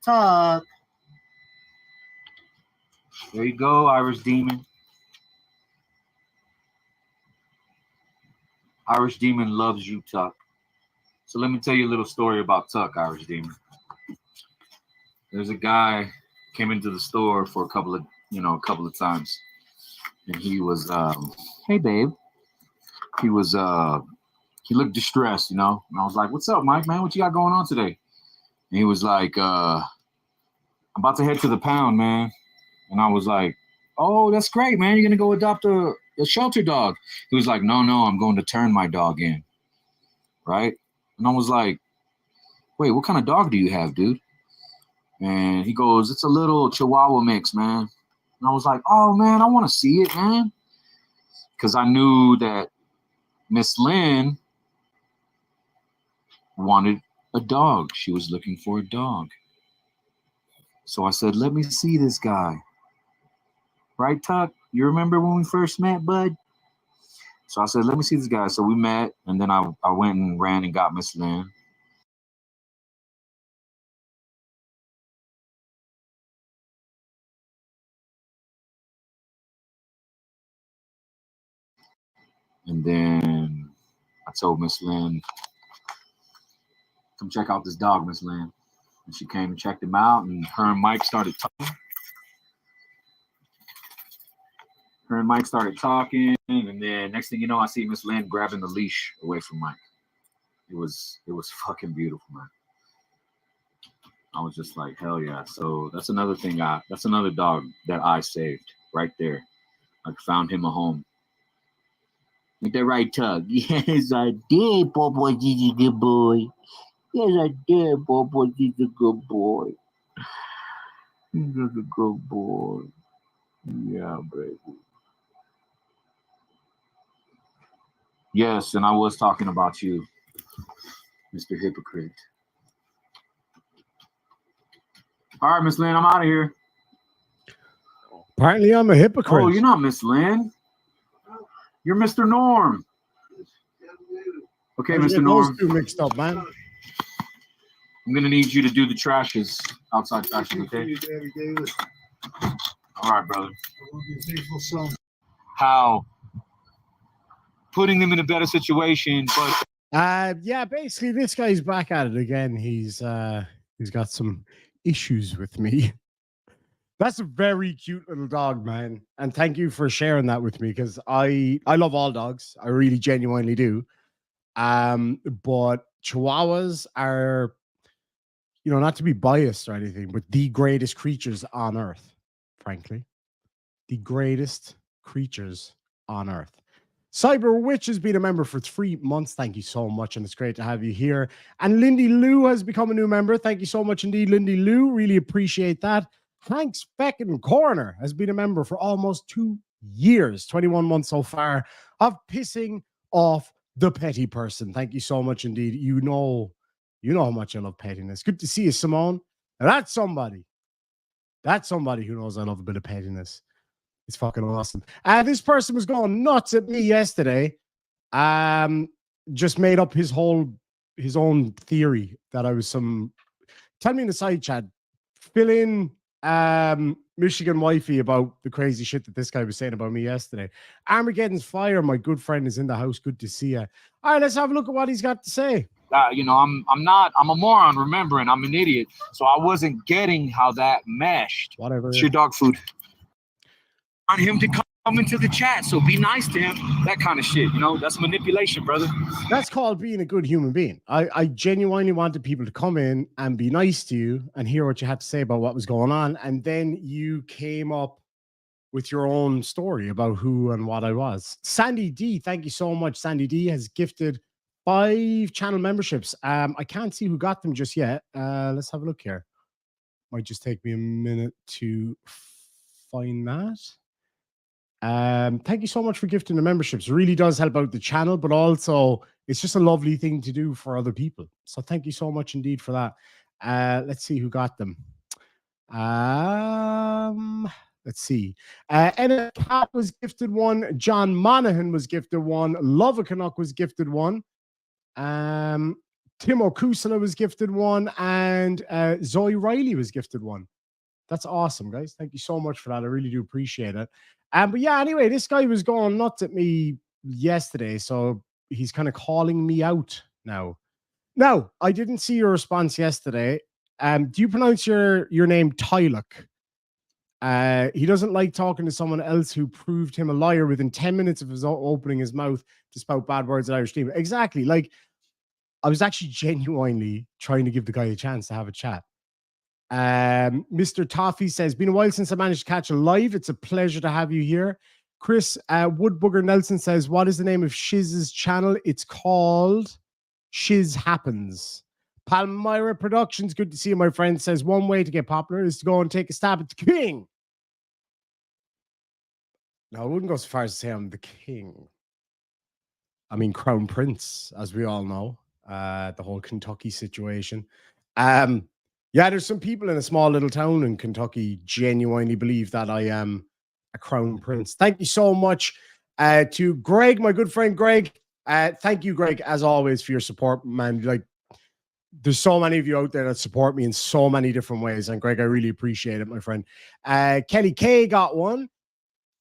Tuck. There you go, Irish Demon. Irish Demon loves you, Tuck. So let me tell you a little story about Tuck, Irish Demon. There's a guy came into the store for a couple of times, and he was, hey babe. He was, he looked distressed, And I was like, "What's up, Mike, man? What you got going on today?" And he was like, "I'm about to head to the pound, man." And I was like, "Oh, that's great, man. You're gonna go adopt a shelter dog." He was like, No, I'm going to turn my dog in, right? And I was like, "Wait, what kind of dog do you have, dude?" And he goes, "It's a little Chihuahua mix, man." And I was like, "Oh, man, I want to see it, man." Because I knew that Miss Lynn wanted a dog. She was looking for a dog. So I said, "Let me see this guy." Right, Tuck? You remember when we first met, bud? So I said, "Let me see this guy." So we met, and then I went and ran and got Miss Lynn. And then I told Miss Lynn, "Come check out this dog, Miss Lynn." And she came and checked him out, and her and Mike started talking. And then next thing you know, I see Miss Lynn grabbing the leash away from Mike. It was fucking beautiful, man. I was just like, hell yeah. So that's another thing. That's another dog that I saved right there. I found him a home. With the right tug. Yes, I did, Bobo. He's a good boy. Yes, I did, Bobo. He's a good boy. He's a good boy. Yeah, baby. Yes, and I was talking about you, Mr. Hypocrite. All right, Miss Lynn, I'm out of here. Apparently, I'm a hypocrite. Oh, you're not Miss Lynn. You're Mr. Norm. Okay, Mr. Norm. Those two mixed up, man. I'm gonna need you to do the trashes, outside trashes, okay? All right, brother. How? Putting them in a better situation, but yeah, basically, this guy's back at it again. He's got some issues with me. That's a very cute little dog, man. And thank you for sharing that with me, because I love all dogs. I really genuinely do. But Chihuahuas are, not to be biased or anything, but the greatest creatures on earth, frankly. The greatest creatures on earth. Cyber Witch has been a member for 3 months. Thank you so much, and it's great to have you here. And Lindy Lou has become a new member. Thank you so much indeed, Lindy Lou. Really appreciate that. Hank's Feckin' Corner has been a member for almost 2 years, 21 months so far, of pissing off the petty person. Thank you so much indeed. You know how much I love pettiness. Good to see you, Simone. Now, that's somebody who knows I love a bit of pettiness. It's fucking awesome. This person was going nuts at me yesterday. Just made up his own theory that I was some. Tell me in the side chat. Fill in Michigan wifey about the crazy shit that this guy was saying about me yesterday. Armageddon's Fire, my good friend, is in the house. Good to see you. All right, let's have a look at what he's got to say. I'm a moron, remembering I'm an idiot, so I wasn't getting how that meshed. Whatever. It's your dog food. I want him to come into the chat, so be nice to him. That kind of shit, that's manipulation, brother. That's called being a good human being. I genuinely wanted people to come in and be nice to you and hear what you had to say about what was going on, and then you came up with your own story about who and what I was. Sandy D, thank you so much. Sandy D has gifted 5 channel memberships. I can't see who got them just yet. Let's have a look here. Might just take me a minute to find that. Thank you so much for gifting the memberships. It really does help out the channel, but also it's just a lovely thing to do for other people. So thank you so much indeed for that. Let's see who got them. Let's see. Enna Cat was gifted one. John Monaghan was gifted one. Love a Canuck was gifted one. Timo Kusala was gifted one, and Zoe Riley was gifted one. That's awesome, guys. Thank you so much for that. I really do appreciate it. But yeah, anyway, this guy was going nuts at me yesterday, so he's kind of calling me out now. Now, I didn't see your response yesterday. Do you pronounce your name Tyluk? He doesn't like talking to someone else who proved him a liar within 10 minutes of his opening his mouth to spout bad words at Irish team. Exactly. Like, I was actually genuinely trying to give the guy a chance to have a chat. Mr. Toffee says, been a while since I managed to catch a live. It's a pleasure to have you here. Chris Woodbugger Nelson says, what is the name of Shiz's channel? It's called Shiz Happens. Palmyra Productions, good to see you, my friend, says one way to get popular is to go and take a stab at the king. No, I wouldn't go so far as to say I'm the king. I mean, Crown Prince, as we all know, the whole Kentucky situation. Yeah, there's some people in a small little town in Kentucky genuinely believe that I am a Crown Prince. Thank you so much to Greg, my good friend Greg. Thank you, Greg, as always, for your support, man. Like, there's so many of you out there that support me in so many different ways. And Greg, I really appreciate it, my friend. Kelly K got one.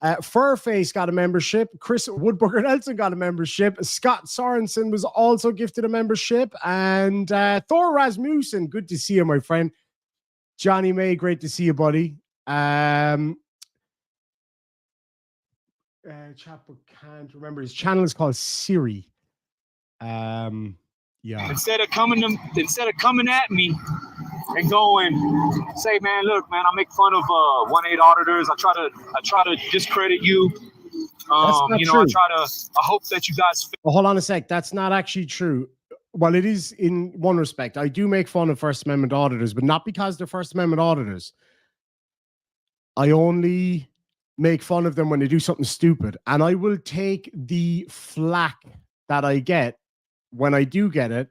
Furface got a membership. Chris Woodbugger Nelson got a membership. Scott Sorensen was also gifted a membership. And Thor Rasmussen, good to see you, my friend. Johnny May, great to see you, buddy. Chapel can't remember. His channel is called Siri. Yeah. Instead of coming at me and going, say, man, look, man, I make fun of 1-8 auditors. I try to discredit you. You know, true. I hope that you guys. Well, hold on a sec. That's not actually true. Well, it is in one respect. I do make fun of First Amendment auditors, but not because they're First Amendment auditors. I only make fun of them when they do something stupid. And I will take the flack that I get when I do get it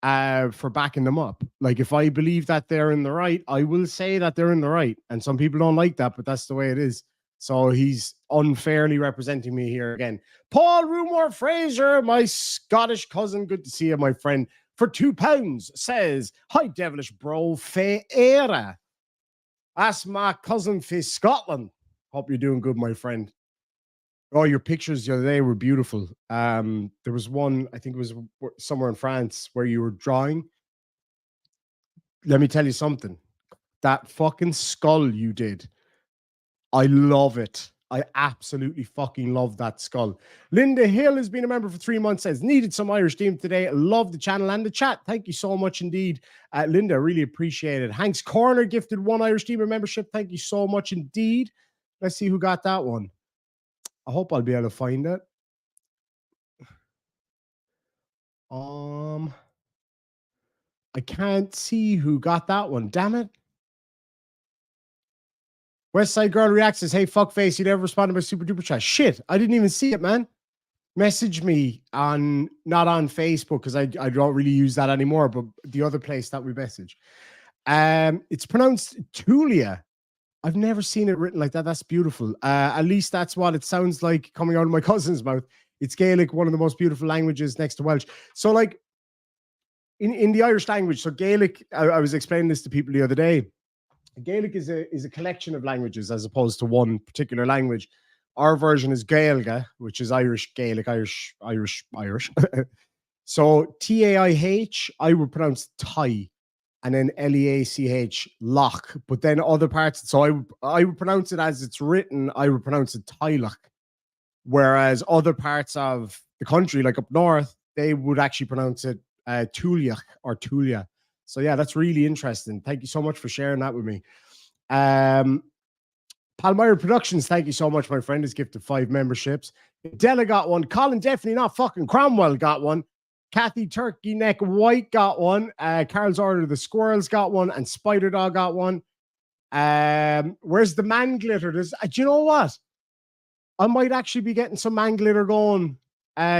for backing them up. Like, if I believe that they're in the right, I will say that they're in the right. And some people don't like that, but that's the way it is. So he's unfairly representing me here again. Paul Rumor Fraser, my Scottish cousin, good to see you, my friend, for £2 says, hi, devilish bro, fe era. That's my cousin for Scotland. Hope you're doing good, my friend. Oh, your pictures the other day were beautiful. There was one, I think it was somewhere in France, where you were drawing. Let me tell you something. That fucking skull you did, I love it. I absolutely fucking love that skull. Linda Hill has been a member for 3 months, says, needed some Irish theme today. Love the channel and the chat. Thank you so much indeed. Linda, really appreciate it. Hank's Corner gifted 1 Irish Teamer membership. Thank you so much indeed. Let's see who got that one. I hope I'll be able to find it. I can't see who got that one. Damn it. West Side Girl Reacts says, hey, fuckface, you never responded to my super duper chat. Shit, I didn't even see it, man. Message me on, not on Facebook, because I don't really use that anymore, but the other place that we message. It's pronounced Tulia. I've never seen it written like that. That's beautiful. At least that's what it sounds like coming out of my cousin's mouth. It's Gaelic, one of the most beautiful languages next to Welsh. So, like, in the Irish language, so Gaelic, I was explaining this to people the other day. Gaelic is a collection of languages as opposed to one particular language. Our version is Gaelga, which is Irish, Gaelic, Irish. So Taih, I would pronounce Thai, and then Leach, Loch. But then other parts, so I would pronounce it as it's written. I would pronounce it Tailach. Whereas other parts of the country, like up north, they would actually pronounce it Tuliach or Tulia. So yeah, that's really interesting. Thank you so much for sharing that with me. Palmyra Productions, thank you so much, my friend. Has gifted 5 memberships. Della got one. Colin Definitely Not Fucking Cromwell got one. Kathy Turkey Neck White got one. Carol's Order of the Squirrels got one. And Spider Dog got one. Where's the man glitter? Do you know what? I might actually be getting some man glitter going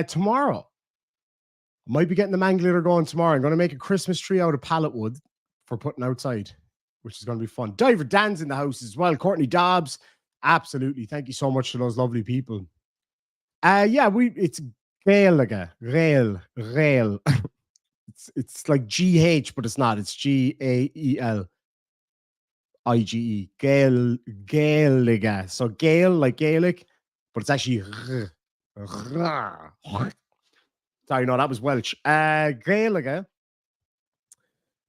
tomorrow. Might be getting the man glitter going tomorrow. I'm going to make a Christmas tree out of pallet wood for putting outside, which is going to be fun. Diver Dan's in the house as well. Courtney Dobbs, absolutely. Thank you so much to those lovely people. Yeah, it's Gaeilge, Rail. It's like GH, but it's not. It's GAEL. IGE, Gaeliga. So Gael, like Gaelic, but it's actually. Sorry, no, that was Welsh. Gaeliga.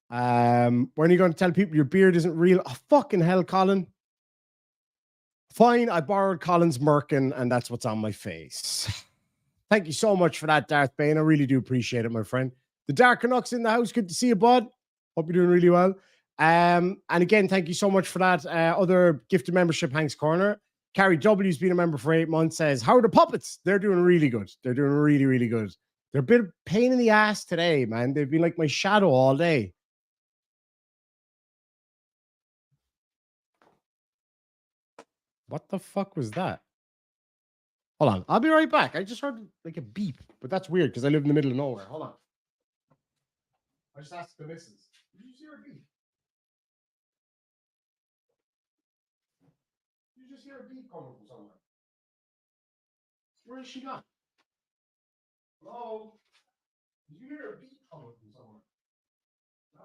When are you going to tell people your beard isn't real? Oh, fucking hell, Colin. Fine, I borrowed Colin's merkin, and that's what's on my face. Thank you so much for that, Darth Bane. I really do appreciate it, my friend. The Dark Canucks in the house. Good to see you, bud. Hope you're doing really well. And again, thank you so much for that. Other gifted membership, Hank's Corner. Carrie W's been a member for 8 months, says, how are the puppets? They're doing really good. They're doing really, really good. They're a bit of pain in the ass today, man. They've been like my shadow all day. What the fuck was that? Hold on. I'll be right back. I just heard like a beep, but that's weird because I live in the middle of nowhere. Hold on. I just asked the missus. Did you see her beep? Did you just hear a beep coming from somewhere? Where is she gone? Hello? Did you hear a beep coming from somewhere? No?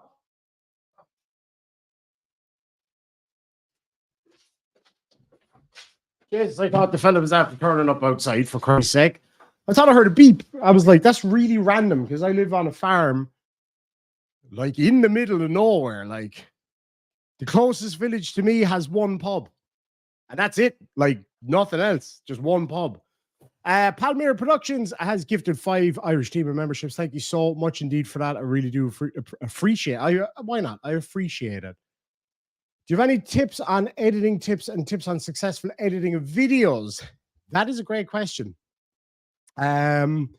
Jesus, I thought the fella was after turning up outside, for Christ's sake. I thought I heard a beep. I was like, that's really random because I live on a farm, like in the middle of nowhere. Like the closest village to me has one pub, and that's it. Like nothing else, just one pub. Palmyra Productions has gifted 5 Irish team memberships. Thank you so much indeed for that. I really do appreciate it. Why not? I appreciate it. Do you have any tips on editing tips and tips on successful editing of videos? That is a great question. I'm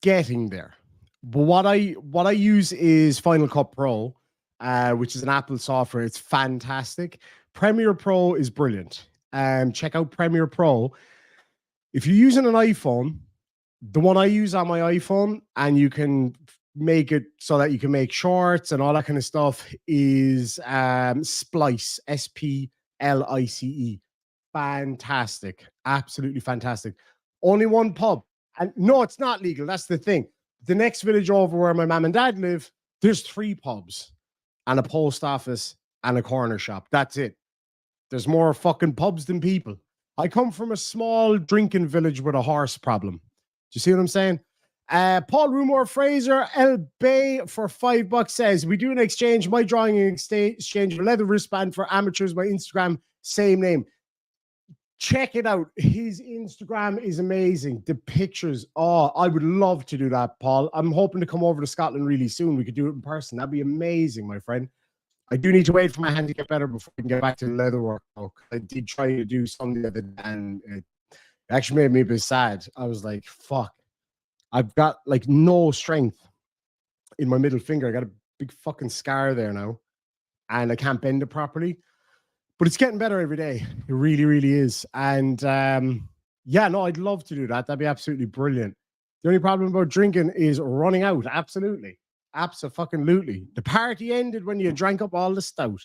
getting there. But what I use is Final Cut Pro, which is an Apple software. It's fantastic. Premiere Pro is brilliant. Check out Premiere Pro. If you're using an iPhone, the one I use on my iPhone, and you can make it so that you can make shorts and all that kind of stuff, is Splice, SPLICE. Fantastic. Absolutely fantastic. Only one pub. And no, it's not legal. That's the thing. The next village over where my mom and dad live, there's 3 pubs and a post office and a corner shop. That's it. There's more fucking pubs than people. I come from a small drinking village with a horse problem. Do you see what I'm saying? Paul Rumor Fraser El Bay for $5 says, we do an exchange. My drawing in exchange of a leather wristband for amateurs. My Instagram, same name. Check it out. His Instagram is amazing. The pictures. Oh, I would love to do that, Paul. I'm hoping to come over to Scotland really soon. We could do it in person. That'd be amazing, my friend. I do need to wait for my hand to get better before I can get back to the leather work. I did try to do some the other day, and it actually made me a bit sad. I was like, fuck. I've got like no strength in my middle finger. I got a big fucking scar there now, and I can't bend it properly. But it's getting better every day. It really, really is. And yeah, no, I'd love to do that. That'd be absolutely brilliant. The only problem about drinking is running out. Absolutely. Absolutely. The party ended when you drank up all the stout.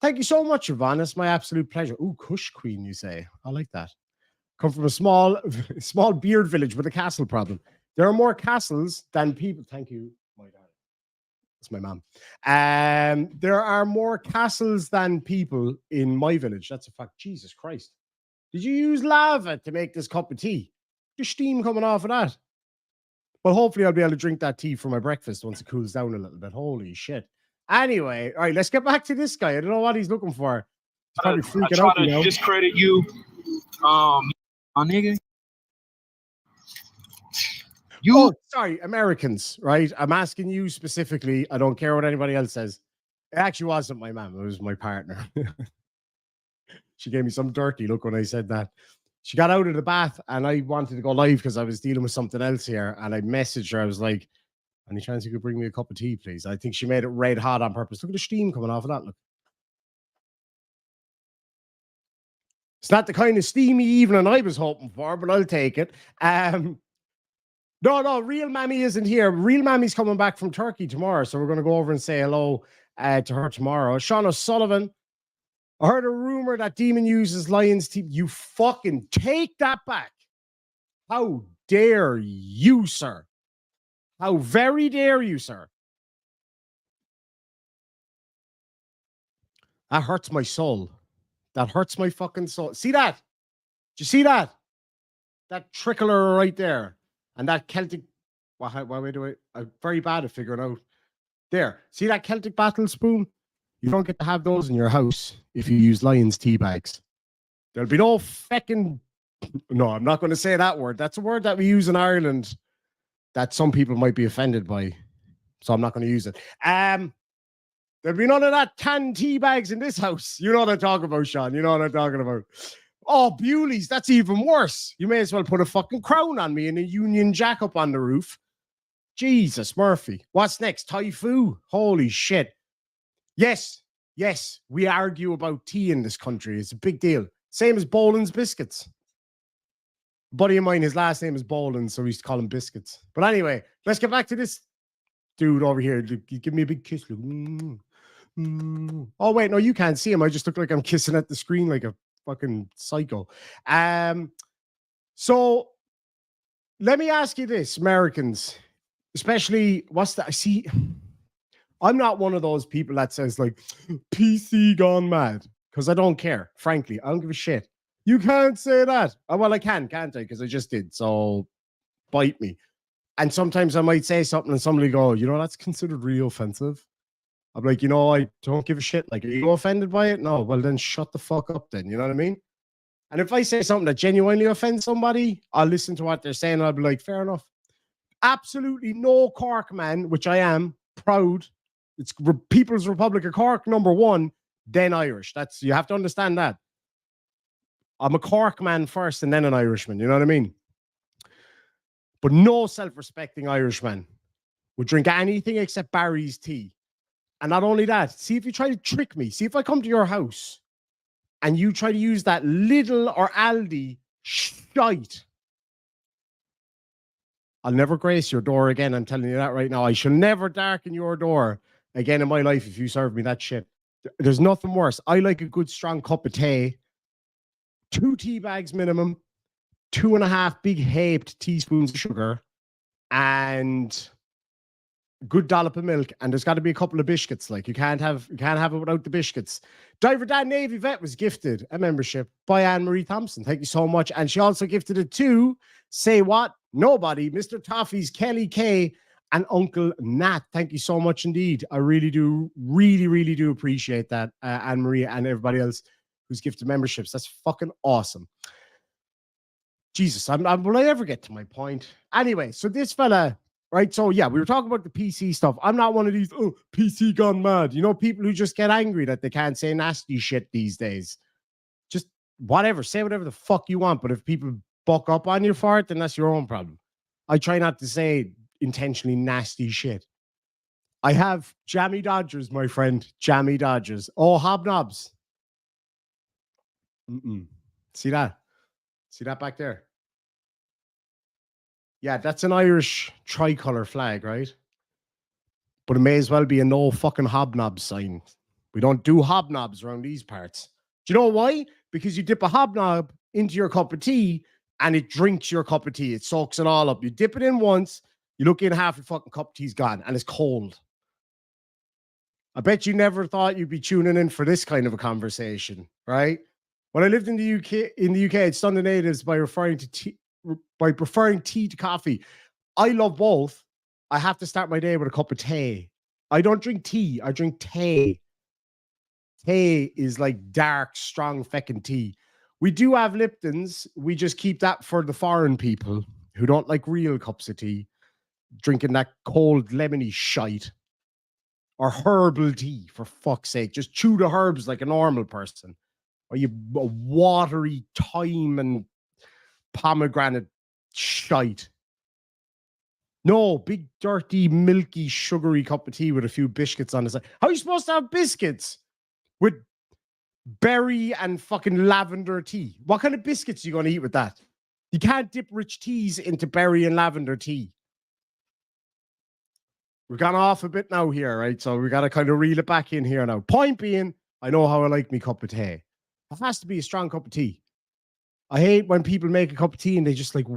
Thank you so much, Yvonne. It's my absolute pleasure. Ooh, Kush Queen, you say. I like that. Come from a small beard village with a castle problem. There are more castles than people. Thank you, my dad. That's my mom. There are more castles than people in my village. That's a fact. Jesus Christ. Did you use lava to make this cup of tea? There's steam coming off of that. Well, hopefully I'll be able to drink that tea for my breakfast once it cools down a little bit. Holy shit. Anyway, all right, let's get back to this guy. I don't know what he's looking for. He's probably freaking out. I try to discredit you. My nigga. Oh, sorry, Americans, right? I'm asking you specifically. I don't care what anybody else says. It actually wasn't my mom. It was my partner. She gave me some dirty look when I said that. She got out of the bath and I wanted to go live because I was dealing with something else here. And I messaged her. I was like, any chance you could bring me a cup of tea, please? I think she made it red hot on purpose. Look at the steam coming off of that. Look. It's not the kind of steamy evening I was hoping for, but I'll take it. No, real mammy isn't here. Real mammy's coming back from Turkey tomorrow. So we're going to go over and say hello to her tomorrow. Sean O'Sullivan. I heard a rumor that Demon uses lion's teeth. You fucking take that back. How dare you, sir? How very dare you, sir? That hurts my soul. That hurts my fucking soul. See that? Do you see that? That trickler right there. And that Celtic. Why do I'm very bad at figuring out. There. See that Celtic battle spoon? You don't get to have those in your house if you use lion's tea bags. There'll be no feckin'. No, I'm not going to say that word. That's a word that we use in Ireland that some people might be offended by. So I'm not going to use it. There'll be none of that canned tea bags in this house. You know what I'm talking about, Sean. You know what I'm talking about. Oh, Bewley's. That's even worse. You may as well put a fucking crown on me and a Union Jack up on the roof. Jesus, Murphy. What's next? Typhoon. Holy shit. Yes, we argue about tea in this country. It's a big deal. Same as Boland's biscuits. A buddy of mine, his last name is Boland, so we used to call him biscuits. But anyway, let's get back to this dude over here. Give me a big kiss. Oh, wait, no, you can't see him. I just look like I'm kissing at the screen like a fucking psycho. So let me ask you this, Americans, especially I'm not one of those people that says like PC gone mad because I don't care. Frankly, I don't give a shit. You can't say that. Oh, well, I can, can't I? Because I just did. So bite me. And sometimes I might say something and somebody go, that's considered really offensive. I'm like, I don't give a shit. Like, are you offended by it? No. Well, then shut the fuck up then. You know what I mean? And if I say something that genuinely offends somebody, I'll listen to what they're saying. And I'll be like, fair enough. Absolutely no Cork man, which I am proud. It's People's Republic of Cork, number one, then Irish. You have to understand that. I'm a Cork man first and then an Irishman. You know what I mean? But no self-respecting Irishman would drink anything except Barry's tea. And not only that, see if you try to trick me. See if I come to your house and you try to use that Lidl or Aldi shite. I'll never grace your door again. I'm telling you that right now. I shall never darken your door again in my life if you serve me that shit. There's nothing worse. I like a good strong cup of tea. 2 tea bags minimum. 2.5 big heaped teaspoons of sugar. And good dollop of milk, and there's got to be a couple of biscuits. Like you can't have it without the biscuits. Driver Dan Navy Vet was gifted a membership by Anne-Marie Thompson. Thank you so much. And she also gifted it to Say What? Nobody, Mr. Toffee's Kelly K and Uncle Nat. Thank you so much indeed. I really do appreciate that, Anne-Marie and everybody else who's gifted memberships. That's fucking awesome. Jesus, will I ever get to my point? Anyway, so this fella. Right, so yeah, we were talking about the PC stuff. I'm not one of these, PC gone mad. People who just get angry that they can't say nasty shit these days. Just whatever, say whatever the fuck you want. But if people buck up on you for it, then that's your own problem. I try not to say intentionally nasty shit. I have Jammy Dodgers, my friend. Jammy Dodgers. Oh, hobnobs. See that? See that back there? Yeah, that's an Irish tricolor flag, right? But it may as well be a no fucking hobnobs sign. We don't do hobnobs around these parts. Do you know why? Because you dip a hobnob into your cup of tea and it drinks your cup of tea. It soaks it all up. You dip it in once, you look in, half your fucking cup of tea's gone and it's cold. I bet you never thought you'd be tuning in for this kind of a conversation, right? When I lived in the UK, I'd stunned the natives by preferring tea to coffee. I love both. I have to start my day with a cup of tea. I don't drink tea. I drink tea. Tea is like dark, strong feckin' tea. We do have Liptons. We just keep that for the foreign people who don't like real cups of tea, drinking that cold lemony shite. Or herbal tea, for fuck's sake. Just chew the herbs like a normal person. Or you watery thyme and pomegranate shite. No, big, dirty, milky, sugary cup of tea with a few biscuits on the side. How are you supposed to have biscuits with berry and fucking lavender tea? What kind of biscuits are you going to eat with that? You can't dip rich teas into berry and lavender tea. We've gone off a bit now here, right? So we got to kind of reel it back in here now. Point being, I know how I like me cup of tea. It has to be a strong cup of tea. I hate when people make a cup of tea and they just like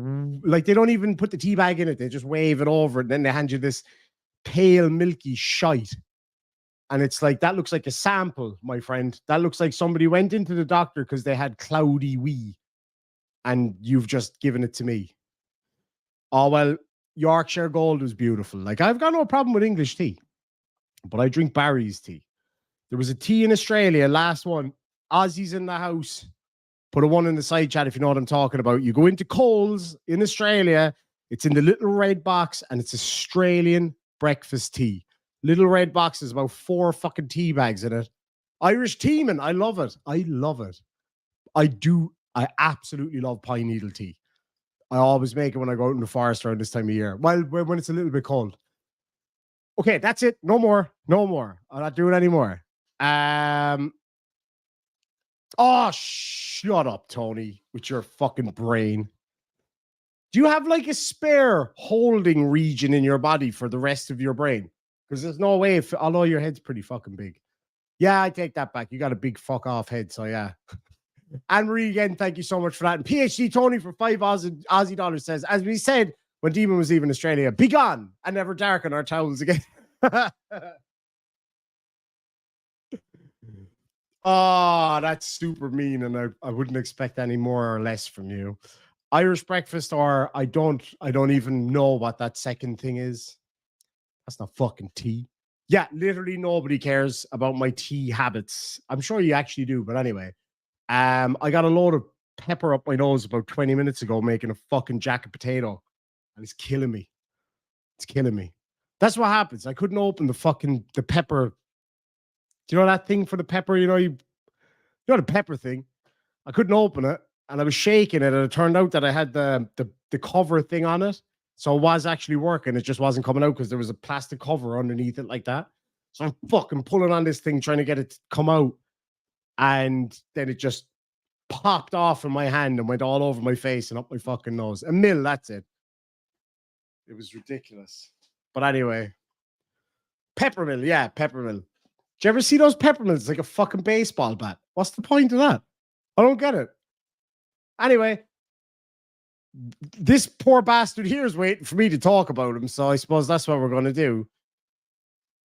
they don't even put the tea bag in it. They just wave it over and then they hand you this pale, milky shite. And it's like, that looks like a sample, my friend. That looks like somebody went into the doctor because they had cloudy wee and you've just given it to me. Oh, well, Yorkshire Gold was beautiful. Like, I've got no problem with English tea, but I drink Barry's tea. There was a tea in Australia, last one. Aussies in the house. Put a one in the side chat if you know what I'm talking about. You go into Coles in Australia. It's in the little red box and it's Australian breakfast tea. Little red box is about 4 fucking tea bags in it. Irish tea, man. I love it. I love it. I do. I absolutely love pine needle tea. I always make it when I go out in the forest around this time of year. Well, when it's a little bit cold. Okay, that's it. No more. No more. I'm not doing any more. Oh, shut up, Tony, with your fucking brain. Do you have like a spare holding region in your body for the rest of your brain? Because there's no way, although your head's pretty fucking big. Yeah, I take that back. You got a big fuck off head, so yeah. Anne Marie, again, thank you so much for that. And PhD Tony for $5 dollars says, as we said when Demon was leaving Australia, be gone and never darken our towels again. Oh, that's super mean, and I wouldn't expect any more or less from you. Irish breakfast, or I don't even know what that second thing is. That's not fucking tea. Yeah, literally nobody cares about my tea habits. I'm sure you actually do, but anyway. I got a load of pepper up my nose about 20 minutes ago making a fucking jacket potato, and it's killing me. It's killing me. That's what happens. I couldn't open the pepper. Do you know that thing for the pepper? You know the pepper thing. I couldn't open it, and I was shaking it, and it turned out that I had the cover thing on it, so it was actually working. It just wasn't coming out because there was a plastic cover underneath it like that. So I'm fucking pulling on this thing trying to get it to come out, and then it just popped off in my hand and went all over my face and up my fucking nose. A mil, that's it. It was ridiculous. But anyway, peppermill, yeah, peppermill. Do you ever see those peppermills? It's like a fucking baseball bat. What's the point of that? I don't get it. Anyway, this poor bastard here is waiting for me to talk about him, so I suppose that's what we're going to do.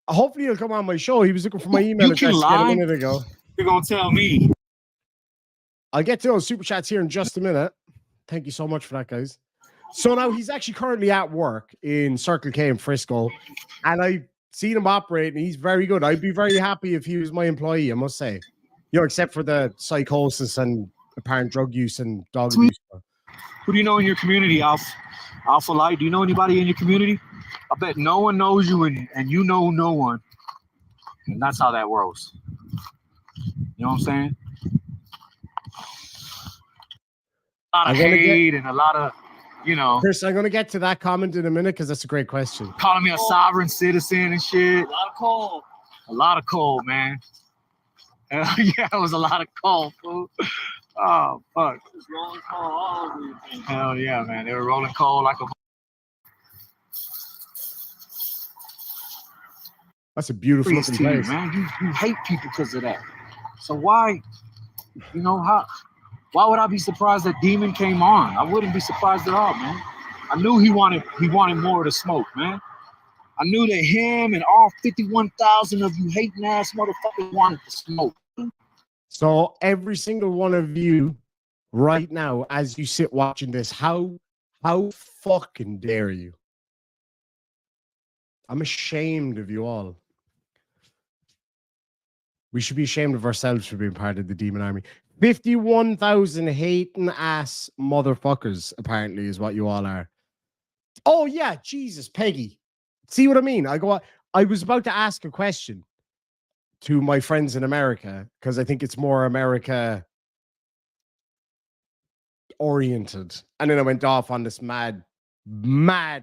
Hopefully he'll come on my show. He was looking for my email address a minute ago. You're going to tell me. I'll get to those super chats here in just a minute. Thank you so much for that, guys. So now he's actually currently at work in Circle K in Frisco, and I've seen him operate, and he's very good. I'd be very happy if he was my employee, I must say. You know, except for the psychosis and apparent drug use and dog abuse. Who do you know in your community, Alpha Light? Do you know anybody in your community? I bet no one knows you, and you know no one. And that's how that works. You know what I'm saying? A lot of hate and a lot of, you know. Chris, I'm going to get to that comment in a minute because that's a great question. Calling me a sovereign citizen and shit. A lot of coal. A lot of coal, man. Yeah, it was a lot of coal, fool. Oh, fuck. Rolling coal all over you. Hell yeah, man. They were rolling coal like a... That's a beautiful looking place. Man. You hate people because of that. So why, you know, why would I be surprised that Demon came on? I wouldn't be surprised at all, man. I knew he wanted more of the smoke, man. I knew that him and all 51,000 of you hating ass motherfuckers wanted the smoke. So every single one of you right now, as you sit watching this, how fucking dare you? I'm ashamed of you all. We should be ashamed of ourselves for being part of the Demon Army. 51,000 hating ass motherfuckers, apparently, is what you all are. Oh, yeah, Jesus, Peggy. See what I mean? I was about to ask a question to my friends in America because I think it's more America oriented. And then I went off on this mad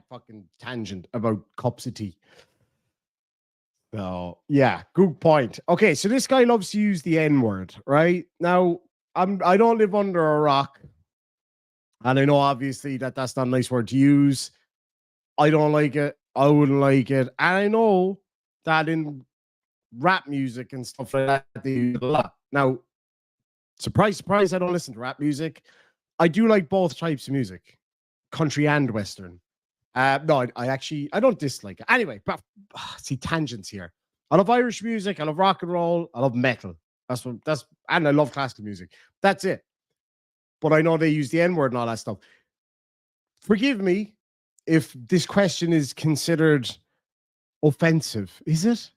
fucking tangent about cups of tea. So yeah, good point. Okay, so this guy loves to use the N-word, right? Now, I don't live under a rock. And I know obviously that that's not a nice word to use. I don't like it. I wouldn't like it. And I know that in rap music and stuff like that. They use a lot. Now, surprise, surprise, I don't listen to rap music. I do like both types of music, country and Western. No, I don't dislike it. Anyway, but see tangents here. I love Irish music. I love rock and roll. I love metal. And I love classical music. That's it. But I know they use the N-word and all that stuff. Forgive me if this question is considered offensive. Is it?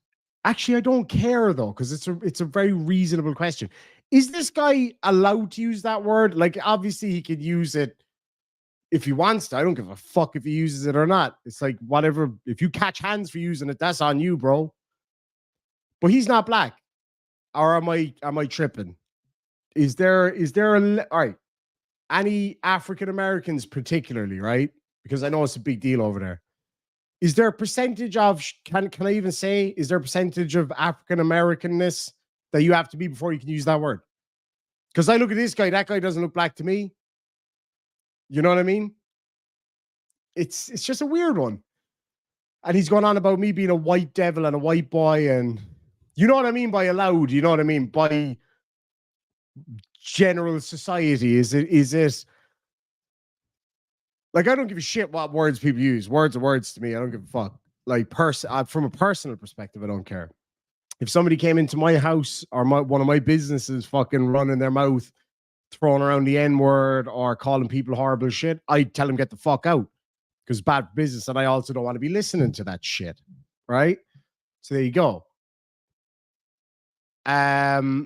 Actually, I don't care though, because it's a very reasonable question. Is this guy allowed to use that word? Like, obviously, he could use it if he wants to. I don't give a fuck if he uses it or not. It's like whatever. If you catch hands for using it, that's on you, bro. But he's not black, or am I tripping? Is there all right? Any African Americans, particularly, right? Because I know it's a big deal over there. Is there a percentage of can I even say? Is there a percentage of African Americanness that you have to be before you can use that word? Because I look at this guy. That guy doesn't look black to me. You know what I mean? It's just a weird one. And he's going on about me being a white devil and a white boy, and you know what I mean by allowed. You know what I mean by general society. Is it like, I don't give a shit what words people use. Words are words to me. I don't give a fuck. Like, from a personal perspective, I don't care. If somebody came into my house or one of my businesses fucking running their mouth, throwing around the N-word or calling people horrible shit, I'd tell them get the fuck out, because bad business, and I also don't want to be listening to that shit, right? So there you go. But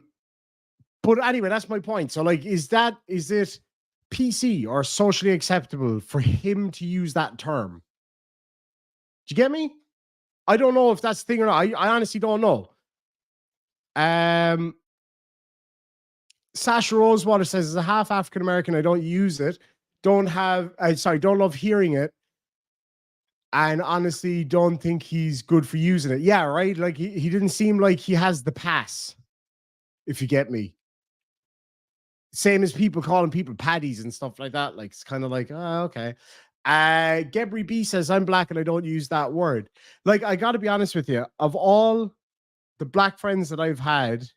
anyway, that's my point. So, like, is it PC or socially acceptable for him to use that term? Do you get me? I don't know if that's the thing or not. I honestly don't know. Sasha Rosewater says, as a half African American, I don't use it. Don't love hearing it. And honestly, don't think he's good for using it. Yeah, right. Like, he didn't seem like he has the pass, if you get me. Same as people calling people paddies and stuff like that. Like, it's kind of like, oh, okay. Gebry B says, I'm black and I don't use that word. Like, I got to be honest with you. Of all the black friends that I've had,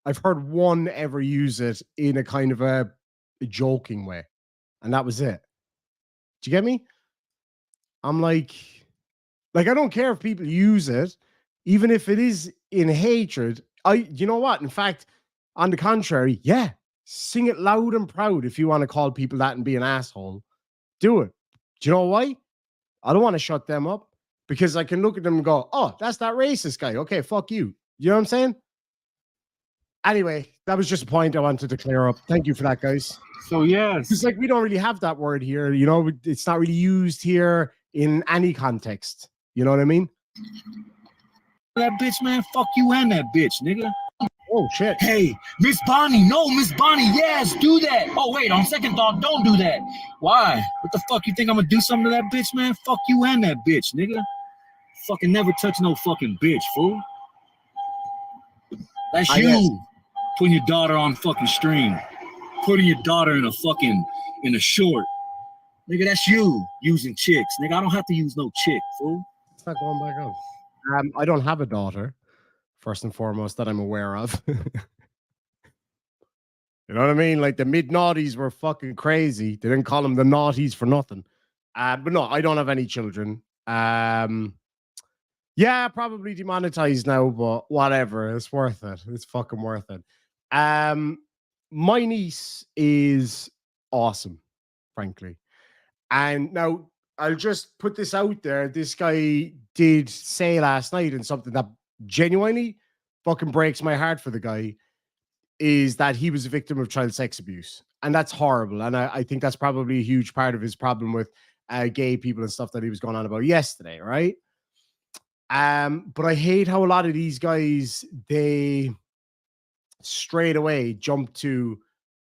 I've heard one ever use it in a kind of a joking way. And that was it. Do you get me? I'm like, I don't care if people use it, even if it is in hatred. You know what? In fact, on the contrary, yeah, sing it loud and proud if you want to call people that and be an asshole. Do it. Do you know why? I don't want to shut them up, because I can look at them and go, oh, that's that racist guy. Okay, fuck you. You know what I'm saying? Anyway, that was just a point I wanted to clear up. Thank you for that, guys. So, yes. It's like, we don't really have that word here. You know, it's not really used here in any context. You know what I mean? That bitch, man, fuck you and that bitch, nigga. Oh, shit. Hey, Miss Bonnie, no, Miss Bonnie, yes, do that. Oh, wait, on second thought, don't do that. Why? What the fuck, you think I'm gonna do something to that bitch, man? Fuck you and that bitch, nigga. Fucking never touch no fucking bitch, fool. That's you putting your daughter on fucking stream. Putting your daughter in a short. Nigga, that's you using chicks. Nigga, I don't have to use no chick, fool. It's not going back up. I don't have a daughter, first and foremost, that I'm aware of. You know what I mean? Like, the mid-noughties were fucking crazy. They didn't call them the naughties for nothing. But no, I don't have any children. Yeah, probably demonetized now, but whatever. It's worth it. It's fucking worth it. My niece is awesome, frankly. And now I'll just put this out there. This guy did say last night, and something that genuinely fucking breaks my heart for the guy, is that he was a victim of child sex abuse. And that's horrible. And I think that's probably a huge part of his problem with gay people and stuff that he was going on about yesterday, right? But I hate how a lot of these guys, they straight away jump to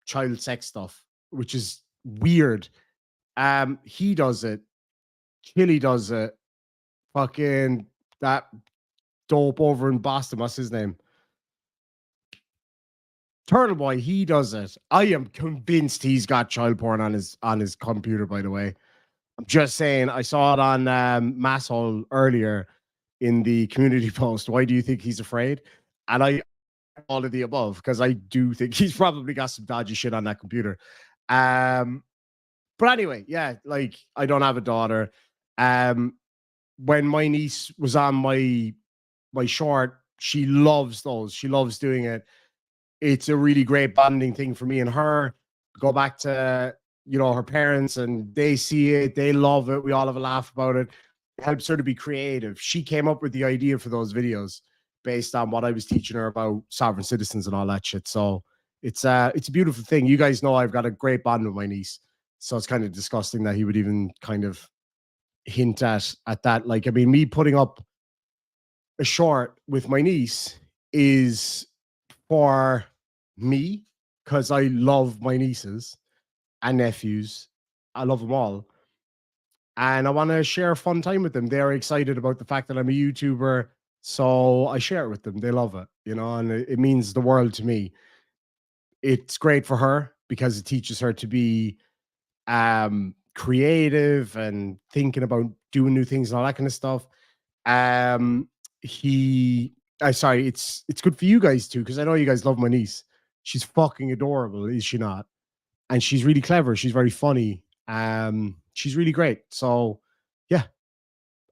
child sex stuff, which is weird. He does it. Chili does it. Fucking that dope over in Boston, what's his name? Turtle Boy, he does it. I am convinced he's got child porn on his computer, by the way. I'm just saying, I saw it on Masshole earlier. in the community post, why do you think he's afraid? And I all of the above, because I do think he's probably got some dodgy shit on that computer. Um, but anyway, yeah, like I don't have a daughter. Um, when my niece was on my short, she loves those. She loves doing it. It's a really great bonding thing for me and her. Go back to her parents, and they see it, they love it. We all have a laugh about it. It helps her to be creative. She came up with the idea for those videos based on what I was teaching her about sovereign citizens and all that shit. So it's a beautiful thing. You guys know I've got a great bond with my niece, so it's kind of disgusting that he would even kind of hint at that. Like, I mean, me putting up a short with my niece is for me, because I love my nieces and nephews. I love them all. And I want to share fun time with them. They're excited about the fact that I'm a YouTuber. So I share it with them. They love it, and it means the world to me. It's great for her because it teaches her to be creative and thinking about doing new things and all that kind of stuff. Um, he, I sorry, it's good for you guys too, because I know you guys love my niece. She's fucking adorable, is she not? And she's really clever. She's very funny. She's really great. So yeah,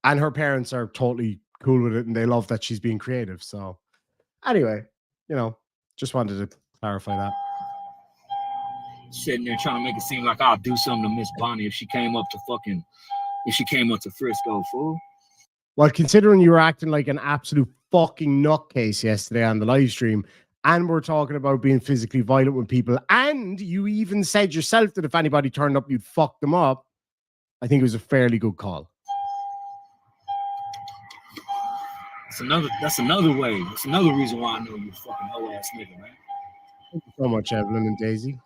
and her parents are totally cool with it, and they love that she's being creative. So anyway, just wanted to clarify that. Sitting there trying to make it seem like I'll do something to Miss Bonnie if she came up to Frisco, fool. Well, considering you were acting like an absolute fucking nutcase yesterday on the live stream, and we're talking about being physically violent with people, and you even said yourself that if anybody turned up, you'd fuck them up, I think it was a fairly good call. That's another way. That's another reason why I know you fucking hoe ass nigga, man. Thank you so much, Evelyn and Daisy.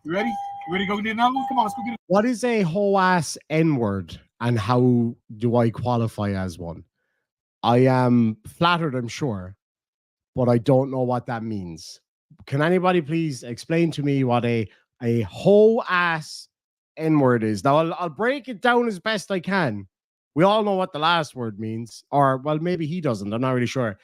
You ready? You ready to go get another one? Come on, let's go get it. What is a hoe ass N-word, and how do I qualify as one? I am flattered, I'm sure, but I don't know what that means. Can anybody please explain to me what a hoe ass N-word is? Now, I'll break it down as best I can. We all know what the last word means, or well, maybe he doesn't. I'm not really sure.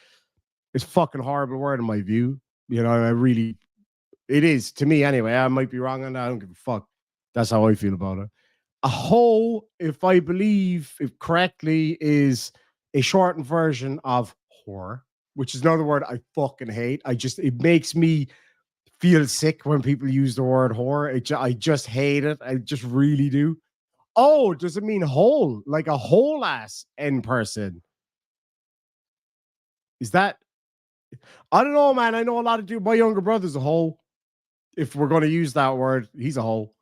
It's a fucking horrible word in my view. It is to me anyway. I might be wrong on that. I don't give a fuck. That's how I feel about it. A hoe, if I believe it correctly, is a shortened version of whore, which is another word I fucking hate. It makes me feel sick when people use the word whore. I just hate it. I just really do. Oh, does it mean whole? Like a whole ass N person? Is that? I don't know, man. I know a lot of dudes. My younger brother's a hoe. If we're going to use that word, he's a hoe.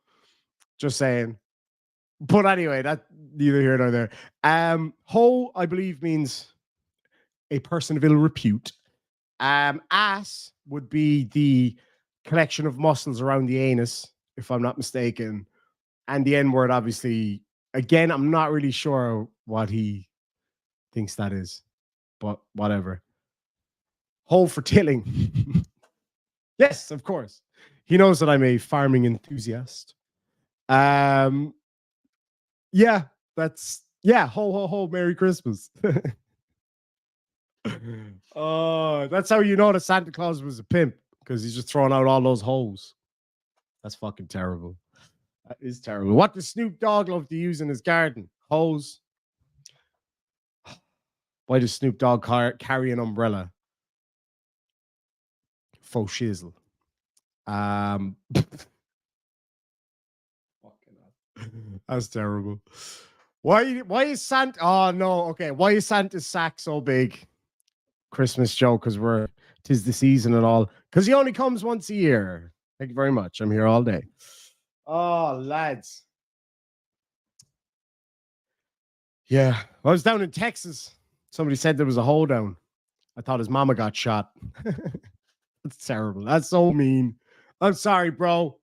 Just saying. But anyway, that neither here nor there. Hoe, I believe, means a person of ill repute. Ass would be the collection of muscles around the anus, if I'm not mistaken. And the N word, obviously, again, I'm not really sure what he thinks that is, but whatever. Hoe for tilling. Yes, of course. He knows that I'm a farming enthusiast. Yeah, ho ho ho, Merry Christmas. Oh, that's how you know that Santa Claus was a pimp, because he's just throwing out all those hoes. That's fucking terrible. That is terrible. What does Snoop Dogg love to use in his garden? Hose. Why does Snoop Dogg carry an umbrella? Faux shizzle. That's terrible. Why is Santa? Oh no, okay. Why is Santa's sack so big? Christmas joke, because tis the season and all. Because he only comes once a year. Thank you very much. I'm here all day. Oh, lads. Yeah. I was down in Texas. Somebody said there was a hoedown. I thought his mama got shot. That's terrible. That's so mean. I'm sorry, bro.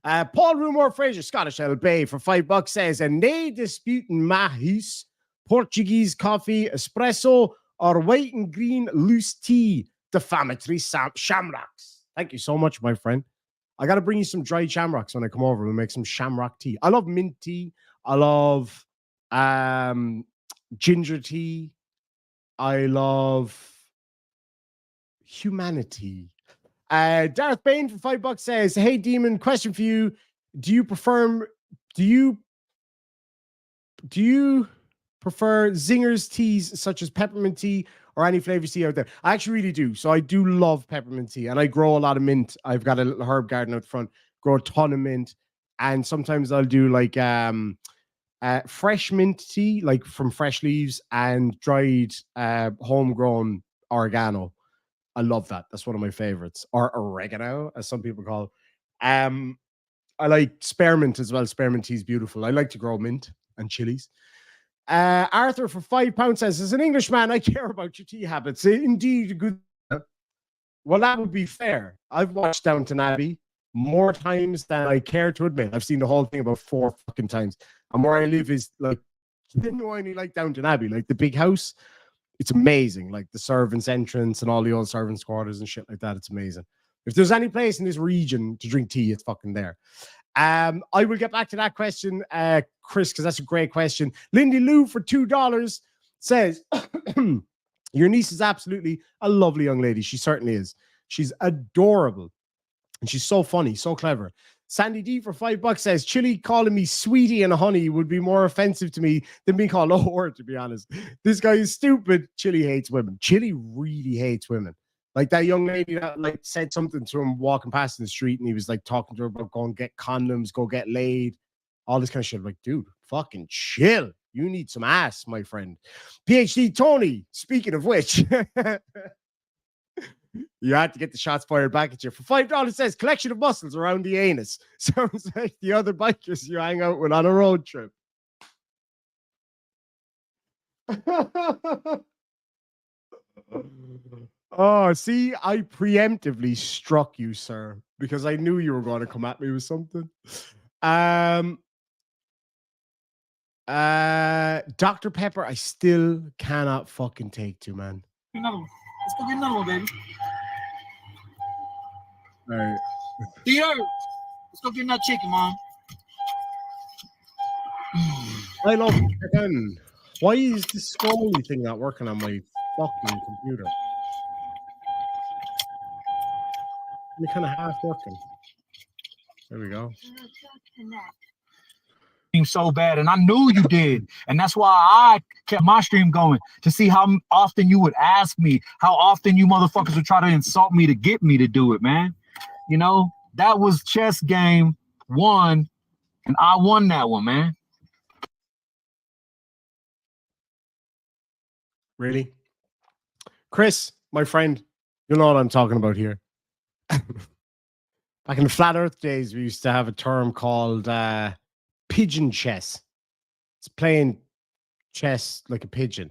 Paul Rumor Fraser, Scottish LB for $5 says, and nay disputing mahis, Portuguese coffee, espresso, or white and green loose tea, defamatory shamrocks. Thank you so much, my friend. I got to bring you some dried shamrocks when I come over and make some shamrock tea. I love mint tea. I love ginger tea. I love humanity. Darth Bane for $5 says, "Hey Demon, question for you: Do you prefer zingers teas such as peppermint tea or any flavors tea out there?" I actually really do. So I do love peppermint tea, and I grow a lot of mint. I've got a little herb garden out front, grow a ton of mint, and sometimes I'll do like fresh mint tea, like from fresh leaves, and dried homegrown oregano. I love that. That's one of my favorites. Or oregano, as some people call it. I like spearmint as well. Spearmint tea is beautiful. I like to grow mint and chilies. Arthur for £5 says, "As an Englishman, I care about your tea habits. Indeed, a good." Well, that would be fair. I've watched Downton Abbey more times than I care to admit. I've seen the whole thing about 4 fucking times. And where I live is like genuinely like Downton Abbey, like the big house. It's amazing, like the servants' entrance and all the old servants' quarters and shit like that. It's amazing. If there's any place in this region to drink tea, it's fucking there. I will get back to that question, Chris, because that's a great question. Lindy Lou for $2 says, "Your niece is absolutely a lovely young lady. She certainly is. She's adorable. And she's so funny, so clever." Sandy D for $5 says, "Chili calling me sweetie and honey would be more offensive to me than being called a whore, to be honest. This guy is stupid. Chili hates women." Chili really hates women. Like that young lady that like said something to him walking past in the street, and he was like talking to her about go and get condoms, go get laid, all this kind of shit. I'm like, dude, fucking chill. You need some ass, my friend. PhD Tony, speaking of which, you had to get the shots fired back at you. For $5 says, "Collection of muscles around the anus." Sounds like the other bikers you hang out with on a road trip. Oh, see, I preemptively struck you, sir, because I knew you were going to come at me with something. Dr. Pepper, I still cannot fucking take to, man. Another one. Let's go get another one, baby. All right. Theo, let's go get another chicken, Mom. I love chicken. Why is this scrolly thing not working on my fucking computer? It's kind of half working. There we go. So bad, and I knew you did, and that's why I kept my stream going to see how often you would ask me, how often you motherfuckers would try to insult me to get me to do it, man. You know, that was chess game 1, and I won that one, man. Really? Chris, my friend, you know what I'm talking about here. Back in the Flat Earth days, we used to have a term called pigeon chess. It's playing chess like a pigeon.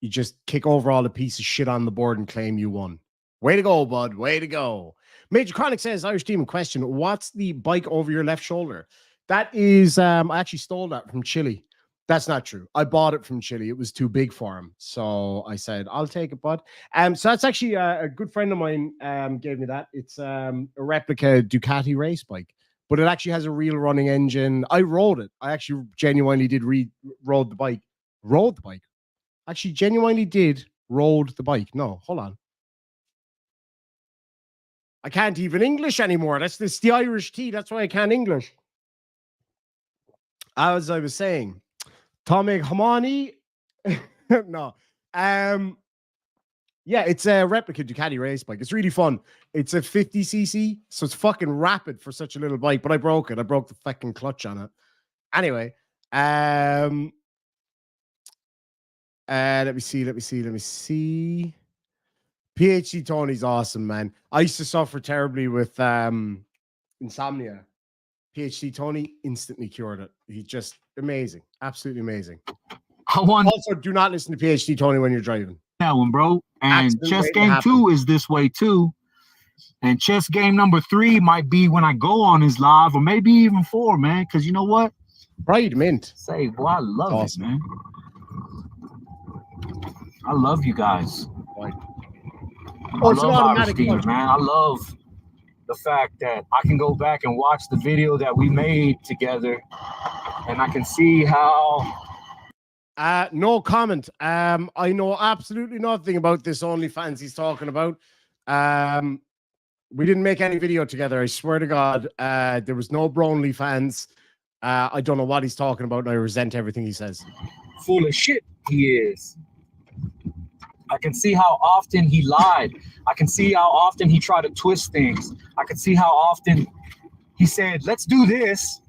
You just kick over all the piece of shit on the board and claim you won. Way to go, bud. Way to go. Major Chronic says, "Irish Demon question, what's the bike over your left shoulder?" That is, I actually stole that from Chile. That's not true. I bought it from Chile. It was too big for him. So I said, "I'll take it, bud." So that's actually a good friend of mine gave me that. It's a replica Ducati race bike, but it actually has a real running engine. I rode it. I actually genuinely did rode the bike. Rode the bike. Actually genuinely did rode the bike. No, hold on. I can't even English anymore. That's the Irish tea. That's why I can't English. As I was saying, Tommy Hamani. No. Yeah, it's a replica Ducati race bike. It's really fun. It's a 50cc, so it's fucking rapid for such a little bike, but I broke it. I broke the fucking clutch on it. Anyway, let me see. PhD Tony's awesome, man. I used to suffer terribly with insomnia. PhD Tony instantly cured it. He's just amazing. Absolutely amazing. Also, do not listen to PhD Tony when you're driving. That one, bro. And chess game 2 is this way too. And chess game number 3 might be when I go on his live, or maybe even 4, man. Because you know what? Right, mint. Say, boy, I love it, man. I love you guys. Right. I love Irish Demon, man. I love the fact that I can go back and watch the video that we made together, and I can see how. No comment. I know absolutely nothing about this OnlyFans he's talking about. We didn't make any video together. I swear to God. There was no OnlyFans. I don't know what he's talking about, and I resent everything he says. Full of shit he is. I can see how often he lied. I can see how often he tried to twist things. I can see how often he said, let's do this,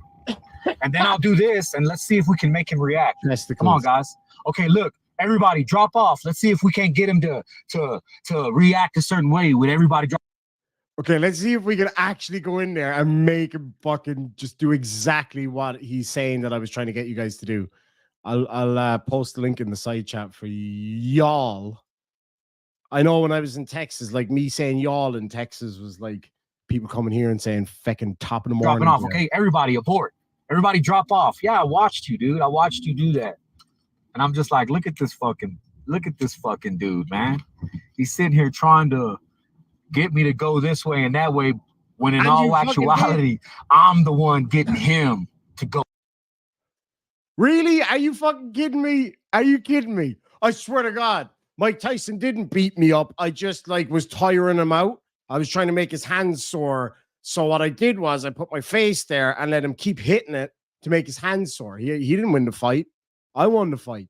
and then I'll do this, and let's see if we can make him react. Come on, guys. Okay, look, everybody drop off. Let's see if we can't get him to react a certain way with everybody drop. Okay, let's see if we can actually go in there and make him fucking just do exactly what he's saying that I was trying to get you guys to do. I'll post the link in the side chat for y'all. I know when I was in Texas, like me saying y'all in Texas was like people coming here and saying feckin' top of the morning. Dropping off, okay? Everybody abort. Everybody drop off. Yeah, I watched you, dude. I watched you do that. And I'm just like, look at this fucking dude, man. He's sitting here trying to get me to go this way and that way, when in all actuality, I'm the one getting him to go. Really? Are you fucking kidding me? Are you kidding me? I swear to God, Mike Tyson didn't beat me up. I just like was tiring him out. I was trying to make his hands sore. So what I did was I put my face there and let him keep hitting it to make his hands sore. He didn't win the fight. I won the fight.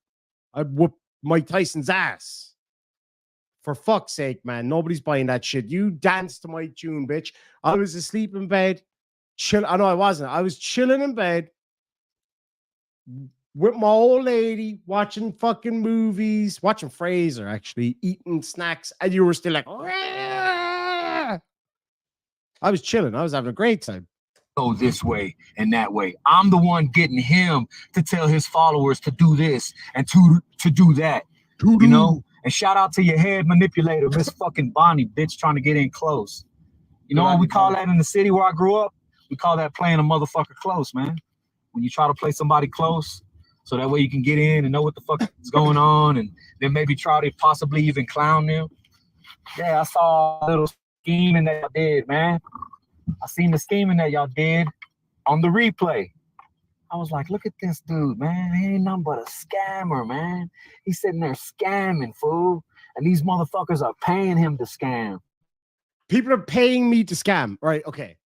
I whooped Mike Tyson's ass. For fuck's sake, man. Nobody's buying that shit. You danced to my tune, bitch. I was asleep in bed. I know I wasn't. I was chilling in bed with my old lady, watching fucking movies, watching Fraser, actually, eating snacks, and you were still like, Rah! I was chilling. I was having a great time. Go this way and that way. I'm the one getting him to tell his followers to do this and to do that. You know? And shout out to your head manipulator, Miss fucking Bonnie, bitch, trying to get in close. You know what we call that in the city where I grew up? We call that playing a motherfucker close, man. When you try to play somebody close, so that way you can get in and know what the fuck is going on, and then maybe try to possibly even clown them. Yeah, I saw a little scheming that y'all did, man. I seen the scheming that y'all did on the replay. I was like, look at this dude, man. He ain't nothing but a scammer, man. He's sitting there scamming, fool. And these motherfuckers are paying him to scam. People are paying me to scam. Right, okay.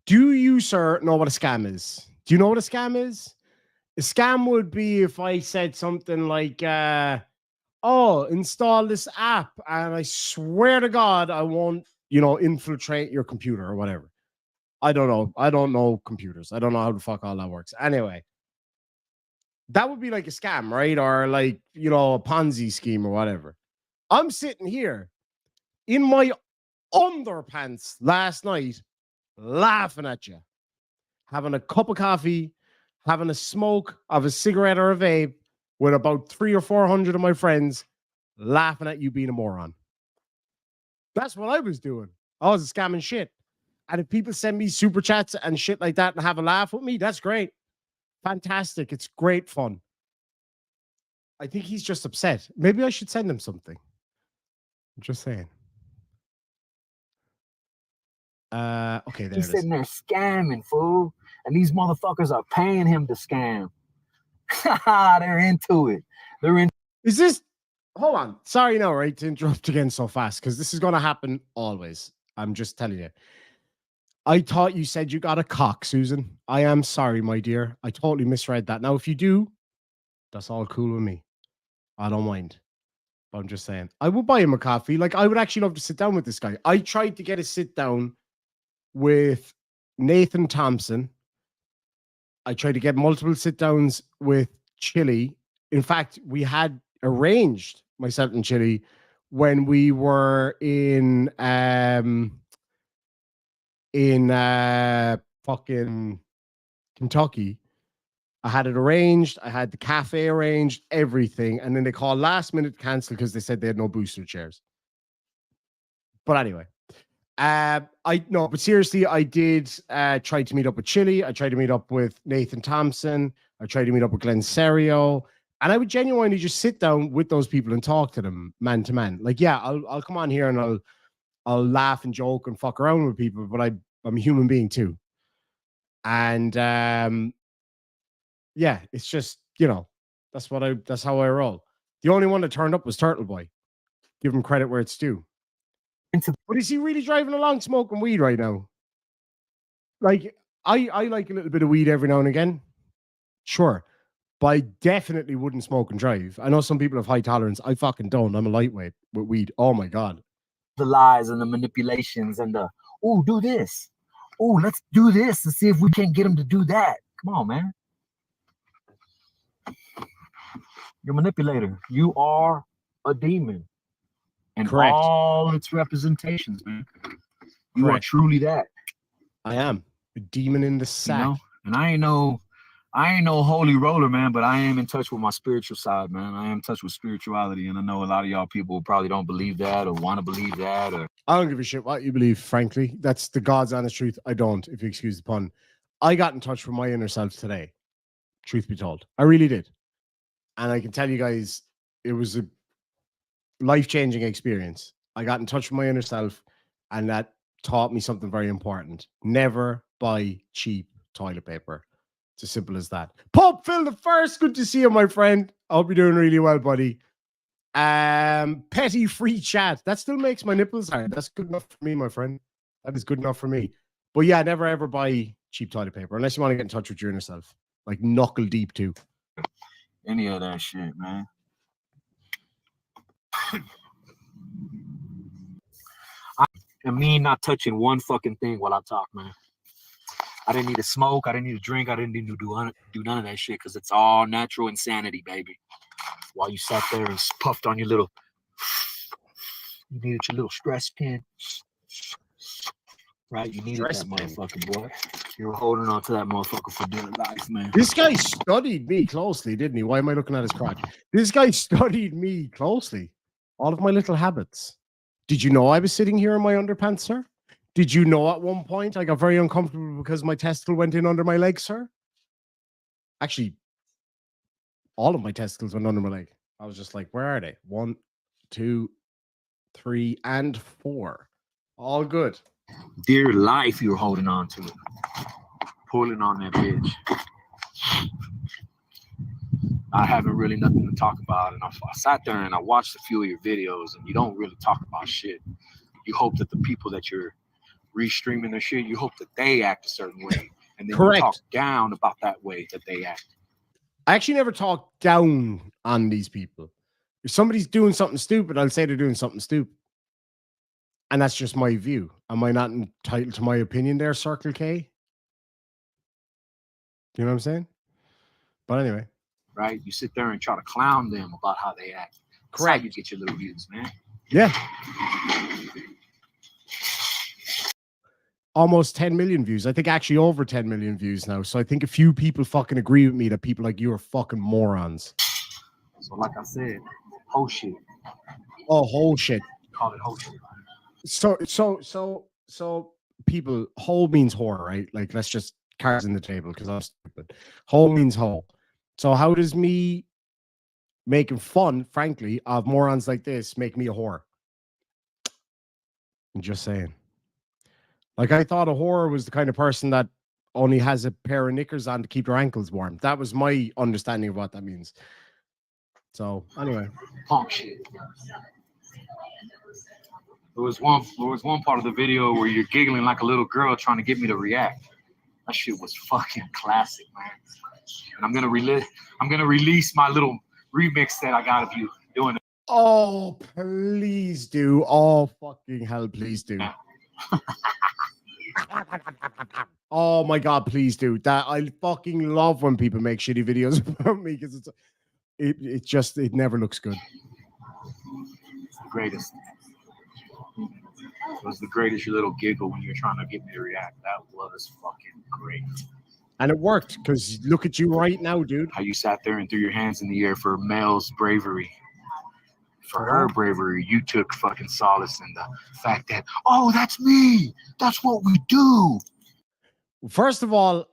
Do you, sir, know what a scam is? Do you know what a scam is? A scam would be if I said something like, oh, install this app, and I swear to God, I won't, infiltrate your computer or whatever. I don't know. I don't know computers. I don't know how the fuck all that works. Anyway, that would be like a scam, right? Or like, a Ponzi scheme or whatever. I'm sitting here in my underpants last night laughing at you, having a cup of coffee, having a smoke of a cigarette or a vape with about 300 or 400 of my friends laughing at you being a moron. That's what I was doing. I was scamming shit. And if people send me super chats and shit like that and have a laugh with me, that's great. Fantastic. It's great fun. I think he's just upset. Maybe I should send him something. I'm just saying. Okay, there He's sitting there scamming, fool. And these motherfuckers are paying him to scam. They're into it. Is this... Hold on. Sorry, no, right, to interrupt again so fast, because this is going to happen always. I'm just telling you. I thought you said you got a cock, Susan. I am sorry, my dear. I totally misread that. Now, if you do, that's all cool with me. I don't mind. But I'm just saying. I would buy him a coffee. Like, I would actually love to sit down with this guy. I tried to get a sit down with Nathan Thompson. I tried to get multiple sit downs with Chili. In fact, we had arranged, myself and Chili, when we were in fucking Kentucky. I had it arranged. I had the cafe arranged, everything. And then they called last minute to cancel because they said they had no booster chairs. But anyway, but seriously, I did try to meet up with Chili. I tried to meet up with Nathan Thompson. I tried to meet up with Glenn Serio. And I would genuinely just sit down with those people and talk to them man to man. Like, yeah, I'll come on here and I'll laugh and joke and fuck around with people, but I'm a human being too. And yeah, it's just, That's how I roll. The only one that turned up was Turtle Boy. Give him credit where it's due. But is he really driving along smoking weed right now? Like, I like a little bit of weed every now and again. Sure. But I definitely wouldn't smoke and drive. I know some people have high tolerance. I fucking don't. I'm a lightweight with weed. Oh my God. The lies and the manipulations and the, oh, do this. Oh, let's do this and see if we can't get him to do that. Come on, man. You're a manipulator. You are a demon. And Correct. all its representations, man. You are truly that. I am a demon in the sack. You know? And I ain't no holy roller, man, but I am in touch with my spiritual side, man. I am in touch with spirituality. And I know a lot of y'all people probably don't believe that or want to believe that. Or I don't give a shit what you believe, frankly. That's the God's honest truth. I don't, if you excuse the pun. I got in touch with my inner self today. Truth be told. I really did. And I can tell you guys, it was a life-changing experience. I got in touch with my inner self, and that taught me something very important. Never buy cheap toilet paper. It's as simple as that. Pop Phil the First, good to see you, my friend. I hope you're doing really well, buddy. Petty free chat. That still makes my nipples hard. That's good enough for me, my friend. That is good enough for me. But yeah, never ever buy cheap toilet paper unless you want to get in touch with your inner self. Like knuckle deep too. Any of that shit, man. I mean, not touching one fucking thing while I talk, man. I didn't need to smoke. I didn't need to drink. I didn't need to do none of that shit because it's all natural insanity, baby. While you sat there and puffed on your little, you needed your little stress pin, right? You needed that motherfucker, boy. You were holding on to that motherfucker for dear life, man. This guy studied me closely, didn't he? Why am I looking at his crotch? This guy studied me closely. All of my little habits. Did you know I was sitting here in my underpants, sir? Did you know at one point I got very uncomfortable because my testicle went in under my leg, sir? Actually, all of my testicles went under my leg. I was just like, where are they? 1, 2, 3, and 4. All good. Dear life, you were holding on to it. Pulling on that bitch. I haven't really nothing to talk about. And I sat there and I watched a few of your videos and you don't really talk about shit. You hope that the people that you're restreaming their shit, you hope that they act a certain way. And then you talk down about that way that they act. I actually never talk down on these people. If somebody's doing something stupid, I'll say they're doing something stupid. And that's just my view. Am I not entitled to my opinion there, Circle K? You know what I'm saying? But anyway. Right? You sit there and try to clown them about how they act. That's how you get your little views, man. Yeah. Almost 10 million views. I think actually over 10 million views now. So I think a few people fucking agree with me that people like you are fucking morons. So like I said, whole shit. Oh, whole shit. Call it whole shit. So people, whole means whore, right? Like, let's just cards in the table because I'm stupid. Whole means whole. So how does me making fun, frankly, of morons like this make me a whore? I'm just saying. Like, I thought a whore was the kind of person that only has a pair of knickers on to keep their ankles warm. That was my understanding of what that means. So, anyway. Punk shit. There was one part of the video where you're giggling like a little girl trying to get me to react. That shit was fucking classic, man. And I'm gonna release my little remix that I got of you doing it. Oh, please do. Oh, fucking hell, please do. Oh my God, please do that. I fucking love when people make shitty videos about me because it never looks good. It's the greatest. It was the greatest little giggle when you're trying to get me to react. That was fucking great. And it worked because look at you right now, dude. How you sat there and threw your hands in the air for Mel's bravery. For her bravery, you took fucking solace in the fact that, oh, that's me. That's what we do. First of all,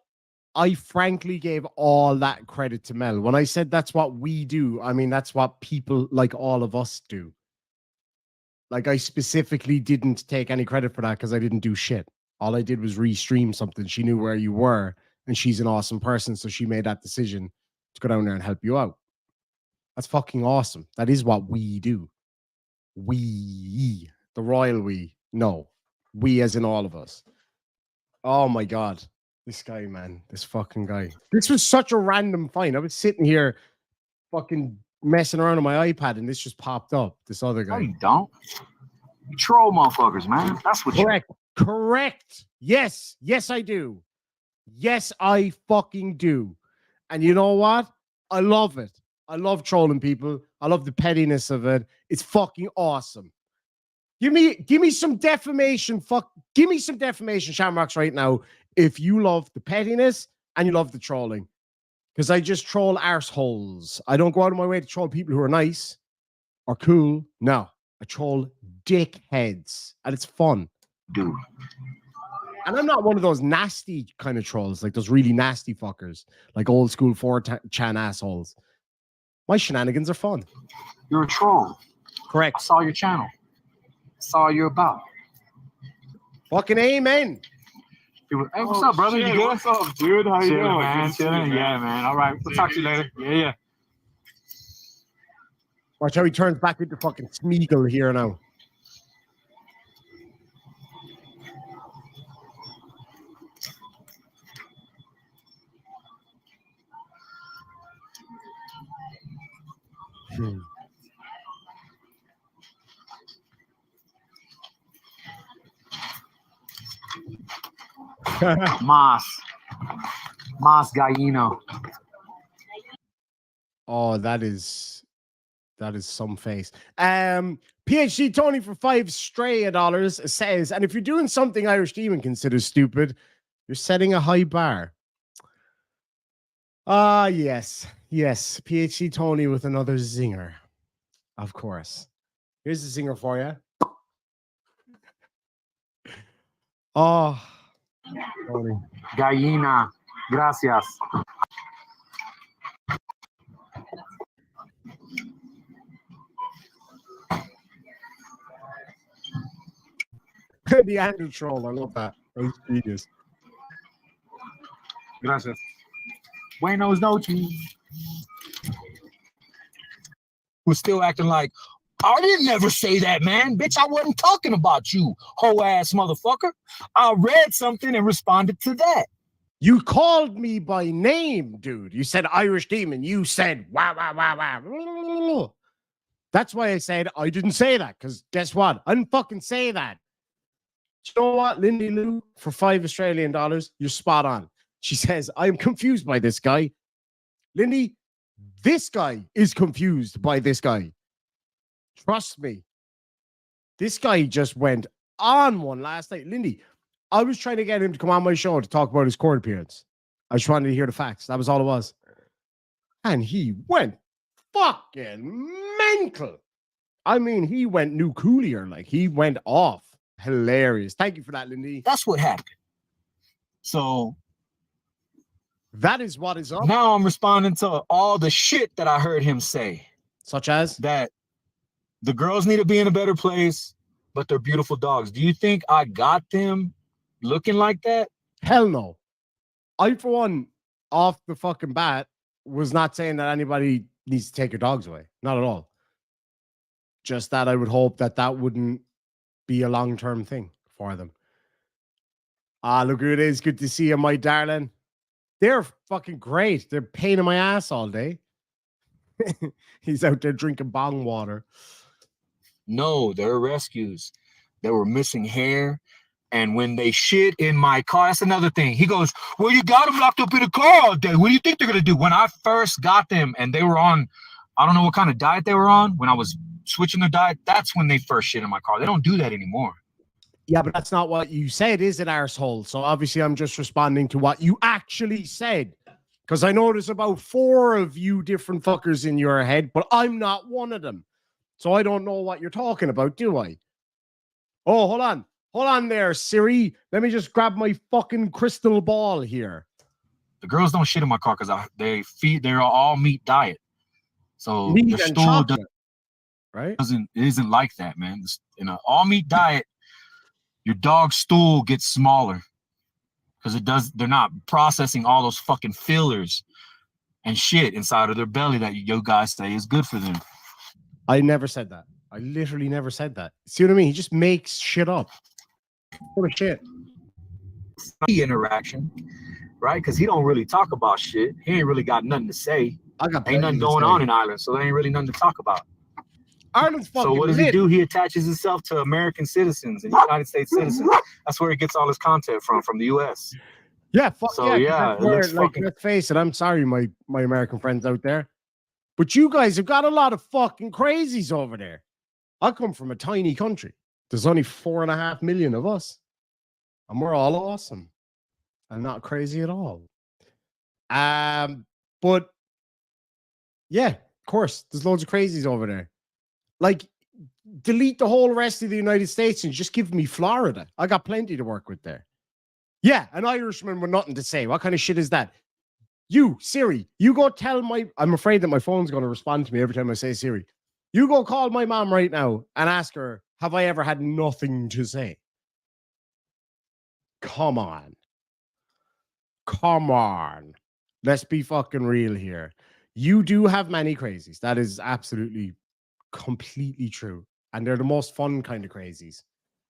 I frankly gave all that credit to Mel. When I said that's what we do, I mean, that's what people like all of us do. Like, I specifically didn't take any credit for that because I didn't do shit. All I did was restream something. She knew where you were, and she's an awesome person, so she made that decision to go down there and help you out. That's fucking awesome. That is what we do. We, the royal we. No, we as in all of us. Oh my God. This guy, man. This fucking guy. This was such a random find. I was sitting here fucking messing around on my iPad and this just popped up. This other guy. No, you don't. You troll motherfuckers, man. That's what Correct. Correct. Yes. Yes, I do. Yes, I fucking do. And you know what? I love it. I love trolling people. I love the pettiness of it. It's fucking awesome. Give me some defamation. Give me some defamation, Shamrocks, right now. If you love the pettiness and you love the trolling. Because I just troll arseholes. I don't go out of my way to troll people who are nice or cool. No. I troll dickheads. And it's fun. Dude. And I'm not one of those nasty kind of trolls, like those really nasty fuckers, like old school 4chan assholes. My shenanigans are fun. You're a troll. Correct. I saw your channel. I saw what you're about. Fucking amen. People, hey, what's up, brother? Shit, You good? what's up, dude? How you Chilling, doing? man. Good to see you, Chilling. Yeah, man. All right. We'll talk to you later. Yeah. Watch how he turns back into fucking Smeagol here now. Mas Gallino. Oh, that is some face. PhD Tony for $5 says, and if you're doing something Irish Demon considers stupid, you're setting a high bar. Yes. PhD Tony with another zinger. Of course. Here's the zinger for you. Oh, Tony. Gallina. Gracias. The Andrew troll. I love that. That's genius. Gracias. Buenos noches. Was still acting like, I didn't never say that, man. Bitch, I wasn't talking about you, hoe ass motherfucker. I read something and responded to that. You called me by name, dude. You said Irish Demon. You said wow, wow, wow, wow. That's why I said I didn't say that, because guess what? I didn't fucking say that. You know what, Lindy Lou, for $5 Australian, you're spot on. She says, I am confused by this guy. Lindy, this guy is confused by this guy. Trust me. This guy just went on one last night. Lindy, I was trying to get him to come on my show to talk about his court appearance. I just wanted to hear the facts. That was all it was. And he went fucking mental. I mean, he went nuclear. Like, he went off. Hilarious. Thank you for that, Lindy. That's what happened. So that is what is up. Now I'm responding to all the shit that I heard him say. Such as? That the girls need to be in a better place, but they're beautiful dogs. Do you think I got them looking like that? Hell no. I, for one, off the fucking bat, was not saying that anybody needs to take your dogs away. Not at all. Just that I would hope that that wouldn't be a long-term thing for them. Look who it is. Good to see you, my darling. They're fucking great. They're pain in my ass all day. He's out there drinking bong water. No, they're rescues. They were missing hair. And when they shit in my car, that's another thing. He goes, well, you got them locked up in a car all day. What do you think they're going to do? When I first got them and they were on, I don't know what kind of diet they were on. When I was switching their diet, that's when they first shit in my car. They don't do that anymore. Yeah, but that's not what you said, is it, arsehole? So obviously I'm just responding to what you actually said. Because I know there's about 4 of you different fuckers in your head, but I'm not one of them. So I don't know what you're talking about, do I? Oh, hold on. Hold on there, Siri. Let me just grab my fucking crystal ball here. The girls don't shit in my car because they're all meat diet. So Meat their and stool chocolate, right? it isn't like that, man. In an all meat diet, your dog's stool gets smaller because they're not processing all those fucking fillers and shit inside of their belly that you guys say is good for them. I never said that. I literally never said that. See what I mean? He just makes shit up. What a shit. Interaction, right? Because he don't really talk about shit. He ain't really got nothing to say. Ain't nothing going on in Ireland, so there ain't really nothing to talk about. Ireland's fucking So what does lit. he do? He attaches himself to American citizens and United States citizens. That's where he gets all his content from the U.S. Yeah, fuck so yeah. it looks like, fucking. Let's face it. I'm sorry, my American friends out there, but you guys have got a lot of fucking crazies over there. I come from a tiny country. There's only 4.5 million of us, and we're all awesome and not crazy at all. But yeah, of course, there's loads of crazies over there. Like, delete the whole rest of the United States and just give me Florida. I got plenty to work with there. Yeah, an Irishman with nothing to say. What kind of shit is that? You, Siri, you go tell I'm afraid that my phone's going to respond to me every time I say Siri. You go call my mom right now and ask her, have I ever had nothing to say? Come on. Come on. Let's be fucking real here. You do have many crazies. That is absolutely, completely true. And they're the most fun kind of crazies.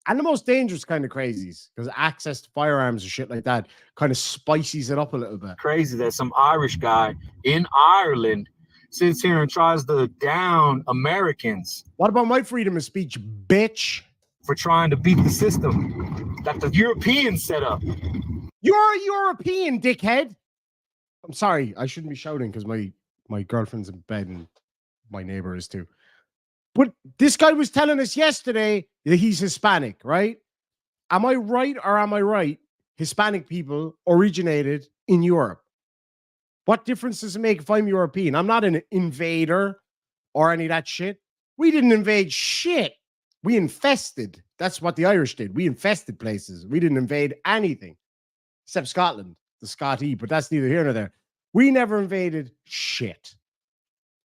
And the most dangerous kind of crazies, because access to firearms and shit like that kind of spices it up a little bit. Crazy that some Irish guy in Ireland sits here and tries to down Americans. What about my freedom of speech, bitch? For trying to beat the system that the Europeans set up. You're a European, dickhead. I'm sorry, I shouldn't be shouting because my girlfriend's in bed and my neighbor is too. But this guy was telling us yesterday that he's Hispanic, right? Am I right or am I right? Hispanic people originated in Europe. What difference does it make if I'm European? I'm not an invader or any of that shit. We didn't invade shit. We infested. That's what the Irish did. We infested places. We didn't invade anything except Scotland, the Scotty, but that's neither here nor there. We never invaded shit.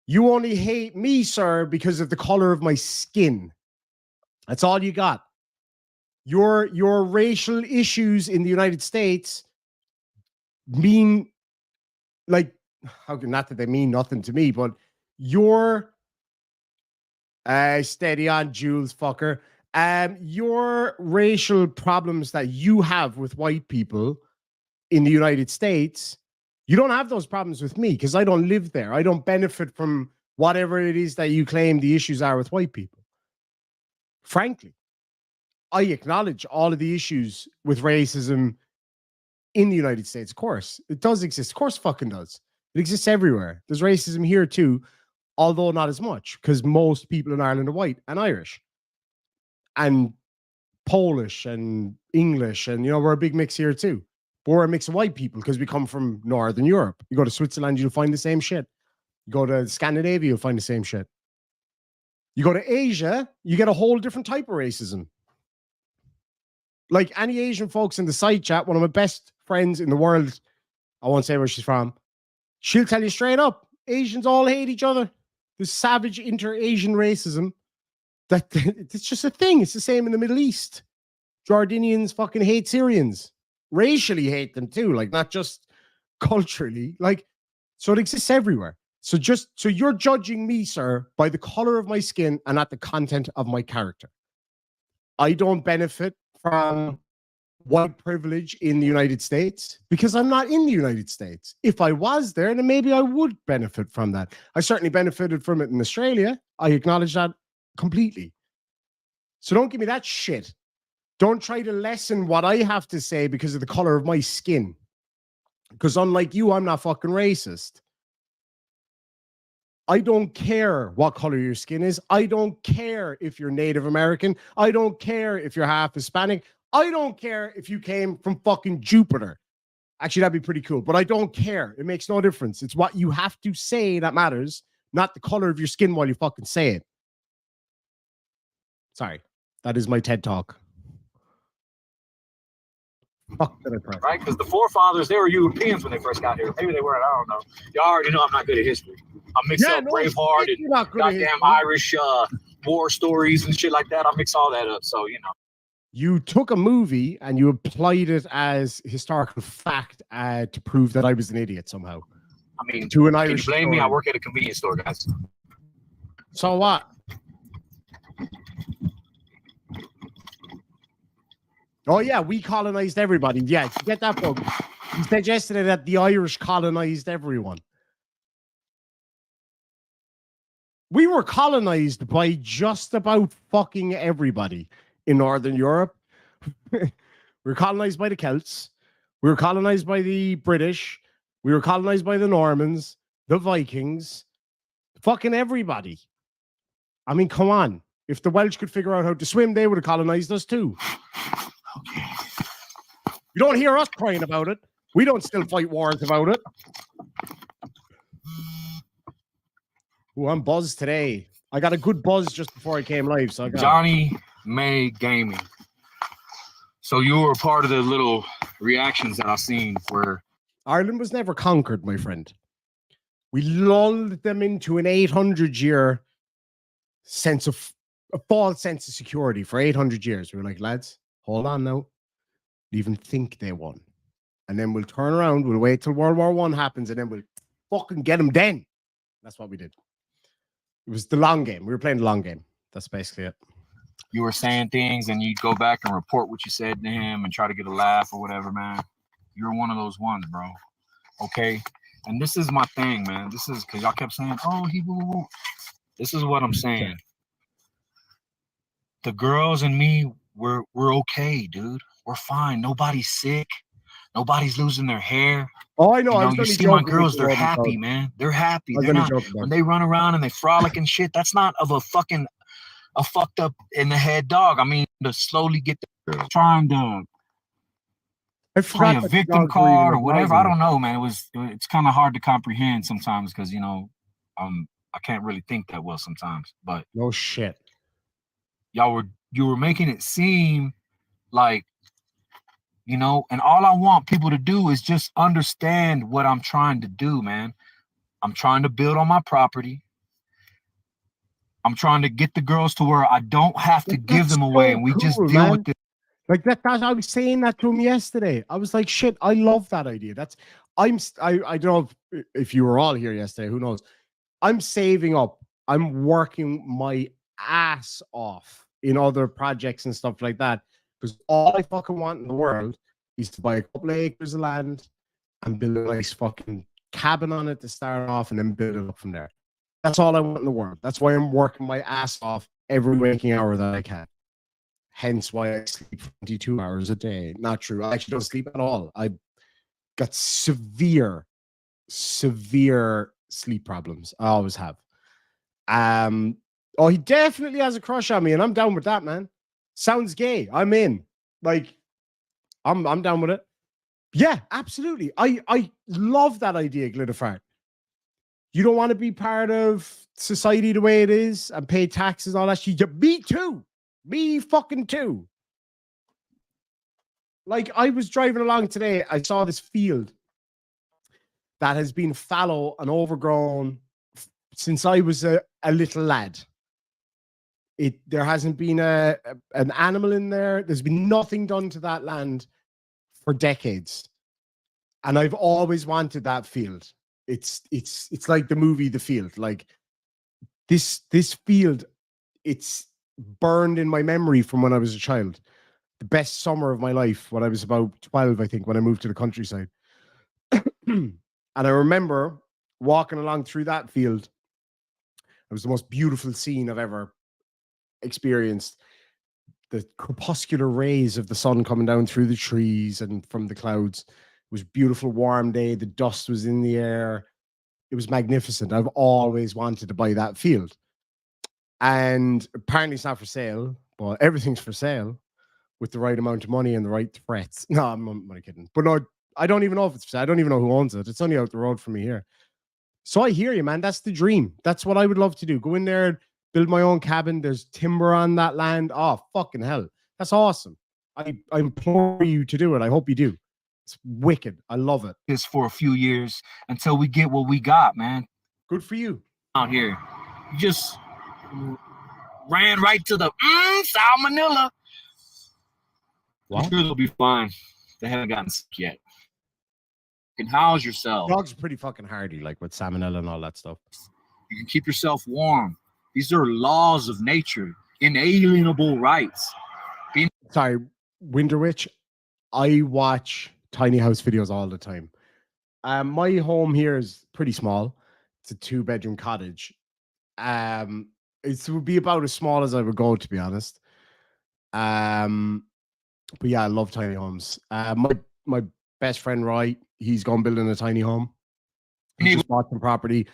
You only hate me, sir, because of the color of my skin. That's all you got. Your racial issues in the United States mean, like, not that they mean nothing to me, but your steady on, Jules, fucker. Your racial problems that you have with white people in the United States, you don't have those problems with me because I don't live there. I don't benefit from whatever it is that you claim the issues are with white people. Frankly, I acknowledge all of the issues with racism in the United States. Of course, it does exist. Of course, fucking does. It exists everywhere. There's racism here too, although not as much because most people in Ireland are white and Irish and Polish and English. And, we're a big mix here too. But we're a mix of white people because we come from Northern Europe. You go to Switzerland, you'll find the same shit. You go to Scandinavia, you'll find the same shit. You go to Asia, you get a whole different type of racism. Like any Asian folks in the side chat, one of my best friends in the world, I won't say where she's from, she'll tell you straight up, Asians all hate each other. This savage inter-Asian racism, it's just a thing. It's the same in the Middle East. Jordanians fucking hate Syrians. Racially hate them too, like not just culturally. Like, so it exists everywhere. So you're judging me, sir, by the color of my skin and not the content of my character. I don't benefit from white privilege in the United States because I'm not in the United States. If I was there, then maybe I would benefit from that. I certainly benefited from it in Australia. I acknowledge that completely. So don't give me that shit. Don't try to lessen what I have to say because of the color of my skin. Because unlike you, I'm not fucking racist. I don't care what color your skin is. I don't care if you're Native American. I don't care if you're half Hispanic. I don't care if you came from fucking Jupiter. Actually, that'd be pretty cool, but I don't care. It makes no difference. It's what you have to say that matters, not the color of your skin while you fucking say it. Sorry. That is my TED Talk. Fuck did I press? Right? Because the forefathers, they were Europeans when they first got here. Maybe they weren't. I don't know. Y'all already know I'm not good at history. I mix up Braveheart and goddamn Irish war stories and shit like that. I mix all that up. So, You took a movie and you applied it as historical fact to prove that I was an idiot somehow. I mean, to an can you Irish blame me? I historian. work at a convenience store, guys. So what? Oh yeah, we colonized everybody. Yeah, get that book. He said yesterday that the Irish colonized everyone. We were colonized by just about fucking everybody in Northern Europe. We were colonized by the Celts. We were colonized by the British. We were colonized by the Normans, the Vikings, fucking everybody. I mean, come on. If the Welsh could figure out how to swim, they would have colonized us too. You don't hear us crying about it. We don't still fight wars about it. Ooh, I'm buzzed today. I got a good buzz just before I came live. So I got Johnny May Gaming. So you were part of the little reactions that I seen where Ireland was never conquered, my friend. We lulled them into an 800-year sense of a false sense of security for 800 years. We were like, lads, hold on now. Even think they won. And then we'll turn around, we'll wait till World War I happens, and then we'll fucking get them then. That's what we did. It was the long game. We were playing the long game. That's basically it. you were saying things and you'd go back and report what you said to him and try to get a laugh or whatever, man. You're one of those ones, bro. Okay? And this is my thing, man. This is because y'all kept saying, oh, he will. This is what I'm saying. Okay. The girls and me, we're okay, dude. We're fine. Nobody's sick. Nobody's losing their hair. Oh, I know. You know, you see my girls, they're happy, man. They're happy. They're not, when they run around and they frolic and shit, that's not of a fucked up in the head dog. I mean, to slowly get the trying to play a victim card or whatever. I don't know, man. It's kind of hard to comprehend sometimes because, you know, I can't really think that well sometimes. But no shit. You were making it seem like, you know, and all I want people to do is just understand what I'm trying to do, man. I'm trying to build on my property. I'm trying to get the girls to where I don't have to give them away, and we just deal with it. Like that, I was saying that to him yesterday. I was like, shit, I love that idea. I don't know if you were all here yesterday, who knows? I'm saving up. I'm working my ass off in other projects and stuff like that. Because all I fucking want in the world is to buy a couple of acres of land and build a nice fucking cabin on it to start off and then build it up from there. That's all I want in the world. That's why I'm working my ass off every waking hour that I can. Hence why I sleep 22 hours a day. Not true. I actually don't sleep at all. I got severe sleep problems. I always have. Oh, he definitely has a crush on me, and I'm down with that, man. Sounds gay. I'm in. Like, I'm down with it. Yeah, absolutely. I love that idea, Glitterfart. You don't want to be part of society the way it is and pay taxes and all that shit. Me too. Me fucking too. Like, I was driving along today. I saw this field that has been fallow and overgrown since I was a little lad. There hasn't been an animal in there. There's been nothing done to that land for decades. And I've always wanted that field. It's like the movie The Field. Like this field, it's burned in my memory from when I was a child. The best summer of my life when I was about 12, I think, when I moved to the countryside. And I remember walking along through that field. It was the most beautiful scene I've ever experienced. The crepuscular rays of the sun coming down through the trees and from the clouds. It was a beautiful, warm day. The dust was in the air. It was magnificent. I've always wanted to buy that field. And apparently it's not for sale, but everything's for sale with the right amount of money and the right threats. No, I'm only kidding. But no, I don't even know if it's for sale. I don't even know who owns it. It's only out the road from me here. So I hear you, man. That's the dream. That's what I would love to do. Go in there, build my own cabin. There's timber on that land. Oh, fucking hell. That's awesome. I implore you to do it. I hope you do. It's wicked. I love it. This for a few years until we get what we got, man. Good for you. Out here. You just ran right to the salmonella. What? I'm sure they'll be fine. They haven't gotten sick yet. You can house yourself. Dogs are pretty fucking hardy, like with salmonella and all that stuff. You can keep yourself warm. These are laws of nature, inalienable rights. Sorry, Winter Witch, I watch tiny house videos all the time. My home here is pretty small. It's a 2-bedroom cottage. It would be about as small as I would go, to be honest. But yeah, I love tiny homes. My best friend Roy, he's gone building a tiny home. He just bought some property,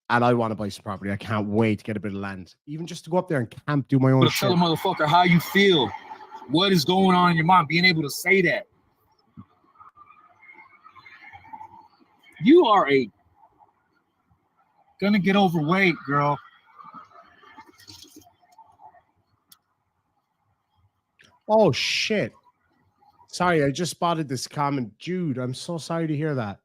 and I want to buy some property. I can't wait to get a bit of land, even just to go up there and camp, do my own shit. Tell a motherfucker how you feel, what is going on in your mind, being able to say that. You are gonna get overweight, girl. Oh shit. Sorry, I just spotted this comment. Jude, I'm so sorry to hear that.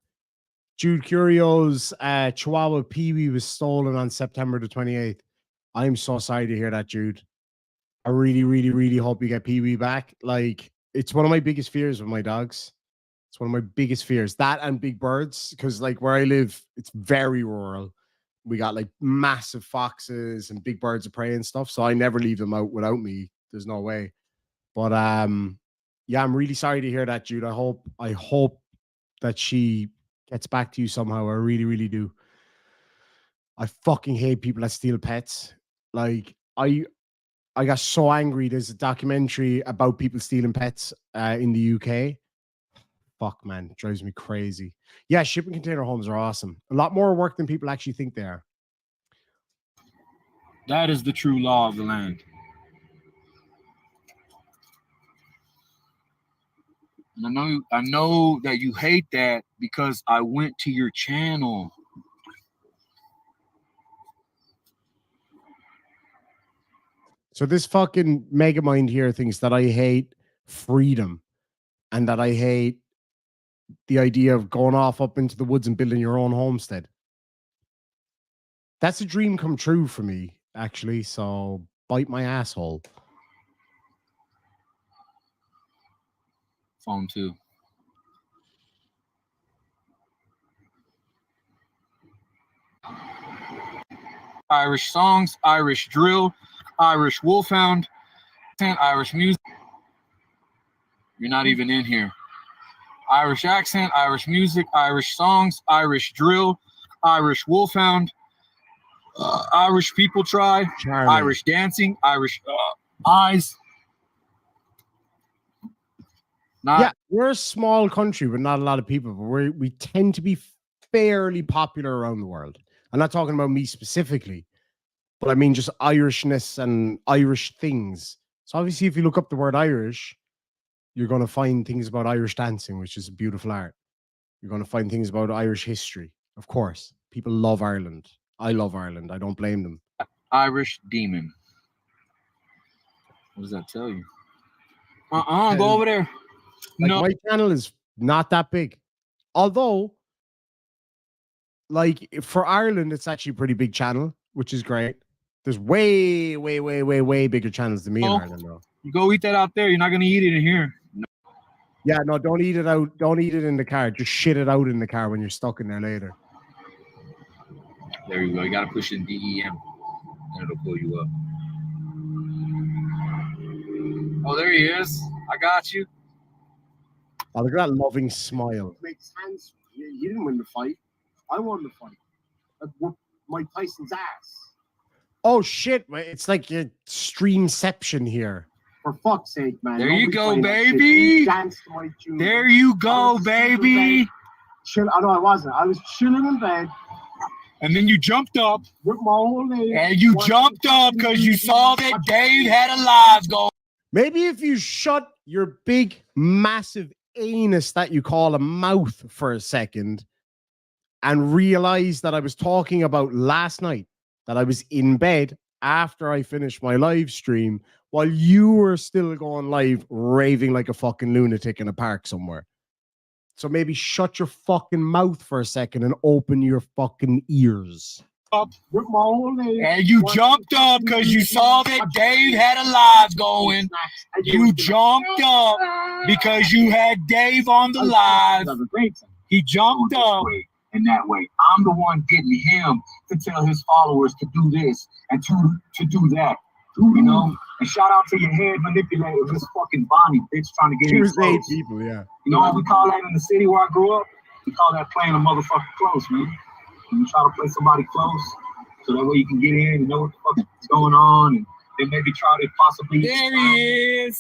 Jude Curio's Chihuahua Pee-wee was stolen on September the 28th. I'm so sorry to hear that, Jude. I really, really, really hope you get Pee-wee back. Like, it's one of my biggest fears with my dogs. It's one of my biggest fears. That and big birds, because like where I live, it's very rural. We got like massive foxes and big birds of prey and stuff. So I never leave them out without me. There's no way. But yeah, I'm really sorry to hear that, Jude. I hope that she gets back to you somehow. I really, really do. I fucking hate people that steal pets. Like I got so angry. There's a documentary about people stealing pets in the UK. Fuck, man, it drives me crazy. Yeah, shipping container homes are awesome. A lot more work than people actually think they are. That is the true law of the land. And I know that you hate that because I went to your channel. So this fucking Megamind here thinks that I hate freedom and that I hate the idea of going off up into the woods and building your own homestead. That's a dream come true for me, actually. So bite my asshole. Phone 2. Irish songs, Irish drill, Irish wolfhound, Irish music. You're not even in here. Irish accent, Irish music, Irish songs, Irish drill, Irish wolfhound, Irish people try, Charlie. Irish dancing, Irish eyes. Yeah, we're a small country with not a lot of people, but we tend to be fairly popular around the world. I'm not talking about me specifically, but I mean just Irishness and Irish things. So obviously, if you look up the word Irish, you're going to find things about Irish dancing, which is a beautiful art. You're going to find things about Irish history. Of course, people love Ireland. I love Ireland. I don't blame them. Irish demon. What does that tell you? Go over there. Like, no, my channel is not that big. Although, like, for Ireland, it's actually a pretty big channel, which is great. There's way, way, way, way, way bigger channels than me in Ireland, though. You go eat that out there. You're not going to eat it in here. No. Yeah, no, don't eat it out. Don't eat it in the car. Just shit it out in the car when you're stuck in there later. There you go. You got to push in DEM, and it'll pull you up. Oh, there he is. I got you. Oh, look at that loving smile. Makes sense. You didn't win the fight. I won the fight. I whooped Mike Tyson's ass. Oh shit! It's like a streamception here. For fuck's sake, man. There you go, baby. There you go, baby. I know I wasn't. I was chilling in bed. And then you jumped up. With my old lady. And you jumped up because you saw that Dave had a live going. Maybe if you shut your big, massive anus that you call a mouth for a second and realize that I was talking about last night, that I was in bed after I finished my live stream while you were still going live raving like a fucking lunatic in a park somewhere. So maybe shut your fucking mouth for a second and open your fucking ears. Up with my old lady. And you jumped up because you saw that Dave had a live going. You jumped up because you had Dave on the live. He jumped up. In that way, I'm the one getting him to tell his followers to do this and to do that. You know, and shout out to your head manipulator, Miss fucking Bonnie, bitch, trying to get She in was 8 close. people, yeah. You know what we call that in the city where I grew up? We call that playing a motherfucker close, man. You try to play somebody close, so that way you can get in and know what the fuck is going on, and then maybe try to possibly. There he is.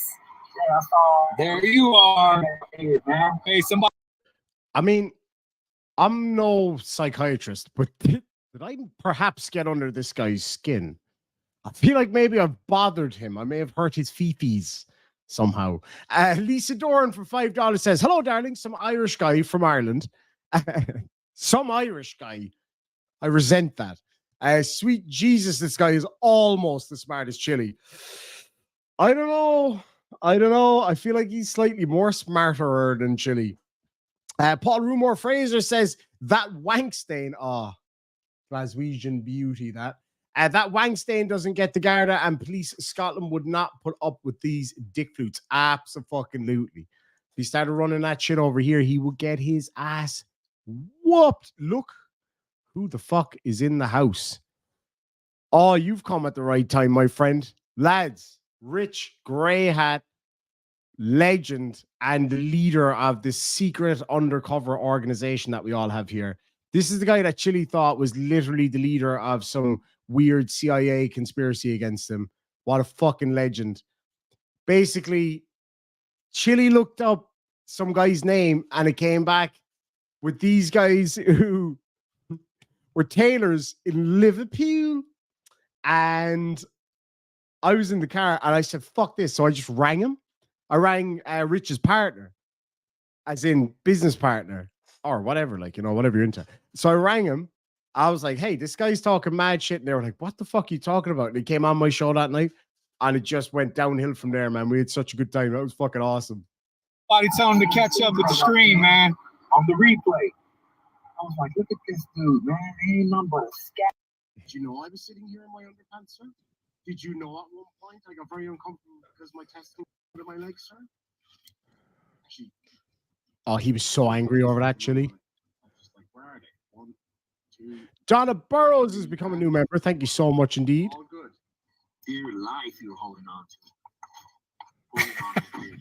Yeah, I saw. There you are. Hey, man. Hey, somebody. I mean, I'm no psychiatrist, but did I perhaps get under this guy's skin? I feel like maybe I've bothered him. I may have hurt his fifis somehow. Lisa Doran for $5 says, hello, darling. Some Irish guy from Ireland. Some Irish guy. I resent that. Sweet Jesus, this guy is almost as smart as Chili. I don't know. I feel like he's slightly more smarter than Chili. Paul Rumor Fraser says, that wank stain. Oh, Glaswegian beauty, that. That wank stain doesn't get the Garda, and Police Scotland would not put up with these dick flutes. Absolutely. If he started running that shit over here, he would get his ass whooped. Look who the fuck is in the house. Oh, you've come at the right time, my friend. Lads, Rich Grey Hat, legend and leader of this secret undercover organization that we all have here. This is the guy that Chili thought was literally the leader of some weird CIA conspiracy against him. What a fucking legend. Basically, Chili looked up some guy's name and it came back with these guys who were tailors in Liverpool. And I was in the car and I said, fuck this. So I just rang him. I rang Rich's partner, as in business partner or whatever, like, you know, whatever you're into. So I rang him. I was like, hey, this guy's talking mad shit. And they were like, what the fuck are you talking about? And he came on my show that night and it just went downhill from there, man. We had such a good time. That was fucking awesome. Somebody tell him to catch up with the screen, man. On the replay. I was like, look at this dude, man. He ain't nothing but a scat. Did you know I was sitting here in my underpants, sir? Did you know at one point I got very uncomfortable because my testing under my legs, sir? Actually, Oh, he was so angry over that, Chili. I'm just like, where are they? 1, 2. Donna Burrows has become a new member. Thank you so much indeed. All good. Dear life you're holding on to. Holding on to dear.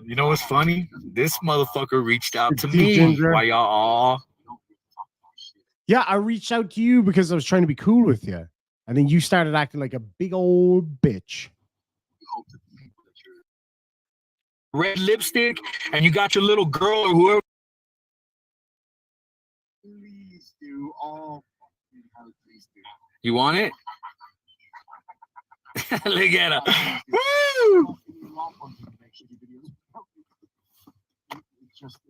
You know what's funny? This motherfucker reached out to Big me. Ginger. Why y'all all? Yeah, I reached out to you because I was trying to be cool with you. And then you started acting like a big old bitch. Red lipstick, and you got your little girl or whoever. Please do. Oh, fucking hell, please do. You want it? Look at her. Woo!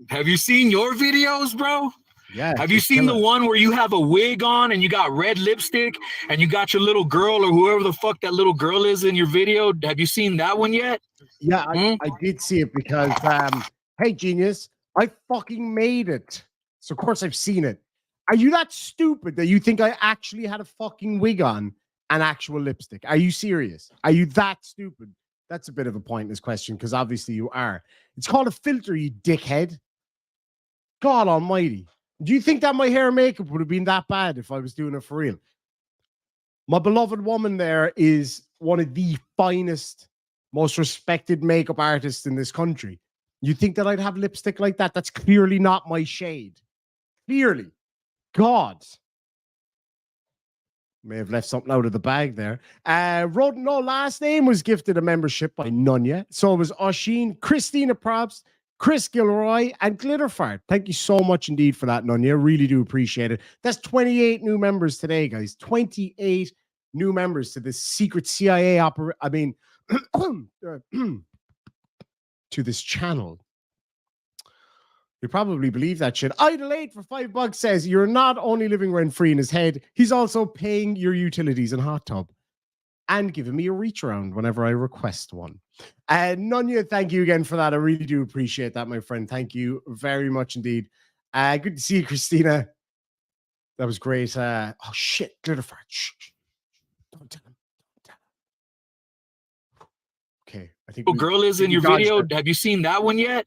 Have you seen your videos, bro? Yeah. Have you seen the one where you have a wig on and you got red lipstick and you got your little girl or whoever the fuck that little girl is in your video? Have you seen that one yet? Yeah, I did see it because, hey, genius, I fucking made it. So, of course, I've seen it. Are you that stupid that you think I actually had a fucking wig on and actual lipstick? Are you serious? Are you that stupid? That's a bit of a pointless question because obviously you are. It's called a filter, you dickhead. God almighty. Do you think that my hair and makeup would have been that bad if I was doing it for real? My beloved woman there is one of the finest, most respected makeup artists in this country. You think that I'd have lipstick like that? That's clearly not my shade. Clearly. God. May have left something out of the bag there. Rodent No Last Name was gifted a membership by Nunya. So it was Oshin, Christina Probst, Chris Gilroy, and Glitterfart. Thank you so much indeed for that, Nunya. Really do appreciate it. That's 28 new members today, guys. 28 new members to this secret CIA to this channel. You probably believe that shit. Idle 8 for $5 says you're not only living rent-free in his head, he's also paying your utilities and hot tub and giving me a reach around whenever I request one. And Nunya, thank you again for that. I really do appreciate that, my friend. Thank you very much indeed. Good to see you, Christina. That was great. Oh shit, Glitterfart. Shh. Don't tell him. Okay, I think Girl is in your video. Have you seen that one yet?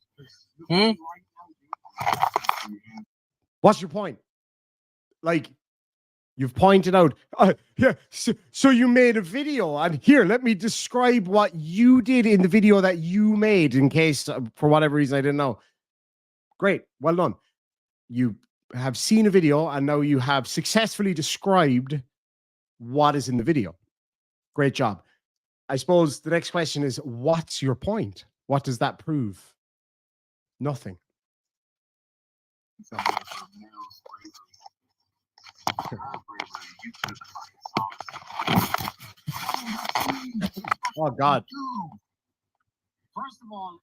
Hmm? What's your point? Like, you've pointed out, yeah, so you made a video, and here, let me describe what you did in the video that you made in case, for whatever reason, I didn't know. Great. Well done. You have seen a video, and now you have successfully described what is in the video. Great job. I suppose the next question is, what's your point? What does that prove? Nothing. Oh, God. First of all,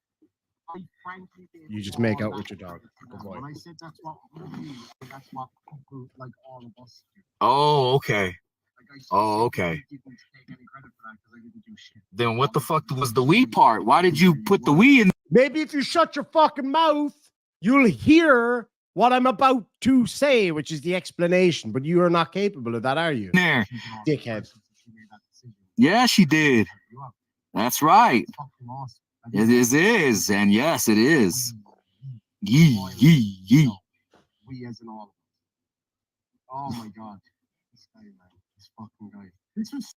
I frankly did. You just make out with your dog. Good boy. When I said that's what people like all of us do. Oh, okay. Like I said, Oh, okay. I didn't take any credit for that because I didn't do shit. Then what the fuck was the we part? Why did you put the we in Maybe if you shut your fucking mouth, you'll hear what I'm about to say, which is the explanation. But you are not capable of that, are you? there? Dickhead. Yeah, she did. That's right. It's fucking awesome. It is. And yes, it is. Yee. We as in all of us. Oh my God. This guy, man. This fucking guy. This was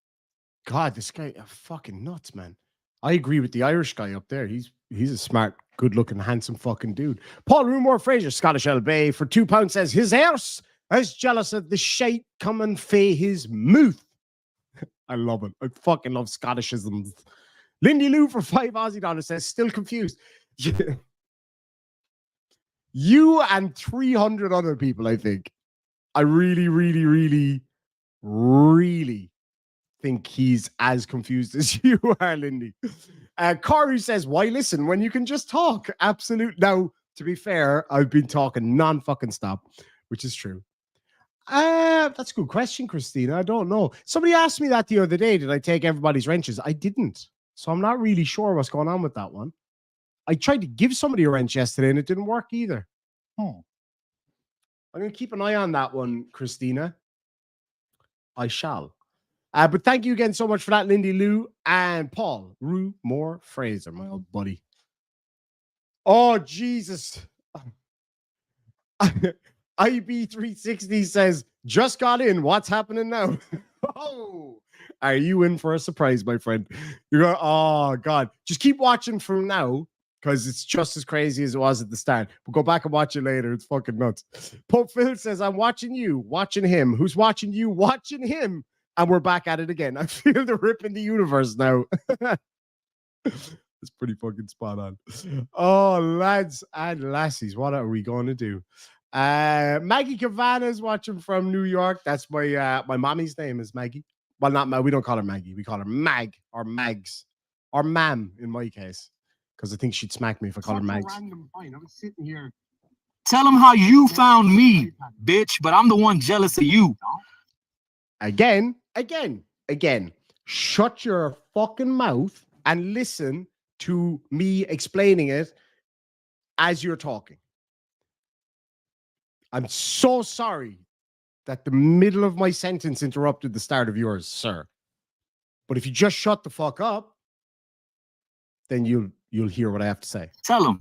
God, this guy fucking nuts, man. I agree with the Irish guy up there. He's a smart, good-looking, handsome fucking dude. Paul Rumore Fraser, Scottish Bay, for £2 says his horse is jealous of the shite coming fae his mouth. I love it. I fucking love Scottishisms. Lindy Lou for $5 Aussie says still confused. You and 300 other people, I think. I really think he's as confused as you are, Lindy. Corey says, why listen when you can just talk? Absolute. Now, to be fair, I've been talking non-fucking stop, which is true. That's a good question, Christina. I don't know. Somebody asked me that the other day. Did I take everybody's wrenches? I didn't. So I'm not really sure what's going on with that one. I tried to give somebody a wrench yesterday and it didn't work either. I'm going to keep an eye on that one, Christina. I shall. But thank you again so much for that, Lindy Lou and Paul Rumore Fraser, my old buddy. Oh, Jesus. IB360 says, just got in. What's happening now? Oh, are you in for a surprise, my friend? You're going, oh, God. Just keep watching from now because it's just as crazy as it was at the start. But go back and watch it later. It's fucking nuts. Pope Phil says, I'm watching you, watching him. Who's watching you, watching him? And we're back at it again. I feel the rip in the universe now. It's pretty fucking spot on. Oh, lads and lassies, what are we going to do? Maggie Cavana is watching from New York. That's my my mommy's name is Maggie. Well, not Mag. We don't call her Maggie. We call her Mag or Mags or Mam in my case, because I think she'd smack me if I call her Mags. random point. I was sitting here. Tell them how you found me, bitch, but I'm the one jealous of you. Again. Shut your fucking mouth and listen to me explaining it as you're talking. I'm so sorry that the middle of my sentence interrupted the start of yours, sir. But if you just shut the fuck up, then you'll hear what I have to say. Tell them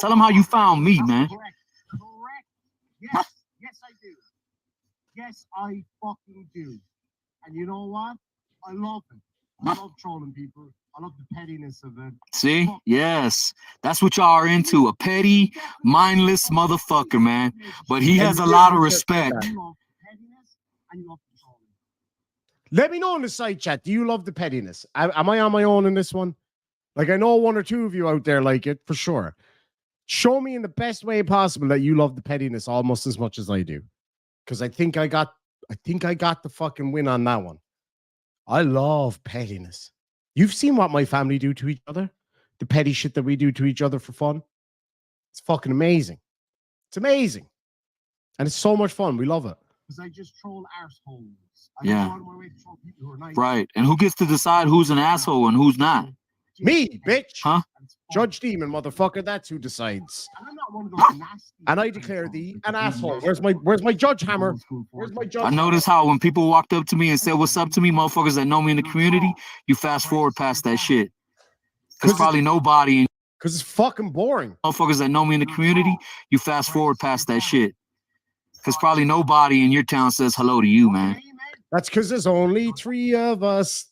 how you found me, man. Correct. Yes, I do. Yes, I fucking do. And you know what? I love it. I love trolling people. I love the pettiness of it. See? Yes. That's what y'all are into. A petty, mindless motherfucker, man. But he has a lot of respect. You love pettiness and you love the trolling. Let me know in the side chat. Do you love the pettiness? Am I on my own in this one? Like, I know one or two of you out there like it, for sure. Show me in the best way possible that you love the pettiness almost as much as I do. Because I think I got the fucking win on that one. I love pettiness. You've seen what my family do to each other. The petty shit that we do to each other for fun. It's fucking amazing. It's amazing. And it's so much fun. We love it. Because I just troll arseholes. Yeah. go out of my way to troll people who are nice. Right. And who gets to decide who's an asshole and who's not? Me, bitch. Huh? Judge Demon, motherfucker. That's who decides. And I'm not one of those nasty. And I declare thee an asshole. Where's my judge hammer? Where's my judge? I noticed how when people walked up to me and said, what's up to me, motherfuckers that know me in the community, you fast forward past that shit. There's probably nobody. Because it's fucking boring. Motherfuckers that know me in the community, you fast forward past that shit. Because probably nobody in your town says hello to you, man. That's because there's only three of us.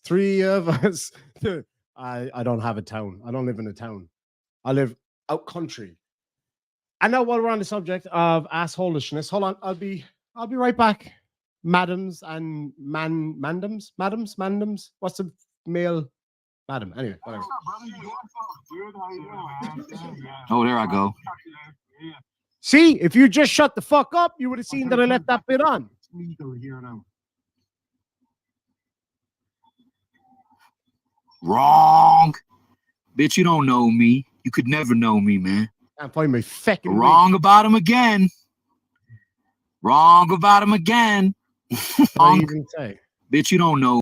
I don't have a town. I don't live in a town. I live out country. And now while we're on the subject of assholishness, hold on, I'll be right back. Madams and madams. What's the male madam? Anyway, whatever. Oh, there I go. See, if you just shut the fuck up, you would have seen that I left that bit on. It's legal here now. Wrong. Bitch, you don't know me. You could never know me, man. Can't find my fucking Wrong about him again. Wrong about him again. What Wrong. did I even say? Bitch, you don't know.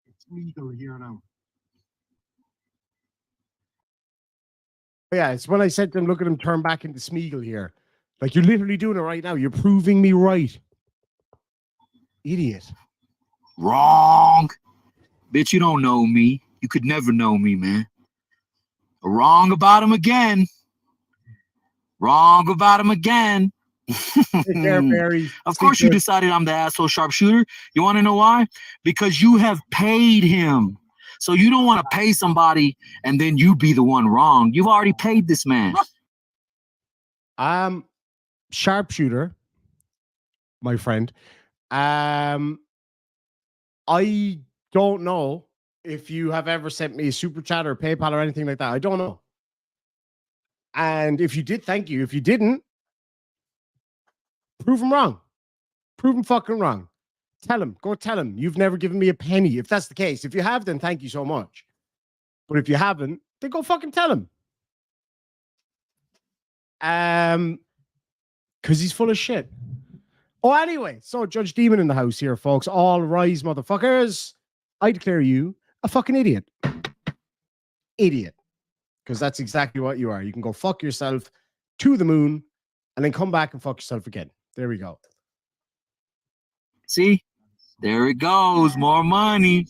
It's legal here now. Yeah, it's when I said to him, look at him turn back into Smeagol here. Like, you're literally doing it right now. You're proving me right. Idiot. Wrong. Bitch, you don't know me. You could never know me, man. Wrong about him again. Wrong about him again. Take care, Barry. Of course you decided I'm the asshole sharpshooter. You want to know why? Because you have paid him. So you don't want to pay somebody and then you be the one wrong. You've already paid this man. Sharpshooter, my friend. I don't know if you have ever sent me a super chat or PayPal or anything like that. I don't know. And if you did, thank you. If you didn't, prove him wrong. Prove him fucking wrong. Tell him. Go tell him. You've never given me a penny. If that's the case. If you have, then thank you so much. But if you haven't, then go fucking tell him. Because he's full of shit. Oh, anyway. So Judge Demon in the house here, folks. All rise, motherfuckers. I declare you a fucking idiot. Idiot. Because that's exactly what you are. You can go fuck yourself to the moon and then come back and fuck yourself again. There we go. See? There it goes. More money.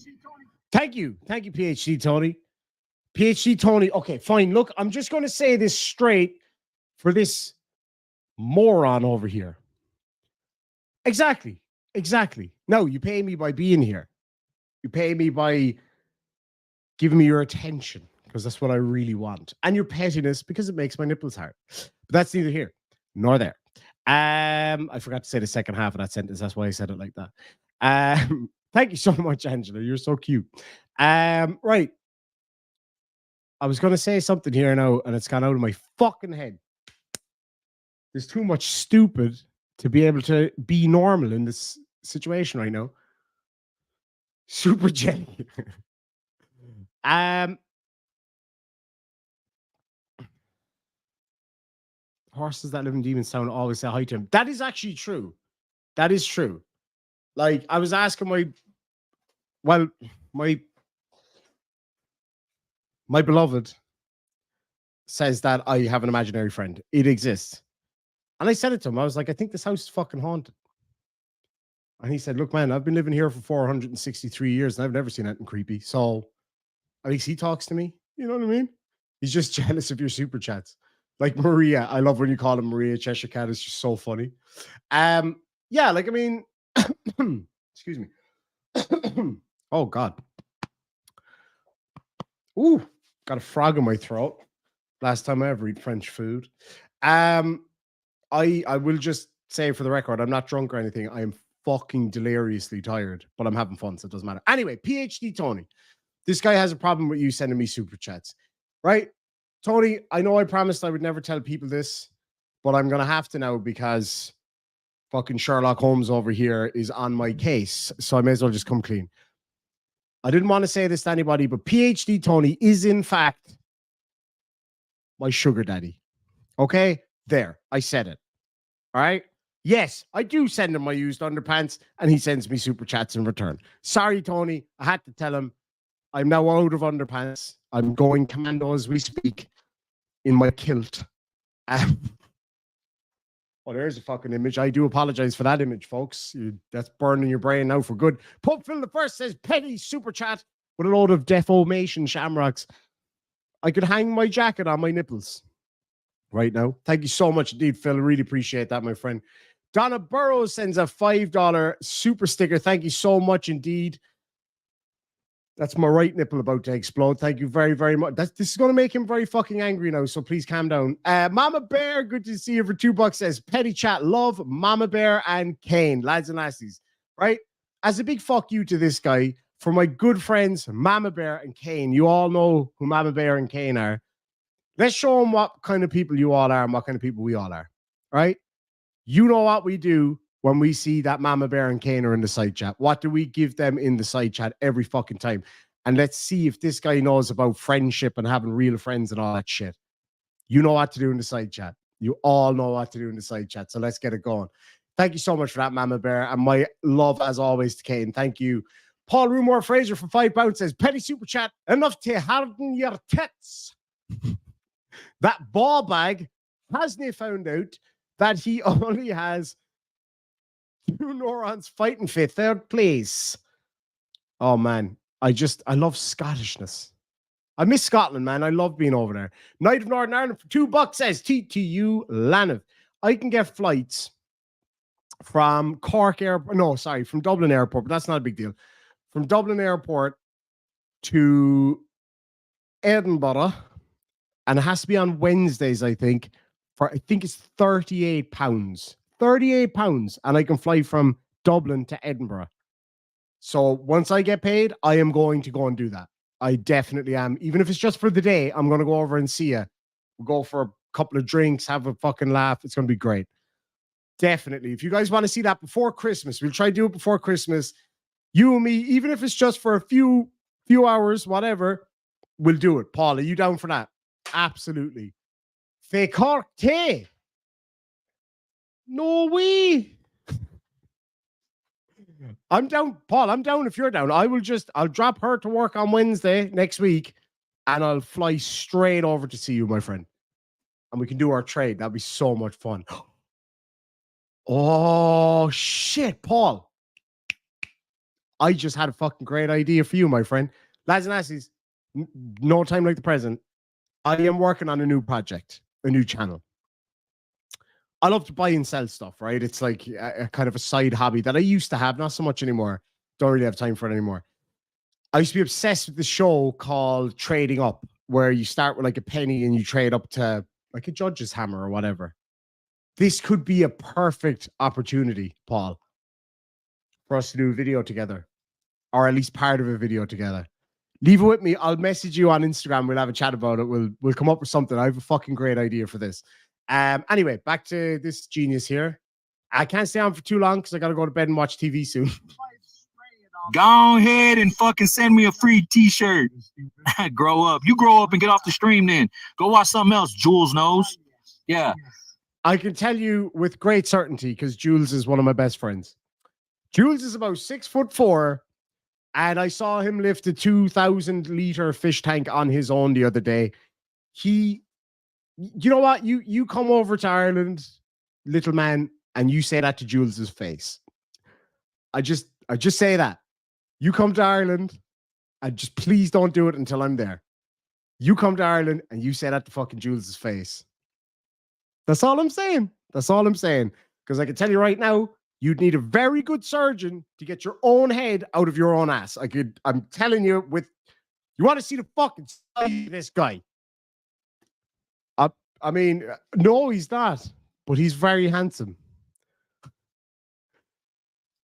Thank you. Thank you, PhD Tony. PhD Tony. Okay, fine. Look, I'm just going to say this straight for this moron over here. Exactly. No, you pay me by being here. You pay me by giving me your attention because that's what I really want. And your pettiness because it makes my nipples hard. But that's neither here nor there. I forgot to say the second half of that sentence. That's why I said it like that. Thank you so much, Angela. You're so cute. Right. I was going to say something here now, and it's gone out of my fucking head. There's too much stupid to be able to be normal in this situation right now. Super Jenny. Horses that live in Demonstown always say hi to him. That is actually true. That is true. Like, I was asking my beloved says that I have an imaginary friend. It exists. And I said it to him. I was like, I think this house is fucking haunted. And he said, look, man, I've been living here for 463 years and I've never seen anything creepy. So at least he talks to me. You know what I mean? He's just jealous of your super chats. Like Maria. I love when you call him Maria. Cheshire Cat is just so funny. Yeah, like, I mean, excuse me. Oh, God. Ooh, got a frog in my throat. Last time I ever eat French food. I will just say for the record, I'm not drunk or anything. I am fucking deliriously tired, but I'm having fun, so it doesn't matter. Anyway, PhD Tony. This guy has a problem with you sending me super chats, right? Tony, I know I promised I would never tell people this, but I'm going to have to now because fucking Sherlock Holmes over here is on my case, so I may as well just come clean. I didn't want to say this to anybody, but PhD Tony is in fact my sugar daddy. Okay? There. I said it. All right? Yes, I do send him my used underpants, and he sends me super chats in return. Sorry, Tony. I had to tell him I'm now out of underpants. I'm going commando as we speak in my kilt. Oh, there's a fucking image. I do apologize for that image, folks. That's burning your brain now for good. Pub Phil the First says, Penny super chat with a load of defamation shamrocks. I could hang my jacket on my nipples right now. Thank you so much indeed, Phil. I really appreciate that, my friend. Donna Burrows sends a $5 super sticker. Thank you so much indeed. That's my right nipple about to explode. Thank you very, very much. This is going to make him very fucking angry now, so please calm down. Mama Bear, good to see you for $2. Says, Petty Chat, love Mama Bear and Kane, lads and lassies, right? As a big fuck you to this guy, for my good friends, Mama Bear and Kane, you all know who Mama Bear and Kane are. Let's show them what kind of people you all are and what kind of people we all are, right? You know what we do when we see that Mama Bear and Kane are in the side chat. What do we give them in the side chat every fucking time? And let's see if this guy knows about friendship and having real friends and all that shit. You know what to do in the side chat. You all know what to do in the side chat. So let's get it going. Thank you so much for that, Mama Bear. And my love, as always, to Kane. Thank you. Paul Rumor Fraser for £5 says, Petty Super Chat, enough to harden your tits. That ball bag hasn't found out that he only has 2 neurons fighting for third place. Oh, man. I love Scottishness. I miss Scotland, man. I love being over there. Knight of Northern Ireland for $2 says TTU Lanav. I can get flights from Cork Airport. No, sorry, from Dublin Airport, but that's not a big deal. From Dublin Airport to Edinburgh, and it has to be on Wednesdays, I think. I think it's £38. £38, and I can fly from Dublin to Edinburgh. So once I get paid, I am going to go and do that. I definitely am. Even if it's just for the day, I'm going to go over and see you. We'll go for a couple of drinks, have a fucking laugh. It's going to be great. Definitely. If you guys want to see that before Christmas, we'll try to do it before Christmas. You and me, even if it's just for a few hours, whatever, we'll do it. Paul, are you down for that? Absolutely. Fé Cork Tay. No way. I'm down, Paul. I'm down if you're down. I'll drop her to work on Wednesday next week and I'll fly straight over to see you, my friend. And we can do our trade. That'd be so much fun. Oh, shit, Paul. I just had a fucking great idea for you, my friend. Lads and lassies, no time like the present. I am working on a new project, a new channel. I love to buy and sell stuff, right? It's like a kind of a side hobby that I used to have, not so much anymore. Don't really have time for it anymore. I used to be obsessed with the show called Trading Up, where you start with like a penny and you trade up to like a judge's hammer or whatever. This could be a perfect opportunity, Paul, for us to do a video together, or at least part of a video together. Leave it with me. I'll message you on Instagram. We'll have a chat about it. We'll come up with something. I have a fucking great idea for this. Anyway, back to this genius here. I can't stay on for too long because I got to go to bed and watch TV soon. Go ahead and fucking send me a free t-shirt. Grow up. You grow up and get off the stream then. Go watch something else. Jules knows. Yeah. I can tell you with great certainty because Jules is one of my best friends. Jules is about 6'4", and I saw him lift a 2,000-liter fish tank on his own the other day. You know what? You come over to Ireland, little man, and you say that to Jules's face. I just say that. You come to Ireland, and just please don't do it until I'm there. You come to Ireland, and you say that to fucking Jules's face. That's all I'm saying. That's all I'm saying. Because I can tell you right now, you'd need a very good surgeon to get your own head out of your own ass. I'm telling you, you want to see the fucking size of this guy. I mean, no, he's not, but he's very handsome.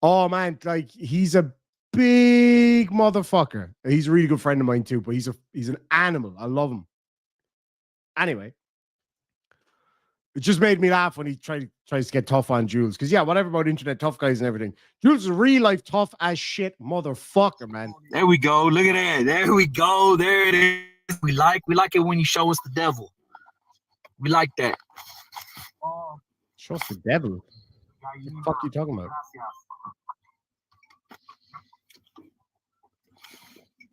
Oh man, like he's a big motherfucker. He's a really good friend of mine too, but he's an animal. I love him. Anyway, it just made me laugh when he tries to get tough on Jules. Because yeah, whatever about internet tough guys and everything. Jules is a real life tough as shit motherfucker, man. There we go. Look at that. There we go. There it is. We like it when you show us the devil. We like that. Show us the devil. What the fuck are you talking about?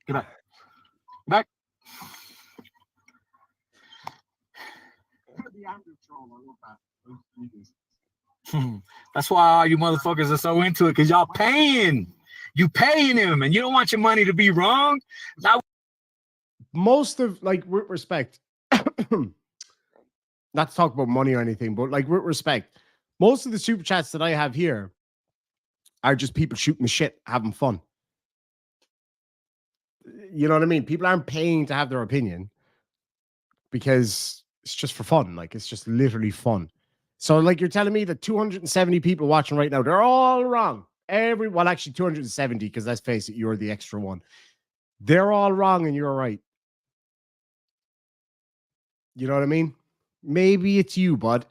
Get back. Back. That's why all you motherfuckers are so into it, because y'all paying. You paying him, and you don't want your money to be wrong. Now, most of, like, with respect, not to talk about money or anything, but like with respect, most of the super chats that I have here are just people shooting the shit, having fun. You know what I mean? People aren't paying to have their opinion because it's just for fun. Like, it's just literally fun. So, like, you're telling me that 270 people watching right now, they're all wrong. Well, actually 270, because let's face it, you're the extra one. They're all wrong and you're right. You know what I mean? Maybe it's you, bud.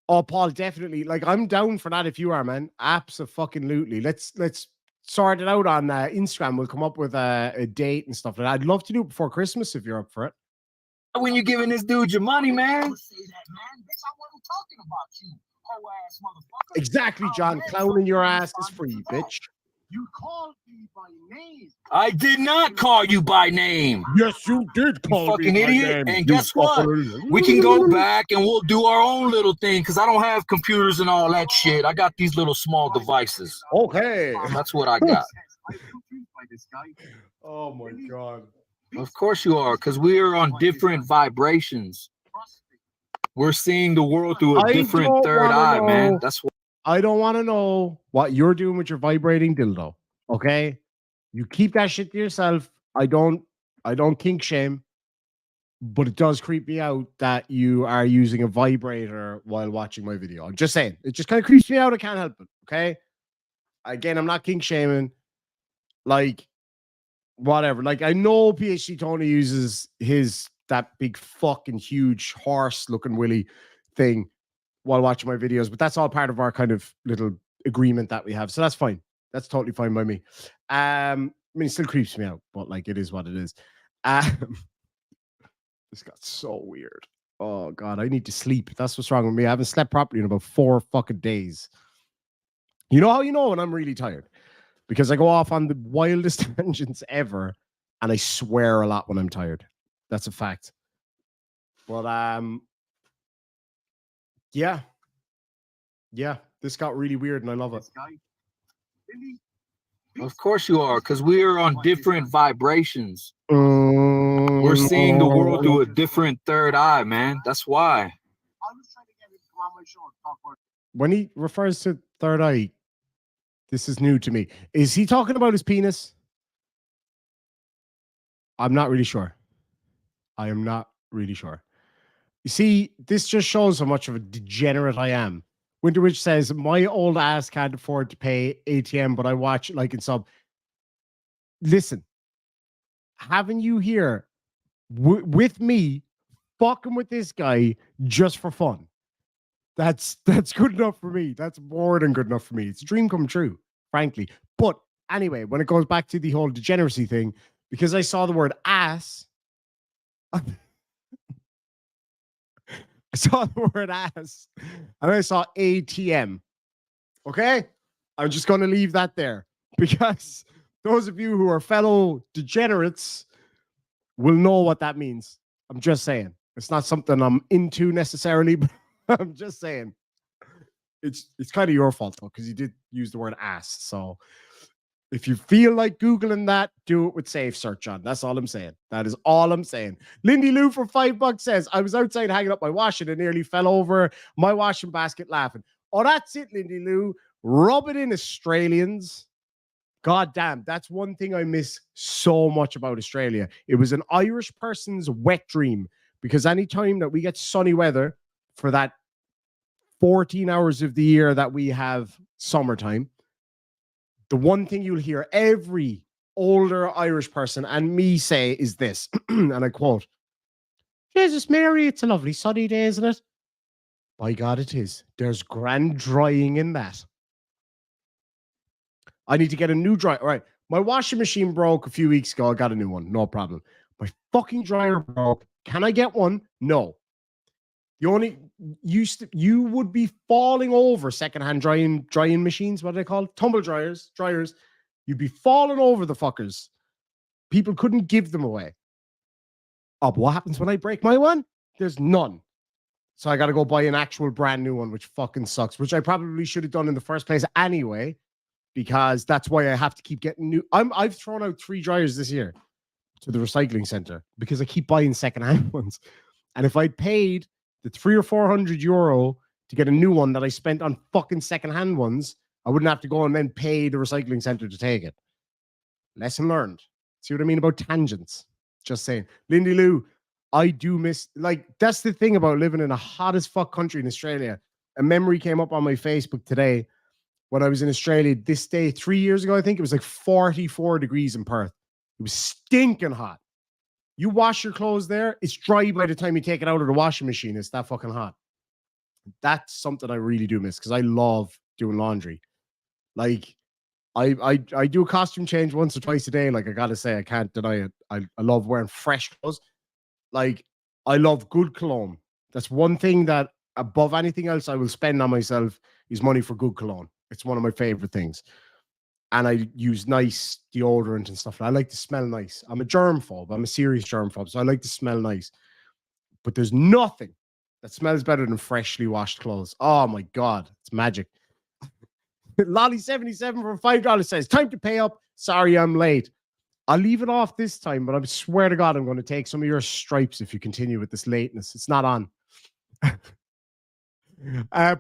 Oh, Paul, definitely. Like, I'm down for that if you are, man. Abso-fucking-lutely. Let's sort it out on Instagram. We'll come up with a date and stuff like that. I'd love to do it before Christmas if you're up for it. When you giving this dude your money, man. Don't say that, man. Bitch, I wasn't talking about you, hoe ass motherfucker. Exactly, John. Clowning your ass is free, bitch. You called me by name. I did not call you by name. Yes, you did You fucking idiot. And guess what? We can go back and we'll do our own little thing because I don't have computers and all that shit. I got these little small devices. Okay. That's what I got. I'm confused by this guy. Oh my god. Of course you are, because we are on different vibrations. Trust me. We're seeing the world through a I different don't third wanna eye, man. know. That's what. I don't want to know what you're doing with your vibrating dildo. Okay? You keep that shit to yourself. I don't kink shame, but it does creep me out that you are using a vibrator while watching my video. I'm just saying. It just kind of creeps me out. I can't help it. Okay? Again, I'm not kink shaming. Like, whatever. Like, I know PhD Tony uses that big fucking huge horse looking willy thing while watching my videos, but that's all part of our kind of little agreement that we have. So that's fine. That's totally fine by me. I mean, it still creeps me out, but like, it is what it is. This got so weird. Oh god, I need to sleep. That's what's wrong with me. I haven't slept properly in about 4 fucking days. You know how you know when I'm really tired? Because I go off on the wildest tangents ever, and I swear a lot when I'm tired. That's a fact. But yeah, this got really weird, and I love it. This guy. Billy. Of course you are, because we are on different vibrations. We're seeing the world through a different third eye, man. That's why. I was trying to get him to come on my show and talk about When he refers to third eye, this is new to me. Is he talking about his penis? I'm not really sure. I am not really sure. You see, this just shows how much of a degenerate I am. Winterwitch says, my old ass can't afford to pay ATM, but I watch it like in sub. Listen, having you here with me, fucking with this guy just for fun. That's good enough for me. That's more than good enough for me. It's a dream come true, frankly. But anyway, when it goes back to the whole degeneracy thing, because I saw the word ass, I saw the word ass and I saw ATM. Okay? I'm just going to leave that there because those of you who are fellow degenerates will know what that means. I'm just saying. It's not something I'm into necessarily, but I'm just saying. It's kind of your fault though, because you did use the word ass. So if you feel like Googling that, do it with safe search on. That's all I'm saying. That is all I'm saying. Lindy Lou for $5 says, I was outside hanging up my washing and nearly fell over my washing basket laughing. Oh, that's it, Lindy Lou. Rub it in, Australians. God damn, that's one thing I miss so much about Australia. It was an Irish person's wet dream because anytime that we get sunny weather for that 14 hours of the year that we have summertime, the one thing you'll hear every older Irish person and me say is this, and I quote, Jesus Mary, it's a lovely sunny day, isn't it? By God, it is. There's grand drying in that. I need to get a new dryer. All right. My washing machine broke a few weeks ago. I got a new one. No problem. My fucking dryer broke. Can I get one? No. The only you would be falling over secondhand drying machines. What are they called? Tumble dryers. You'd be falling over the fuckers. People couldn't give them away. Oh, but what happens when I break my one? There's none. So I got to go buy an actual brand new one, which fucking sucks, which I probably should have done in the first place anyway, because that's why I have to keep getting new. I've thrown out 3 dryers this year. to the recycling center because I keep buying secondhand ones. And if I'd paid the 300 or 400 euro to get a new one that I spent on fucking secondhand ones, I wouldn't have to go and then pay the recycling center to take it. Lesson learned. See what I mean about tangents? Just saying. Lindy Lou, I do miss, like, that's the thing about living in a hot as fuck country in Australia. A memory came up on my Facebook today when I was in Australia this day, 3 years ago, I think. It was like 44 degrees in Perth. It was stinking hot. You wash your clothes there, it's dry by the time you take it out of the washing machine. It's that fucking hot. That's something I really do miss because I love doing laundry. Like, I do a costume change once or twice a day. Like, I gotta say, I can't deny it. I love wearing fresh clothes. Like, I love good cologne. That's one thing that above anything else I will spend on myself is money for good cologne. It's one of my favorite things. And I use nice deodorant and stuff. I like to smell nice. I'm a germphobe. I'm a serious germphobe. So I like to smell nice. But there's nothing that smells better than freshly washed clothes. Oh my God. It's magic. Lolly77 for $5 says, time to pay up. Sorry, I'm late. I'll leave it off this time, but I swear to God, I'm going to take some of your stripes if you continue with this lateness. It's not on.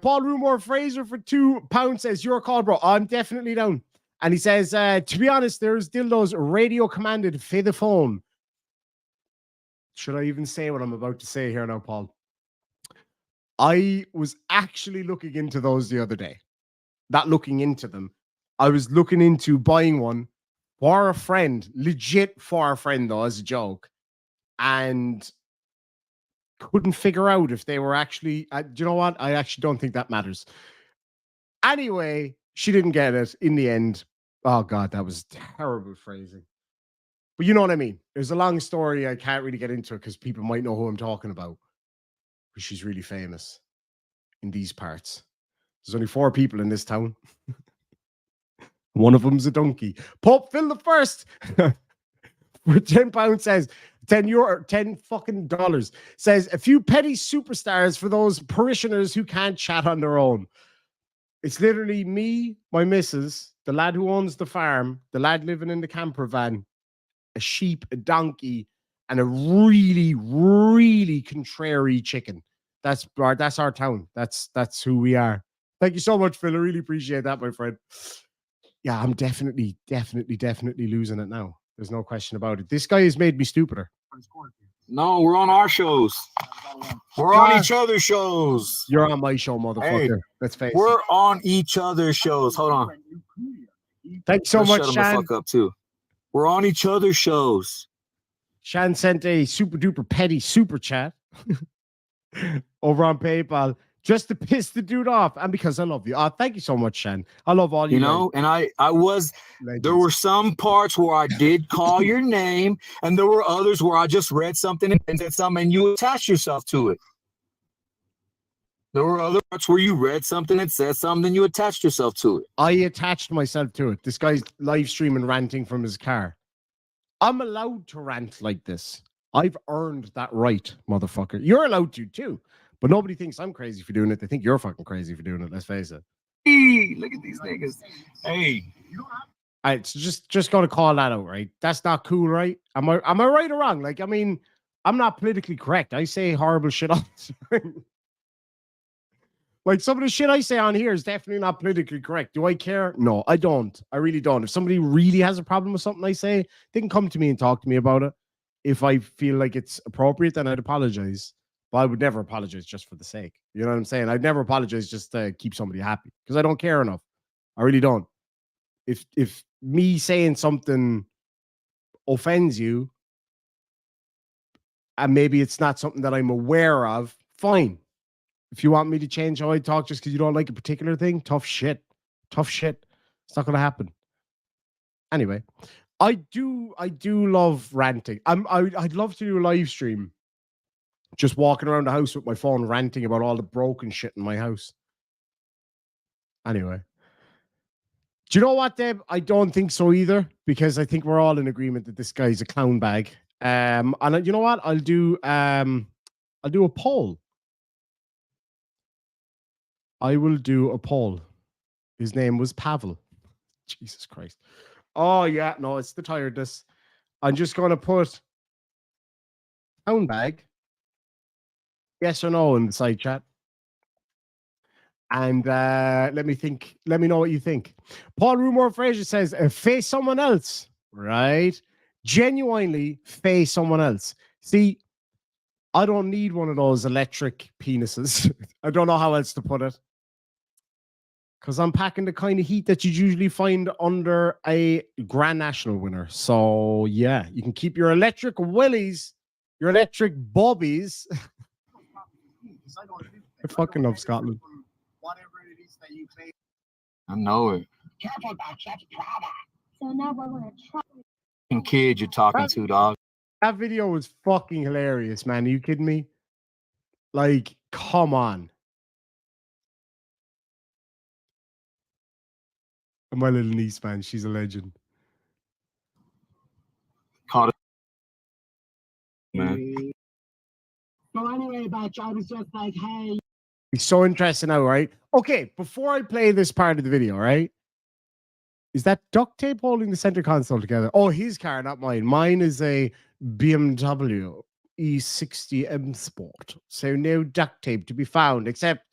Paul Rumor Fraser for £2 says, your call, bro. I'm definitely down. And he says, to be honest, there's dildos radio commanded for the phone. Should I even say what I'm about to say here now, Paul? I was actually looking into those the other day. Not looking into them. I was looking into buying one for a friend, legit for a friend though, as a joke. And couldn't figure out if they were actually, do you know what? I actually don't think that matters. Anyway, she didn't get it in the end. Oh God, that was terrible phrasing. But you know what I mean? There's a long story. I can't really get into it because people might know who I'm talking about. But she's really famous in these parts. There's only 4 people in this town. One of them's a donkey. Pope Phil the First for £10 says, 10 euro, 10 fucking dollars says, a few petty superstars for those parishioners who can't chat on their own. It's literally me, my missus, the lad who owns the farm, the lad living in the camper van, a sheep, a donkey, and a really, really contrary chicken. That's our town. That's who we are. Thank you so much, Phil. I really appreciate that, my friend. Yeah, I'm definitely losing it now. There's no question about it. This guy has made me stupider. No, we're on our shows. We're on each other's shows. You're on my show, motherfucker. Hey, let's face it. We're on each other's shows. Hold on. Thanks so much, shut Shan. him the fuck up too. We're on each other's shows. Shan sent a super duper petty super chat over on PayPal just to piss the dude off, and because I love you. Thank you so much, Shan. I love all you. You know, and I was legends. There were some parts where I did call your name, and there were others where I just read something and said something, and you attached yourself to it. There were other parts where you read something and said something, and you attached yourself to it. I attached myself to it. This guy's live streaming ranting from his car. I'm allowed to rant like this. I've earned that right, motherfucker. You're allowed to too. But nobody thinks I'm crazy for doing it. They think you're fucking crazy for doing it. Let's face it. Hey, look at these niggas. Hey. All right, so just gotta call that out, right? That's not cool, right? Am I right or wrong? Like, I mean, I'm not politically correct. I say horrible shit all the time. Like, some of the shit I say on here is definitely not politically correct. Do I care? No, I don't. I really don't. If somebody really has a problem with something I say, they can come to me and talk to me about it. If I feel like it's appropriate, then I'd apologize. But I would never apologize just for the sake. You know what I'm saying? I'd never apologize just to keep somebody happy because I don't care enough. I really don't. If me saying something offends you and maybe it's not something that I'm aware of, fine. If you want me to change how I talk just because you don't like a particular thing, tough shit. Tough shit. It's not going to happen. Anyway, I do love ranting. I'd love to do a live stream. Just walking around the house with my phone ranting about all the broken shit in my house. Anyway. Do you know what, Deb? I don't think so either, because I think we're all in agreement that this guy's a clown bag. And you know what? I'll do a poll. I will do a poll. His name was Pavel. Jesus Christ. Oh, yeah. No, it's the tiredness. I'm just going to put pound bag, yes or no, in the side chat. And let me think. Let me know what you think. Paul Rumor Fraser says, face someone else, right? Genuinely face someone else. See, I don't need one of those electric penises. I don't know how else to put it. Because I'm packing the kind of heat that you usually find under a Grand National winner. So, yeah, you can keep your electric willies, your electric bobbies. I fucking love Scotland. Whatever it is that you say. I know it. Careful about Chef's product. So now we're gonna try. And kid you're talking to, dog. That video was fucking hilarious, man. Are you kidding me? Like, come on. And my little niece, man, she's a legend. Caught it, man. So anyway, Batch, I was just like, hey. It's so interesting now, right? Okay, before I play this part of the video, right? Is that duct tape holding the center console together? Oh, his car, not mine. Mine is a BMW E60 M Sport. So no duct tape to be found, except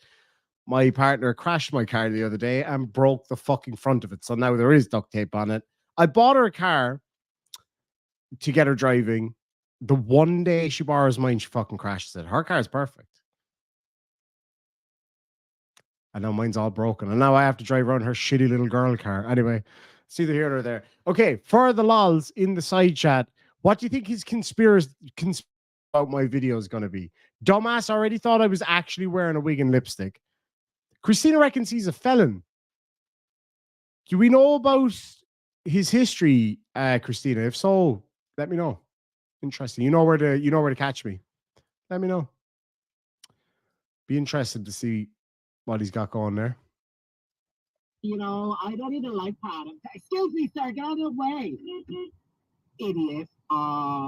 my partner crashed my car the other day and broke the fucking front of it. So now there is duct tape on it. I bought her a car to get her driving. The one day she borrows mine, she fucking crashes it. Her car is perfect. I know mine's all broken. And now I have to drive around her shitty little girl car. Anyway, see the here or there. Okay, for the lols in the side chat, what do you think his conspiracy about my video is going to be? Dumbass already thought I was actually wearing a wig and lipstick. Christina reckons he's a felon. Do we know about his history, Christina? If so, let me know. Interesting. You know where to catch me. Let me know. Be interested to see what he's got going there. You know, I don't even like product. Excuse me, sir, get out of the way. Idiot.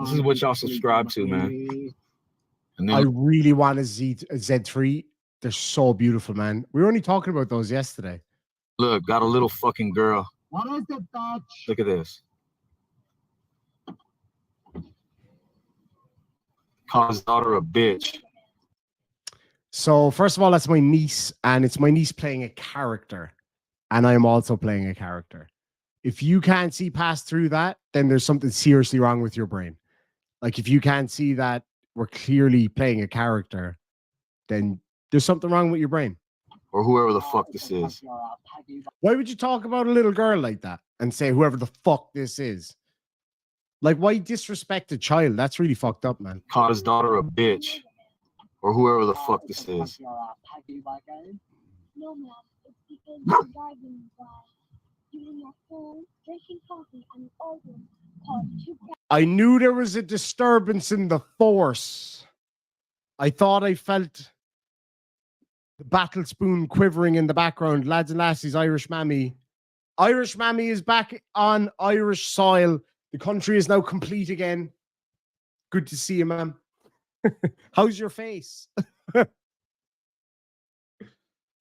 This is what y'all subscribe to, man. And I then really want a Z3. They're so beautiful, man. We were only talking about those yesterday. look, got a little fucking girl. What is it, Batch? Look at this. Call his daughter a bitch. So first of all, that's my niece, and it's my niece playing a character, and I am also playing a character. If you can't see past through that, then there's something seriously wrong with your brain. Like if you can't see that we're clearly playing a character, then there's something wrong with your brain. Or whoever the fuck this is. Why would you talk about a little girl like that and say whoever the fuck this is? Like, why disrespect a child? That's really fucked up, man. Call his daughter a bitch. Or whoever the fuck this is. No, ma'am. It's because you're driving while using your phone, drinking coffee, and ordering called two. I knew there was a disturbance in the force. I thought I felt the battle spoon quivering in the background. Lads and lassies, Irish Mammy. Irish Mammy is back on Irish soil. The country is now complete again. Good to see you, ma'am. How's your face?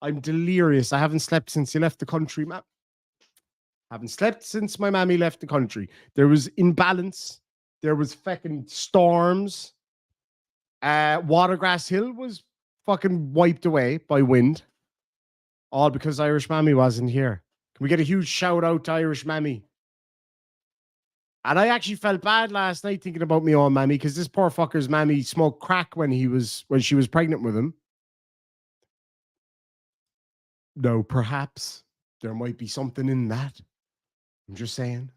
I'm delirious. I haven't slept since you left the country, ma'am. Haven't slept since my mammy left the country. There was imbalance. There was fucking storms. Watergrass Hill was fucking wiped away by wind. All because Irish Mammy wasn't here. Can we get a huge shout out to Irish Mammy? And I actually felt bad last night thinking about me own mammy, because this poor fucker's mammy smoked crack when she was pregnant with him. No, perhaps there might be something in that. I'm just saying.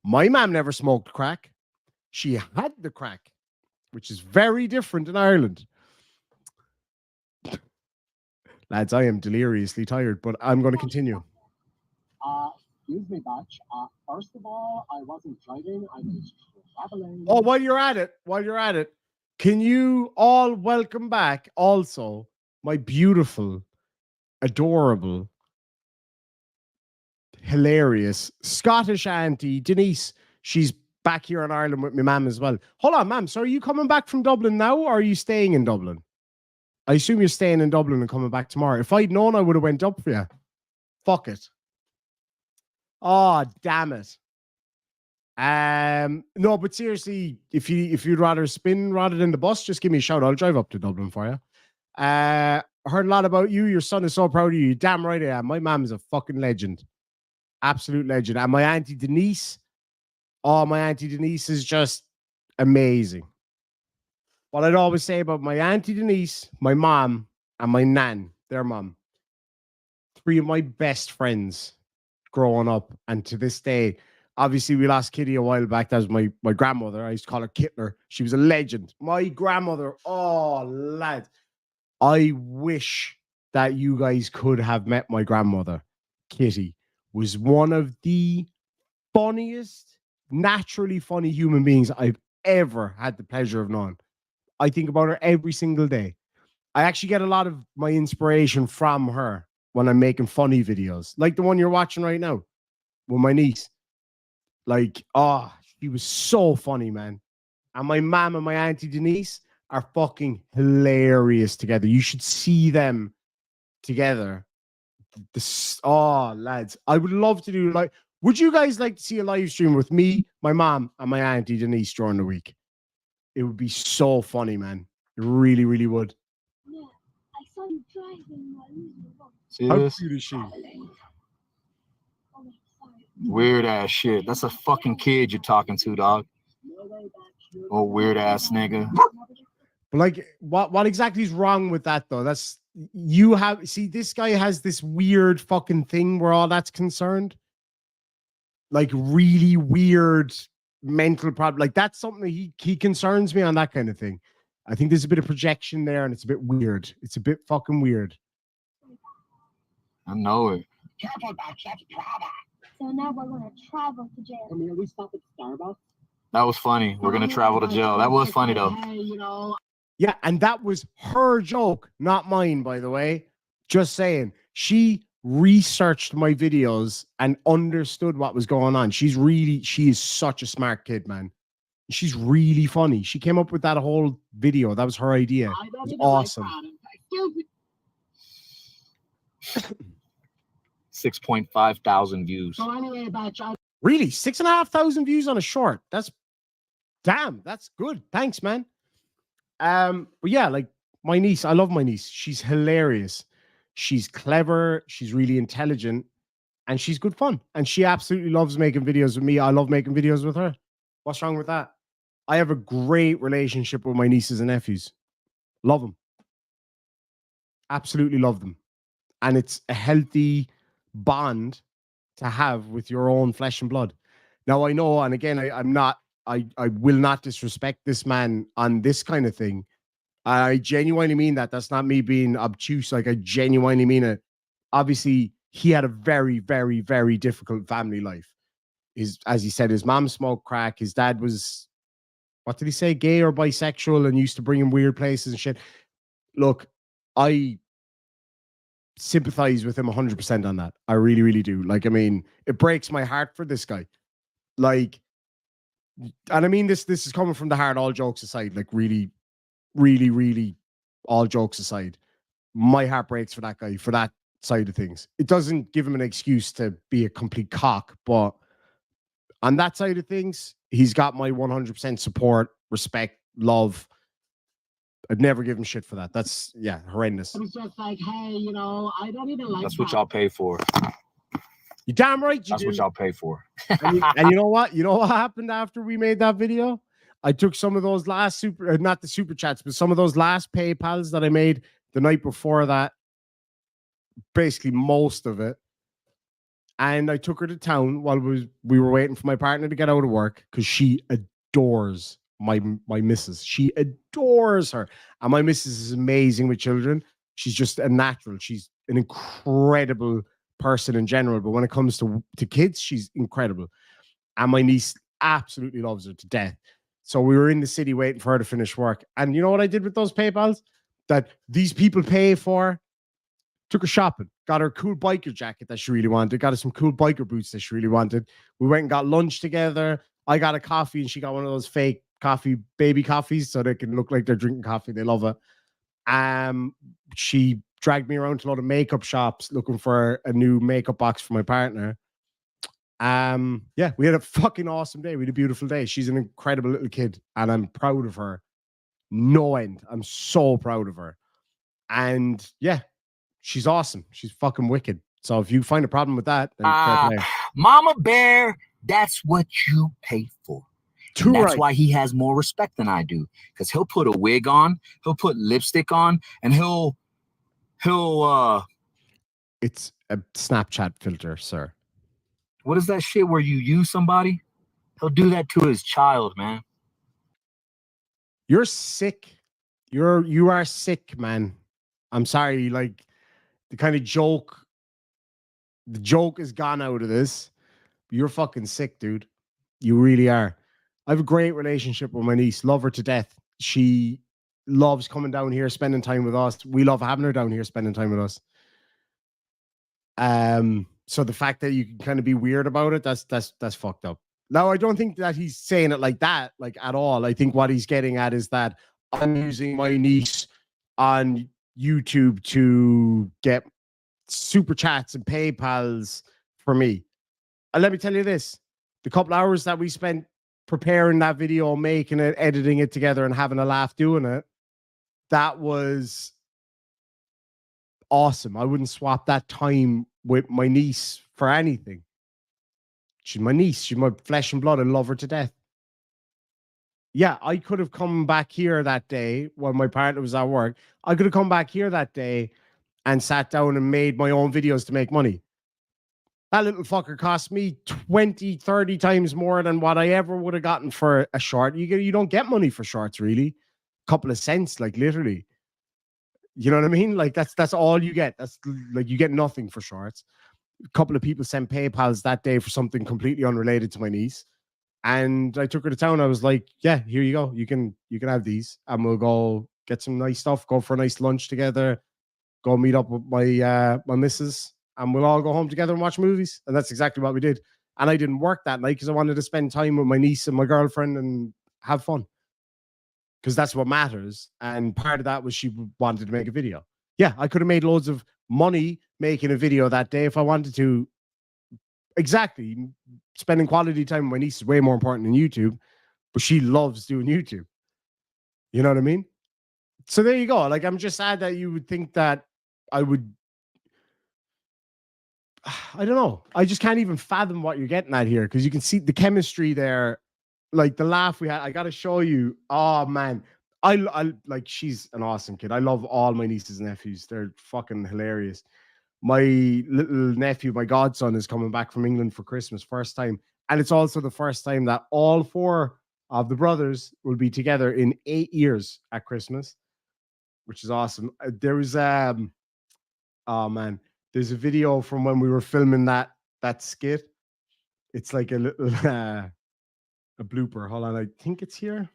My mom never smoked crack. She had the crack, which is very different in Ireland. Lads, I am deliriously tired, but I'm going to continue. Excuse me, Batch. First of all, I wasn't driving. I was traveling. Oh, while you're at it, can you all welcome back also my beautiful, adorable, hilarious Scottish auntie, Denise. She's back here in Ireland with my mum as well. Hold on, ma'am. So are you coming back from Dublin now, or are you staying in Dublin? I assume you're staying in Dublin and coming back tomorrow. If I'd known, I would have went up for you. Fuck it. Oh, damn it. No, but seriously, if you'd rather spin rather than the bus, just give me a shout. I'll drive up to Dublin for you. Heard a lot about you. Your son is so proud of you. You're damn right I am. My mom is a fucking legend. Absolute legend. And my auntie Denise, oh, my auntie Denise is just amazing. What I'd always say about my auntie Denise, my mom, and my nan, their mom, three of my best friends growing up. And to this day, obviously we lost Kitty a while back. That was my grandmother. I used to call her Kittler. She was a legend. My grandmother, oh, lad. I wish that you guys could have met my grandmother. Kitty was one of the funniest, naturally funny human beings I've ever had the pleasure of knowing. I think about her every single day. I actually get a lot of my inspiration from her when I'm making funny videos, like the one you're watching right now with my niece. Like, oh, she was so funny, man. And my mom and my auntie Denise are fucking hilarious together. You should see them together. Oh, lads, I would love to do like. Would you guys like to see a live stream with me, my mom, and my auntie Denise during the week? It would be so funny, man. It really, really would. Yeah, I saw you driving while you were home. See How this? cute is she? Oh, wait, sorry. Weird ass shit. That's a fucking kid you're talking to, dog. Oh, weird ass nigga. But like, what exactly is wrong with that though? That's you have see this guy has this weird fucking thing where all that's concerned. Like really weird mental problem. Like that's something that he concerns me on that kind of thing. I think there's a bit of projection there and it's a bit weird. It's a bit fucking weird. I know it. Careful, Batch, that's Prada. So now we're gonna travel to jail. Can we at least stop at Starbucks? That was funny. We're gonna travel to jail. That was funny though. Hey, you know, Yeah, and that was her joke, not mine, by the way. Just saying. She researched my videos and understood what was going on. She is such a smart kid, man. She's really funny. She came up with that whole video. That was her idea. I It don't was even like awesome. Prada. Excuse me. 6.5 thousand views. So anyway, Batch, Really? 6,500 views on a short. That's good. Thanks, man. But yeah, like my niece, I love my niece. She's hilarious. She's clever. She's really intelligent, and she's good fun. And she absolutely loves making videos with me. I love making videos with her. What's wrong with that? I have a great relationship with my nieces and nephews. Love them. Absolutely love them. And it's a healthy bond to have with your own flesh and blood. Now I know, and again, I will not disrespect this man on this kind of thing. I genuinely mean that. That's not me being obtuse. Like I genuinely mean it. Obviously, he had a very, very, very difficult family life. As he said, his mom smoked crack. His dad was, what did he say, gay or bisexual, and used to bring him weird places and shit. Look, I sympathize with him 100% on that. I really, really do. Like, I mean, it breaks my heart for this guy. Like, and I mean this is coming from the heart, all jokes aside. Like, really, really, really, all jokes aside, my heart breaks for that guy, for that side of things. It doesn't give him an excuse to be a complete cock, but on that side of things, he's got my 100% support, respect, love. I'd never give him shit for that. That's, yeah, horrendous. it's just like, hey, you know, I don't even like That's what Prada. y'all pay for. You damn right you That's do. what y'all pay for. And you know what? You know what happened after we made that video? I took some of those last not the super chats, but some of those last PayPals that I made the night before that, basically most of it. And I took her to town while we were waiting for my partner to get out of work because she adores my missus. She adores her. And my missus is amazing with children. She's just a natural. She's an incredible person in general. But when it comes to kids, she's incredible. And my niece absolutely loves her to death. So we were in the city waiting for her to finish work. And you know what I did with those PayPals that these people pay for? Took her shopping, got her a cool biker jacket that she really wanted, got her some cool biker boots that she really wanted. We went and got lunch together. I got a coffee and she got one of those fake baby coffees so they can look like they're drinking coffee. They love it. She dragged me around to a lot of makeup shops looking for a new makeup box for my partner. Yeah, we had a fucking awesome day. We had a beautiful day. She's an incredible little kid, and I'm proud of her. No end. I'm so proud of her. And yeah, she's awesome. She's fucking wicked. So if you find a problem with that, then fair play. Mama Bear, that's what you pay for. Too That's right. why he has more respect than I do. Because he'll put a wig on, he'll put lipstick on, and he'll It's a Snapchat filter, sir. what is that shit where you use somebody? He'll do that to his child, man. You're sick. You are sick, man. I'm sorry. Like the kind of joke, the joke is gone out of this. You're fucking sick, dude. You really are. I have a great relationship with my niece. Love her to death. She loves coming down here, spending time with us. We love having her down here, spending time with us. So the fact that you can kind of be weird about it, that's fucked up. Now, I don't think that he's saying it like that, like at all. I think what he's getting at is that I'm using my niece on YouTube to get super chats and PayPals for me. And let me tell you this, the couple hours that we spent preparing that video, making it, editing it together, and having a laugh doing it, that was awesome. I wouldn't swap that time with my niece for anything. She's my niece. She's my flesh and blood. I love her to death. Yeah, I could have come back here that day when my partner was at work. I could have come back here that day and sat down and made my own videos to make money. That little fucker cost me 20, 30 times more than what I ever would have gotten for a short. You don't get money for shorts, really. A couple of cents, like literally. You know what I mean? Like that's all you get. That's like you get nothing for shorts. A couple of people sent PayPals that day for something completely unrelated to my niece. And I took her to town. I was like, yeah, here you go. You can have these, and we'll go get some nice stuff, go for a nice lunch together, go meet up with my my missus, and we'll all go home together and watch movies. And that's exactly what we did. And I didn't work that night because I wanted to spend time with my niece and my girlfriend and have fun. Because that's what matters. And part of that was she wanted to make a video. Yeah, I could have made loads of money making a video that day if I wanted to. Exactly. Spending quality time with my niece is way more important than YouTube, but she loves doing YouTube. You know what I mean? So there you go. Like, I'm just sad that you would think that I would. I don't know. I just can't even fathom what you're getting at here because you can see the chemistry there. Like the laugh we had. I got to show you. Oh, man. I like, she's an awesome kid. I love all my nieces and nephews. They're fucking hilarious. My little nephew, my godson, is coming back from England for Christmas, first time. And it's also the first time that all four of the brothers will be together in 8 years at Christmas, which is awesome. There was, oh man, there's a video from when we were filming that skit. It's like a little, a blooper. Hold on, I think it's here.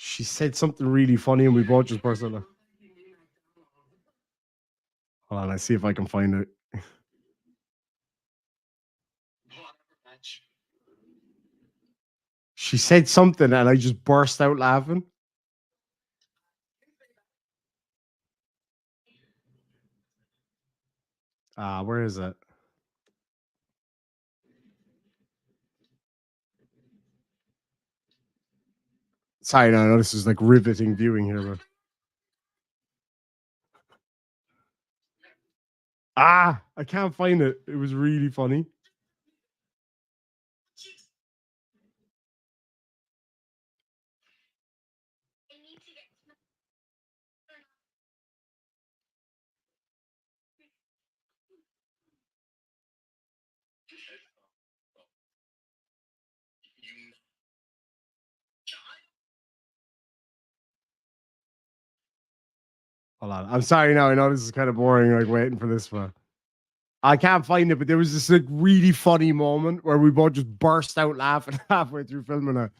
She said something really funny and we both just burst out. Hold on, let's see if I can find it. She said something and I just burst out laughing. Where is it? Sorry, no, this is like riveting viewing here, but I can't find it. It was really funny. Hold on. I'm sorry now. I know this is kind of boring, like waiting for this one. I can't find it, but there was this like really funny moment where we both just burst out laughing halfway through filming it.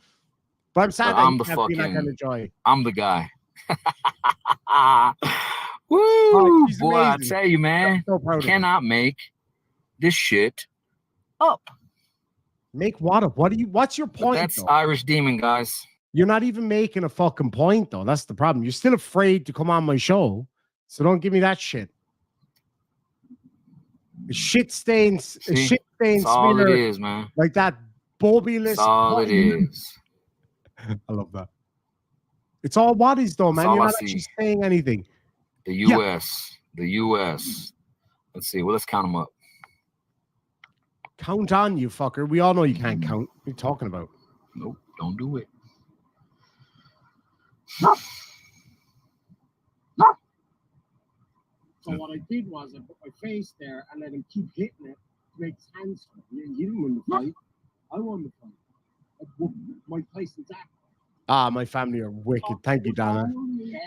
But I'm sad that you can't feel that kind of joy. I'm the guy. Woo! Oh, she's boy, I amazing. tell you, man, So proud of her. cannot make this shit up. Make what up? What's your But point? that's Though? Irish Demon, guys. You're not even making a fucking point, though. That's the problem. You're still afraid to come on my show. So don't give me that shit. A shit stains, a See? shit stain That's all it smear is, man. like that bobby-less. That's all it is. I love that. It's all bodies though, That's man. all You're I not see. actually saying anything. The Yeah. U.S. The U.S. Let's see. Well, let's count them up. Count on you, fucker. We all know you can't count. What are you talking about? Nope. Don't do it. So what I did was I put my face there and let him keep hitting it to make his hands hurt. He didn't win the fight. I won the fight. I won my place is that. Ah, my family are wicked. Thank you, Donna.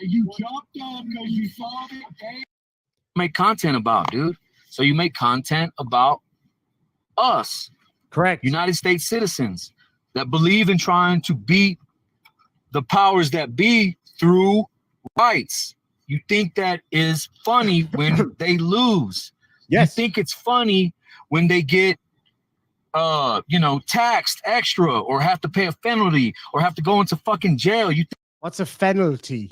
You jumped on because you saw it. Okay? Make content about, dude. So you make content about us, Correct. United States citizens that believe in trying to beat the powers that be through rights. You think that is funny when they lose. Yes. You think it's funny when they get taxed extra or have to pay a penalty or have to go into fucking jail. What's a penalty?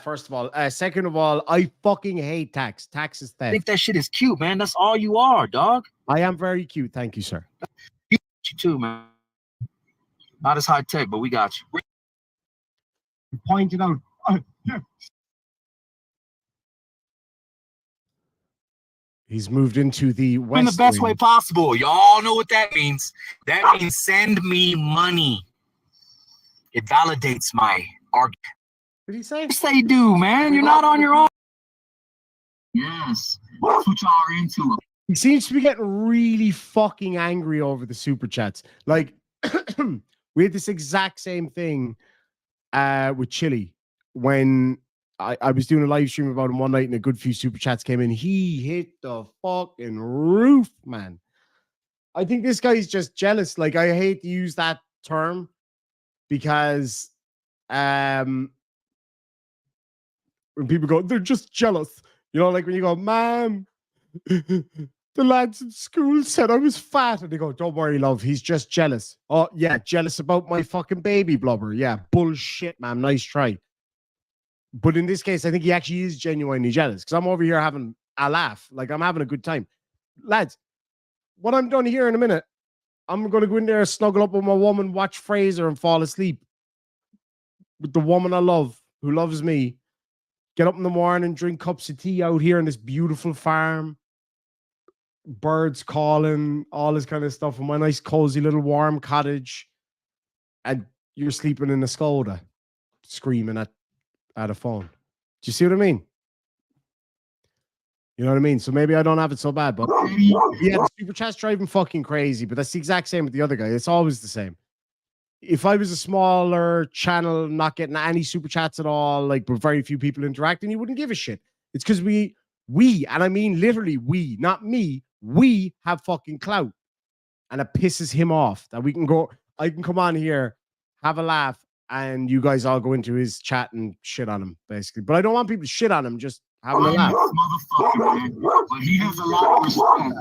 First of all. Second of all, I fucking hate tax. Tax is theft. think that shit is cute, man. That's all you are, dog. I am very cute. Thank you, sir. You too, man. Not as high tech, but we got you. Pointed out. He's moved into the In west the best wing. way possible. Y'all know what that means. That means send me money. It validates my argument. Did he say? Yes, they do, man. You're not on your own. Yes. That's what y'all are into. He seems to be getting really fucking angry over the super chats. Like, we had this exact same thing with Chili when I was doing a live stream about him one night and a good few super chats came in. He hit the fucking roof, man. I think this guy's just jealous. Like, I hate to use that term because when people go, they're just jealous. You know, like when you go, Mom, the lads in school said I was fat. And they go, don't worry, love. He's just jealous. Oh, yeah, jealous about my fucking baby blubber. Yeah, bullshit, man. Nice try. But in this case, I think he actually is genuinely jealous because I'm over here having a laugh. Like, I'm having a good time. Lads, when I'm done here in a minute, I'm going to go in there, snuggle up with my woman, watch Fraser, and fall asleep with the woman I love, who loves me. Get up in the morning, drink cups of tea out here on this beautiful farm. Birds calling, all this kind of stuff. In my nice, cozy little warm cottage. And you're sleeping in a Skoda, screaming at a phone. Do you see what I mean? You know what I mean? So maybe I don't have it so bad, but yeah, the super chat's driving fucking crazy, but that's the exact same with the other guy. It's always the same. If I was a smaller channel, not getting any super chats at all, like with very few people interacting, you wouldn't give a shit. It's because we, and I mean literally we, not me, we have fucking clout. And it pisses him off that we can go, I can come on here, have a laugh, and you guys all go into his chat and shit on him, basically. But I don't want people to shit on him, just having a laugh. Motherfucker, man. But he has a lot of respect.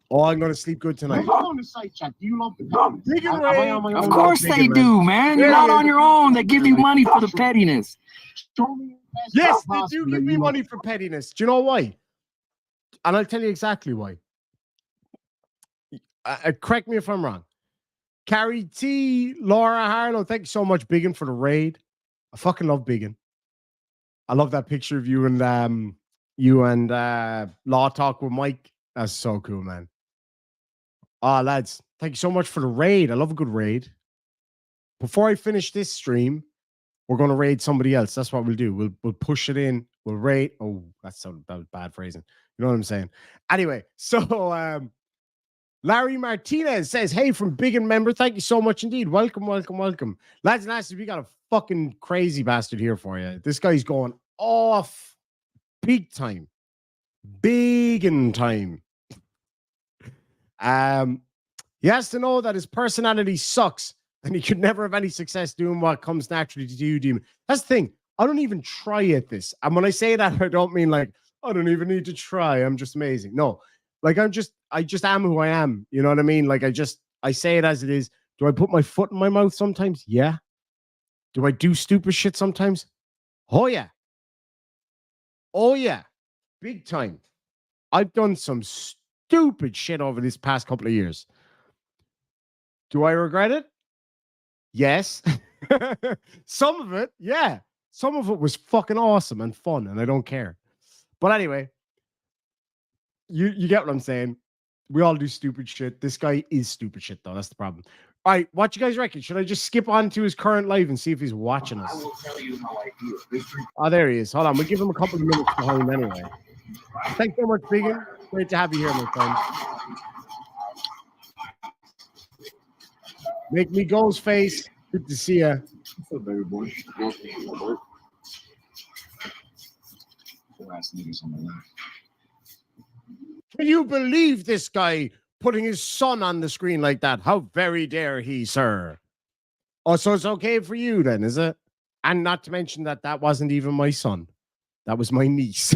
Oh, I'm going to sleep good tonight. Who's on the site chat? Do you love the comments? Big and Am I Ray. on my Of own? course Big they and Ray. do, man. You're There not he on is. your own. They give you money for the pettiness. Show me your best Yes, shot they do possible give and me you money for pettiness. Do you know why? And I'll tell you exactly why. Correct me if I'm wrong. Carrie T, Laura Harlow, thank you so much, Biggin, for the raid. I fucking love Biggin. I love that picture of you and Law Talk with Mike. That's so cool, man. Ah, lads, thank you so much for the raid. I love a good raid. Before I finish this stream, we're going to raid somebody else. That's what we'll do. We'll push it in. We'll raid. Oh, that was bad phrasing. You know what I'm saying? Anyway, so Larry Martinez says, hey, from Biggin member, thank you so much indeed. Welcome, welcome, welcome. Lads and lasses, we got a fucking crazy bastard here for you. This guy's going off big time. Big in time. He has to know that his personality sucks and he could never have any success doing what comes naturally to you, Demon. That's the thing. I don't even try at this. And when I say that, I don't mean like, I don't even need to try. I'm just amazing. No, like I just am who I am. You know what I mean? Like I say it as it is. Do I put my foot in my mouth sometimes? Yeah. Do I do stupid shit sometimes? Oh yeah. Oh, yeah. Big time. I've done some stupid shit over this past couple of years. Do I regret it? Yes. Some of it, yeah. Some of it was fucking awesome and fun, and I don't care. But anyway, you get what I'm saying. We all do stupid shit. This guy is stupid shit, though. That's the problem. All right, what you guys reckon? Should I just skip on to his current live and see if he's watching us? I will tell you how I feel. Oh, there he is. Hold on. We'll give him a couple of minutes behind anyway. Thanks so much, Biggin. Great to have you here, my friend. Make me goes face. Good to see you. What's up, baby boy? Ass niggas on the left. Can you believe this guy putting his son on the screen like that? How very dare he, sir? Oh, so it's okay for you then, is it? And not to mention that that wasn't even my son. That was my niece.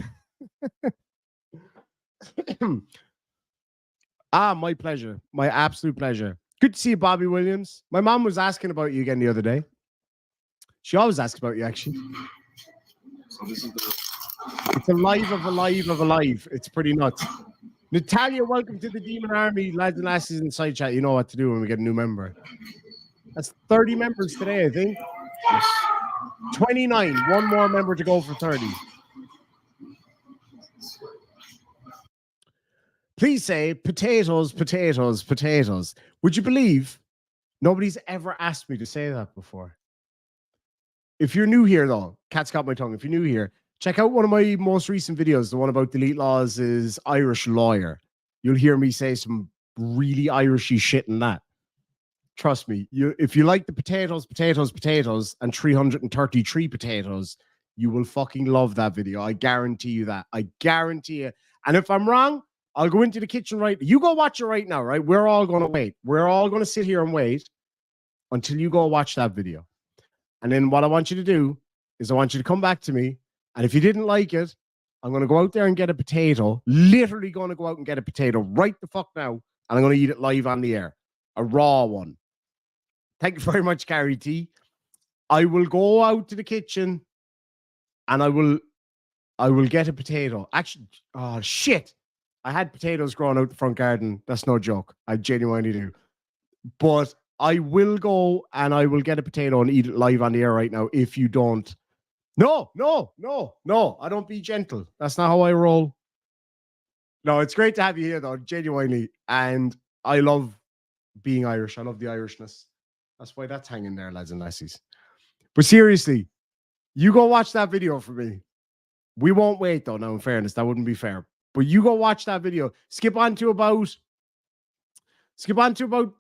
My pleasure. My absolute pleasure. Good to see you, Bobby Williams. My mom was asking about you again the other day. She always asks about you, actually. So this is the It's a live of a live of a live. It's pretty nuts. Natalia, welcome to the Demon Army. Lads and lasses in the side chat. You know what to do when we get a new member. That's 30 members today, I think. 29. One more member to go for 30. Please say potatoes, potatoes, potatoes. Would you believe nobody's ever asked me to say that before? If you're new here, though, cat's got my tongue. If you're new here, check out one of my most recent videos. The one about delete laws is Irish lawyer. You'll hear me say some really Irishy shit in that. Trust me. If you like the potatoes, potatoes, potatoes, and 333 potatoes, you will fucking love that video. I guarantee you that. I guarantee it. And if I'm wrong, I'll go into the kitchen right. You go watch it right now, right? We're all going to wait. We're all going to sit here and wait until you go watch that video. And then what I want you to do is I want you to come back to me. And if you didn't like it, I'm going to go out there and get a potato. Literally going to go out and get a potato right the fuck now. And I'm going to eat it live on the air. A raw one. Thank you very much, Carrie T. I will go out to the kitchen and I will get a potato. Actually, oh shit. I had potatoes growing out the front garden. That's no joke. I genuinely do. But I will go and I will get a potato and eat it live on the air right now if you don't. No. I don't be gentle. That's not how I roll. No, it's great to have you here, though, genuinely. And I love being Irish. I love the Irishness. That's why that's hanging there, lads and lassies. But seriously, you go watch that video for me. We won't wait, though, now, in fairness. That wouldn't be fair. But you go watch that video. Skip on to about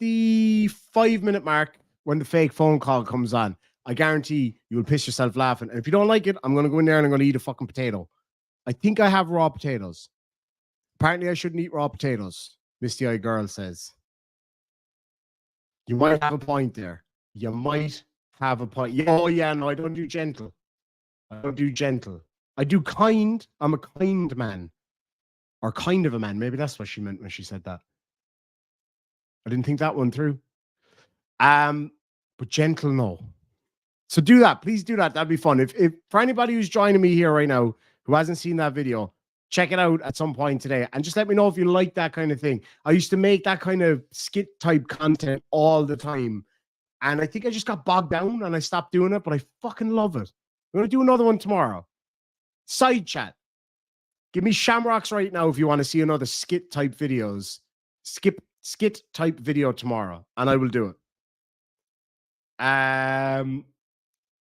the 5-minute mark when the fake phone call comes on. I guarantee you will piss yourself laughing. And if you don't like it, I'm going to go in there and I'm going to eat a fucking potato. I think I have raw potatoes. Apparently, I shouldn't eat raw potatoes, Misty Eye Girl says. You might have a point there. You might have a point. Oh, yeah, no, I don't do gentle. I don't do gentle. I do kind. I'm a kind man. Or kind of a man. Maybe that's what she meant when she said that. I didn't think that one through. But gentle, no. So do that. Please do that. That'd be fun. If for anybody who's joining me here right now who hasn't seen that video, check it out at some point today. And just let me know if you like that kind of thing. I used to make that kind of skit type content all the time. And I think I just got bogged down and I stopped doing it, but I fucking love it. I'm going to do another one tomorrow. Side chat. Give me shamrocks right now if you want to see another skit type videos. Skit type video tomorrow, and I will do it.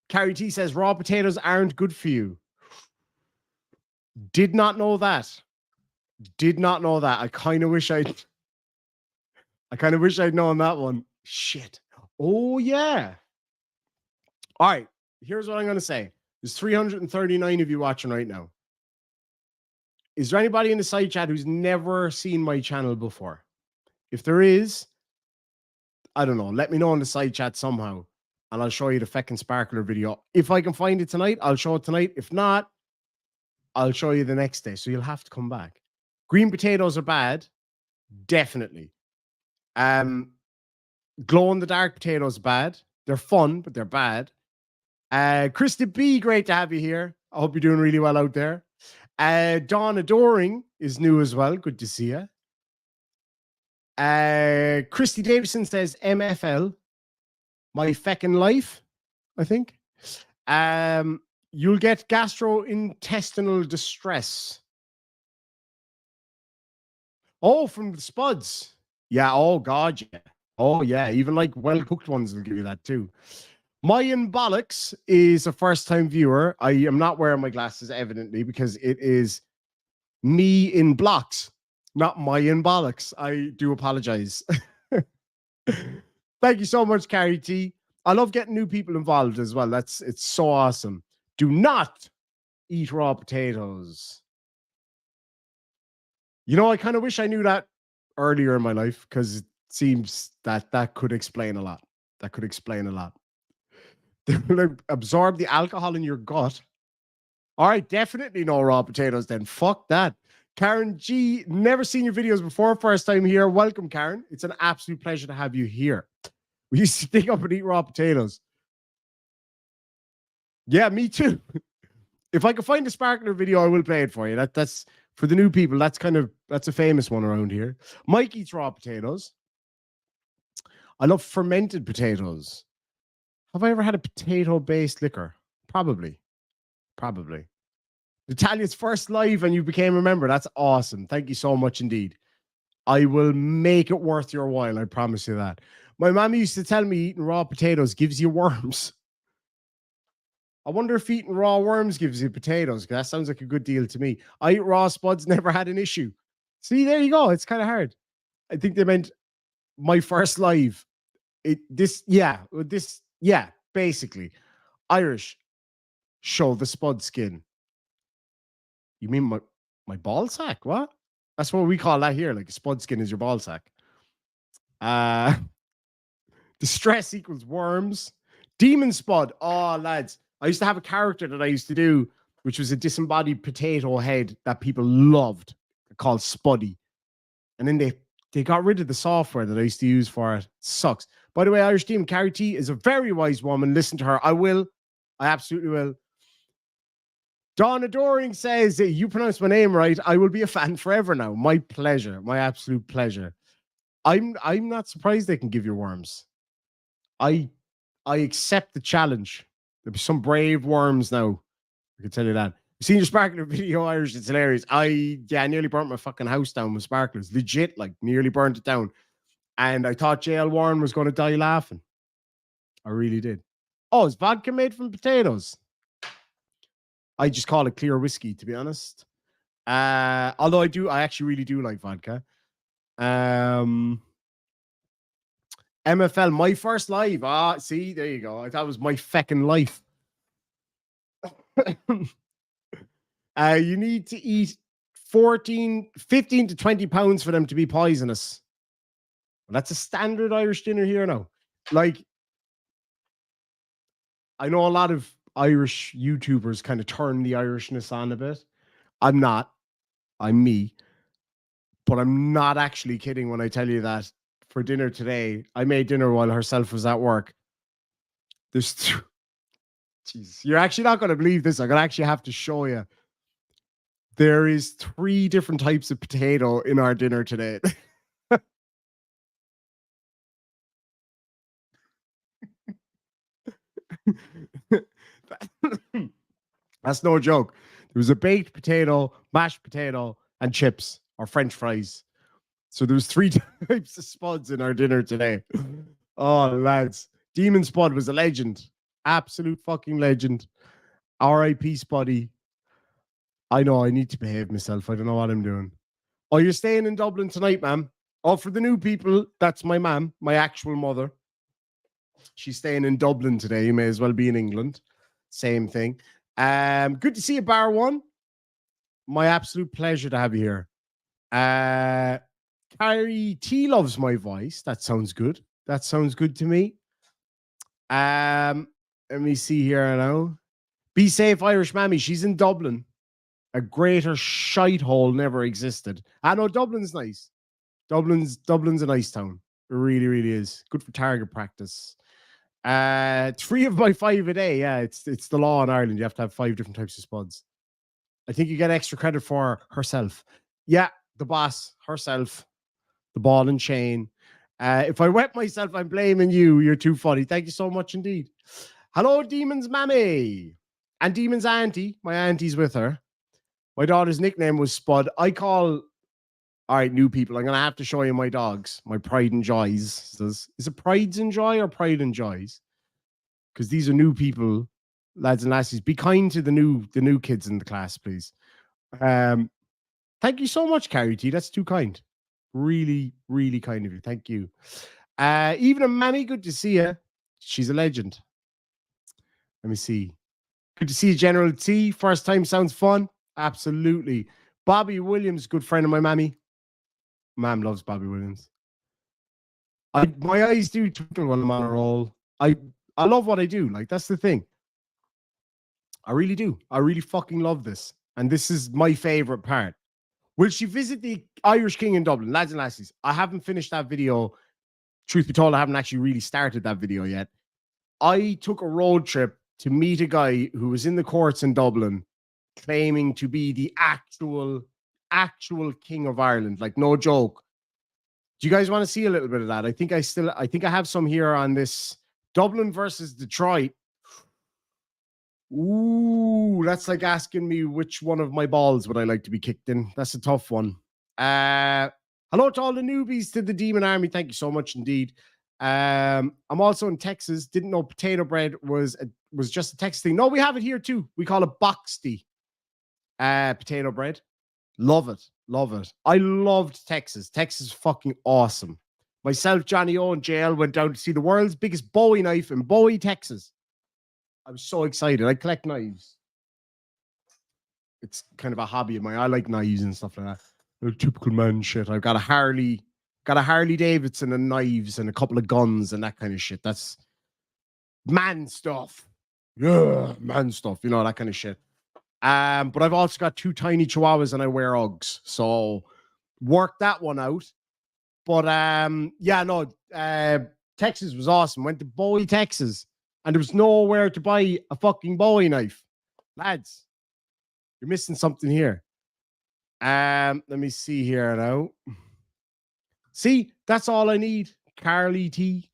Carrie T says raw potatoes aren't good for you. Did not know that. I kind of wish I'd known that one. Shit. Oh yeah. All right. Here's what I'm gonna say. There's 339 of you watching right now. Is there anybody in the side chat who's never seen my channel before? If there is, I don't know. Let me know in the side chat somehow, and I'll show you the feckin' sparkler video. If I can find it tonight, I'll show it tonight. If not, I'll show you the next day. So you'll have to come back. Green potatoes are bad, definitely. Glow in the dark potatoes are bad. They're fun, but they're bad. Krista B, great to have you here. I hope you're doing really well out there. Dawn Adoring is new as well. Good to see you. Christy Davison says MFL, my feckin' life, I think. You'll get gastrointestinal distress. Oh, from the spuds. Yeah, oh god, yeah. Oh yeah, even like well-cooked ones will give you that too. Mayan Bollocks is a first-time viewer. I am not wearing my glasses, evidently, because it is me in blocks, not Mayan Bollocks. I do apologize. Thank you so much, Carrie T. I love getting new people involved as well. It's so awesome. Do not eat raw potatoes. You know, I kind of wish I knew that earlier in my life, because it seems that could explain a lot. That could explain a lot. They will absorb the alcohol in your gut. All right, definitely no raw potatoes then. Fuck that. Karen G, never seen your videos before. First time here. Welcome, Karen. It's an absolute pleasure to have you here. We used to dig up and eat raw potatoes. Yeah, me too. If I could find a sparkler video, I will play it for you. That's for the new people. That's a famous one around here. Mike eats raw potatoes. I love fermented potatoes. Have I ever had a potato-based liquor? Probably. Natalia's first live and you became a member. That's awesome. Thank you so much indeed. I will make it worth your while. I promise you that. My mom used to tell me eating raw potatoes gives you worms. I wonder if eating raw worms gives you potatoes, because that sounds like a good deal to me. I eat raw spuds, never had an issue. See, there you go. It's kind of hard. I think they meant my first live. Basically. Irish, show the spud skin. You mean my ball sack? What? That's what we call that here. Like a spud skin is your ball sack. Distress equals worms. Demon spud. Oh, lads. I used to have a character that I used to do, which was a disembodied potato head that people loved, called Spuddy. And then they got rid of the software that I used to use for it. Sucks. By the way, Irish team, Carrie T is a very wise woman. Listen to her. I will. I absolutely will. Dawn Adoring says, you pronounce my name right. I will be a fan forever now. My pleasure. My absolute pleasure. I'm not surprised they can give you worms. I accept the challenge. There'll be some brave worms now. I can tell you that. You've seen your sparkler video, Irish. It's hilarious. I nearly burnt my fucking house down with sparklers. Legit, like nearly burnt it down. And I thought JL Warren was going to die laughing. I really did. Oh, is vodka made from potatoes? I just call it clear whiskey, to be honest. Although I actually really do like vodka. MFL, my first live. See, there you go. I thought it was my feckin' life. You need to eat 15 to 20 pounds for them to be poisonous. Well, that's a standard Irish dinner here now. Like, I know a lot of Irish YouTubers kind of turn the Irishness on a bit. I'm not. I'm me. But I'm not actually kidding when I tell you that for dinner today, I made dinner while herself was at work. There's Jesus, you're actually not going to believe this. I'm going to actually have to show you. There is 3 different types of potato in our dinner today. That's no joke. There was a baked potato, mashed potato, and chips or French fries. So there was 3 types of spuds in our dinner today. Oh, lads. Demon Spud was a legend. Absolute fucking legend. R.I.P. Spuddy. I know I need to behave myself. I don't know what I'm doing. Oh, you're staying in Dublin tonight, ma'am. Oh, for the new people, that's my ma'am, my actual mother. She's staying in Dublin today. You may as well be in England. Same thing. Good to see you, Bar One. My absolute pleasure to have you here. Carrie T loves my voice. That sounds good. That sounds good to me. Let me see here now. Be safe, Irish mammy. She's in Dublin. A greater shite hole never existed. I know Dublin's nice. Dublin's a nice town. It really, really is. Good for target practice. 3 of my 5 a day. Yeah, it's the law in Ireland. You have to have 5 different types of spuds. I think you get extra credit for herself. Yeah, the boss, herself, the ball and chain. If I wet myself, I'm blaming you. You're too funny. Thank you so much indeed. Hello, Demon's Mammy. And Demon's auntie. My auntie's with her. My daughter's nickname was Spud. All right, new people, I'm going to have to show you my dogs, my pride and joys. Is it prides and joy or pride and joys? Because these are new people, lads and lassies. Be kind to the new kids in the class, please. Thank you so much, Carrie T. That's too kind. Really, really kind of you. Thank you. Even a Mammy, good to see you. She's a legend. Let me see. Good to see you, General T. First time sounds fun. Absolutely. Bobby Williams, good friend of my mammy. Mam loves Bobby Williams. My eyes do twinkle when I'm on a roll. I love what I do. Like, that's the thing. I really do. I really fucking love this. And this is my favorite part. Will she visit the Irish King in Dublin? Lads and lassies, I haven't finished that video. Truth be told, I haven't actually really started that video yet. I took a road trip to meet a guy who was in the courts in Dublin claiming to be the actual King of Ireland. Like, no joke. Do you guys want to see a little bit of that? I think I have some here on this Dublin versus Detroit. Ooh, that's like asking me which one of my balls would I like to be kicked in. That's a tough one. Hello to all the newbies to the Demon Army. Thank you so much indeed. I'm also in Texas. Didn't know potato bread was just a Texas thing. No, we have it here too. We call it boxty. Potato bread. Love it. Love it. I loved Texas. Texas is fucking awesome. Myself, Johnny O, and JL went down to see the world's biggest Bowie knife in Bowie, Texas. I was so excited. I collect knives. It's kind of a hobby of mine. I like knives and stuff like that. Typical man shit. I've got a Harley Davidson and knives and a couple of guns and that kind of shit. That's man stuff. Yeah, man stuff. You know, that kind of shit. But I've also got 2 tiny chihuahuas and I wear Uggs. So work that one out. But yeah, no, Texas was awesome. Went to Bowie, Texas, and there was nowhere to buy a fucking Bowie knife. Lads, you're missing something here. Let me see here now. See, that's all I need. Carrie T,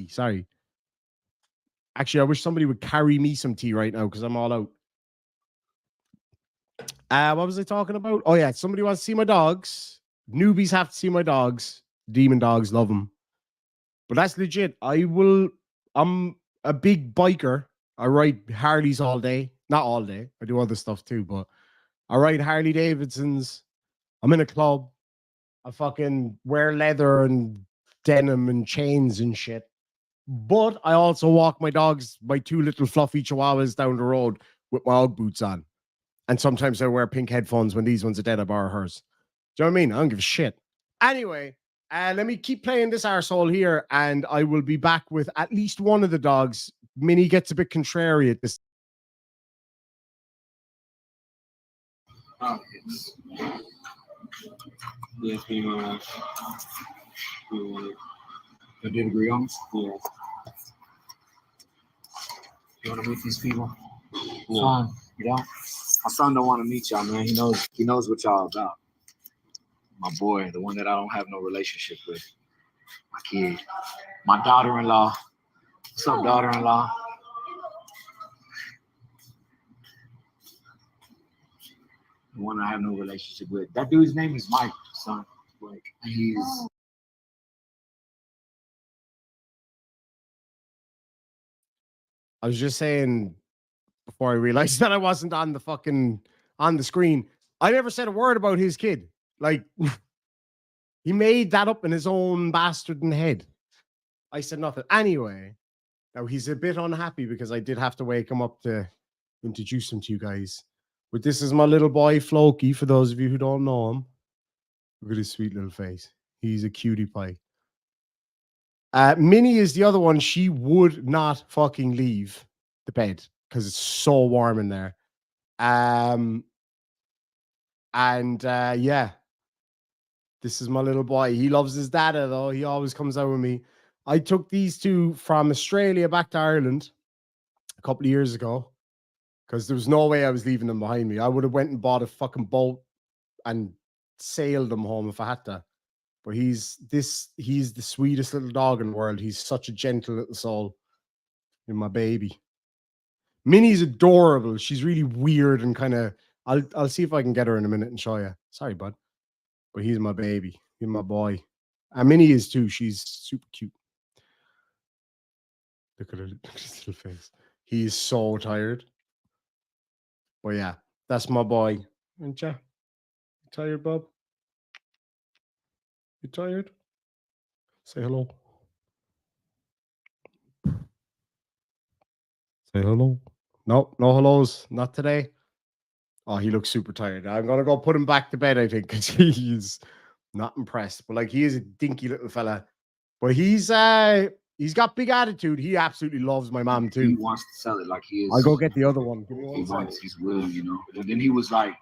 sorry. Actually, I wish somebody would carry me some tea right now because I'm all out. What was I talking about? Oh, yeah. Somebody wants to see my dogs. Newbies have to see my dogs. Demon dogs, love them. But that's legit. I'm a big biker. I ride Harleys all day. Not all day. I do other stuff too, but I ride Harley Davidsons. I'm in a club. I fucking wear leather and denim and chains and shit. But I also walk my dogs, my 2 little fluffy chihuahuas down the road with my Ugg boots on. And sometimes I wear pink headphones when these ones are dead. I borrow hers. Do you know what I mean? I don't give a shit. Anyway, let me keep playing this arsehole here, and I will be back with at least one of the dogs. Minnie gets a bit contrary at this. Oh, yes, we did agree on this? Yeah. You want to meet these people? Fine. You don't? My son don't want to meet y'all, man. He knows what y'all about. My boy, the one that I don't have no relationship with. My kid. My daughter-in-law. What's up, daughter-in-law? The one I have no relationship with. That dude's name is Mike, son. Like, he's... I was just saying before I realized that I wasn't on the screen. I never said a word about his kid. Like, he made that up in his own bastarding head. I said nothing. Anyway, now he's a bit unhappy because I did have to wake him up to introduce him to you guys. But this is my little boy, Floki, for those of you who don't know him. Look at his sweet little face. He's a cutie pie. Minnie is the other one. She would not fucking leave the bed because it's so warm in there. Yeah, this is my little boy. He loves his dada, though. He always comes out with me. I took these 2 from Australia back to Ireland a couple of years ago because there was no way I was leaving them behind me. I would have went and bought a fucking boat and sailed them home if I had to. But he's the sweetest little dog in the world. He's such a gentle little soul. You're my baby. Minnie's adorable. She's really weird and kind of. I'll see if I can get her in a minute and show you. Sorry, bud. But he's my baby. He's my boy. And Minnie is too. She's super cute. Look at his little face. He's so tired. But yeah, that's my boy. Aren't you? Tired, bub? You tired? Say hello. Say hello. No hellos. Not today. Oh, he looks super tired. I'm gonna go put him back to bed, I think, because he's not impressed. But like, he is a dinky little fella. But he's got big attitude. He absolutely loves my mom too. He wants to sell it like he is. I'll go get the other one. Give me He one wants, second. he's willing, you know. And then he was like,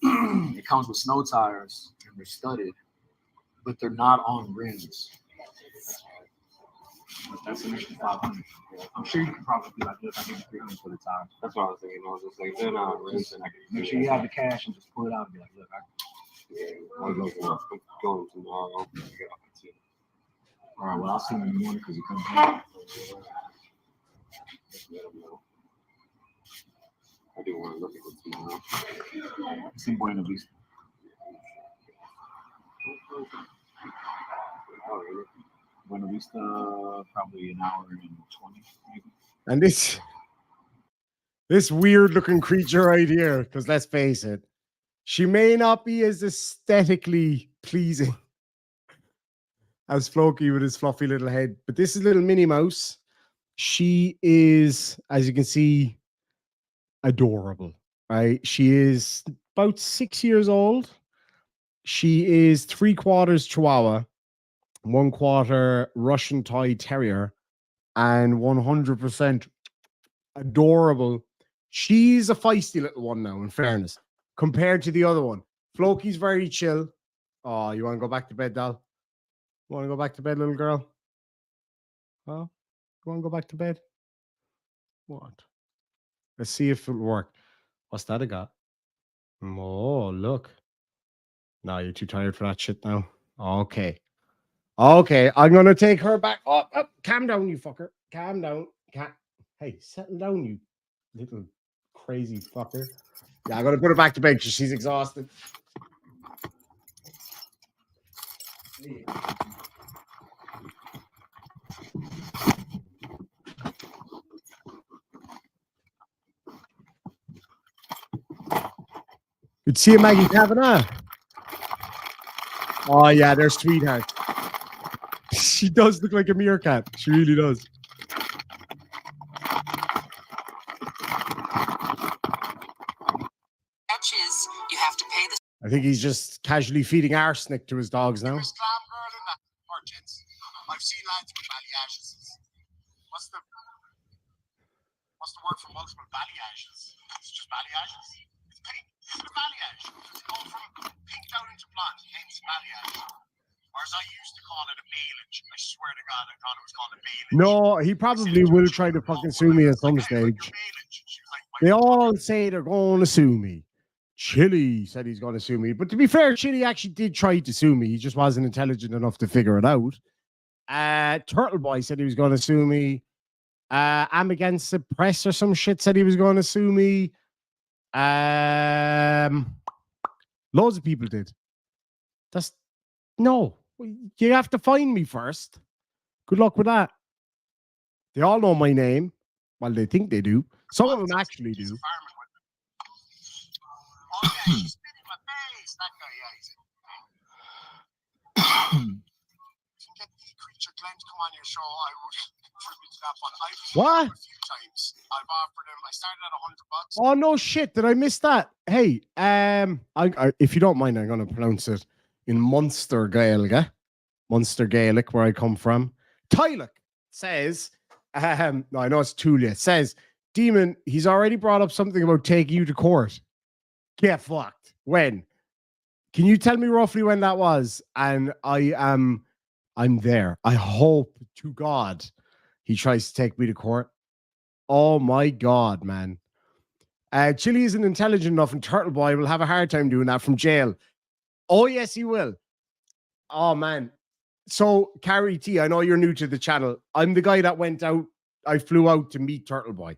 it comes with snow tires and they're studded, but they're not on rims. But that's an extra 500. I'm sure you can probably be like, look, I give you 300 for the tires. That's what I was thinking. I was just like, they're not on rims, and I can make sure you have the cash and just pull it out and be like, look, I'll go for it. I'm going tomorrow. all right, well, I'll see him in the morning because he comes home. I do want to look at it tomorrow. It's in Buena Vista. Oh, really? Buena Vista, probably an hour and 20, maybe. And this weird looking creature right here, because let's face it, she may not be as aesthetically pleasing as Floki with his fluffy little head, but this is little Minnie Mouse. She is, as you can see, adorable, right? She is about 6 years old. She is 3/4 Chihuahua, 1/4 Russian Toy Terrier, and 100% adorable. She's a feisty little one now, in fairness, compared to the other one. Floki's very chill. Oh, you want to go back to bed, doll? You want to go back to bed, little girl? Huh? You want to go back to bed? What? Let's see if it'll work. What's that I got? Oh, look. No, you're too tired for that shit now. Okay. Okay, I'm going to take her back. Oh, calm down, you fucker. Calm down. Hey, settle down, you little crazy fucker. Yeah, I'm going to put her back to bed because she's exhausted. Good to see you, Maggie Kavanagh. Oh, yeah, they're sweethearts. She does look like a meerkat. She really does. You have to pay the I think he's just casually feeding arsenic to his dogs now. There's clam girl in that merchants. I've seen lads with balayages. What's the word for multiple balayages? It's just balayages. It's pink. It's a balayage. It's going from pink down into blonde, hence balayage. Or as I used to call it, a bailage. I swear to God, I thought it was called a bailage. No, he probably will try to fucking sue me at some stage. They all say they're going to sue me. Chili said he's going to sue me. But to be fair, Chili actually did try to sue me. He just wasn't intelligent enough to figure it out. Turtle Boy said he was going to sue me. I'm Against the Press or some shit said he was going to sue me. Loads of people did. No. You have to find me first. Good luck with that. They all know my name. Well, they think they do. Some of them actually do. Oh, yeah, he's spit in my face. That guy, yeah, he's if you can get the creature Glenn to come on your show, I would contribute to that one. I've What? a few times. I've offered him. I started at $100. Oh no shit! Did I miss that? Hey, I if you don't mind, I'm gonna pronounce it in Munster Gaelic, Munster Gaelic, where I come from. Tyler says, no, I know it's Tulia. Says, Demon, he's already brought up something about taking you to court. Get fucked. When? Can you tell me roughly when that was? And I'm there. I hope to God he tries to take me to court. Oh my God, man. Chili isn't intelligent enough, and Turtle Boy will have a hard time doing that from jail. Oh, yes, he will. Oh, man. So, Carrie T, I know you're new to the channel. I'm the guy that went out. I flew out to meet Turtle Boy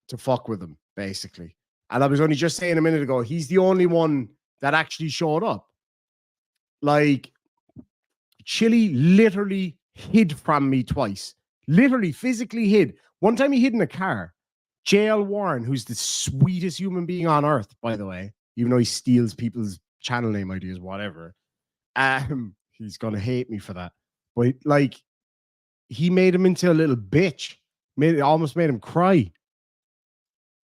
to fuck with him, basically. And I was only just saying a minute ago, he's the only one that actually showed up. Like, Chili literally hid from me twice. Literally, physically hid. One time he hid in a car. JL Warren, who's the sweetest human being on earth, by the way, even though he steals people's channel name ideas, whatever. He's gonna hate me for that. But like, he made him into a little bitch. Almost made him cry.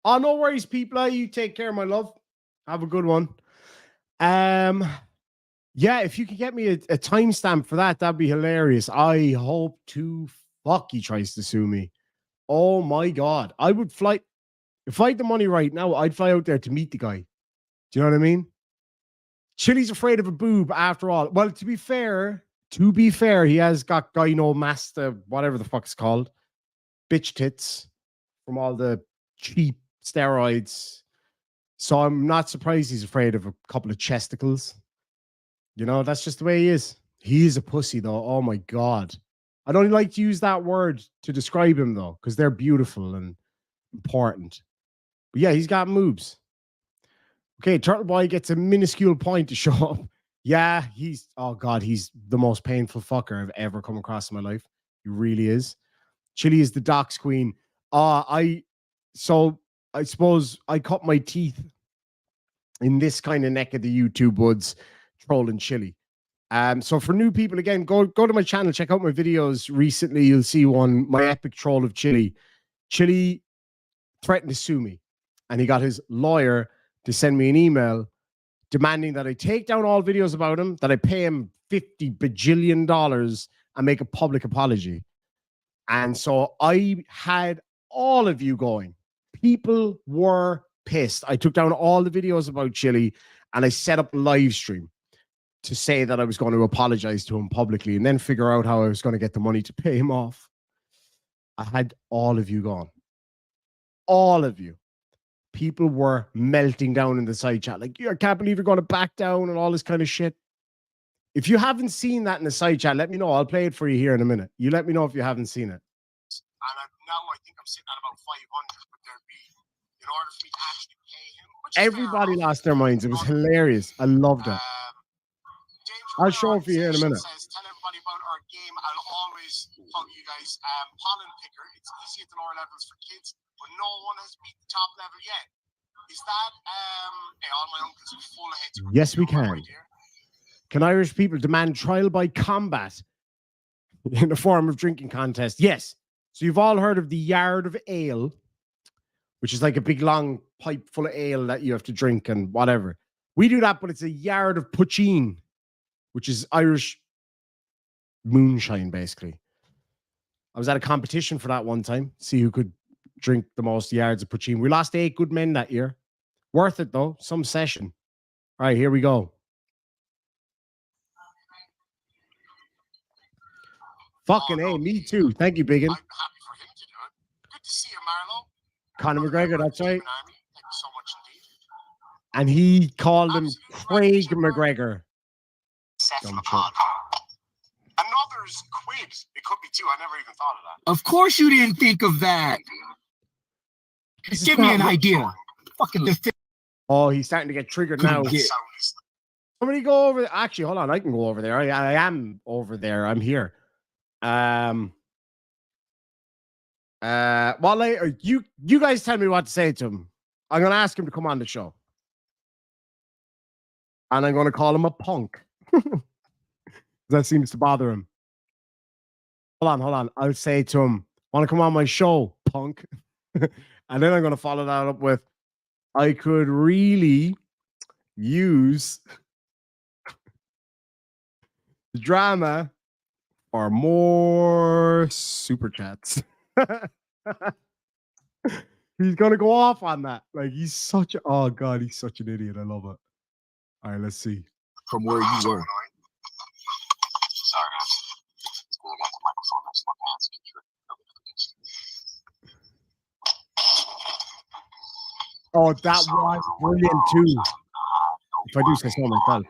Oh, no worries, people. You take care, my love. Have a good one. Yeah, if you could get me a timestamp for that, that'd be hilarious. I hope to fuck he tries to sue me. Oh my god. I would fly if I had the money right now, I'd fly out there to meet the guy. Do you know what I mean? Chili's afraid of a boob after all. Well, to be fair, he has got gynomasta, whatever the fuck it's called. Bitch tits from all the cheap steroids. So I'm not surprised he's afraid of a couple of chesticles. You know, that's just the way he is. He is a pussy, though. Oh, my God. I don't like to use that word to describe him, though, because they're beautiful and important. But yeah, he's got moves. Okay, Turtle Boy gets a minuscule point to show up. Yeah, he's the most painful fucker I've ever come across in my life. He really is. Chili is the Docs Queen. I suppose I cut my teeth in this kind of neck of the YouTube woods trolling Chili. So for new people, again, go to my channel, check out my videos recently. You'll see one, my epic troll of Chili. Chili threatened to sue me, and he got his lawyer to send me an email demanding that I take down all videos about him, that I pay him $50 bajillion and make a public apology. And so I had all of you going. People were pissed. I took down all the videos about Chili and I set up a live stream to say that I was going to apologize to him publicly and then figure out how I was going to get the money to pay him off. I had all of you gone. All of you. People were melting down in the side chat. Like, I can't believe you're going to back down and all this kind of shit. If you haven't seen that in the side chat, let me know. I'll play it for you here in a minute. You let me know if you haven't seen it. And now I think I'm sitting at about 500, but there'd be, in order for me to actually pay him. Everybody lost their minds. It was hilarious. I loved it. I'll show it for you here in a minute. Says, tell everybody about our game. I'll always plug you guys. Pollen Picker. It's easy at the lower levels for kids, but no one has beat the top level yet. Is that all my uncles are full of heads? Yes, we can. Right. Can Irish people demand trial by combat in the form of drinking contest? Yes. So you've all heard of the yard of ale, which is like a big long pipe full of ale that you have to drink and whatever. We do that, but it's a yard of poitín, which is Irish moonshine, basically. I was at a competition for that one time, see who could drink the most yards of poitín. We lost 8 good men that year. Worth it, though. Some session. All right, here we go. Fucking A, me too. Thank you, Biggin. I'm happy for him to do it. Good to see you, Marlo. Conor McGregor, that's right. Thank you so much indeed. And he called him Craig McGregor. Another's quid. It could be 2. I never even thought of that. Of course you didn't think of that. Give me an idea. Fucking Oh, he's starting to get triggered now. Somebody go over. Actually, hold on. I can go over there. I am over there. I'm here. Well, you guys tell me what to say to him. I'm going to ask him to come on the show. And I'm going to call him a punk. That seems to bother him. Hold on. I'll say to him, want to come on my show, punk? And then I'm going to follow that up with, I could really use the drama or more super chats. He's going to go off on that. Like, he's such an idiot. I love it. All right, let's see. From where you were. Sorry, I got the microphone next to my pants. Oh, that was brilliant too. If I do say so myself.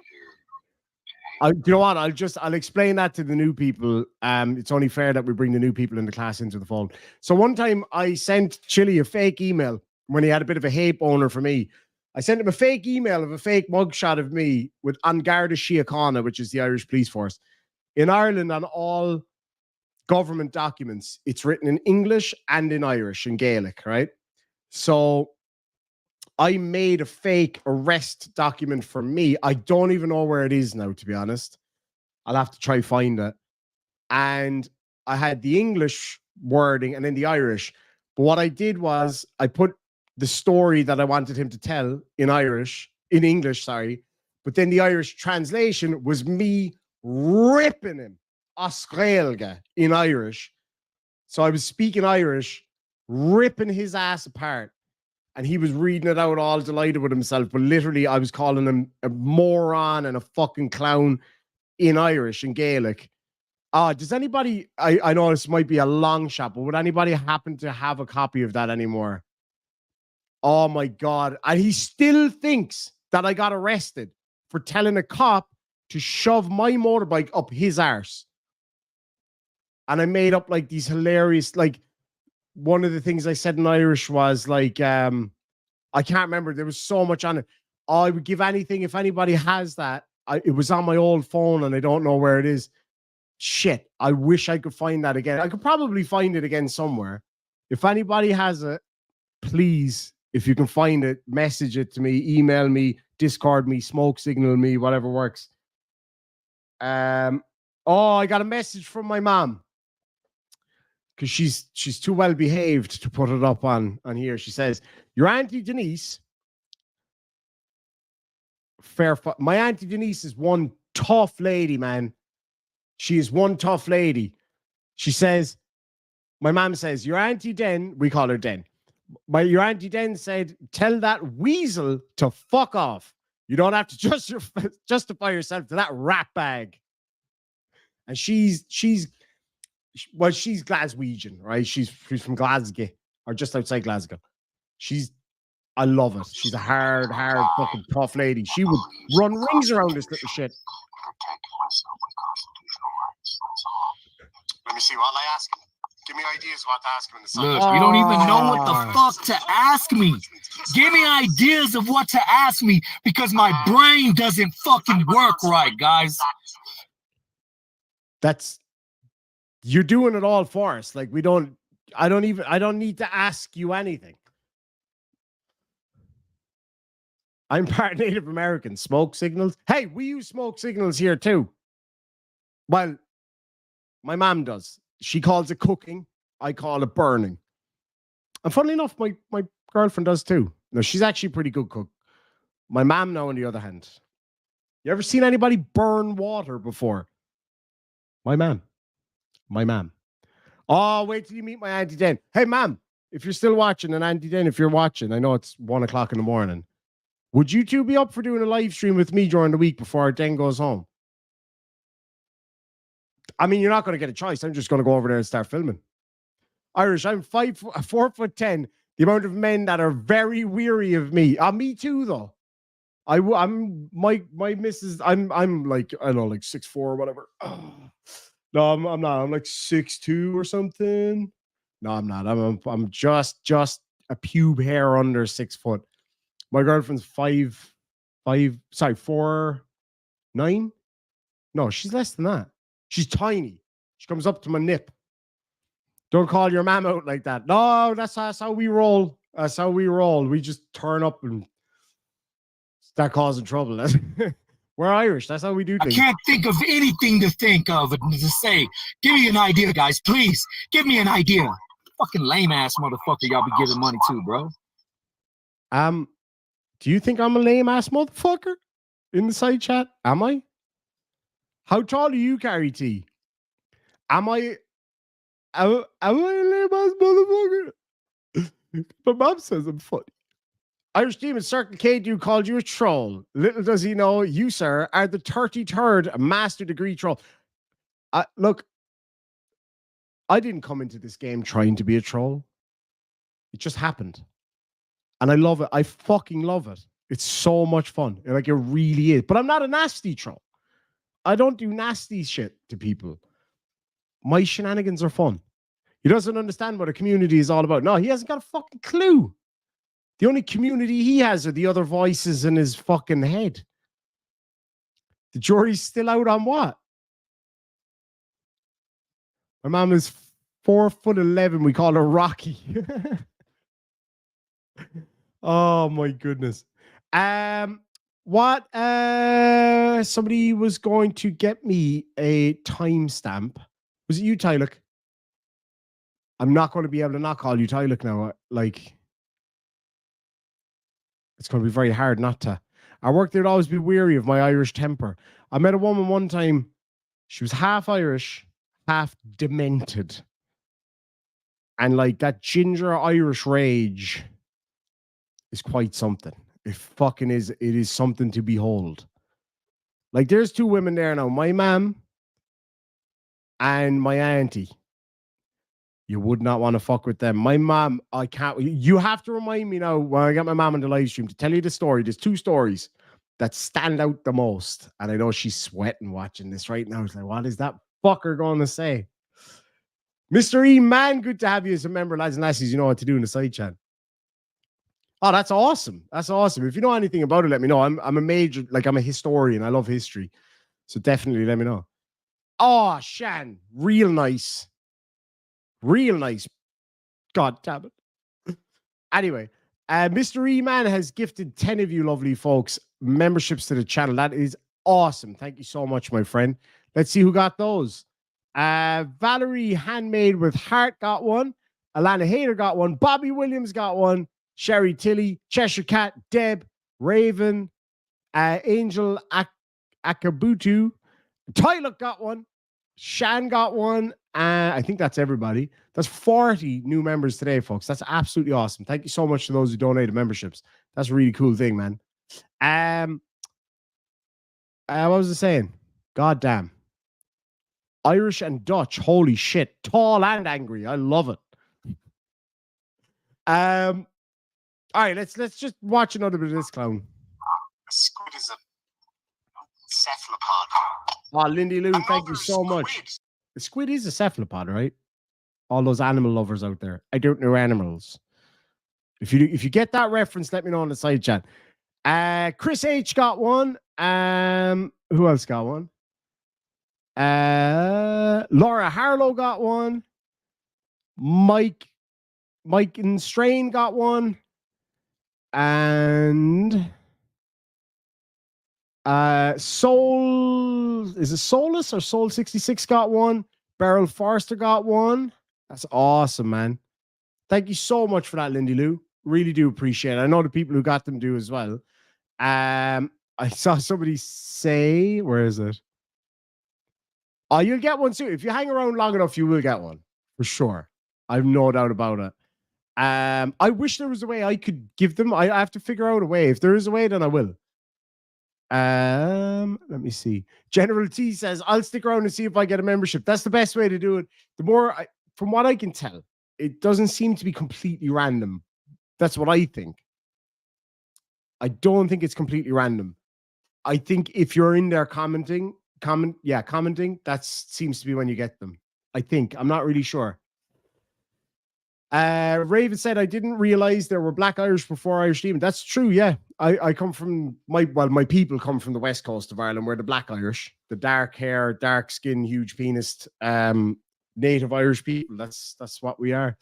You know what? I'll explain that to the new people. It's only fair that we bring the new people in the class into the fold. So one time I sent Chili a fake email when he had a bit of a hate boner for me. I sent him a fake email of a fake mugshot of me with An Garda Síochána, which is the Irish police force. In Ireland, on all government documents, it's written in English and in Irish, in Gaelic, right? So I made a fake arrest document for me. I don't even know where it is now, to be honest. I'll have to try find it. And I had the English wording and then the Irish. But what I did was I put the story that I wanted him to tell in English, sorry. But then the Irish translation was me ripping him Oscailga in Irish. So I was speaking Irish, ripping his ass apart. And he was reading it out all delighted with himself. But literally, I was calling him a moron and a fucking clown in Irish and Gaelic. Does anybody, I know this might be a long shot, but would anybody happen to have a copy of that anymore? Oh my God. And he still thinks that I got arrested for telling a cop to shove my motorbike up his arse. And I made up like these hilarious, like, one of the things I said in Irish was like, I can't remember. There was so much on it. I would give anything if anybody has that. It was on my old phone and I don't know where it is. Shit. I wish I could find that again. I could probably find it again somewhere. If anybody has it, please, if you can find it, message it to me, email me, Discord me, smoke signal me, whatever works. I got a message from my mom. Because she's too well behaved to put it up on here. She says, your Auntie Denise, my Auntie Denise is one tough lady, man. She is one tough lady. She says, my mom says, your Auntie Den, we call her Den. Your Auntie Den said, tell that weasel to fuck off. You don't have to justify yourself to that rat bag. And she's Glaswegian, right? She's from Glasgow or just outside Glasgow. I love it. She's a hard, fucking tough lady. She would run rings around this little shit. Let me see. What I ask him? Give me ideas what to ask him in the Look, you don't even know what the fuck to ask me. Give me ideas of what to ask me because my brain doesn't fucking work right, guys. You're doing it all for us. Like I don't need to ask you anything. I'm part Native American. Smoke signals. Hey, we use smoke signals here too. Well, my mom does. She calls it cooking. I call it burning. And funnily enough, my girlfriend does too. No, she's actually a pretty good cook. My mom now, on the other hand. You ever seen anybody burn water before? My mom. Oh, wait till you meet my Auntie Den. Hey, ma'am, if you're still watching, and Auntie Den, if you're watching, I know it's 1 o'clock in the morning. Would you two be up for doing a live stream with me during the week before our Den goes home? I mean, you're not going to get a choice. I'm just going to go over there and start filming. Irish, I'm 4'10". The amount of men that are very weary of me. Me too, though. I'm my missus. I'm like, I don't know, like 6'4" or whatever. No, I'm not. I'm like 6'2" or something. No, I'm not. I'm just a pube hair under 6 foot. My girlfriend's 4'9". No, she's less than that. She's tiny. She comes up to my nip. Don't call your mom out like that. No, that's how we roll. That's how we roll. We just turn up and start causing trouble. We're Irish. That's how we do things. I can't think of anything to think of to say. Give me an idea, guys. Please. Give me an idea. Fucking lame-ass motherfucker y'all be giving money to, bro. Do you think I'm a lame-ass motherfucker in the side chat? Am I? How tall are you, Carrie T? Am I a lame-ass motherfucker? My mom says I'm funny. Irish Demon Circle K dude called you a troll. Little does he know, you, sir, are the 33rd master degree troll. Look, I didn't come into this game trying to be a troll. It just happened. And I love it. I fucking love it. It's so much fun. Like, it really is. But I'm not a nasty troll. I don't do nasty shit to people. My shenanigans are fun. He doesn't understand what a community is all about. No, he hasn't got a fucking clue. The only community he has are the other voices in his fucking head. The jury's still out on what? My mom is 4'11". We call her Rocky. Oh my goodness. What? Somebody was going to get me a timestamp. Was it you, Tyler? I'm not going to be able to not call you Tyler now. Like, it's going to be very hard not to. At work, they'd always be weary of my Irish temper. I met a woman one time. She was half Irish, half demented. And like that ginger Irish rage is quite something. It fucking is. It is something to behold. Like, there's two women there now. My mom and my auntie. You would not want to fuck with them. My mom, I can't. You have to remind me now when I get my mom on the live stream to tell you the story. There's two stories that stand out the most. And I know she's sweating watching this right now. It's like, what is that fucker going to say? Mr. E, man, good to have you as a member, lads and lassies. You know what to do in the side chat. Oh, that's awesome. That's awesome. If you know anything about it, let me know. I'm a major, like, I'm a historian. I love history. So definitely let me know. Oh, Shan, real nice. Real nice. God damn it. Anyway, Mr. E-Man has gifted 10 of you lovely folks memberships to the channel. That is awesome. Thank you so much, my friend. Let's see who got those. Valerie Handmade with Heart got one. Alana Hayter got one. Bobby Williams got one. Sherry Tilly, Cheshire Cat, Deb, Raven, Angel Akabutu. Tyler got one. Shan got one. I think that's everybody. That's 40 new members today, folks. That's absolutely awesome. Thank you so much to those who donated memberships. That's a really cool thing, man. What was I saying? God damn. Irish and Dutch. Holy shit. Tall and angry. I love it. All right, let's just watch another bit of this clown. A squid is a cephalopod. Oh, Lindy Lou, thank you so much. The squid is a cephalopod, right? All those animal lovers out there. I don't know animals. If you get that reference, let me know in the side chat. Chris H got one. Who else got one? Laura Harlow got one. Mike and Strain got one. And Soul, is it Solus or Soul 66 got one? Beryl Forster got one. That's awesome, man. Thank you so much for that, Lindy Lou. Really do appreciate it. I know the people who got them do as well. I saw somebody say, where is it? Oh, you'll get one too. If you hang around long enough, you will get one for sure. I have no doubt about it. I wish there was a way I could give them. I have to figure out a way. If there is a way, then I will. Let me see. General T says, I'll stick around and see if I get a membership. That's the best way to do it. The more, from what I can tell, it doesn't seem to be completely random. That's what I think. I don't think it's completely random. I think if you're in there commenting, that seems to be when you get them. I think. I'm not really sure. Raven said, I didn't realize there were Black Irish before Irish Demon. That's true, yeah. I come from, my people come from the west coast of Ireland. We're the Black Irish. The dark hair, dark skin, huge penis, native Irish people. That's what we are.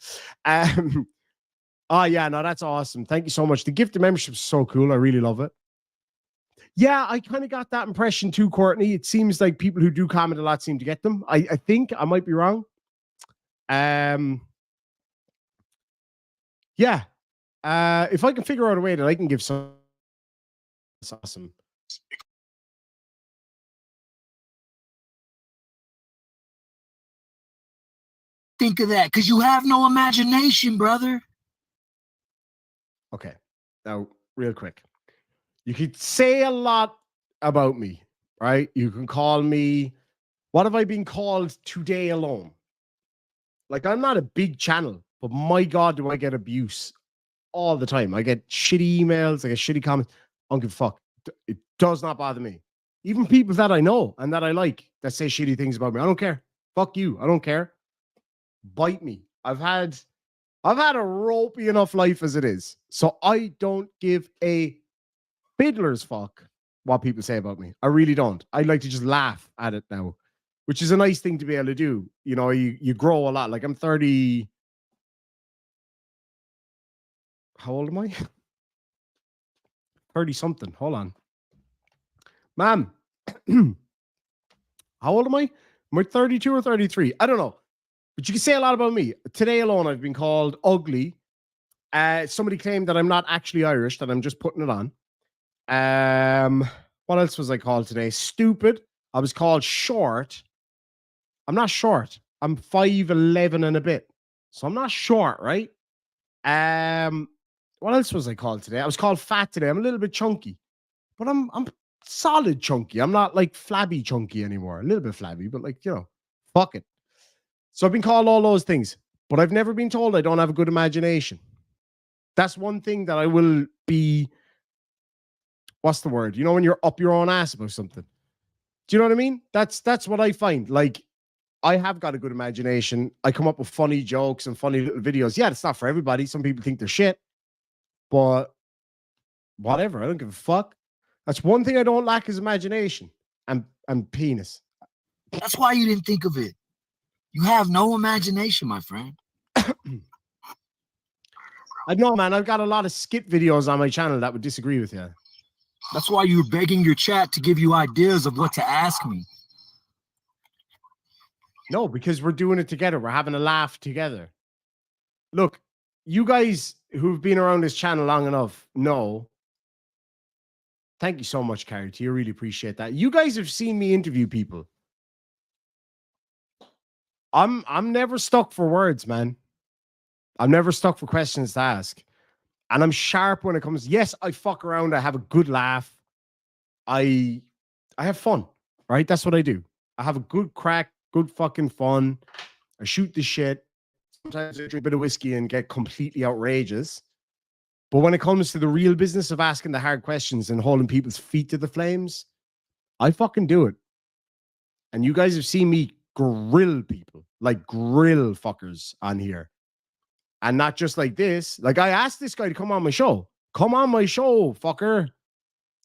Oh, yeah, no, that's awesome. Thank you so much. The gift of membership is so cool. I really love it. Yeah, I kind of got that impression too, Courtney. It seems like people who do comment a lot seem to get them. I think I might be wrong. Yeah. If I can figure out a way that I can give some, that's awesome. Think of that, because you have no imagination, brother. Okay. Now, real quick. You could say a lot about me, right? You can call me, what have I been called today alone? Like, I'm not a big channel, but my God, do I get abuse all the time. I get shitty emails, I get shitty comments. I don't give a fuck. It does not bother me. Even people that I know and that I like that say shitty things about me, I don't care. Fuck you. I don't care. Bite me. I've had a ropey enough life as it is. So I don't give a fiddler's fuck what people say about me. I really don't. I like to just laugh at it now, which is a nice thing to be able to do. You know, you grow a lot. Like I'm 30. How old am I? 30 something. Hold on. Ma'am. How old am I? Am I 32 or 33? I don't know. But you can say a lot about me. Today alone, I've been called ugly. Somebody claimed that I'm not actually Irish, that I'm just putting it on. What else was I called today? Stupid. I was called short. I'm not short. I'm 5'11" and a bit. So I'm not short, right? What else was I called today? I was called fat today. I'm a little bit chunky. But I'm solid chunky. I'm not like flabby chunky anymore. A little bit flabby, but like, you know, fuck it. So I've been called all those things, but I've never been told I don't have a good imagination. That's one thing that I will be, what's the word? You know, when you're up your own ass about something. Do you know what I mean? That's what I find. Like, I have got a good imagination. I come up with funny jokes and funny little videos. Yeah, it's not for everybody. Some people think they're shit, but whatever. I don't give a fuck. That's one thing I don't lack is imagination and penis. That's why you didn't think of it. You have no imagination, my friend. I know, man. I've got a lot of skit videos on my channel that would disagree with you. That's why you're begging your chat to give you ideas of what to ask me. No, because we're doing it together. We're having a laugh together. Look, you guys who've been around this channel long enough know. Thank you so much, Carrie T. I really appreciate that. You guys have seen me interview people. I'm never stuck for words, man. I'm never stuck for questions to ask. And I'm sharp when it comes. Yes, I fuck around. I have a good laugh. I have fun, right? That's what I do. I have a good crack, good fucking fun. I shoot the shit. Sometimes I drink a bit of whiskey and get completely outrageous. But when it comes to the real business of asking the hard questions and holding people's feet to the flames, I fucking do it. And you guys have seen me grill people, like grill fuckers on here. And not just like this. Like I asked this guy to come on my show. Come on my show, fucker.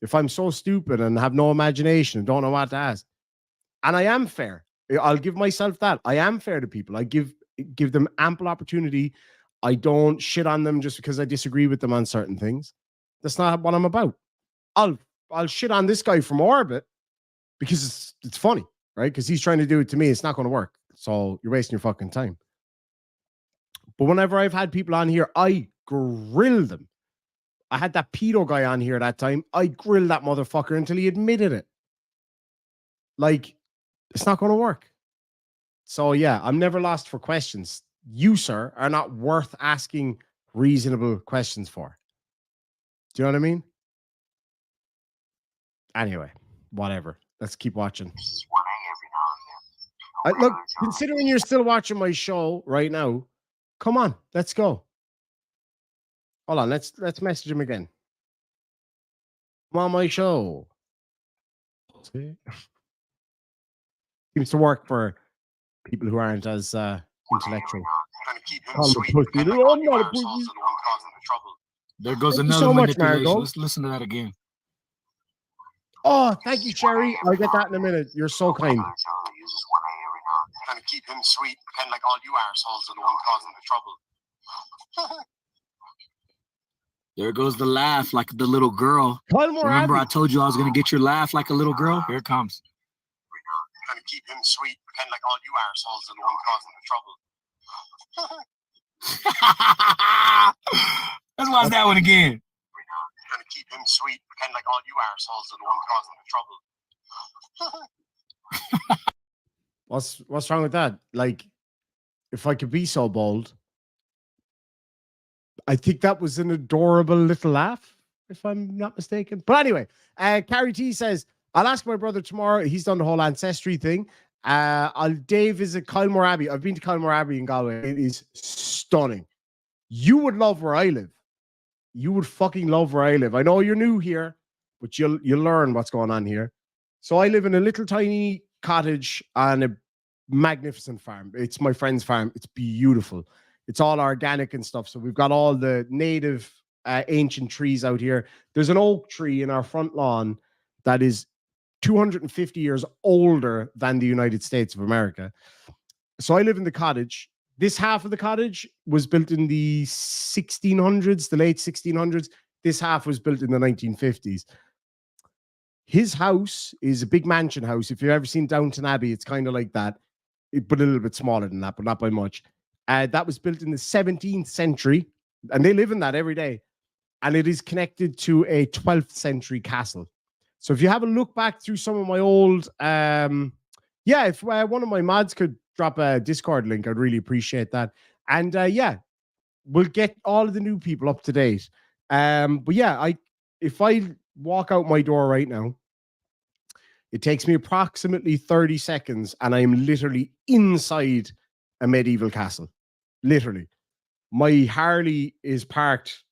If I'm so stupid and have no imagination and don't know what to ask. And I am fair. I'll give myself that. I am fair to people. I give them ample opportunity. I don't shit on them just because I disagree with them on certain things. That's not what I'm about. I'll shit on this guy from orbit because it's funny, right? Because he's trying to do it to me. It's not going to work. So you're wasting your fucking time. But whenever I've had people on here, I grill them. I had that pedo guy on here that time. I grilled that motherfucker until he admitted it. Like, it's not going to work. So yeah, I'm never lost for questions. You, sir, are not worth asking reasonable questions for. Do you know what I mean? Anyway, whatever. Let's keep watching. Look, considering you're still watching my show right now, come on, let's go. Hold on, let's message him again. Come on my show. See? Seems to work for people who aren't as intellectual. There goes Thank you another so much, manipulation. Margot. Let's listen to that again. Oh, thank you, Sherry. I'll get that in a minute. You're so kind. Trying to keep him sweet, pretend like all you arseholes are the one causing the trouble. There goes the laugh like the little girl. Remember I told you I was going to get your laugh like a little girl? Here it comes. Trying to keep him sweet, pretend like all you arseholes are the one causing the trouble. Let's watch that one again. Trying to keep him sweet, pretend like all you arseholes are the one causing the trouble. What's wrong with that? Like, if I could be so bold, I think that was an adorable little laugh, if I'm not mistaken. But anyway, Carrie T says, I'll ask my brother tomorrow. He's done the whole ancestry thing. I'll day visit Kylemore Abbey. I've been to Kylemore Abbey in Galway. It is stunning. You would love where I live. You would fucking love where I live. I know you're new here, but you'll learn what's going on here. So I live in a little tiny cottage on a magnificent farm. It's my friend's farm. It's beautiful. It's all organic and stuff. So we've got all the native ancient trees out here. There's an oak tree in our front lawn that is 250 years older than the United States of America. So I live in the cottage. This half of the cottage was built in the 1600s, the late 1600s. This half was built in the 1950s. His house is a big mansion house. If you've ever seen Downton Abbey, it's kind of like that, but a little bit smaller than that, but not by much. That was built in the 17th century, and they live in that every day. And it is connected to a 12th century castle. So if you have a look back through some of my old, if one of my mods could drop a Discord link, I'd really appreciate that. And we'll get all of the new people up to date. But yeah, if I walk out my door right now, it takes me approximately 30 seconds, and I am literally inside a medieval castle. Literally. My Harley is parked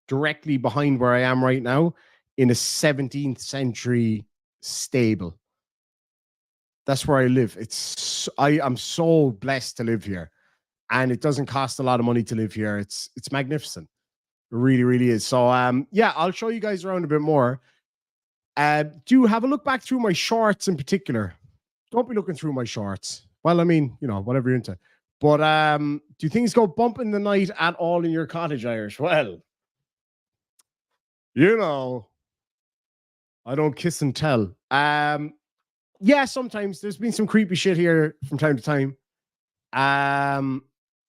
directly behind where I am right now in a 17th century stable. That's where I live. I'm so blessed to live here, and it doesn't cost a lot of money to live here. It's magnificent. It really, really is. So I'll show you guys around a bit more. Do have a look back through my shorts in particular. Don't be looking through my shorts. Well, I mean, whatever you're into. But do things go bump in the night at all in your cottage, Irish? Well, I don't kiss and tell. Sometimes there's been some creepy shit here from time to time.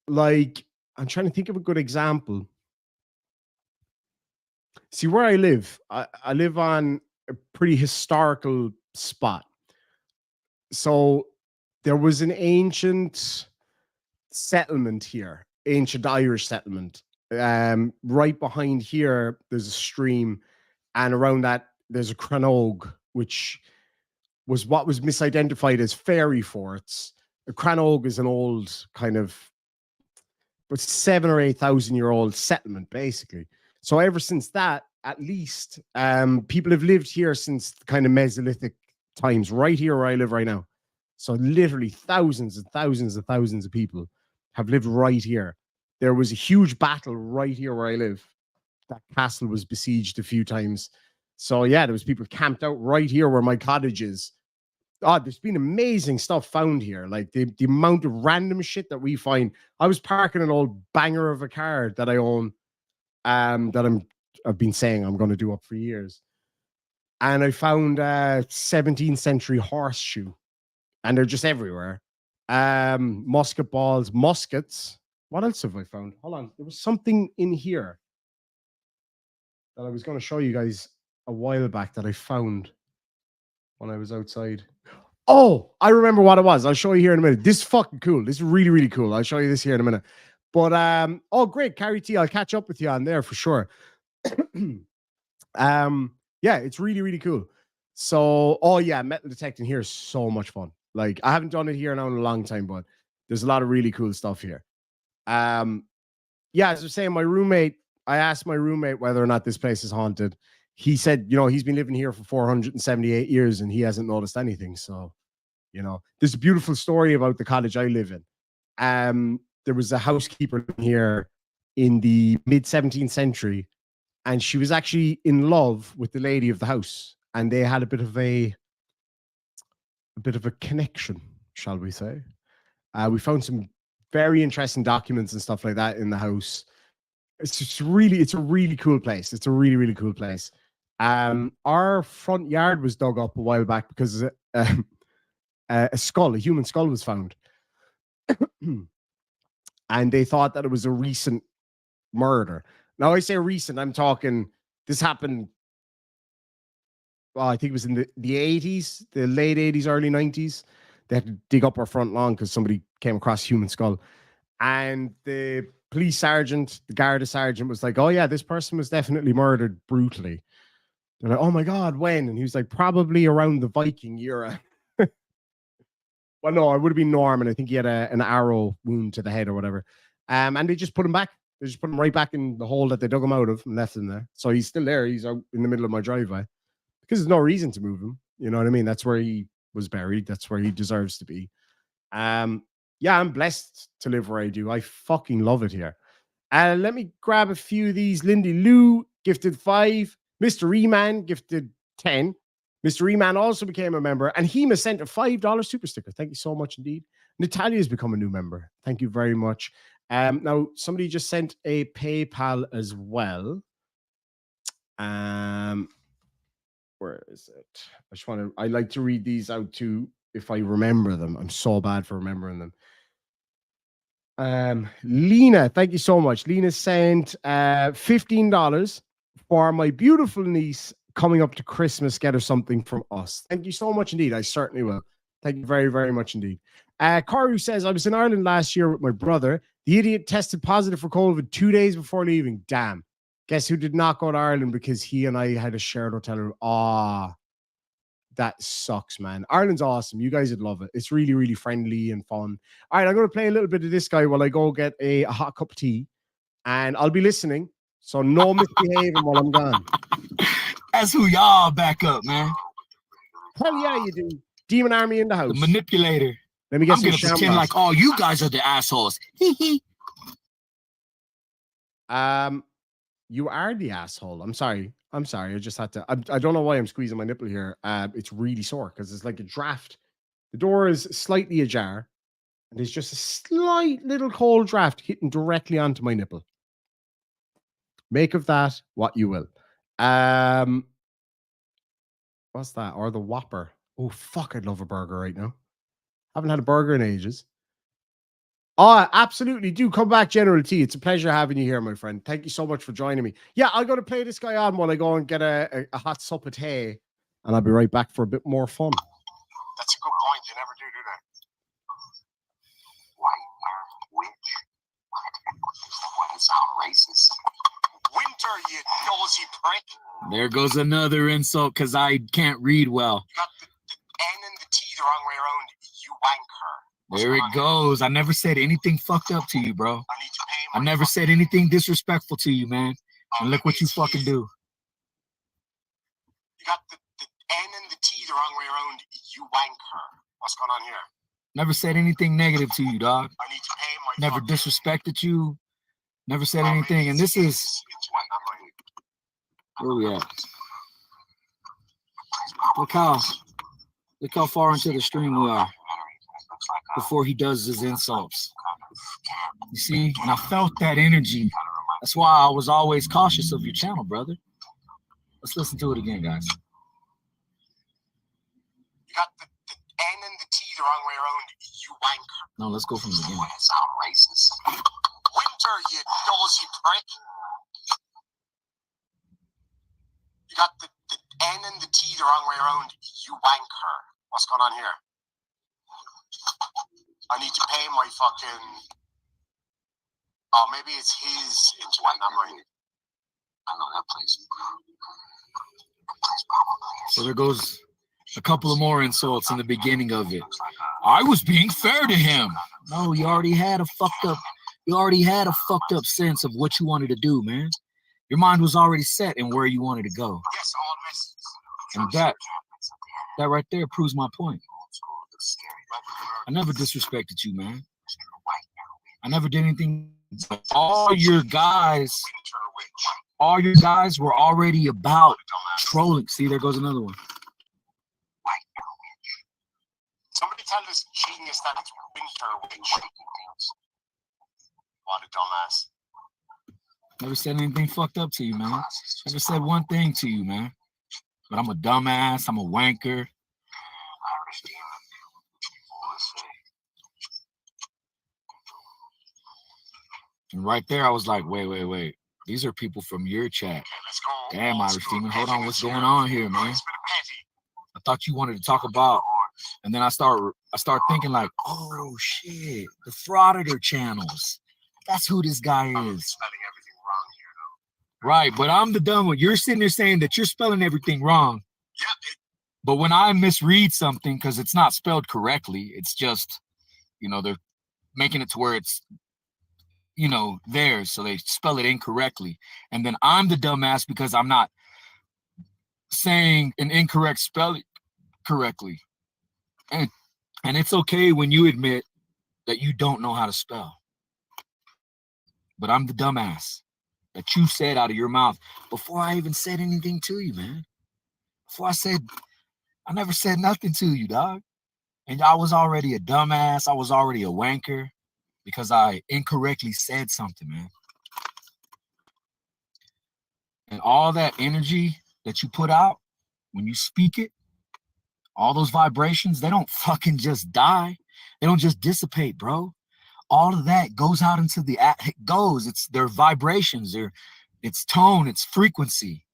Like, I'm trying to think of a good example. See, where I live, I live on a pretty historical spot. So there was an ancient settlement here, ancient Irish settlement. Right behind here, there's a stream, and around that, there's a crannog, which was what was misidentified as fairy forts. A crannog is an old kind of, but 7,000 or 8,000 year old settlement, basically. So ever since that, at least, people have lived here since kind of Mesolithic times, right here where I live right now. So literally thousands and thousands and thousands of people have lived right here. There was a huge battle right here where I live. That castle was besieged a few times. So yeah, there was people camped out right here where my cottage is. Oh, there's been amazing stuff found here. Like the amount of random shit that we find. I was parking an old banger of a car that I own, that I've been saying I'm going to do up for years. And I found a 17th century horseshoe, and they're just everywhere. Musket balls, muskets. What else have I found? Hold on. There was something in here that I was going to show you guys a while back that I found when I was outside. Oh, I remember what it was. I'll show you here in a minute. This is fucking cool. This is really, really cool. I'll show you this here in a minute. But great, Carrie T. I'll catch up with you on there for sure. It's really, really cool. So, metal detecting here is so much fun. Like, I haven't done it here now in a long time, but there's a lot of really cool stuff here. As I was saying, I asked my roommate whether or not this place is haunted. He said, he's been living here for 478 years and he hasn't noticed anything. So, there's a beautiful story about the cottage I live in. There was a housekeeper here in the mid 17th century, and she was actually in love with the lady of the house, and they had a bit of a connection, shall we say. We found some very interesting documents and stuff like that in the house. It's a really cool place. It's a really, really cool place. Our front yard was dug up a while back because a human skull was found. And they thought that it was a recent murder. Now, I say recent, I'm talking, this happened, I think it was in the 80s, the late 80s, early 90s. They had to dig up our front lawn because somebody came across a human skull. And the police sergeant, the Garda sergeant was like, oh yeah, this person was definitely murdered brutally. They're like, oh my God, when? And he was like, probably around the Viking era. Well, no, it would have been Norman. I think he had an arrow wound to the head or whatever. And they just put him back. They just put him right back in the hole that they dug him out of and left him there. So he's still there. He's out in the middle of my driveway because there's no reason to move him. You know what I mean? That's where he was buried. That's where he deserves to be. Yeah, I'm blessed to live where I do. I fucking love it here. Let me grab a few of these. Lindy Lou gifted 5. Mr. Eman gifted 10. Mr. Eman also became a member, and Hema sent a $5 super sticker. Thank you so much indeed. Natalia has become a new member. Thank you very much. Now, somebody just sent a PayPal as well. Where is it? I like to read these out too if I remember them. I'm so bad for remembering them. Lena, thank you so much. Lena sent $15 for my beautiful niece coming up to Christmas. Get her something from us. Thank you so much indeed. I certainly will. Thank you very, very much indeed. Karu says, I was in Ireland last year with my brother. The idiot tested positive for COVID 2 days before leaving. Damn. Guess who did not go to Ireland because he and I had a shared hotel room? That sucks, man. Ireland's awesome. You guys would love it. It's really, really friendly and fun. All right, I'm going to play a little bit of this guy while I go get a hot cup of tea. And I'll be listening. So no misbehaving while I'm gone. That's who y'all back up, man. Hell yeah, you do. Demon Army in the house. The manipulator. Let me get I'm going to pretend like all you guys are the assholes. You are the asshole. I'm sorry. I just had to. I don't know why I'm squeezing my nipple here. It's really sore because it's like a draft. The door is slightly ajar, and there's just a slight little cold draft hitting directly onto my nipple. Make of that what you will. What's that? Or the Whopper. Oh, fuck, I'd love a burger right now. Haven't had a burger in ages. Oh, absolutely. Do come back, General T. It's a pleasure having you here, my friend. Thank you so much for joining me. Yeah, I'm going to play this guy on while I go and get a hot sup of tea, and I'll be right back for a bit more fun. That's a good point. You never do that. White witch. What sound racist? Winter, you nosy prick. There goes another insult because I can't read well. You got the N and the T the wrong way around. You wanker. There it goes. I never said anything fucked up to you, bro. I never said anything disrespectful to you, man. And look what you fucking do. You got the N and the T the wrong way around. You wanker. What's going on here? Never said anything negative to you, dog. I need to pay my Never disrespected you. Never said anything. And this is... Where we at? Look how far into the stream we are before he does his insults. You see? And I felt that energy. That's why I was always cautious of your channel, brother. Let's listen to it again, guys. You got the N and the T the wrong way around. You wanker. No, let's go from the beginning. Sound racist. Winter, you nosy prick. You got the N and the T the wrong way around. You wanker. What's going on here? I need to pay my fucking... Oh, maybe it's his internet, not mine. I know that place. So there goes a couple of more insults in the beginning of it. I was being fair to him. No, you already had a fucked up sense of what you wanted to do, man. Your mind was already set in where you wanted to go. Yes, all misses. And that right there proves my point. I never disrespected you, man. I never did anything. All your guys were already about trolling. See, there goes another one. Somebody tell this genius that it's winter witch. What a dumbass. Never said anything fucked up to you, man. Never said one thing to you, man. But I'm a dumbass. I'm a wanker. And right there, I was like, wait. These are people from your chat. Damn, Irish Demon. Hold on, what's going on here, man? I thought you wanted to talk about, and then I start thinking like, oh shit, the frauditor channels. That's who this guy is. Right, but I'm the dumb one. You're sitting there saying that you're spelling everything wrong. Yeah. But when I misread something, because it's not spelled correctly, it's just, they're making it to where it's you know, theirs, so they spell it incorrectly. And then I'm the dumbass because I'm not saying an incorrect spelling correctly. And it's okay when you admit that you don't know how to spell. But I'm the dumbass that you said out of your mouth before I even said anything to you, man. Before I never said nothing to you, dog. And I was already a dumbass. I was already a wanker because I incorrectly said something, man. And all that energy that you put out when you speak it, all those vibrations, they don't fucking just die. They don't just dissipate, bro. All of that goes out into the it's their vibrations, it's tone, it's frequency.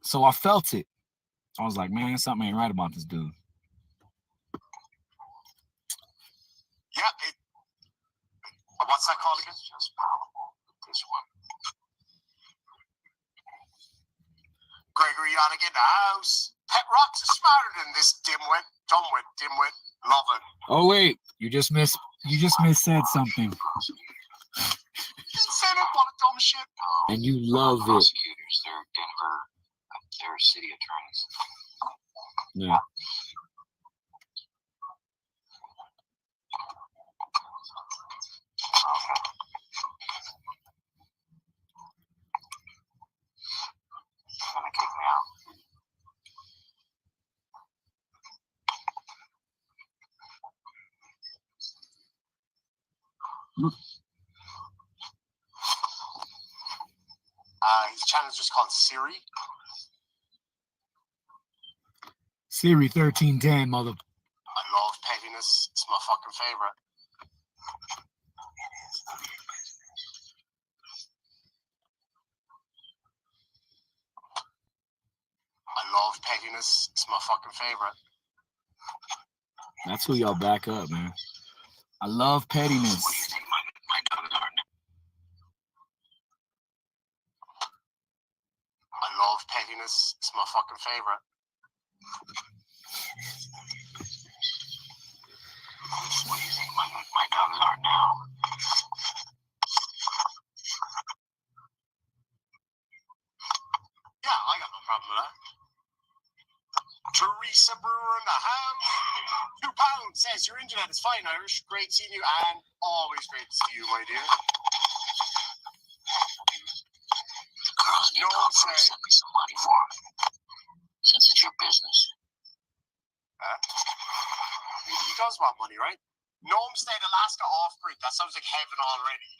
So I felt it. I was like, man, something ain't right about this dude. Yeah, what's that called again? Just powerful. This one. Gregory, you ought to get in the house. Pet rocks are smarter than this dimwit. Dimwit. Love it. Oh wait, you just missaid something. You said it, what a dumb shit. And you love it. Prosecutors, they're Denver, they're city attorneys. Yeah. Gonna kick me out. His channel's just called Siri. Siri 1310, mother. I love pettiness. It's my fucking favorite. I love pettiness. It's my fucking favorite. That's who y'all back up, man. I love pettiness. I love pettiness. It's my fucking favorite. What do you think my guns are now? Yeah, I got no problem with that. Teresa Brewer in the house. £2 says your internet is fine, Irish. Great seeing you, and always great to see you, my dear. Girls need to offer send me some money for him. Since it's your business. He does want money, right? Gnome State, Alaska off-grid. That sounds like heaven already.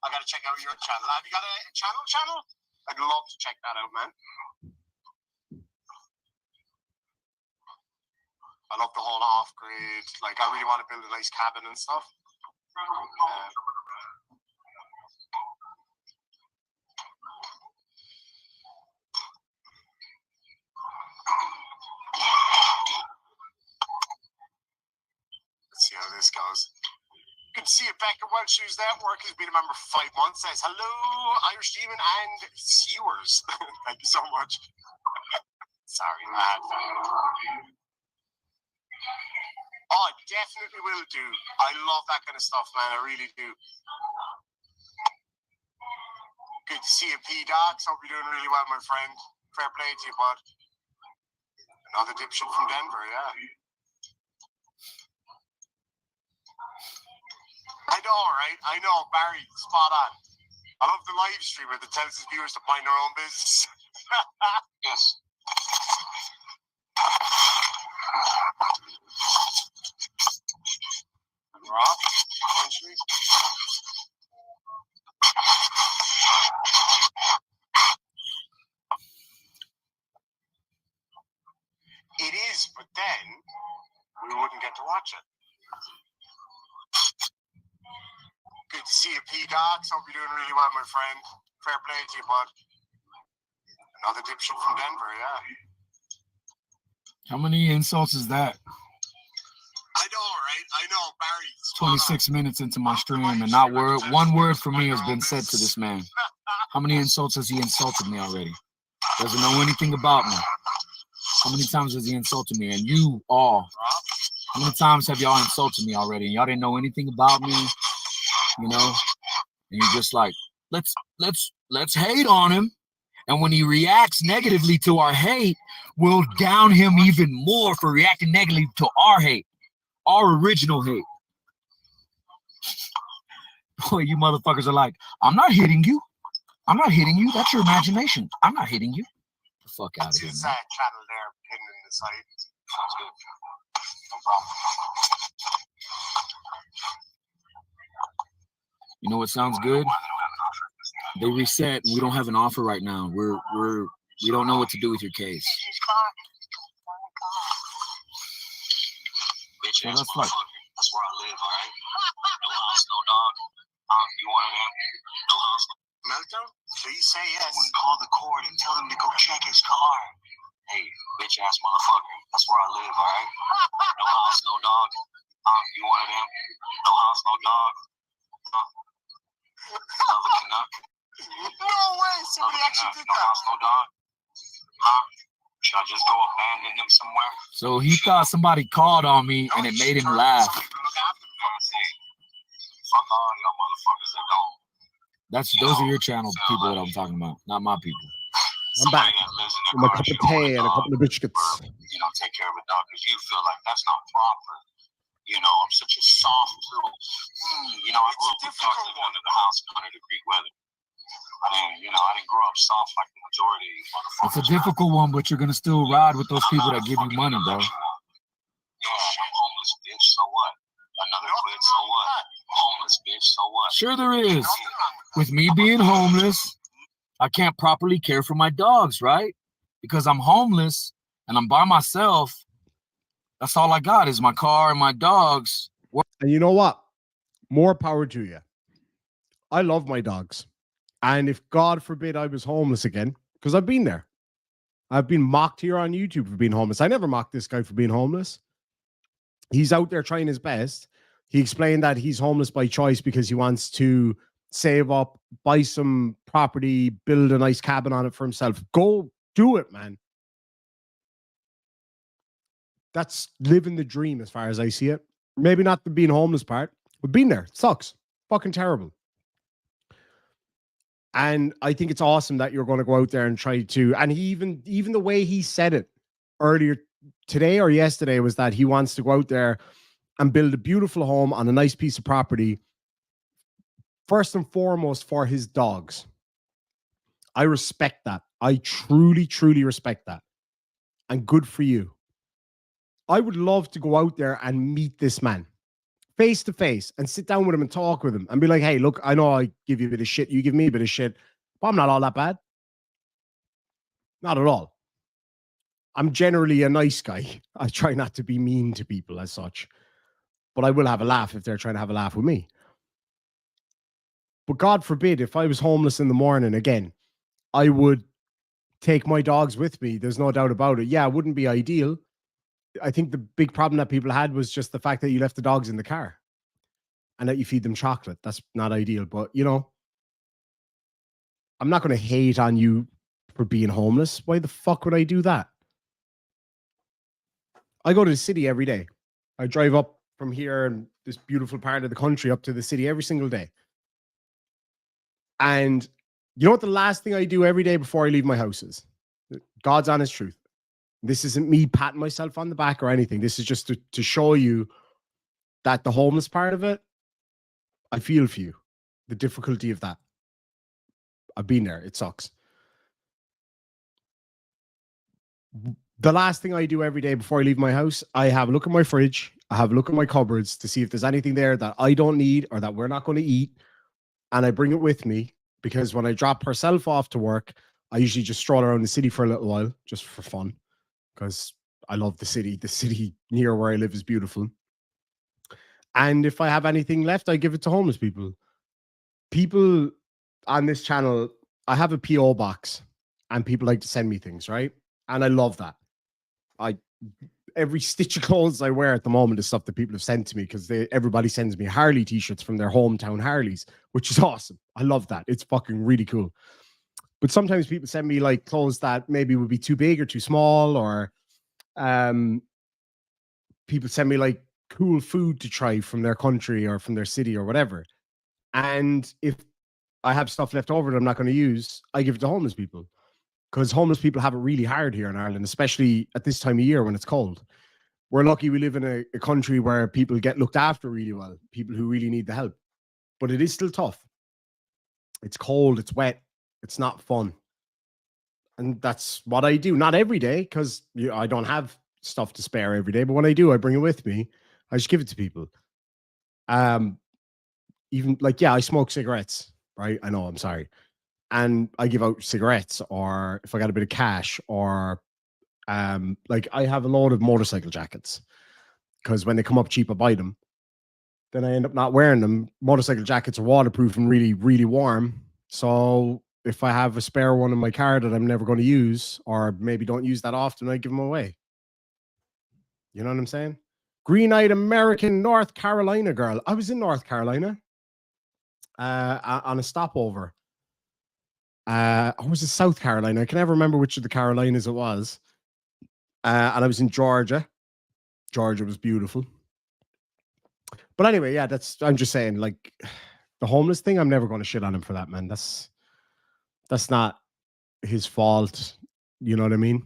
I gotta check out your channel. Have you got a channel? I'd love to check that out, man. I love the whole off-grid. Like, I really want to build a nice cabin and stuff. Let's see how this goes. Good to see you, Becca Welch, who's Network, has been a member for 5 months. Says, hello, Irish Demon and Sewers. Thank you so much. Sorry, man. Oh, I definitely will do. I love that kind of stuff, man. I really do. Good to see you, P-Docs. Hope you're doing really well, my friend. Fair play to you, bud. Another dipshit from Denver, yeah. I know, right? I know, Barry, spot on. I love the live streamer that tells his viewers to mind their own business. Yes. Rob, potentially. It is, but then we wouldn't get to watch it. Good to see you, P-Docs. Hope you're doing really well, my friend. Fair play to you, bud. Another dipshit from Denver, yeah. How many insults is that? I know, right? I know, Barry. 26 minutes into my stream, and not one word from me has been said to this man. How many insults has he insulted me already? Doesn't know anything about me. How many times has he insulted me? And you all, how many times have y'all insulted me already? And y'all didn't know anything about me. you know, and you're just like, let's hate on him. And when he reacts negatively to our hate, we'll down him even more for reacting negatively to our hate, our original hate. Boy, you motherfuckers are like, I'm not hitting you. I'm not hitting you. That's your imagination. I'm not hitting you. Get the fuck out of here, man. Channel there, pinned in the side. Sounds good. No problem. You know what sounds good? They reset and we don't have an offer right now. We don't know what to do with your case. Bitch So ass that's like, motherfucker. That's where I live, alright? No house, no dog. You want them? No house. Meltdown? Please say yes. Call the court and tell them to go check his car. Hey, bitch ass motherfucker. That's where I live, alright? No house, no dog. You want them? No house, no dog. Another Canuck. No way! Somebody actually did No that. house, no dog. Should I just go abandon them somewhere? so he thought somebody called on me and it made him laugh. Fuck all y'all motherfuckers that don't. Those are your channel people that I'm talking about, not my people. I'm back with my cup of tea and a couple of biscuits. You know, take care of a dog because you feel like that's not proper. You know, I'm such a soft little. You know, I grew up with dogs living under the house in 100-degree weather. I didn't grow up soft like the majority of motherfuckers. It's a difficult one, but you're gonna still ride with those people that give you money, bro. Yeah, I'm homeless, bitch. So what? Another quit. So what? Homeless, bitch. So what? Sure there is. With me being homeless, I can't properly care for my dogs, right? Because I'm homeless and I'm by myself. That's all I got is my car and my dogs. And you know what? More power to you. I love my dogs. And if God forbid I was homeless again, because I've been there. I've been mocked here on YouTube for being homeless. I never mocked this guy for being homeless. He's out there trying his best. He explained that he's homeless by choice because he wants to save up, buy some property, build a nice cabin on it for himself. Go do it, man. That's living the dream as far as I see it. Maybe not the being homeless part, but being there sucks. Fucking terrible. And I think it's awesome that you're going to go out there and try to, and he even the way he said it earlier today or yesterday was that he wants to go out there and build a beautiful home on a nice piece of property, first and foremost for his dogs. I respect that. I truly, truly respect that. And good for you. I would love to go out there and meet this man face to face and sit down with him and talk with him and be like, hey, look, I know I give you a bit of shit. You give me a bit of shit, but I'm not all that bad. Not at all. I'm generally a nice guy. I try not to be mean to people as such, but I will have a laugh if they're trying to have a laugh with me. But God forbid, if I was homeless in the morning again, I would take my dogs with me. There's no doubt about it. Yeah, it wouldn't be ideal. I think the big problem that people had was just the fact that you left the dogs in the car and that you feed them chocolate. That's not ideal. But, you know, I'm not going to hate on you for being homeless. Why the fuck would I do that? I go to the city every day. I drive up from here and this beautiful part of the country up to the city every single day. And you know what the last thing I do every day before I leave my house is? God's honest truth. This isn't me patting myself on the back or anything. This is just to show you that the homeless part of it, I feel for you. The difficulty of that. I've been there. It sucks. The last thing I do every day before I leave my house, I have a look at my fridge. I have a look at my cupboards to see if there's anything there that I don't need or that we're not going to eat. And I bring it with me because when I drop herself off to work, I usually just stroll around the city for a little while just for fun. Because I love the city. The city near where I live is beautiful. And if I have anything left, I give it to homeless people. People on this channel, I have a PO box and people like to send me things, right? And I love that. Every stitch of clothes I wear at the moment is stuff that people have sent to me because everybody sends me Harley t-shirts from their hometown Harleys, which is awesome. I love that. It's fucking really cool. But sometimes people send me like clothes that maybe would be too big or too small, or people send me like cool food to try from their country or from their city or whatever. And if I have stuff left over that I'm not going to use, I give it to homeless people. Because homeless people have it really hard here in Ireland, especially at this time of year when it's cold. We're lucky we live in a country where people get looked after really well, people who really need the help. But it is still tough. It's cold, it's wet, it's not fun. And that's what I do. Not every day, because I don't have stuff to spare every day. But when I do, I bring it with me. I just give it to people. Even like, yeah, I smoke cigarettes, right? I know, I'm sorry. And I give out cigarettes, or if I got a bit of cash, or like I have a load of motorcycle jackets, because when they come up cheap, I buy them. Then I end up not wearing them. Motorcycle jackets are waterproof and really, really warm. So if I have a spare one in my car that I'm never going to use, or maybe don't use that often, I give them away. You know what I'm saying? Green-eyed American North Carolina girl. I was in North Carolina on a stopover. Or was it South Carolina? I can never remember which of the Carolinas it was. And I was in Georgia. Georgia was beautiful. But anyway, yeah, I'm just saying, like, the homeless thing, I'm never going to shit on him for that, man. That's not his fault. You know what I mean?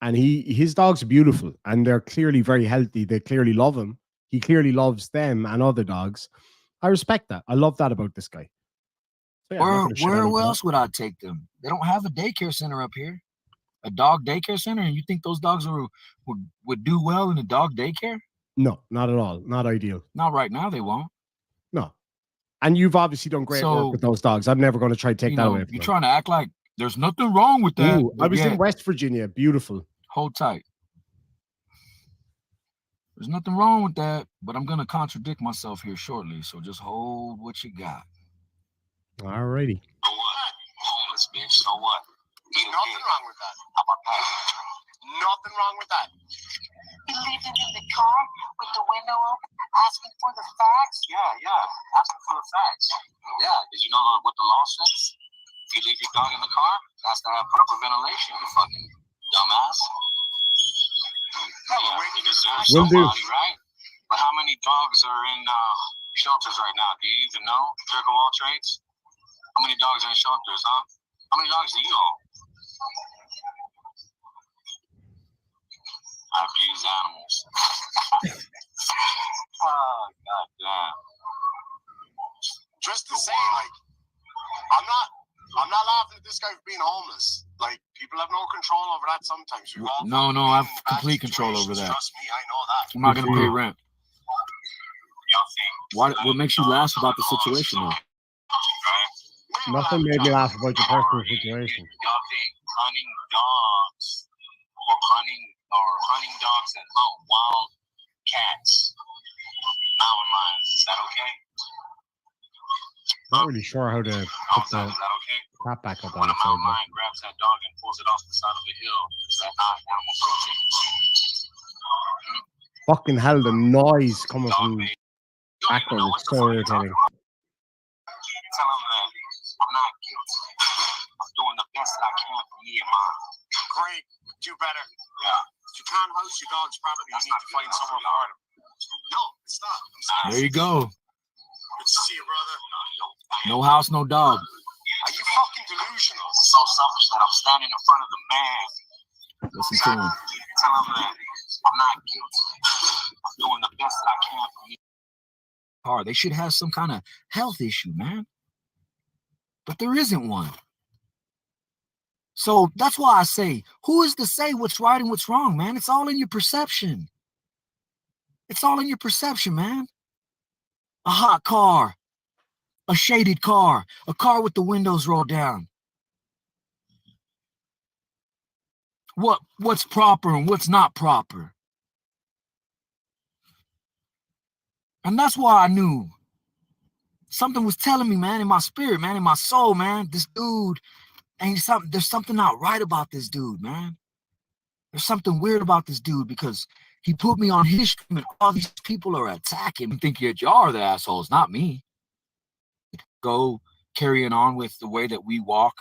And his dogs are beautiful, and they're clearly very healthy. They clearly love him. He clearly loves them and other dogs. I respect that. I love that about this guy. So, yeah, where else would I take them? They don't have a daycare center up here. A dog daycare center, and you think those dogs would do well in a dog daycare? No, not at all. Not ideal. Not right now, they won't. No. And you've obviously done great work with those dogs. I'm never going to try to take that away from you're them. trying to act like there's nothing wrong with that. Ooh, I was in West Virginia. Beautiful. Hold tight. There's nothing wrong with that, but I'm going to contradict myself here shortly, so just hold what you got. All righty. So what? Homeless, bitch. So what? Nothing wrong with that. How about that? Nothing wrong with that. You leaving in the car with the window open, asking for the facts? Yeah. Asking for the facts. Yeah. Did you know what the law says? If you leave your dog in the car, it has to have proper ventilation, you fucking dumbass. Yeah, you deserve somebody, right? But how many dogs are in shelters right now? Do you even know? Jerk of all trades? How many dogs are in shelters, huh? How many dogs do you own? I abuse animals. Oh, god damn. Just to say, like, I'm not laughing at this guy for being homeless. Like, people have no control over that sometimes. No, I have complete control over that. Trust me, I know that. I'm not gonna pay rent. What makes you laugh about the situation though? Nothing made me laugh about your personal situation. Y'all think hunting dogs hunting dogs that hunt wild cats, mountain lions, is that okay? Not really sure how to put Is that okay? that back up When on a its side. mountain lion grabs that dog and pulls it off the side of the hill, is that not animal cruelty? Fucking hell, the noise coming Dog from bait. background is so irritating. Tell them that I'm not guilty. I'm doing the best that I can for me and mine. Great, do better. Yeah. If you can't house your dogs properly, you need to find somewhere for them. No, it's not. There you go. Good to see you, brother. No house, no dog. Are you fucking delusional? So selfish that I'm standing in front of the man. Listen to him. Tell him that I'm not guilty. I'm doing the best that I can for me. Hard. They should have some kind of health issue, man. But there isn't one. So that's why I say, who is to say what's right and what's wrong, man? It's all in your perception. It's all in your perception, man. A hot car, a shaded car, a car with the windows rolled down. What's proper and what's not proper? And that's why I knew something was telling me, man, in my spirit, man, in my soul, man, this dude ain't something, there's something not right about this dude, man. There's something weird about this dude because he put me on his stream and all these people are attacking me, thinking y'all are the assholes, not me. Go carrying on with the way that we walk.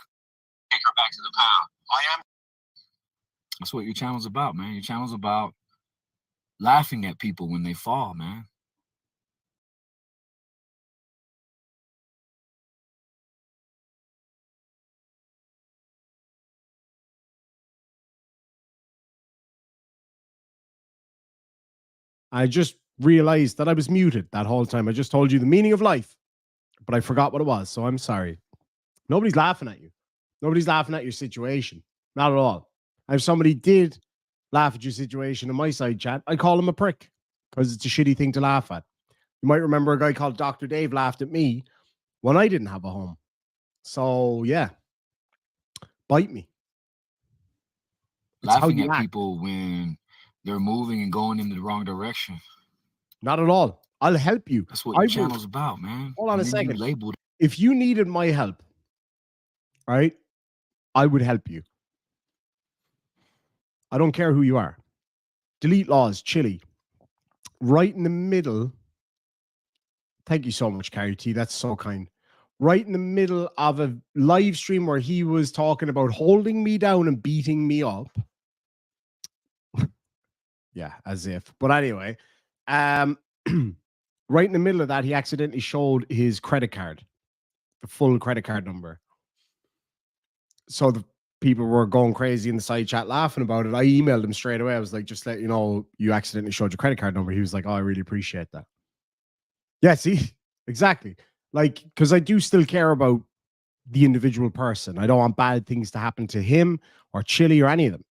Take her back to the pound. I am. That's what your channel's about, man. Your channel's about laughing at people when they fall, man. I just realized that I was muted that whole time. I just told you the meaning of life, but I forgot what it was. So I'm sorry. Nobody's laughing at you. Nobody's laughing at your situation. Not at all. If somebody did laugh at your situation in my side chat, I call him a prick because it's a shitty thing to laugh at. You might remember a guy called Dr. Dave laughed at me when I didn't have a home. So yeah, bite me. It's Laughing how you at act. people when they're moving and going in the wrong direction. Not at all. I'll help you. That's what your channel's about, man. Hold on a second. Labeled. If you needed my help, right, I would help you. I don't care who you are. Delete laws, chili. Right in the middle. Thank you so much, Carrie T. That's so kind. Right in the middle of a live stream where he was talking about holding me down and beating me up. Yeah, as if. But anyway, right in the middle of that, he accidentally showed his credit card, the full credit card number. So the people were going crazy in the side chat laughing about it. I emailed him straight away. I was like, just let you know, you accidentally showed your credit card number. He was like, oh, I really appreciate that. Yeah, see, exactly. Like, because I do still care about the individual person. I don't want bad things to happen to him or Chili or any of them.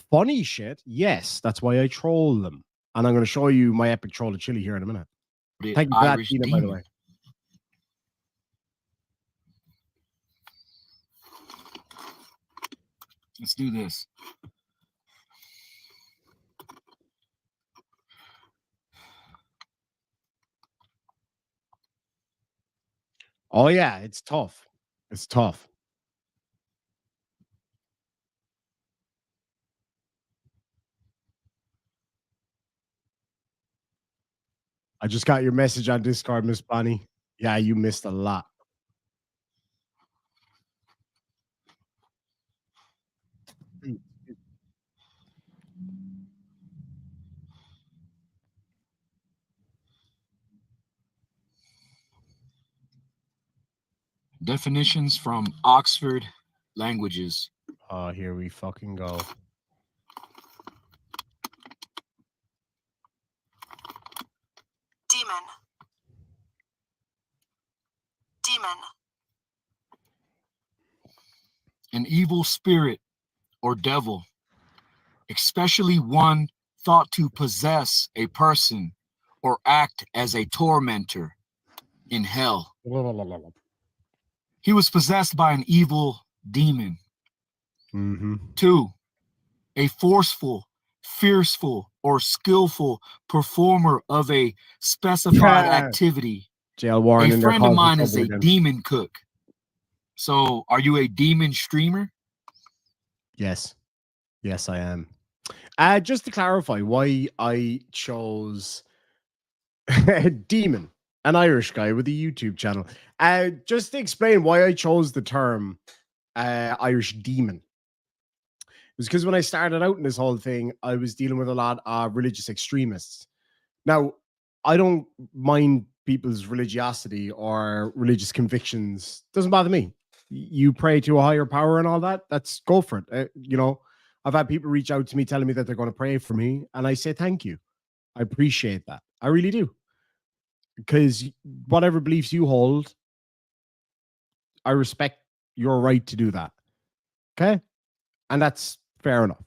Funny shit, yes, that's why I troll them. And I'm going to show you my epic troll of Chili here in a minute. Thank you for that, Tina, by the way. Let's do this. Oh, yeah, it's tough. It's tough. I just got your message on Discord, Miss Bonnie. Yeah, you missed a lot. Definitions from Oxford Languages. Oh, here we fucking go. Demon. Demon. An evil spirit or devil, especially one thought to possess a person or act as a tormentor in hell. He was possessed by an evil demon. 2, a forceful, fierceful, or skillful performer of a specified activity. Jail warrant. A friend of mine is a demon cook. So, are you a demon streamer? Yes. Yes, I am. Just to clarify why I chose Demon, an Irish guy with a YouTube channel. Just to explain why I chose the term Irish demon. It was because when I started out in this whole thing, I was dealing with a lot of religious extremists. Now, I don't mind people's religiosity or religious convictions. Doesn't bother me. You pray to a higher power and all that. That's go for it. You know, I've had people reach out to me telling me that they're going to pray for me, and I say thank you. I appreciate that. I really do. Because whatever beliefs you hold, I respect your right to do that. Okay? And that's fair enough.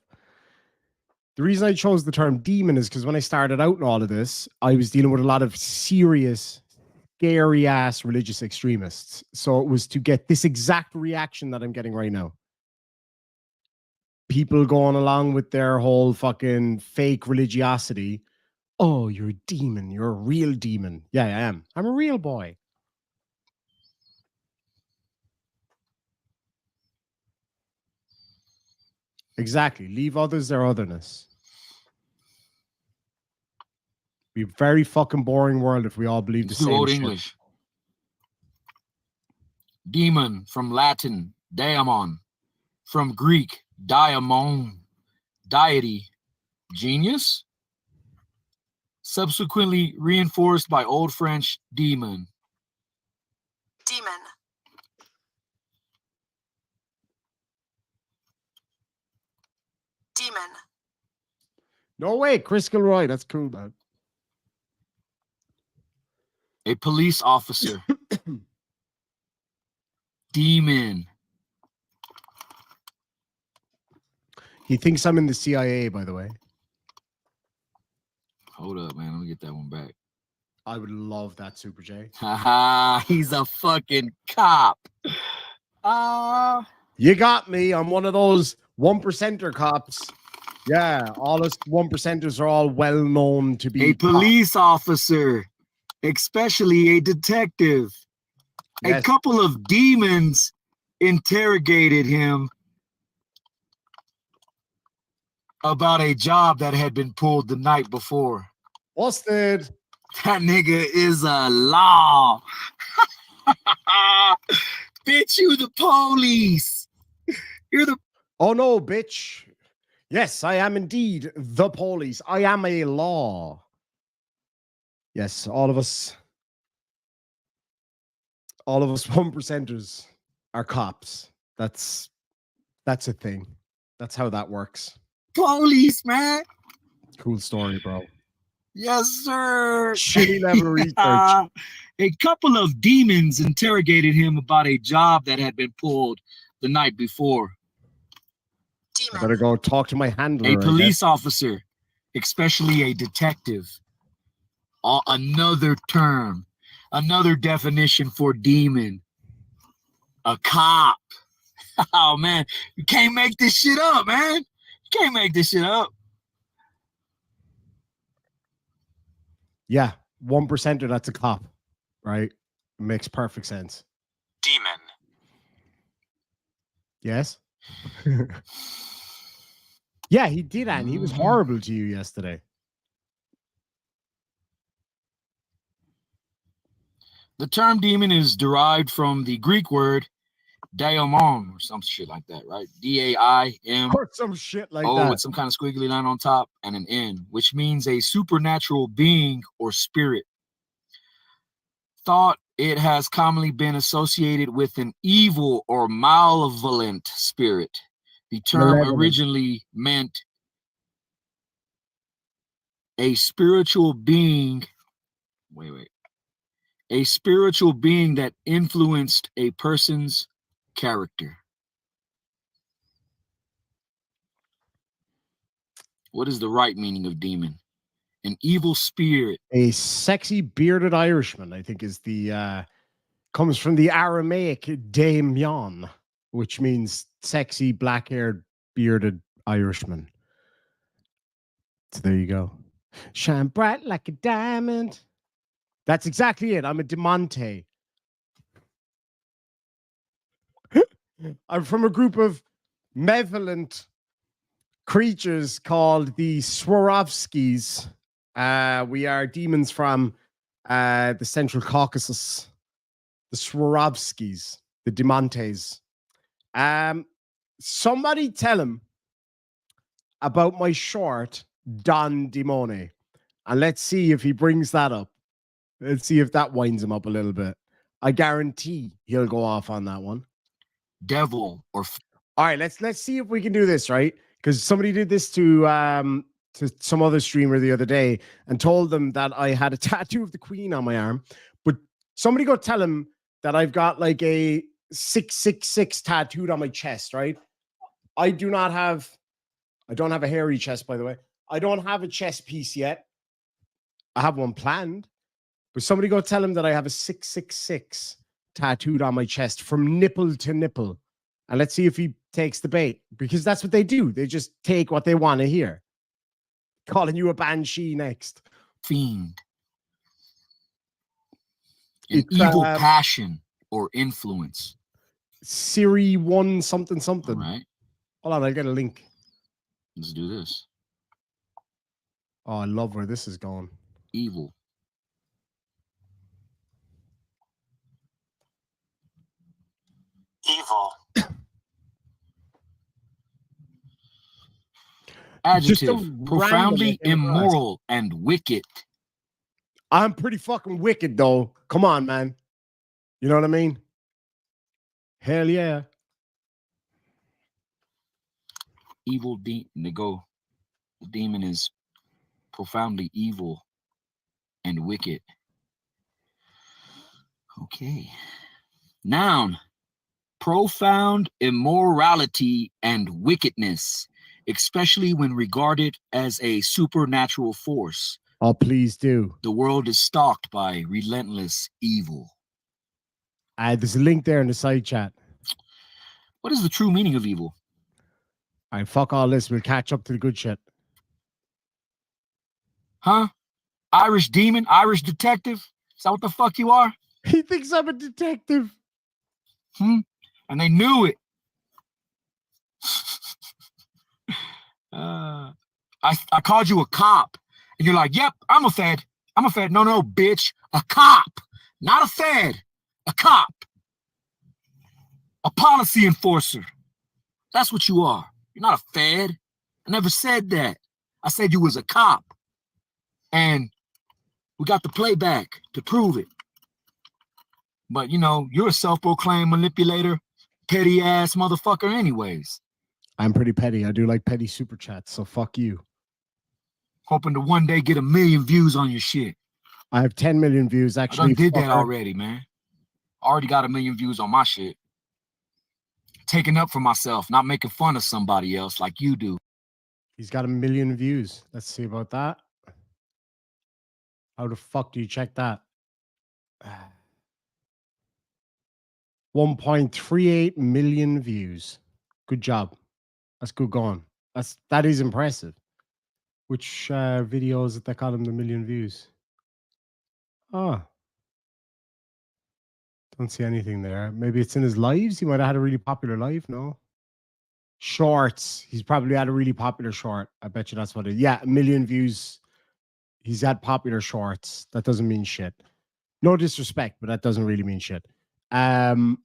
The reason I chose the term demon is because when I started out in all of this, I was dealing with a lot of serious, scary ass religious extremists. So it was to get this exact reaction that I'm getting right now. People going along with their whole fucking fake religiosity. Oh, you're a demon. You're a real demon. Yeah, I am. I'm a real boy. Exactly. Leave others their otherness. Be a very fucking boring world if we all believe the same Old shit. English. Demon from Latin, daemon. From Greek, daimon, deity, genius. Subsequently reinforced by Old French demon. Demon. Demon. No way, Chris Gilroy. That's cool, man. A police officer. Demon. He thinks I'm in the CIA, by the way. Hold up, man. Let me get that one back. I would love that, Super J. Haha, he's a fucking cop. You got me. I'm one of those 1%er cops. Yeah, all us 1%ers are all well known to be A police officer, especially a detective. Yes. A couple of demons interrogated him about a job that had been pulled the night before. Busted. That nigga is a law. Bitch, you the police. You're the... Oh, no, bitch. Yes, I am indeed the police. I am a law. Yes, all of us 1%ers are cops. That's a thing. That's how that works. police, man. Cool story, bro. Yes, sir. Shitty level research. A couple of demons interrogated him about a job that had been pulled the night before. I better go talk to my handler. A police officer, especially a detective. Another term, another definition for demon. A cop. Oh, man. You can't make this shit up, man. You can't make this shit up. Yeah, 1%er, that's a cop, right? Makes perfect sense. Demon. Yes? Yeah, he did, and he was horrible to you yesterday. The term demon is derived from the Greek word daimon or some shit like that, right? D-A-I-M. Or some shit like that. With some kind of squiggly line on top and an N, which means a supernatural being or spirit. Thought it has commonly been associated with an evil or malevolent spirit. The term originally meant a spiritual being. A spiritual being that influenced a person's character. What is the right meaning of demon? An evil spirit. A sexy bearded Irishman, I think, is the comes from the Aramaic daimon, which means sexy black-haired bearded Irishman. So there you go. Shine bright like a diamond. That's exactly it. I'm a Demonte. I'm from a group of malevolent creatures called the Swarovskis. We are demons from the Central Caucasus. The Swarovskis, the Demontes. Somebody tell him about my short Don Demone. And let's see if he brings that up. Let's see if that winds him up a little bit. I guarantee he'll go off on that one. Devil or... All right, let's see if we can do this, right? Because somebody did this to some other streamer the other day and told them that I had a tattoo of the Queen on my arm. But somebody go tell him that I've got like a 666 tattooed on my chest, right? I don't have a hairy chest, by the way. I don't have a chest piece yet. I have one planned. But somebody go tell him that I have a 666 tattooed on my chest from nipple to nipple. And let's see if he takes the bait. Because that's what they do. They just take what they want to hear. Calling you a banshee next. Fiend. An evil passion or influence. Siri 1 something something. All right. Hold on, I'll get a link. Let's do this. Oh, I love where this is going. Evil. Evil. Adjective. Profoundly immoral and wicked. I'm pretty fucking wicked, though. Come on, man. You know what I mean? Hell yeah. Evil demon is profoundly evil and wicked. Okay. Noun, profound immorality and wickedness, especially when regarded as a supernatural force. Oh, please do. The world is stalked by relentless evil. There's a link there in the side chat. What is the true meaning of evil? All right, fuck all this. We'll catch up to the good shit. Huh? Irish demon? Irish detective? Is that what the fuck you are? He thinks I'm a detective. And they knew it. I called you a cop. And you're like, yep, I'm a fed. I'm a fed. No, bitch. A cop. Not a fed. A cop. A policy enforcer. That's what you are. You're not a fed. I never said that. I said you was a cop. And we got the playback to prove it. But, you know, you're a self-proclaimed manipulator, petty-ass motherfucker anyways. I'm pretty petty. I do like petty super chats, so fuck you. Hoping to one day get 1 million views on your shit. I have 10 million views, actually. I done did that already, man. Already got 1 million views on my shit. Taking up for myself, not making fun of somebody else like you do. He's got 1 million views. Let's see about that. How the fuck do you check that? 1.38 million views. Good job. That's good going. That is impressive. Which video is it that got him the 1 million views? Oh. Don't see anything there. Maybe it's in his lives. He might have had a really popular live. No. Shorts. He's probably had a really popular short. I bet you that's what it is. Yeah, 1 million views. He's had popular shorts. That doesn't mean shit. No disrespect, but that doesn't really mean shit. I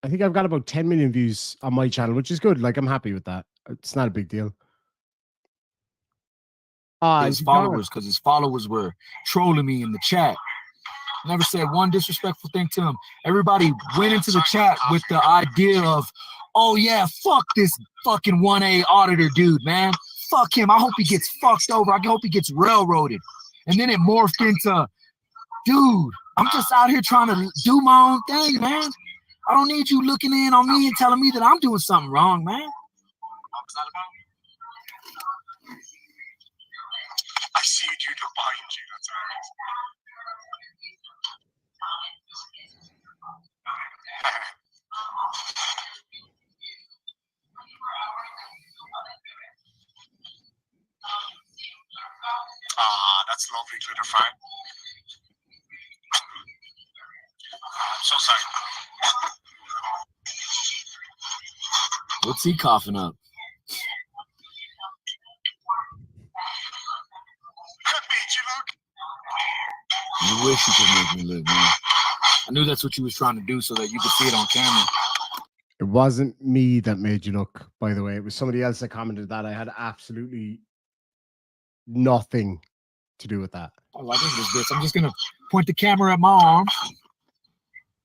think I've got about 10 million views on my channel, which is good. Like, I'm happy with that. It's not a big deal. His followers, because his followers were trolling me in the chat. Never said one disrespectful thing to him. Everybody went into the chat with the idea of, oh yeah, fuck this fucking 1A auditor dude, man. Fuck him. I hope he gets fucked over. I hope he gets railroaded. And then it morphed into, dude, I'm just out here trying to do my own thing, man. I don't need you looking in on me and telling me that I'm doing something wrong, man. What's that about? I see you, dude. Look behind you. That's all right. That's lovely, glitter fire. I'm so sorry. What's he coughing up? Could made you look. You wish you could make me look, man. I knew that's what you was trying to do so that you could see it on camera. It wasn't me that made you look, by the way. It was somebody else that commented that. I had absolutely nothing to do with that. Oh, I think this bitch. I'm just gonna point the camera at my arm.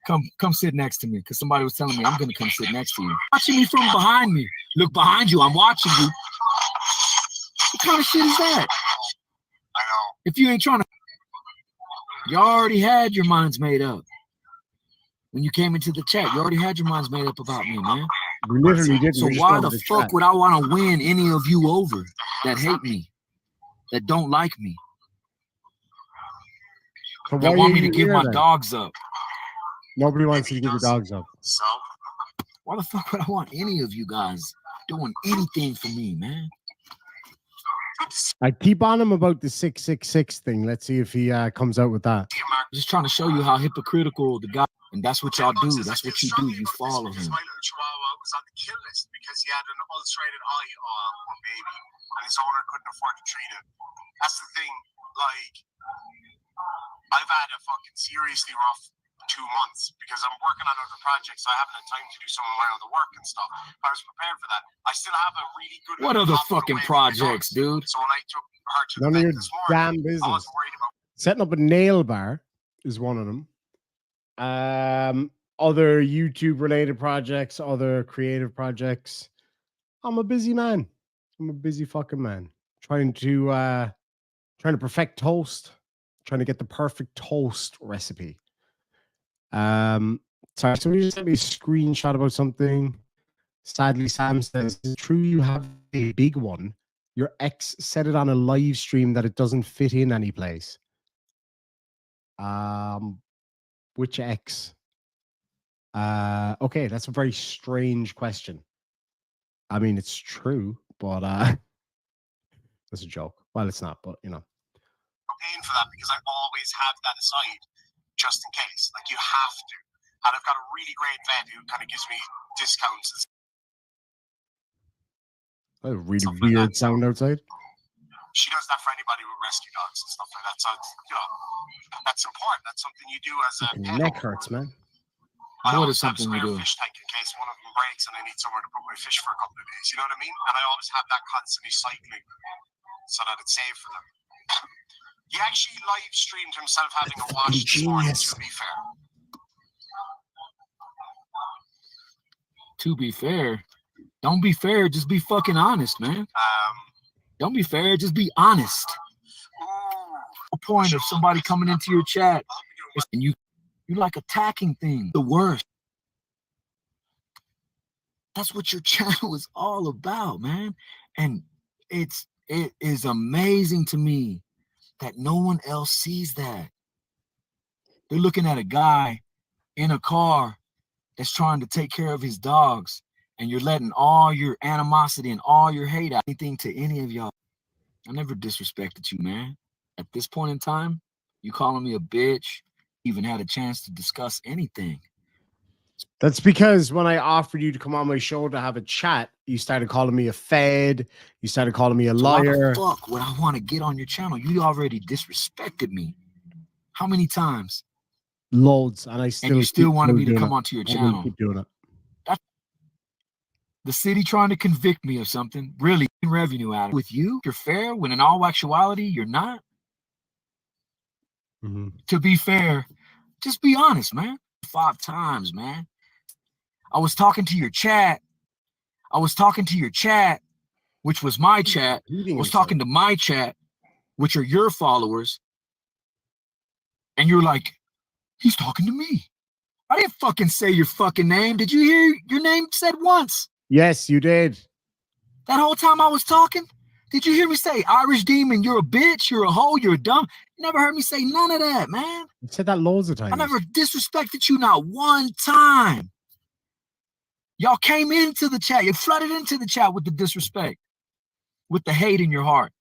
Come sit next to me, because somebody was telling me I'm gonna come sit next to you. Watching me from behind me. Look behind you. I'm watching you. What kind of shit is that? I know. If you ain't trying to, you already had your minds made up. When you came into the chat, you already had your minds made up about me, man. We literally didn't. So why the fuck would I want to win any of you over that hate me, that don't like me, So that want me to give my dogs up? Nobody wants you to give your dogs up. So? Why the fuck would I want any of you guys doing anything for me, man? I keep on him about the 666 thing. Let's see if he comes out with that. Just trying to show you how hypocritical the guy, and that's what y'all do. That's what you do. You follow him. My little chihuahua was on the kill list because he had an ulcerated eye on baby, and his owner couldn't afford to treat it. That's the thing. Like, I've had a fucking seriously rough 2 months because I'm working on other projects. So I haven't had time to do some of my other work and stuff. But I was prepared for that. I still have a really good. What other fucking projects, dude? So when I took her to None of your this morning, damn business. I wasn't worried about. Setting up a nail bar is one of them. Other YouTube related projects, other creative projects. I'm a busy man. I'm a busy fucking man. trying to perfect toast, trying to get the perfect toast recipe. Sorry, somebody just sent me a screenshot about something. Sadly, Sam says, "Is it true you have a big one? Your ex said it on a live stream that it doesn't fit in any place." Which ex? Okay, that's a very strange question. I mean, it's true, but that's a joke. Well, it's not, but you know. Paying for that because I always have that aside just in case. Like you have to. And I've got a really great vet who kind of gives me discounts. A really weird sound outside. She does that for anybody with rescue dogs and stuff like that. So you know, that's important. That's something you do as a pet. Neck hurts, man. What is something you do? Fish tank in case one of them breaks and I need somewhere to put my fish for a couple of days. You know what I mean? And I always have that constantly cycling so that it's safe for them. He actually live streamed himself having a wash this morning, to be fair. To be fair, don't be fair. Just be fucking honest, man. Don't be fair. Just be honest. The point of somebody coming into your chat and you like attacking things. The worst. That's what your channel is all about, man. And it is amazing to me that no one else sees that. They're looking at a guy in a car that's trying to take care of his dogs, and you're letting all your animosity and all your hate out anything to any of y'all. I never disrespected you, man. At this point in time, you calling me a bitch, even had a chance to discuss anything. That's because when I offered you to come on my show to have a chat, you started calling me a fed. You started calling me a liar. Why the fuck would I want to get on your channel? You already disrespected me. How many times? Loads, and you still wanted me to come onto your channel. Keep doing it. That's the city trying to convict me of something. Really, revenue out of it. With you, you're fair. When in all actuality, you're not. To be fair, just be honest, man. 5 times, man. I was talking to your chat. Which was my chat. I was talking to my chat, which are your followers. And you're like, he's talking to me. I didn't fucking say your fucking name. Did you hear your name said once? Yes, you did. That whole time I was talking? Did you hear me say, Irish Demon, you're a bitch, you're a hoe, you're dumb? You never heard me say none of that, man. You said that loads of times. I never disrespected you not one time. Y'all came into the chat. You flooded into the chat with the disrespect, with the hate in your heart.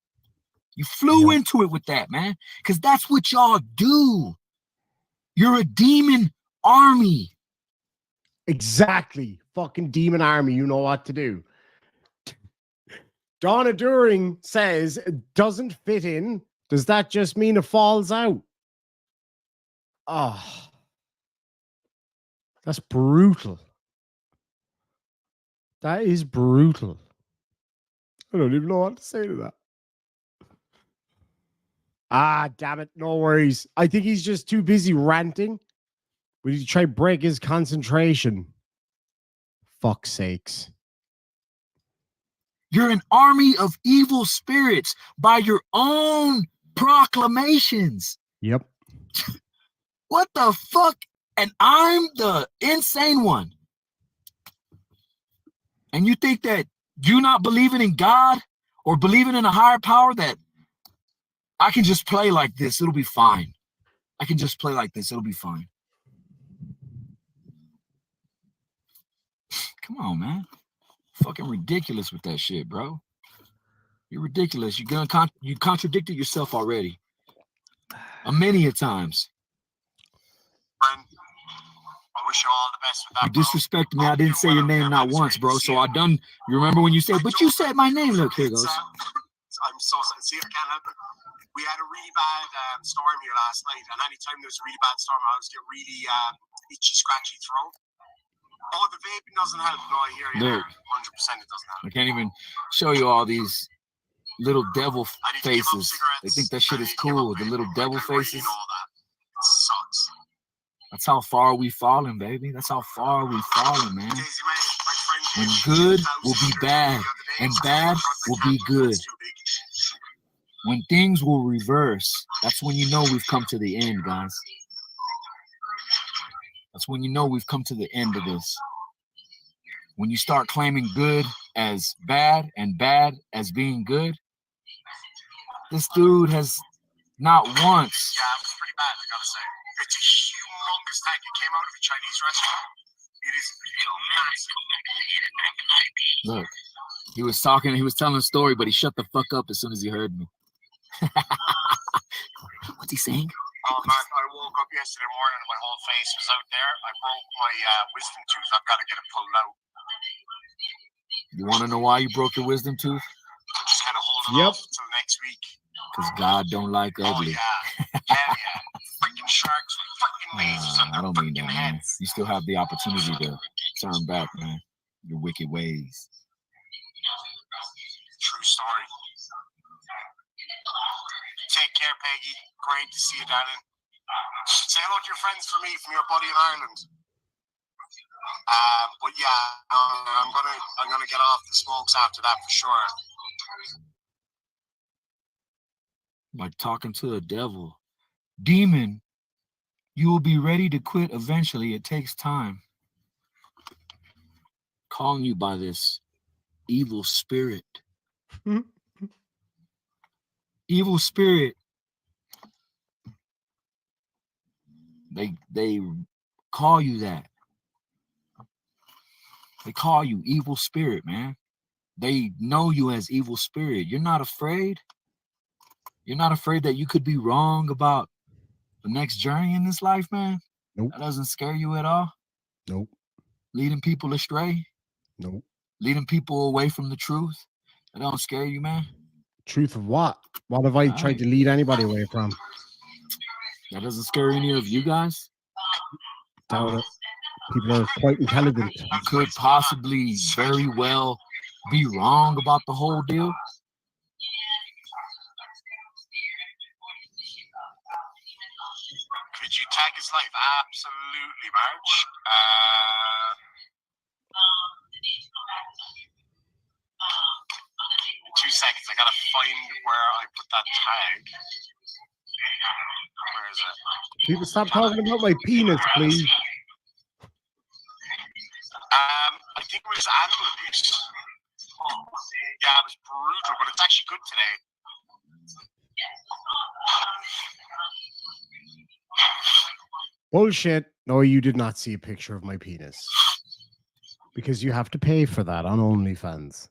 You flew into it with that, man, because that's what y'all do. You're a demon army. Exactly. Fucking demon army. You know what to do. Donna During says it doesn't fit in. Does that just mean it falls out? Oh, that's brutal. That is brutal. I don't even know what to say to that. Ah, damn it. No worries. I think he's just too busy ranting. We need to try break his concentration. Fuck's sakes. You're an army of evil spirits by your own proclamations. Yep. What the fuck? And I'm the insane one. And you think that you not believing in God or believing in a higher power that I can just play like this, it'll be fine. I can just play like this, it'll be fine. Come on, man. Fucking ridiculous with that shit, bro. You're ridiculous. You contradicted yourself already. Many a times. I wish you all the best with that. You disrespected me. I didn't say your name not once, bro. So I done. You remember when you said, but you said my name. Look, here goes. I'm so sorry. See, I can't help it. We had a really bad storm here last night, and anytime there's a really bad storm, I always get really itchy, scratchy throat. Oh, the vaping doesn't help. No, I hear you. 100% it doesn't help. I can't even show you all these little devil faces. They think that shit is cool. The little devil faces. It sucks. That's how far we fallen, baby. That's how far we fallen, man. And good will be bad, and bad will be good. When things will reverse, that's when you know we've come to the end, guys. That's when you know we've come to the end of this. When you start claiming good as bad and bad as being good, this dude has not once. Yeah, it was pretty bad, I gotta say. It's a humongous tank. It came out of a Chinese restaurant. It is massive. Look, he was telling a story, but he shut the fuck up as soon as he heard me. What's he saying? Oh man, I woke up yesterday morning and my whole face was out there. I broke my wisdom tooth. I've got to get it pulled out. You want to know why you broke your wisdom tooth? I'm just kind of holding off until next week. Because God don't like ugly. Oh yeah, hell yeah. Freaking sharks with freaking lasers on I their don't mean that, freaking man. heads. You still have the opportunity to turn back, man. Your wicked ways. True story. Take care, Peggy. Great to see you, darling. Say hello to your friends for me from your buddy in Ireland. But yeah, I'm gonna get off the smokes after that for sure. Like talking to the devil. Demon, you will be ready to quit eventually. It takes time. Calling you by this evil spirit. Evil spirit. They call you that. They call you evil spirit, man. They know you as evil spirit. You're not afraid. You're not afraid that you could be wrong about the next journey in this life, man? Nope. That doesn't scare you at all? Nope. Leading people astray? Nope. Leading people away from the truth? That don't scare you, man? Truth of what? What have I tried to lead anybody away from? That doesn't scare any of you guys? Doubt it. People are quite intelligent. You could possibly very well be wrong about the whole deal. Could you tag his life? Absolutely, Marge. 2 seconds. I gotta find where I put that tag. Where is it? People stop talking about my penis, please. I think it was animal abuse. Yeah, it was brutal, but it's actually good today. Bullshit. No, you did not see a picture of my penis. Because you have to pay for that on OnlyFans.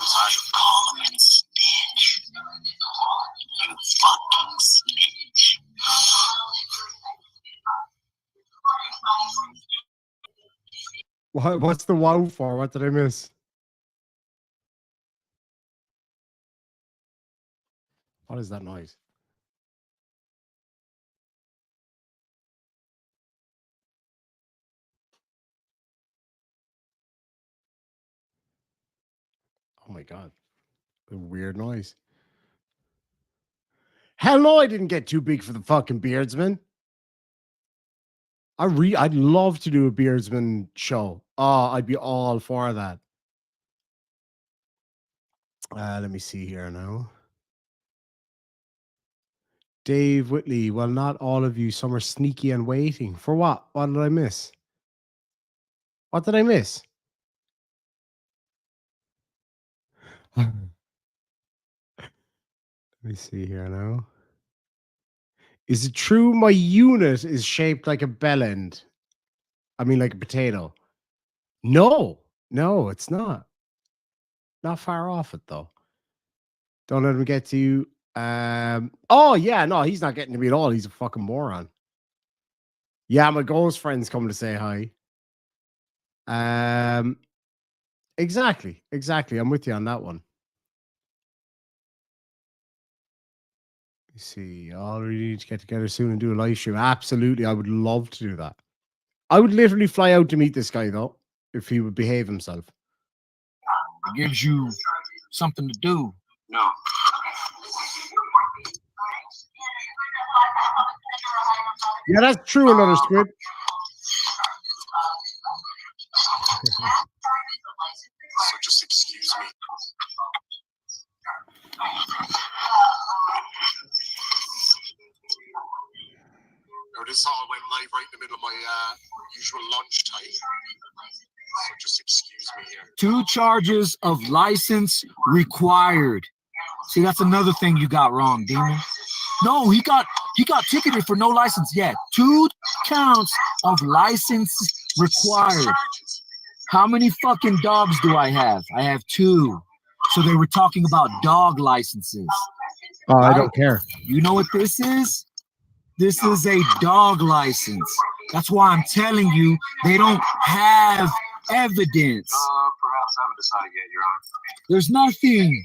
I call him a snitch. You fucking snitch. What's the wow for? What did I miss? What is that noise? Oh my God. A weird noise. Hello, I didn't get too big for the fucking beardsman. I'd love to do a beardsman show. Oh, I'd be all for that. Let me see here now. Dave Whitley. Well, not all of you. Some are sneaky and waiting. For what? What did I miss? What did I miss? Let me see here now. Is it true my unit is shaped like a bell end? I mean, like a potato. No, it's not. Not far off it, though. Don't let him get to you. Oh, yeah, no, he's not getting to me at all. He's a fucking moron. Yeah, my ghost friend's coming to say hi. Exactly. I'm with you on that one. You see, all we need to get together soon and do a live stream. Absolutely, I would love to do that. I would literally fly out to meet this guy, though, if he would behave himself. It gives you something to do. No. Yeah, that's true. Another squid. So just excuse me. No, this all went live right in the middle of my usual lunch time. So just excuse me here. 2 charges of license required. See, that's another thing you got wrong, Demon. No, he got ticketed for no license yet. 2 counts of license required. How many fucking dogs do I have? I have 2. So they were talking about dog licenses. Oh, Right? I don't care. You know what this is? This is a dog license. That's why I'm telling you, they don't have evidence. Perhaps I haven't decided yet, Your Honor. There's nothing.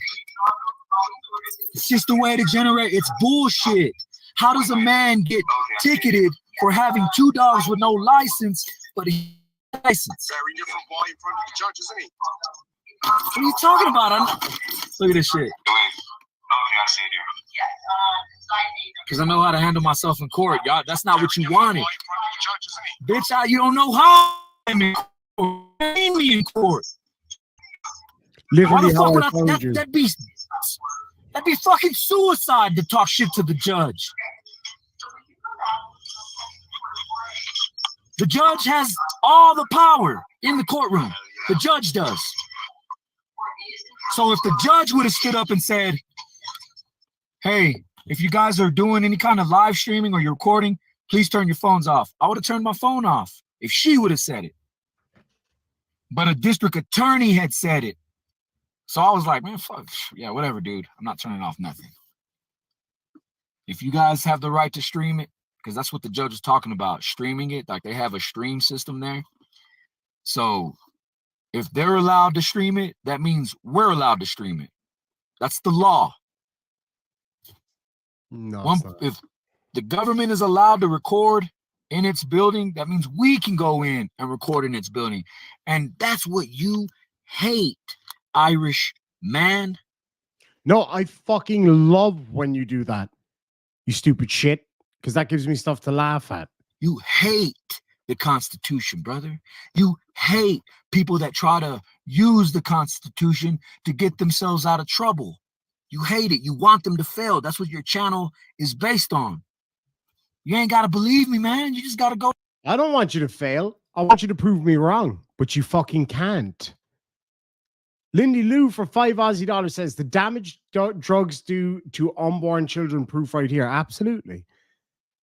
It's just a way to generate. It's bullshit. How does a man get ticketed for having 2 dogs with no license, but he has a license? Very different boy in front of the judge, isn't he? What are you talking about? Look at this shit. Okay, I see it here. Because I know how to handle myself in court, y'all. That's not what you wanted. Boy in front of the judge, isn't he? Bitch, you don't know how I'm in court. Ain't me in court. Why Literally, the how fuck would I found you. that'd be fucking suicide to talk shit to the judge. The judge has all the power in the courtroom. The judge does. So if the judge would have stood up and said, hey, if you guys are doing any kind of live streaming or you're recording, please turn your phones off. I would have turned my phone off if she would have said it. But a district attorney had said it. So I was like, man, fuck. Yeah, whatever, dude. I'm not turning off nothing. If you guys have the right to stream it, because that's what the judge was talking about, streaming it. Like they have a stream system there. So if they're allowed to stream it, that means we're allowed to stream it. That's the law. No, it's not. If the government is allowed to record in its building, that means we can go in and record in its building. And that's what you hate, Irish man. No, I fucking love when you do that. You stupid shit. Because that gives me stuff to laugh at. You hate the Constitution, brother. You hate people that try to use the Constitution to get themselves out of trouble. You hate it. You want them to fail. That's what your channel is based on. You ain't got to believe me, man. You just got to go. I don't want you to fail. I want you to prove me wrong. But you fucking can't. Lindy Lou for $5 Aussie says the damage drugs do to unborn children proof right here. Absolutely.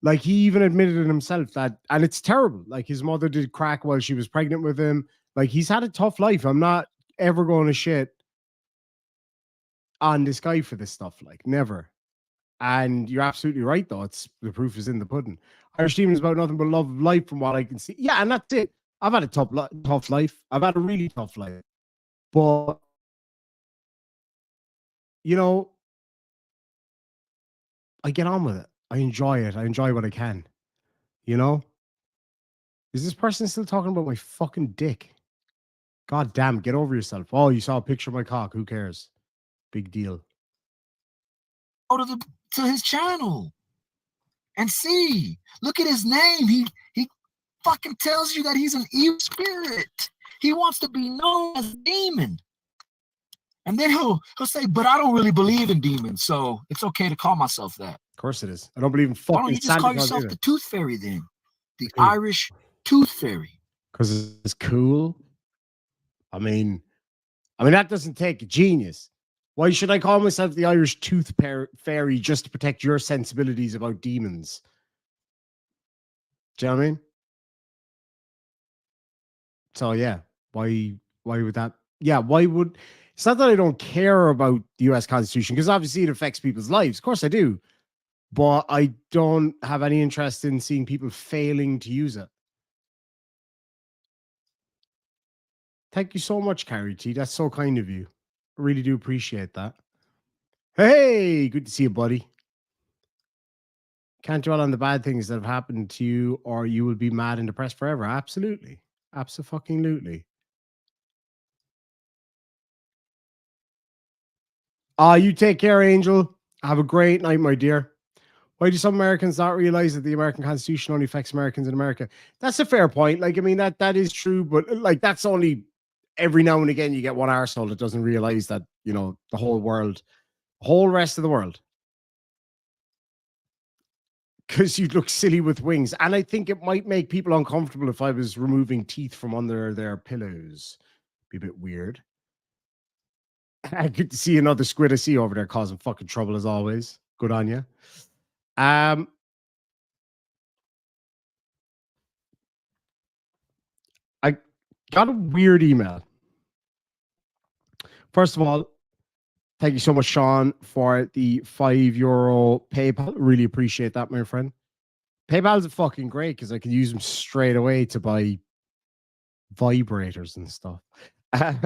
Like he even admitted it himself that, and it's terrible. Like his mother did crack while she was pregnant with him. Like he's had a tough life. I'm not ever going to shit on this guy for this stuff. Like never. And you're absolutely right though. It's the proof is in the pudding. Irish Demon is about nothing but love of life from what I can see. Yeah, and that's it. I've had a tough life. I've had a really tough life. But you know, I get on with it. I enjoy it. I enjoy what I can. You know? Is this person still talking about my fucking dick? God damn, get over yourself. Oh, you saw a picture of my cock. Who cares? Big deal. Go to his channel and see. Look at his name. He fucking tells you that he's an evil spirit. He wants to be known as a demon. And then he'll say, but I don't really believe in demons, so it's okay to call myself that. Of course it is. I don't believe in Why fucking don't you just Santa call Claus yourself either. the Tooth Fairy then? The Irish Tooth Fairy. Because it's cool. I mean, that doesn't take a genius. Why should I call myself the Irish Tooth Fairy just to protect your sensibilities about demons? Do you know what I mean? So yeah, why would that? Yeah, why would? It's not that I don't care about the U.S. Constitution, because obviously it affects people's lives. Of course I do. But I don't have any interest in seeing people failing to use it. Thank you so much, Carrie T. That's so kind of you. I really do appreciate that. Hey, good to see you, buddy. Can't dwell on the bad things that have happened to you, or you will be mad and depressed forever. Absolutely. Absolutely. You take care, Angel. Have a great night, my dear. Why do some Americans not realize that the American Constitution only affects Americans in America? That's a fair point. Like, I mean, that is true, but like that's only every now and again you get one arsehole that doesn't realize that, you know, the whole world, whole rest of the world. Because you'd look silly with wings. And I think it might make people uncomfortable if I was removing teeth from under their pillows. Be a bit weird. I could see another squid I see over there causing fucking trouble as always. Good on you. I got a weird email. First of all, thank you so much, Sean, for the €5 PayPal. Really appreciate that, my friend. PayPal's fucking great because I can use them straight away to buy vibrators and stuff. Got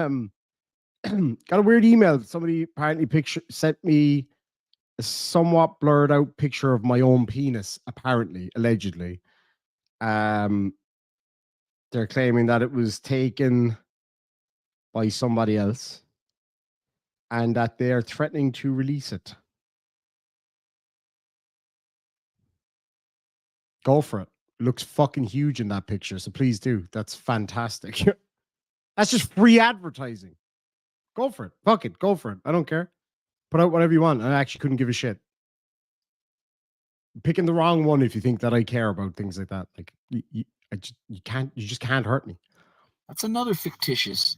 a weird email. Somebody apparently sent me a somewhat blurred out picture of my own penis, apparently, allegedly. They're claiming that it was taken by somebody else and that they're threatening to release it. Go for it. It looks fucking huge in that picture, so please do. That's fantastic. That's just free advertising. Go for it. Fuck it. Go for it. I don't care. Put out whatever you want. I actually couldn't give a shit. Picking the wrong one if you think that I care about things like that. Like you just can't hurt me. That's another fictitious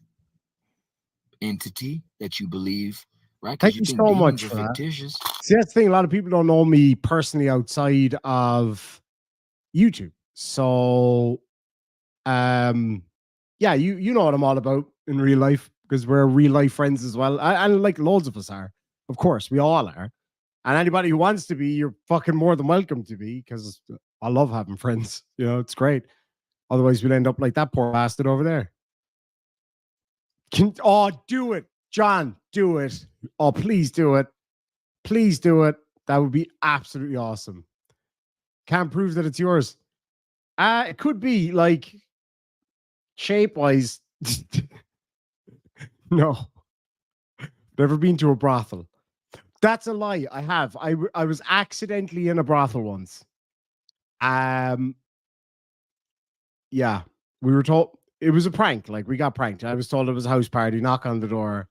entity that you believe, right? Thank you so much for that. Fictitious. See, that's the thing. A lot of people don't know me personally outside of YouTube. So, yeah, you know what I'm all about in real life because we're real life friends as well. And like loads of us are. Of course, we all are. And anybody who wants to be, you're fucking more than welcome to be because I love having friends. You know, it's great. Otherwise, we'll end up like that poor bastard over there. Do it, John. Do it. Oh, please do it. Please do it. That would be absolutely awesome. Can't prove that it's yours. It could be like shape-wise. No. Never been to a brothel. That's a lie. I have. I was accidentally in a brothel once. Yeah. We were told it was a prank. Like we got pranked. I was told it was a house party. Knock on the door.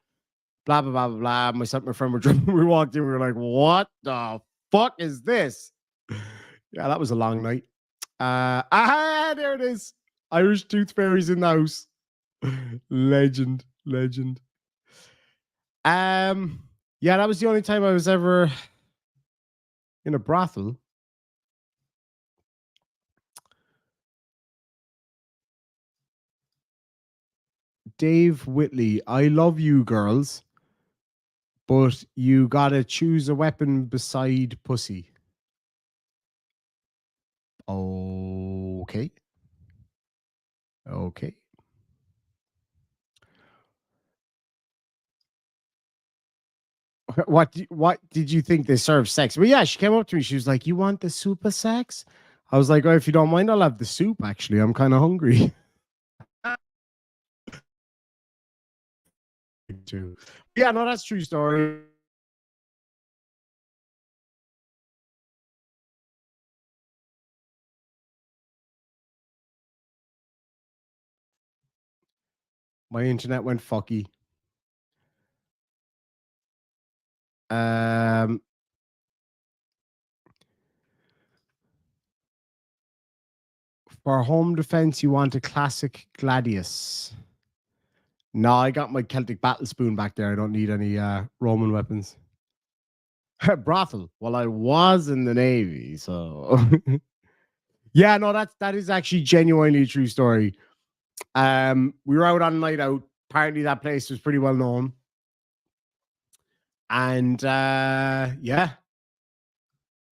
Blah blah blah blah blah. Myself and my friend were drinking. We walked in. We were like, "What the fuck is this?" Yeah, that was a long night. There it is. Irish Tooth Fairy's in the house. Legend. Yeah, that was the only time I was ever in a brothel. Dave Whitley, I love you girls, but you gotta choose a weapon beside pussy. Okay. What did you think they served sex? Well, yeah, she came up to me. She was like, "You want the super sex?" I was like, "Oh, if you don't mind, I'll have the soup. Actually, I'm kind of hungry." Yeah, no, that's true story. My internet went fucky. For home defense, you want a classic Gladius. No, I got my Celtic battle spoon back there. I don't need any Roman weapons. Brothel. Well, I was in the Navy, so yeah, no, that is actually genuinely a true story. We were out on a night out. Apparently, that place was pretty well known. And yeah,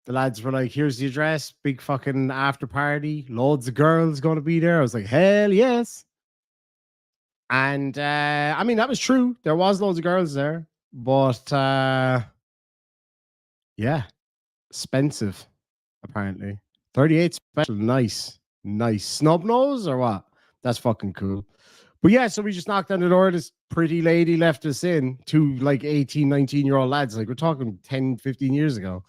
the lads were like, "Here's the address, big fucking after party, loads of girls going to be there." I was like, "Hell yes." And I mean, that was true. There was loads of girls there, but yeah, expensive, apparently. 38 special, nice. Snub nose or what? That's fucking cool. But yeah, so we just knocked on the door. This pretty lady left us in. Two like 18, 19-year-old lads. Like we're talking 10, 15 years ago.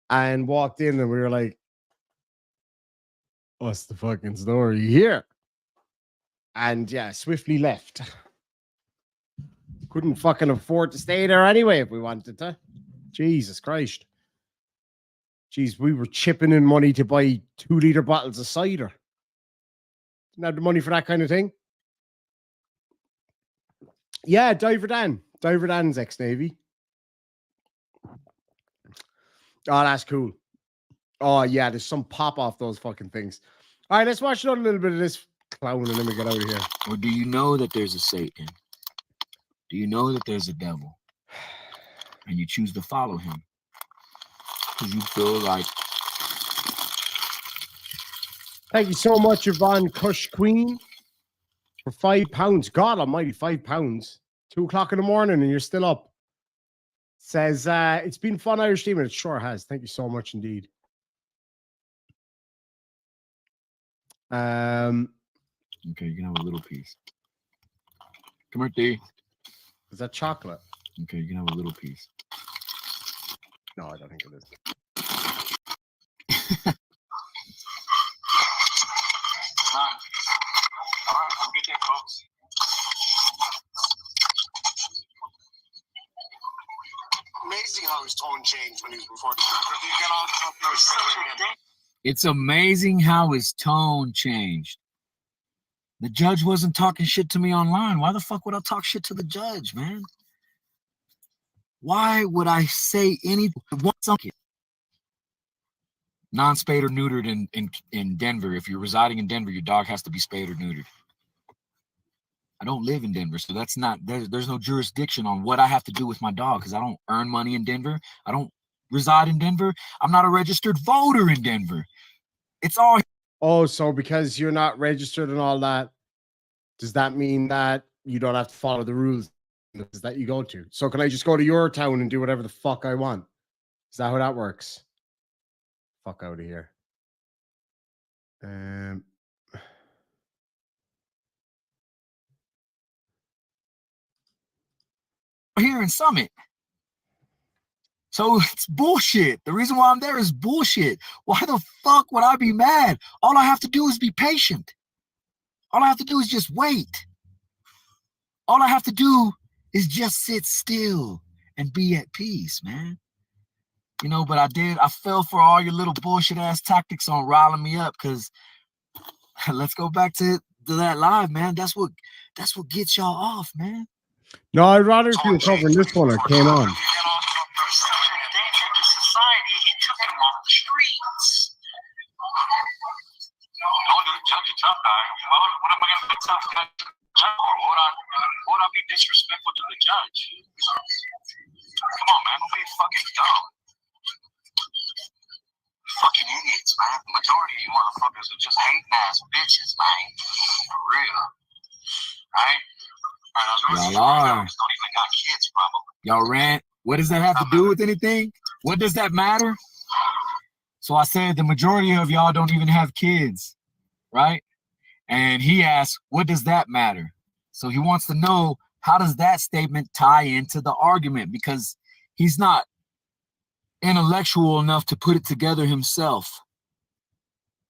and walked in, and we were like, "What's the fucking story here?" And yeah, swiftly left. Couldn't fucking afford to stay there anyway if we wanted to. Jesus Christ. Jeez, we were chipping in money to buy 2-liter bottles of cider. Didn't have the money for that kind of thing. Yeah, Diver Dan. Diver Dan's ex-Navy. Oh, that's cool. Oh, yeah, there's some pop off those fucking things. All right, let's watch another little bit of this clown and then we get out of here. Or do you know that there's a Satan? Do you know that there's a devil? And you choose to follow him because you feel like. Thank you so much, Yvonne Kush Queen, for £5. God almighty, £5. 2 o'clock in the morning and you're still up. Says, it's been fun, Irish team, and it sure has. Thank you so much indeed. Okay, you can have a little piece. Come here, D. Is that chocolate? Okay, you can have a little piece. No, I don't think it is. All right, have a good day, folks. Amazing how his tone changed when he was before the show. Did you get all the stuff? It's amazing how his tone changed. The judge wasn't talking shit to me online. Why the fuck would I talk shit to the judge, man? Why would I say anything? Non-spayed or neutered in Denver. If you're residing in Denver, your dog has to be spayed or neutered. I don't live in Denver, so that's not, there's no jurisdiction on what I have to do with my dog because I don't earn money in Denver. I don't reside in Denver. I'm not a registered voter in Denver. It's all. Oh, so because you're not registered and all that, does that mean that you don't have to follow the rules that you go to? So can I just go to your town and do whatever the fuck I want? Is that how that works? Fuck out of here. Here in Summit. So it's bullshit. The reason why I'm there is bullshit. Why the fuck would I be mad? All I have to do is be patient. All I have to do is just wait. All I have to do is just sit still and be at peace, man. You know, but I fell for all your little bullshit ass tactics on riling me up because let's go back to that live, man. That's what gets y'all off, man. No, I'd rather if you were covering this one or came on. Danger to society, he took him off the streets. Going to the judge, a tough guy. What am I going to be tough guy to the judge? Or would I be disrespectful to the judge? Come on, man, don't be fucking dumb. Fucking idiots, man. The majority of you motherfuckers are just hating ass bitches, man. For real. Right? Y'all are. Don't even got kids, probably. Y'all rant. What does that have to do with anything? What does that matter? So I said the majority of y'all don't even have kids, right? And he asked, what does that matter? So he wants to know, how does that statement tie into the argument? Because he's not intellectual enough to put it together himself.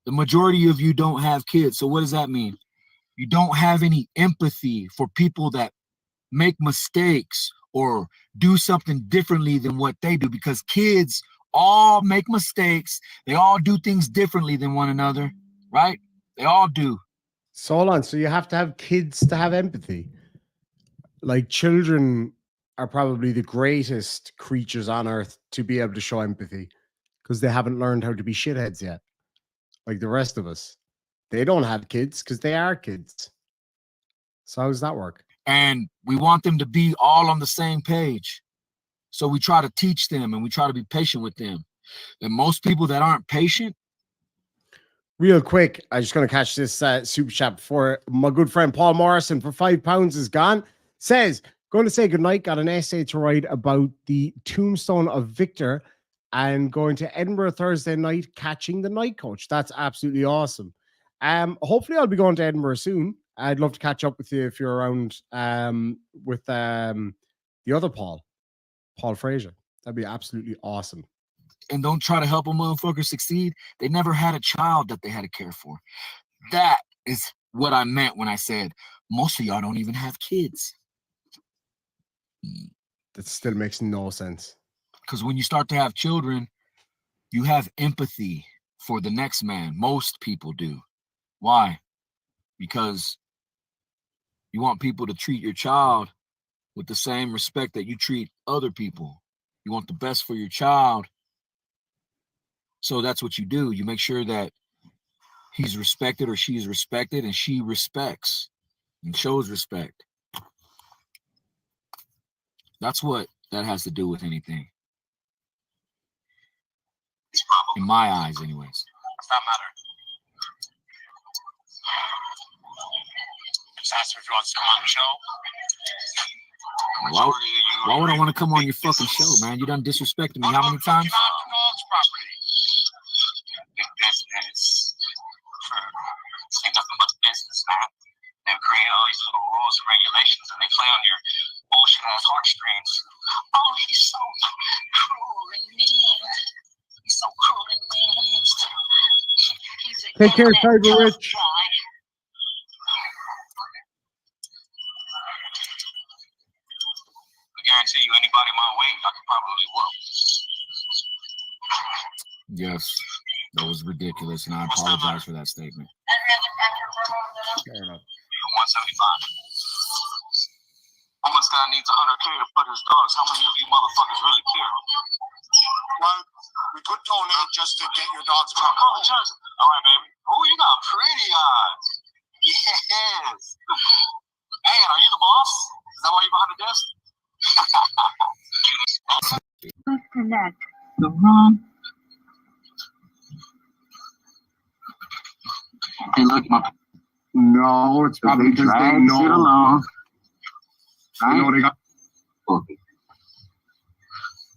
The majority of you don't have kids. So what does that mean? You don't have any empathy for people that make mistakes or do something differently than what they do, because kids all make mistakes. They all do things differently than one another, right? They all do. So hold on. So you have to have kids to have empathy. Like, children are probably the greatest creatures on earth to be able to show empathy because they haven't learned how to be shitheads yet. Like the rest of us. They don't have kids because they are kids. So how does that work? And we want them to be all on the same page. So we try to teach them and we try to be patient with them. And most people that aren't patient. Real quick, I'm just going to catch this super chat before my good friend Paul Morrison for £5 is gone. Says, going to say goodnight, got an essay to write about the tombstone of Victor and going to Edinburgh Thursday night, catching the night coach. That's absolutely awesome. Hopefully I'll be going to Edinburgh soon. I'd love to catch up with you if you're around with the other Paul Fraser. That'd be absolutely awesome. don't try to help a motherfucker succeed, they never had a child that they had to care for. That is what I meant when I said most of y'all don't even have kids. That still makes no sense. Because when you start to have children, you have empathy for the next man. Most people do. Why? Because you want people to treat your child with the same respect that you treat other people. You want the best for your child. So that's what you do. You make sure that he's respected or she's respected, and she respects and shows respect. That's what that has to do with anything. In my eyes, anyways. What's that matter? Just asked him if he wants to come on the show. Why would I want to come on your fucking show, man? You done disrespected me how many times? Big business. Say nothing but business, man. They've created all these little rules and regulations, and they play on your bullshit ass heartstrings. Oh, he's so cruel and mean. He's so cruel and mean. Take care, Cyber Rich. I guarantee you, anybody my weight, I could probably whoop. Yes, that was ridiculous, and I apologize for that statement. Fair enough. 175. Homeless guy needs 100K to put his dogs. How many of you motherfuckers really care? Well, we could donate just to get your dogs back Oh, home. Johnson. All right, baby. Oh, you got pretty eyes. Yes. Hey, are you the boss? Is that why you're behind the desk? Connect. The wrong. Hey, look, my. No, it's probably because they know. It along. You know they got.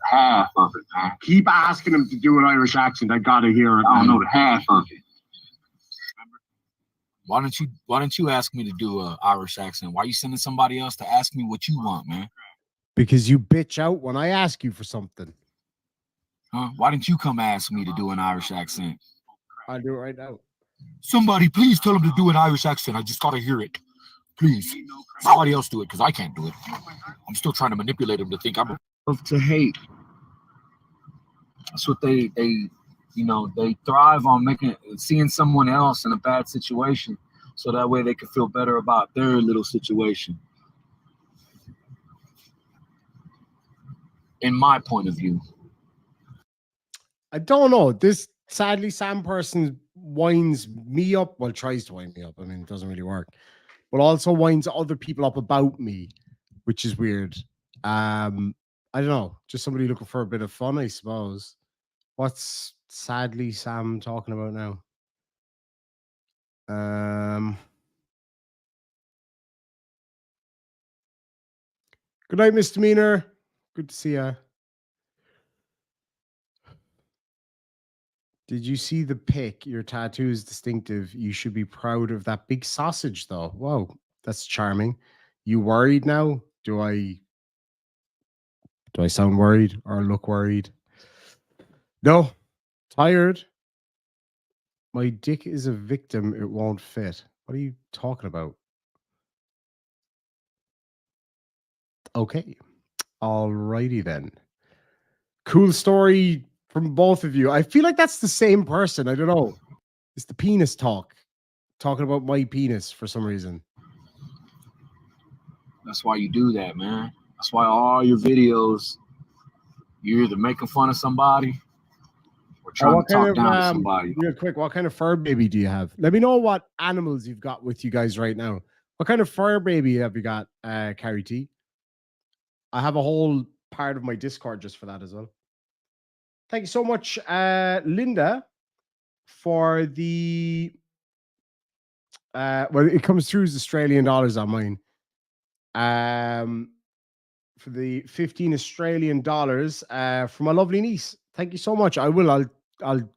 Half of it, man. Keep asking them to do an Irish accent. I gotta hear it. I don't know the half of it. Why don't you ask me to do an Irish accent? Why are you sending somebody else to ask me what you want, man? Because you bitch out when I ask you for something. Huh? Why didn't you come ask me to do an Irish accent? I'll do it right now. Somebody, please tell him to do an Irish accent. I just gotta hear it. Please. Somebody else do it, because I can't do it. I'm still trying to manipulate him to think I'm to hate. That's what they thrive on, seeing someone else in a bad situation, so that way they can feel better about their little situation. In my point of view. I don't know. This sadly Sam person winds me up. Well, tries to wind me up. I mean, it doesn't really work. But also winds other people up about me, which is weird. I don't know. Just somebody looking for a bit of fun, I suppose. What's sadly Sam talking about now? Good night, Misdemeanor. Good to see ya. Did you see the pic? Your tattoo is distinctive. You should be proud of that big sausage, though. Wow, that's charming. You worried now? Do I sound worried or look worried? No. Tired. My dick is a victim. It won't fit. What are you talking about? Okay. Alrighty then. Cool story from both of you. I feel like that's the same person. I don't know. It's the penis talk. Talking about my penis for some reason. That's why you do that, man. That's why all your videos, you're either making fun of somebody or trying to talk down to somebody. Real quick, what kind of fur baby do you have? Let me know what animals you've got with you guys right now. What kind of fur baby have you got, Carrie T? I have a whole part of my Discord just for that as well. Thank you so much, Linda, for the well, it comes through as Australian dollars on mine. For the 15 Australian dollars for my lovely niece. Thank you so much. I'll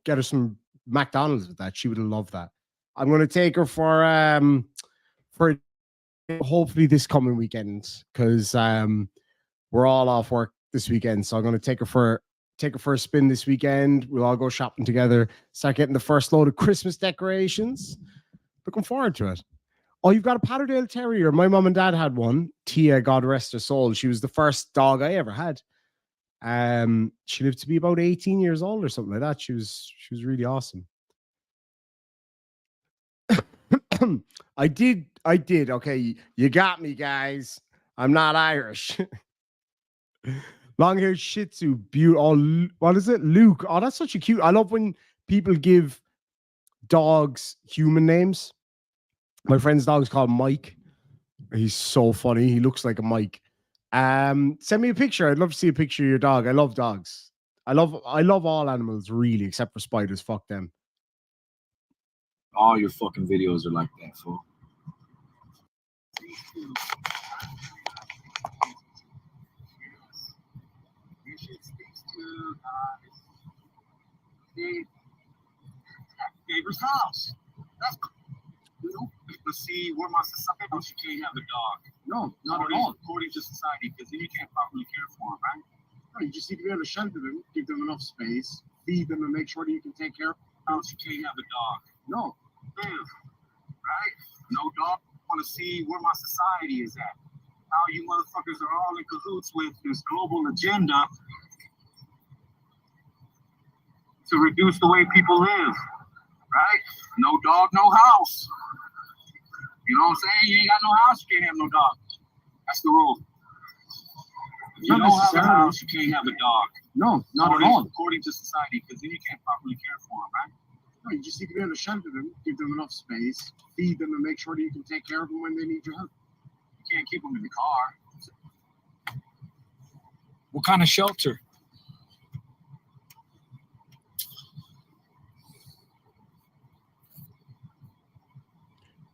get her some McDonald's with that. She would love that. I'm going to take her for hopefully this coming weekend, because we're all off work this weekend. So I'm going to take her take a first spin this weekend. We'll all go shopping together, start getting the first load of Christmas decorations. Looking forward to it. Oh, you've got a Patterdale Terrier. My mom and dad had one. Tia, God rest her soul. She was the first dog I ever had. She lived to be about 18 years old or something like that. She was really awesome. I did. Okay, you got me, guys. I'm not Irish. Long-haired Shih Tzu, beautiful. What is it? Luke. Oh, that's such a cute. I love when people give dogs human names. My friend's dog's called Mike. He's so funny. He looks like a Mike. Send me a picture. I'd love to see a picture of your dog. I love dogs. I love all animals, really, except for spiders. Fuck them. All your fucking videos are like that, fool. Neighbor's house. That's cool. But see, we're my society. You can't have a dog. No, not at all. According to society, because then you can't properly care for them, right? No, you just need to be able to shelter them, give them enough space, feed them, and make sure that you can take care of them. You can't have a dog. No. Live. Right? No dog. I want to see where my society is at. How you motherfuckers are all in cahoots with this global agenda to reduce the way people live. Right? No dog, no house. You know what I'm saying? You ain't got no house, you can't have no dog. That's the rule. If you don't have a house, you can't have a dog. No, not at all. According to society, because then you can't properly care for them, right? No, you just need to be able to shelter them, give them enough space, feed them, and make sure that you can take care of them when they need your help. You can't keep them in the car. What kind of shelter?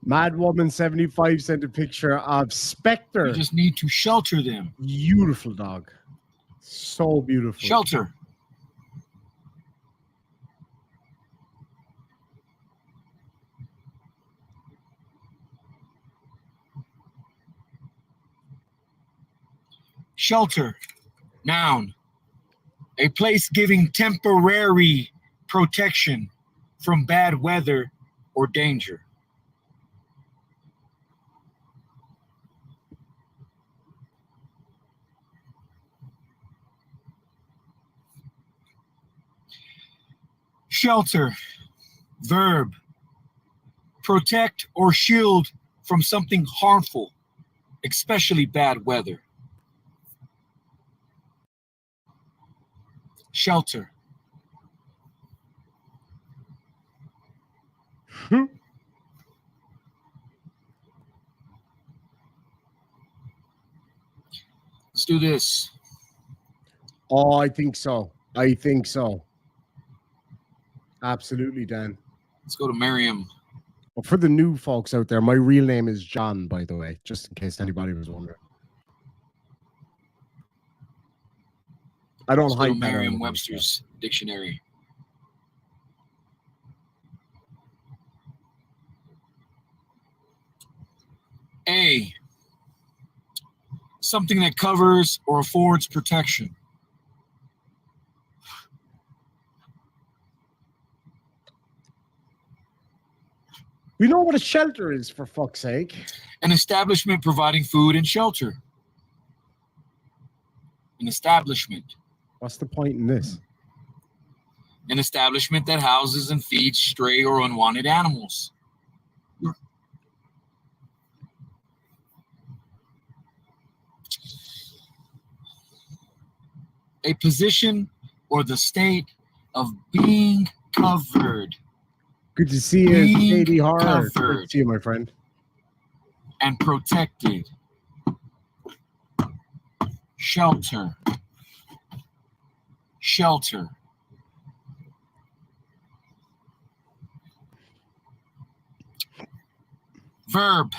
Mad Woman 75 sent a picture of Spectre. You just need to shelter them. Beautiful dog. So beautiful. Shelter. Shelter. Noun. A place giving temporary protection from bad weather or danger. Shelter. Verb. Protect or shield from something harmful, especially bad weather. Shelter. Let's do this. Oh, I think so. Absolutely, Dan. Let's go to Merriam. Well, for the new folks out there, my real name is John, by the way, just in case anybody was wondering. I don't Let's go to hide that. Merriam-Webster's dictionary. A. Something that covers or affords protection. We know what a shelter is, for fuck's sake. An establishment providing food and shelter. An establishment. What's the point in this? An establishment that houses and feeds stray or unwanted animals. A position or the state of being covered. Good to see you, Katie Hart. Good to see you, my friend. And protected. Shelter. Shelter. Verb.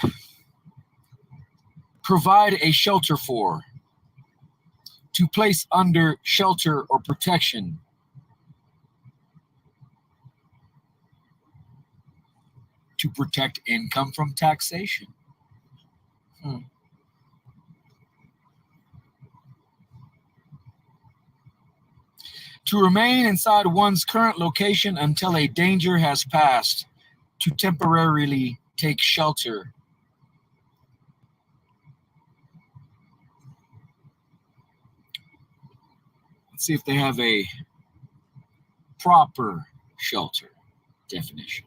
Provide a shelter for. To place under shelter or protection. To protect income from taxation. To remain inside one's current location until a danger has passed. To temporarily take shelter. Let's see if they have a proper shelter definition.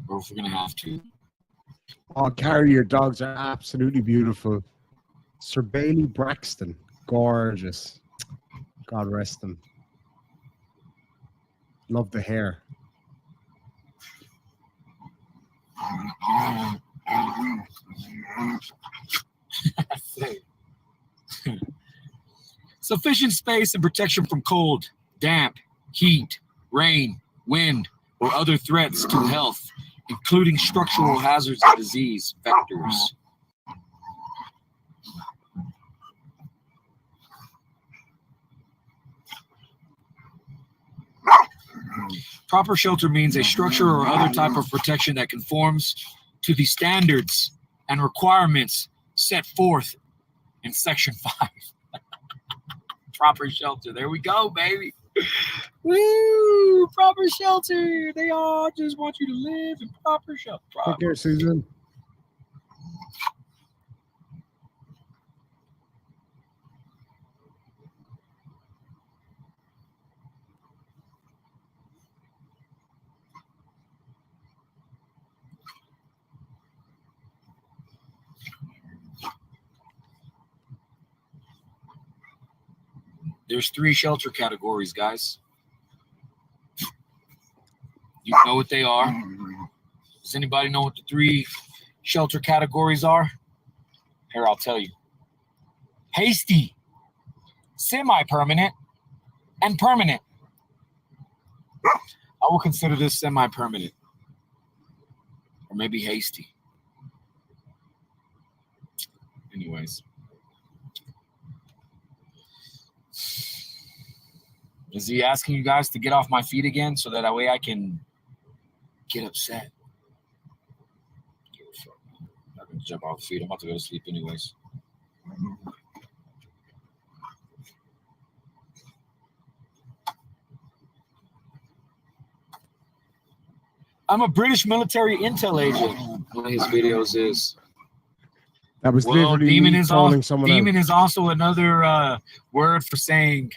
Or if we're going to have to. Oh, carrier dogs are absolutely beautiful. Sir Bailey Braxton. Gorgeous. God rest him. Love the hair. Sufficient space and protection from cold, damp, heat, rain, wind, or other threats to health, including structural hazards and disease vectors. Proper shelter means a structure or other type of protection that conforms to the standards and requirements set forth in Section 5. Proper shelter. There we go, baby. Woo! Proper shelter. They all just want you to live in proper shelter. Take care, Susan. There's 3 shelter categories, guys. You know what they are. Does anybody know what the 3 shelter categories are? Here, I'll tell you. Hasty, semi-permanent, and permanent. I will consider this semi-permanent. Or maybe hasty. Anyways. Is he asking you guys to get off my feet again so that way I can get upset? I'm not going to jump off the feet. I'm about to go to sleep anyways. I'm a British military intel agent. One of his videos is. That was Well, literally demon me is calling also, someone demon out. is also another word for saying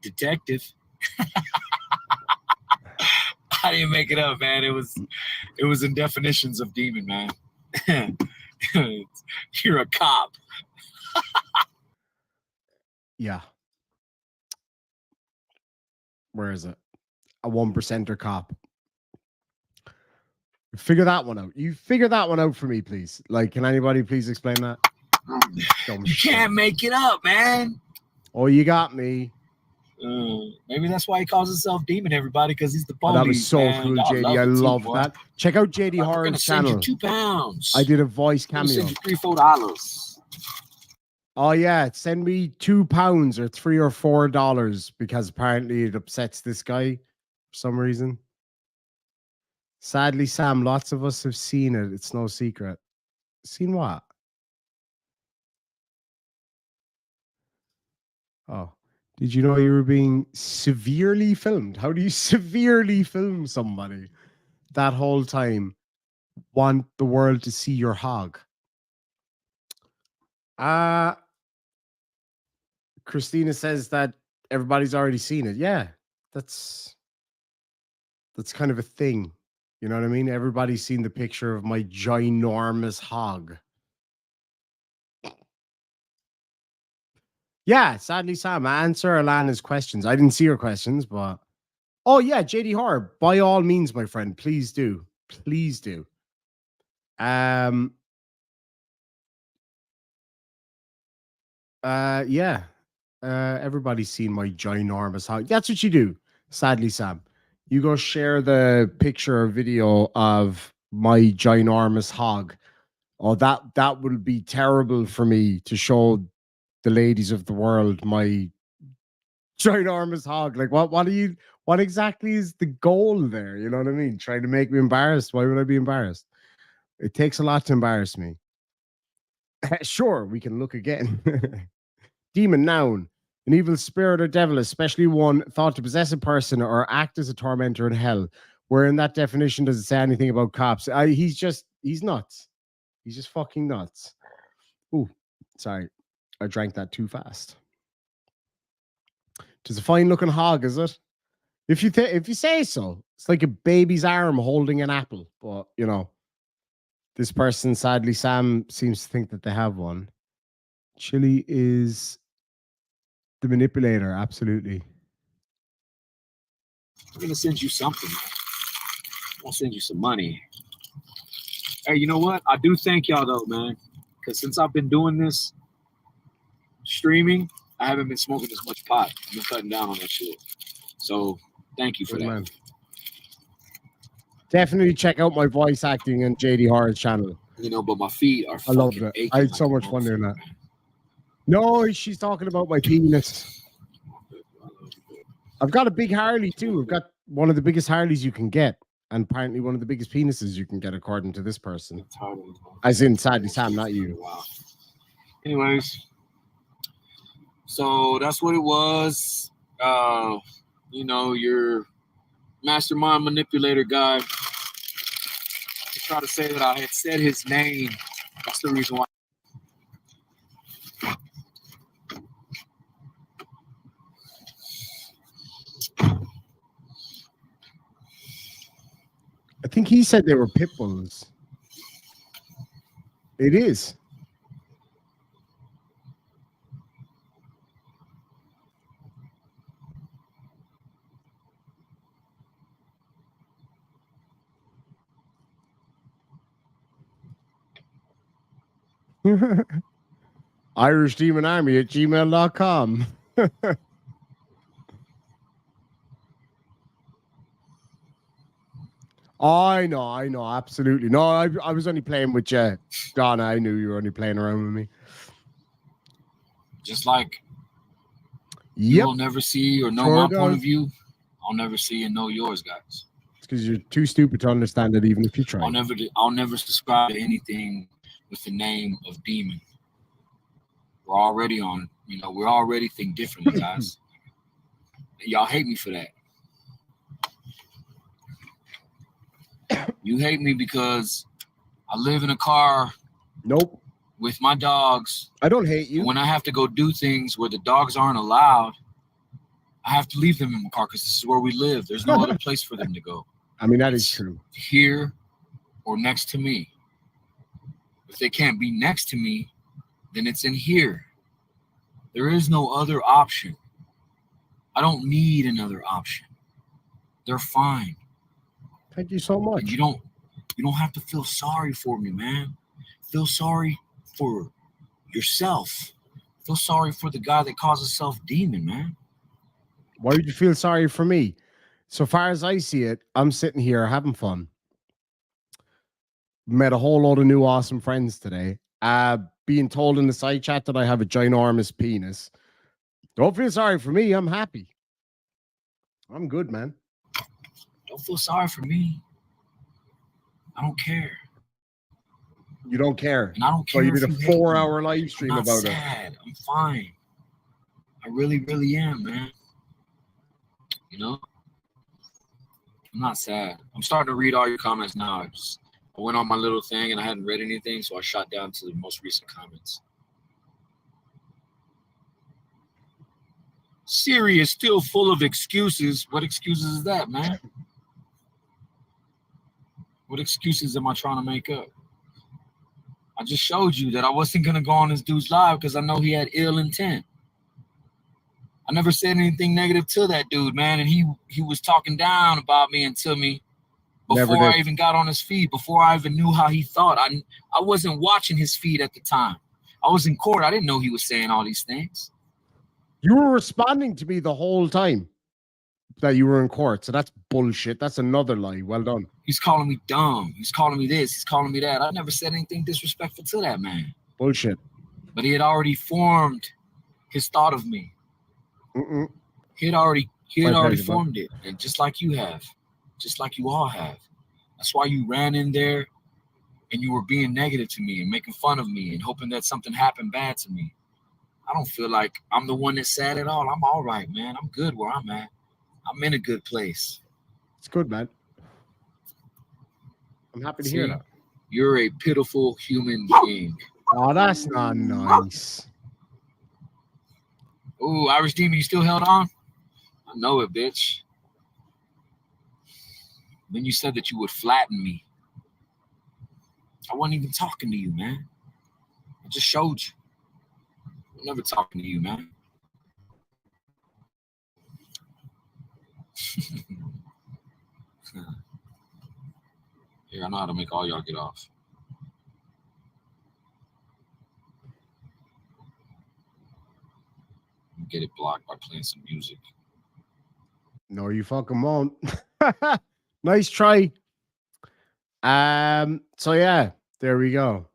detective. I didn't make it up, man. It was in definitions of demon, man. You're a cop. Yeah. Where is it? A 1%er cop. Figure that one out. You figure that one out for me, please. Like, can anybody please explain that? Dumb You shit. can't make it up, man. Oh, you got me. Maybe that's why he calls himself demon, everybody, because he's the Oh, police. that was so man. cool, I JD. I it too, love boy. that. Check out JD We're gonna Horror's send channel. you £2. I did a voice I'm gonna cameo. send you $3-4. Oh yeah, send me £2 or $3 or $4 because apparently it upsets this guy for some reason. Sadly, Sam, lots of us have seen it. It's no secret. Seen what? Oh, did you know you were being severely filmed? How do you severely film somebody that whole time? Want the world to see your hog? Christina says that everybody's already seen it. Yeah, that's kind of a thing. You know what I mean? Everybody's seen the picture of my ginormous hog. Yeah, sadly, Sam, answer Alana's questions. I didn't see her questions, but oh yeah, JD Horror, by all means, my friend, please do. Please do. Yeah. Everybody's seen my ginormous hog. That's what you do. Sadly, Sam, you go share the picture or video of my ginormous hog. Oh, that will be terrible for me to show the ladies of the world my ginormous hog. Like, what exactly is the goal there? You know what I mean? Trying to make me embarrassed. Why would I be embarrassed? It takes a lot to embarrass me. Sure, we can look again. Demon noun. An evil spirit or devil, especially one thought to possess a person or act as a tormentor in hell. Where in that definition does it say anything about cops? He's nuts. He's just fucking nuts. Ooh, sorry. I drank that too fast. It's a fine looking hog, is it? If you say so. It's like a baby's arm holding an apple. But, you know, this person, sadly, Sam, seems to think that they have one. Chili is the manipulator, absolutely. I'm gonna send you something, man. I'll send you some money. Hey, you know what? I do thank y'all though, man. Because since I've been doing this streaming, I haven't been smoking as much pot. I've been cutting down on that shit. So thank you for Good that. man. Definitely check out my voice acting on JD Horror's channel. You know, but my feet are I loved fucking it. aching. I had so much fun doing that. No, she's talking about my penis. I've got a big Harley too. I've got one of the biggest Harleys you can get, and apparently one of the biggest penises you can get, according to this person. As in, sadly, Sam, not you. Wow. Anyways, so that's what it was. You know, your mastermind manipulator guy. To try to say that I had said his name. That's the reason why. I think he said they were pit bulls. It is. IrishDemonArmy@gmail.com. I know, absolutely. No, I was only playing with you, Donna. I knew you were only playing around with me. Just like you'll never see or know my point of view, I'll never see and know yours, guys. It's because you're too stupid to understand it, even if you try. I'll never subscribe to anything with the name of demon. We're already on, we already think differently, guys. Y'all hate me for that. You hate me because I live in a car. Nope. With my dogs. I don't hate you. When I have to go do things where the dogs aren't allowed, I have to leave them in my car because this is where we live. There's no other place for them to go. I mean, that is true. Here or next to me. If they can't be next to me, then it's in here. There is no other option. I don't need another option. They're fine. Thank you so much. And you don't have to feel sorry for me, man. Feel sorry for yourself. Feel sorry for the guy that calls himself demon, man. Why would you feel sorry for me? So far as I see it, I'm sitting here having fun. Met a whole load of new awesome friends today. Being told in the side chat that I have a ginormous penis. Don't feel sorry for me. I'm happy. I'm good, man. Don't feel sorry for me. I don't care. You don't care. And I don't care. So you did a 4-hour live stream I'm not about sad. I'm fine. I really, really am, man. You know? I'm not sad. I'm starting to read all your comments now. I went on my little thing and I hadn't read anything, so I shot down to the most recent comments. Siri is still full of excuses. What excuses is that, man? What excuses am I trying to make up? I just showed you that I wasn't going to go on this dude's live because I know he had ill intent. I never said anything negative to that dude, man. And he was talking down about me and to me before I even got on his feed, before I even knew how he thought. I wasn't watching his feed at the time. I was in court. I didn't know he was saying all these things. You were responding to me the whole time that you were in court. So that's bullshit. That's another lie. Well done. He's calling me dumb. He's calling me this. He's calling me that. I never said anything disrespectful to that man. Bullshit. But he had already formed his thought of me. He had already formed it. And just like you have. Just like you all have. That's why you ran in there and you were being negative to me and making fun of me and hoping that something happened bad to me. I don't feel like I'm the one that's sad at all. I'm all right, man. I'm good where I'm at. I'm in a good place. It's good, man. I'm happy to hear that. You're a pitiful human being. Oh, that's not nice. Ooh, Irish Demon, you still held on? I know it, bitch. Then you said that you would flatten me. I wasn't even talking to you, man. I just showed you. I'm never talking to you, man. Here, I know how to make all y'all get off. Get it blocked by playing some music. No, you fucking won't. Nice try. So yeah, there we go.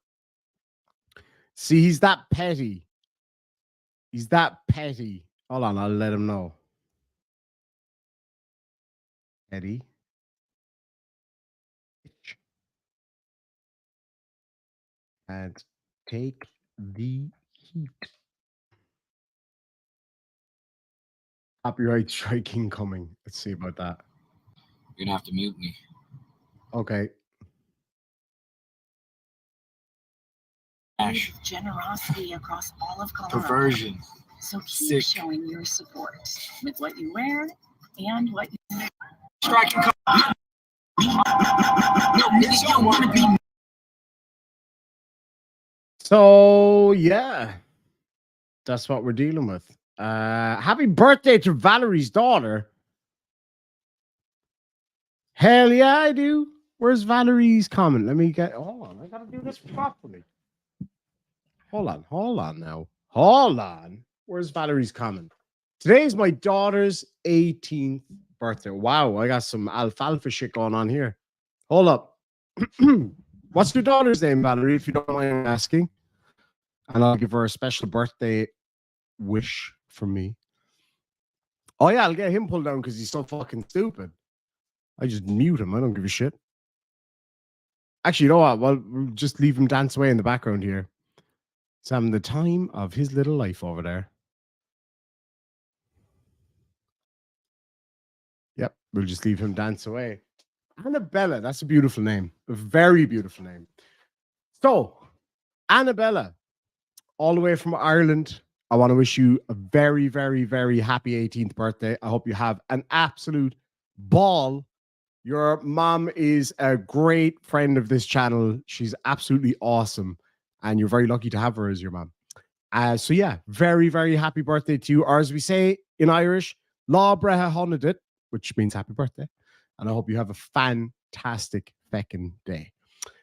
See, he's that petty. He's that petty. Hold on, I'll let him know. Petty. And take the heat. Copyright strike incoming. Let's see about that. You're gonna have to mute me. Okay. Ash. Generosity across all of Colorado. Perversion. So keep Sick. showing your support with what you wear and what you Striking. So yeah, that's what we're dealing with. Happy birthday to Valerie's daughter. Hell yeah, I do. Where's Valerie's comment? Let me get. Hold on, I gotta do this properly. Hold on now. Hold on. Where's Valerie's comment? Today is my daughter's 18th birthday. Wow, I got some alfalfa shit going on here. Hold up. What's your daughter's name, Valerie, if you don't mind asking? And I'll give her a special birthday wish from me. Oh, yeah, I'll get him pulled down because he's so fucking stupid. I just mute him. I don't give a shit. Actually, you know what? Well, we'll just leave him dance away in the background here. He's having the time of his little life over there. Yep, we'll just leave him dance away. Annabella, that's a beautiful name. A very beautiful name. So, Annabella, all the way from Ireland, I want to wish you a very, very, very happy 18th birthday. I hope you have an absolute ball. Your mom is a great friend of this channel. She's absolutely awesome. And you're very lucky to have her as your mom. So yeah, very, very happy birthday to you. Or as we say in Irish, Lá Breathe Honadit, which means happy birthday. And I hope you have a fantastic feckin' day.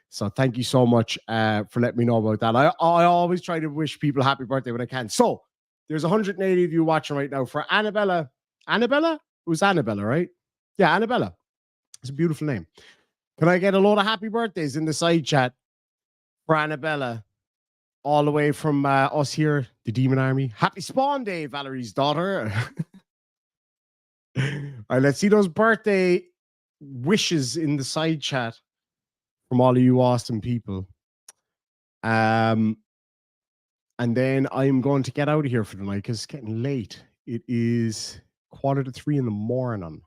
So thank you so much for letting me know about that. I always try to wish people happy birthday when I can. So there's 180 of you watching right now for Annabella. Annabella? It was Annabella, right? Yeah, Annabella. It's a beautiful name. Can I get a load of happy birthdays in the side chat for Annabella? All the way from us here, the Demon Army. Happy Spawn Day, Valerie's daughter. All right, let's see those birthday wishes in the side chat from all of you awesome people. And then I'm going to get out of here for the night because it's getting late. It is 2:45 in the morning.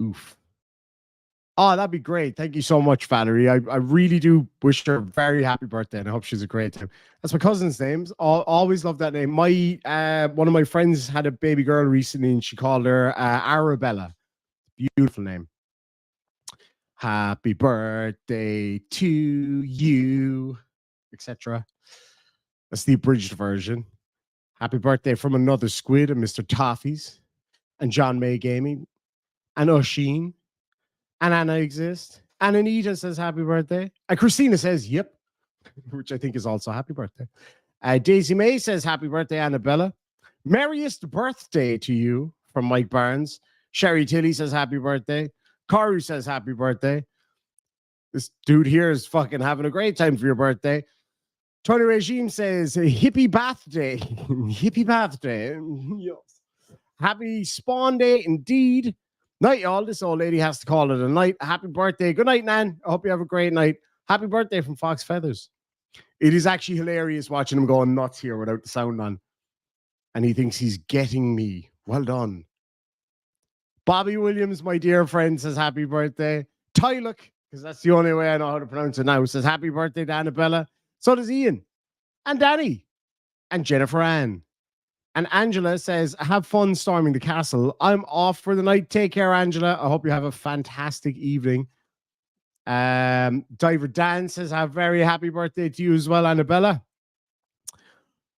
Oof. Oh, that'd be great. Thank you so much, Valerie. I really do wish her a very happy birthday, and I hope she's a great time. That's my cousin's name. Always love that name. My one of my friends had a baby girl recently, and she called her Arabella. Beautiful name. Happy birthday to you, etc. That's the abridged version. Happy birthday from another squid and Mr. Toffees and John May Gaming and Oisin. And Anna exists. And Anita says happy birthday. And Christina says, yep, which I think is also happy birthday. Daisy May says happy birthday, Annabella. Merriest birthday to you from Mike Barnes. Sherry Tilly says happy birthday. Karu says happy birthday. This dude here is fucking having a great time for your birthday. Tony Regime says hippie bath day. Hippie bath day. Yes. Happy Spawn Day indeed. Night, y'all. This old lady has to call it a night. Happy birthday. Good night, Nan. I hope you have a great night. Happy birthday from Fox Feathers. It is actually hilarious watching him going nuts here without the sound on. And he thinks he's getting me. Well done. Bobby Williams, my dear friend, says happy birthday. Tyluk, because that's the only way I know how to pronounce it now, says happy birthday to Annabella. So does Ian and Danny and Jennifer Ann. And Angela says, have fun storming the castle. I'm off for the night. Take care, Angela. I hope you have a fantastic evening. Diver Dan says, have very happy birthday to you as well, Annabella.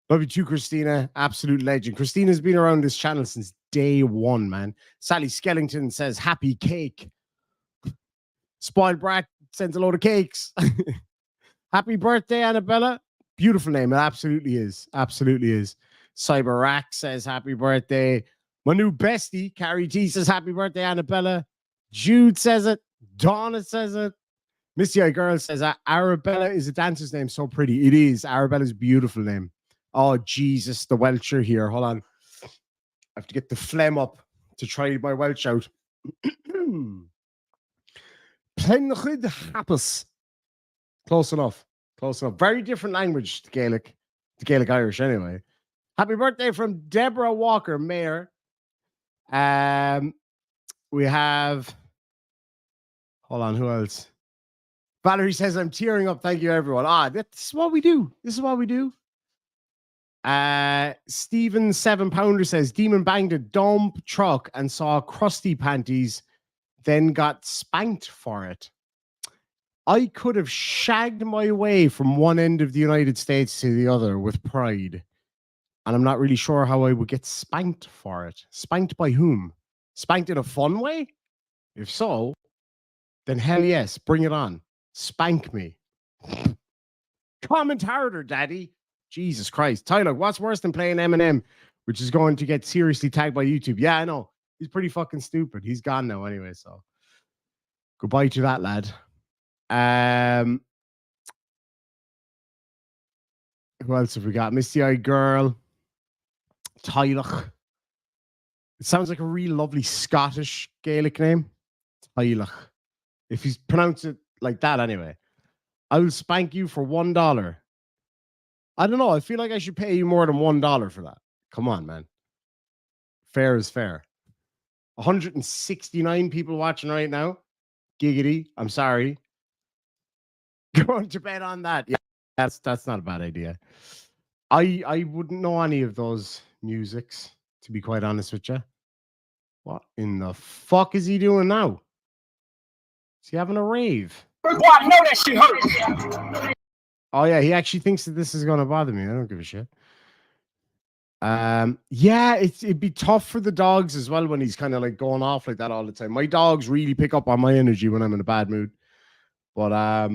Love you too, Christina. Absolute legend. Christina's been around this channel since day one, man. Sally Skellington says, happy cake. Spoiled Brat sends a load of cakes. Happy birthday, Annabella. Beautiful name. It absolutely is. Absolutely is. Cyber Rack says, happy birthday. My new bestie, Carrie T, says, happy birthday, Annabella. Jude says it. Donna says it. Misty Eye Girl says, Arabella is a dancer's name. So pretty. It is. Arabella's a beautiful name. Oh, Jesus, the Welcher here. Hold on. I have to get the phlegm up to try my Welsh out. Plenchyd hapus. Close enough. Close enough. Very different language to Gaelic Irish anyway. Happy birthday from Deborah Walker, Mayor. We have, hold on, who else? Valerie says, I'm tearing up. Thank you, everyone. This is what we do. This is what we do. Stephen 7 Pounder says, Demon banged a dump truck and saw crusty panties, then got spanked for it. I could have shagged my way from one end of the United States to the other with pride. And I'm not really sure how I would get spanked for it. Spanked by whom? Spanked in a fun way? If so, then hell yes, bring it on. Spank me. Comment harder, daddy. Jesus Christ. Tyler, what's worse than playing Eminem, which is going to get seriously tagged by YouTube? Yeah, I know. He's pretty fucking stupid. He's gone now anyway, so goodbye to that lad. Who else have we got? Misty Eye Girl. Tyluk. It sounds like a really lovely Scottish Gaelic name. Tyluk. If you pronounce it like that anyway. I will spank you for $1. I don't know. I feel like I should pay you more than $1 for that. Come on, man. Fair is fair. 169 people watching right now. Giggity. I'm sorry. Going to bet on that. Yeah, that's not a bad idea. I wouldn't know any of those musics, to be quite honest with you. What in the fuck is he doing now? Is he having a rave? Well, I know that shit hurts. Oh yeah, he actually thinks that this is going to bother me. I don't give a shit. Yeah, it'd be tough for the dogs as well when he's kind of like going off like that all the time. My dogs really pick up on my energy when I'm in a bad mood. But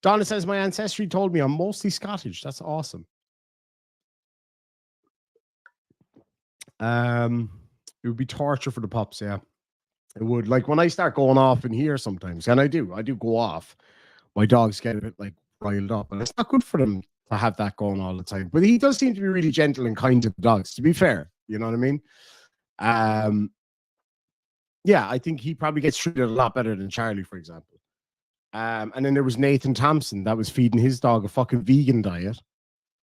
Donna says my ancestry told me I'm mostly Scottish. That's awesome. It would be torture for the pups, yeah. It would. Like when I start going off in here sometimes, and I do go off. My dogs get a bit like riled up, and it's not good for them to have that going all the time. But he does seem to be really gentle and kind to the dogs, to be fair. You know what I mean? Yeah, I think he probably gets treated a lot better than Charlie, for example. And then there was Nathan Thompson that was feeding his dog a fucking vegan diet.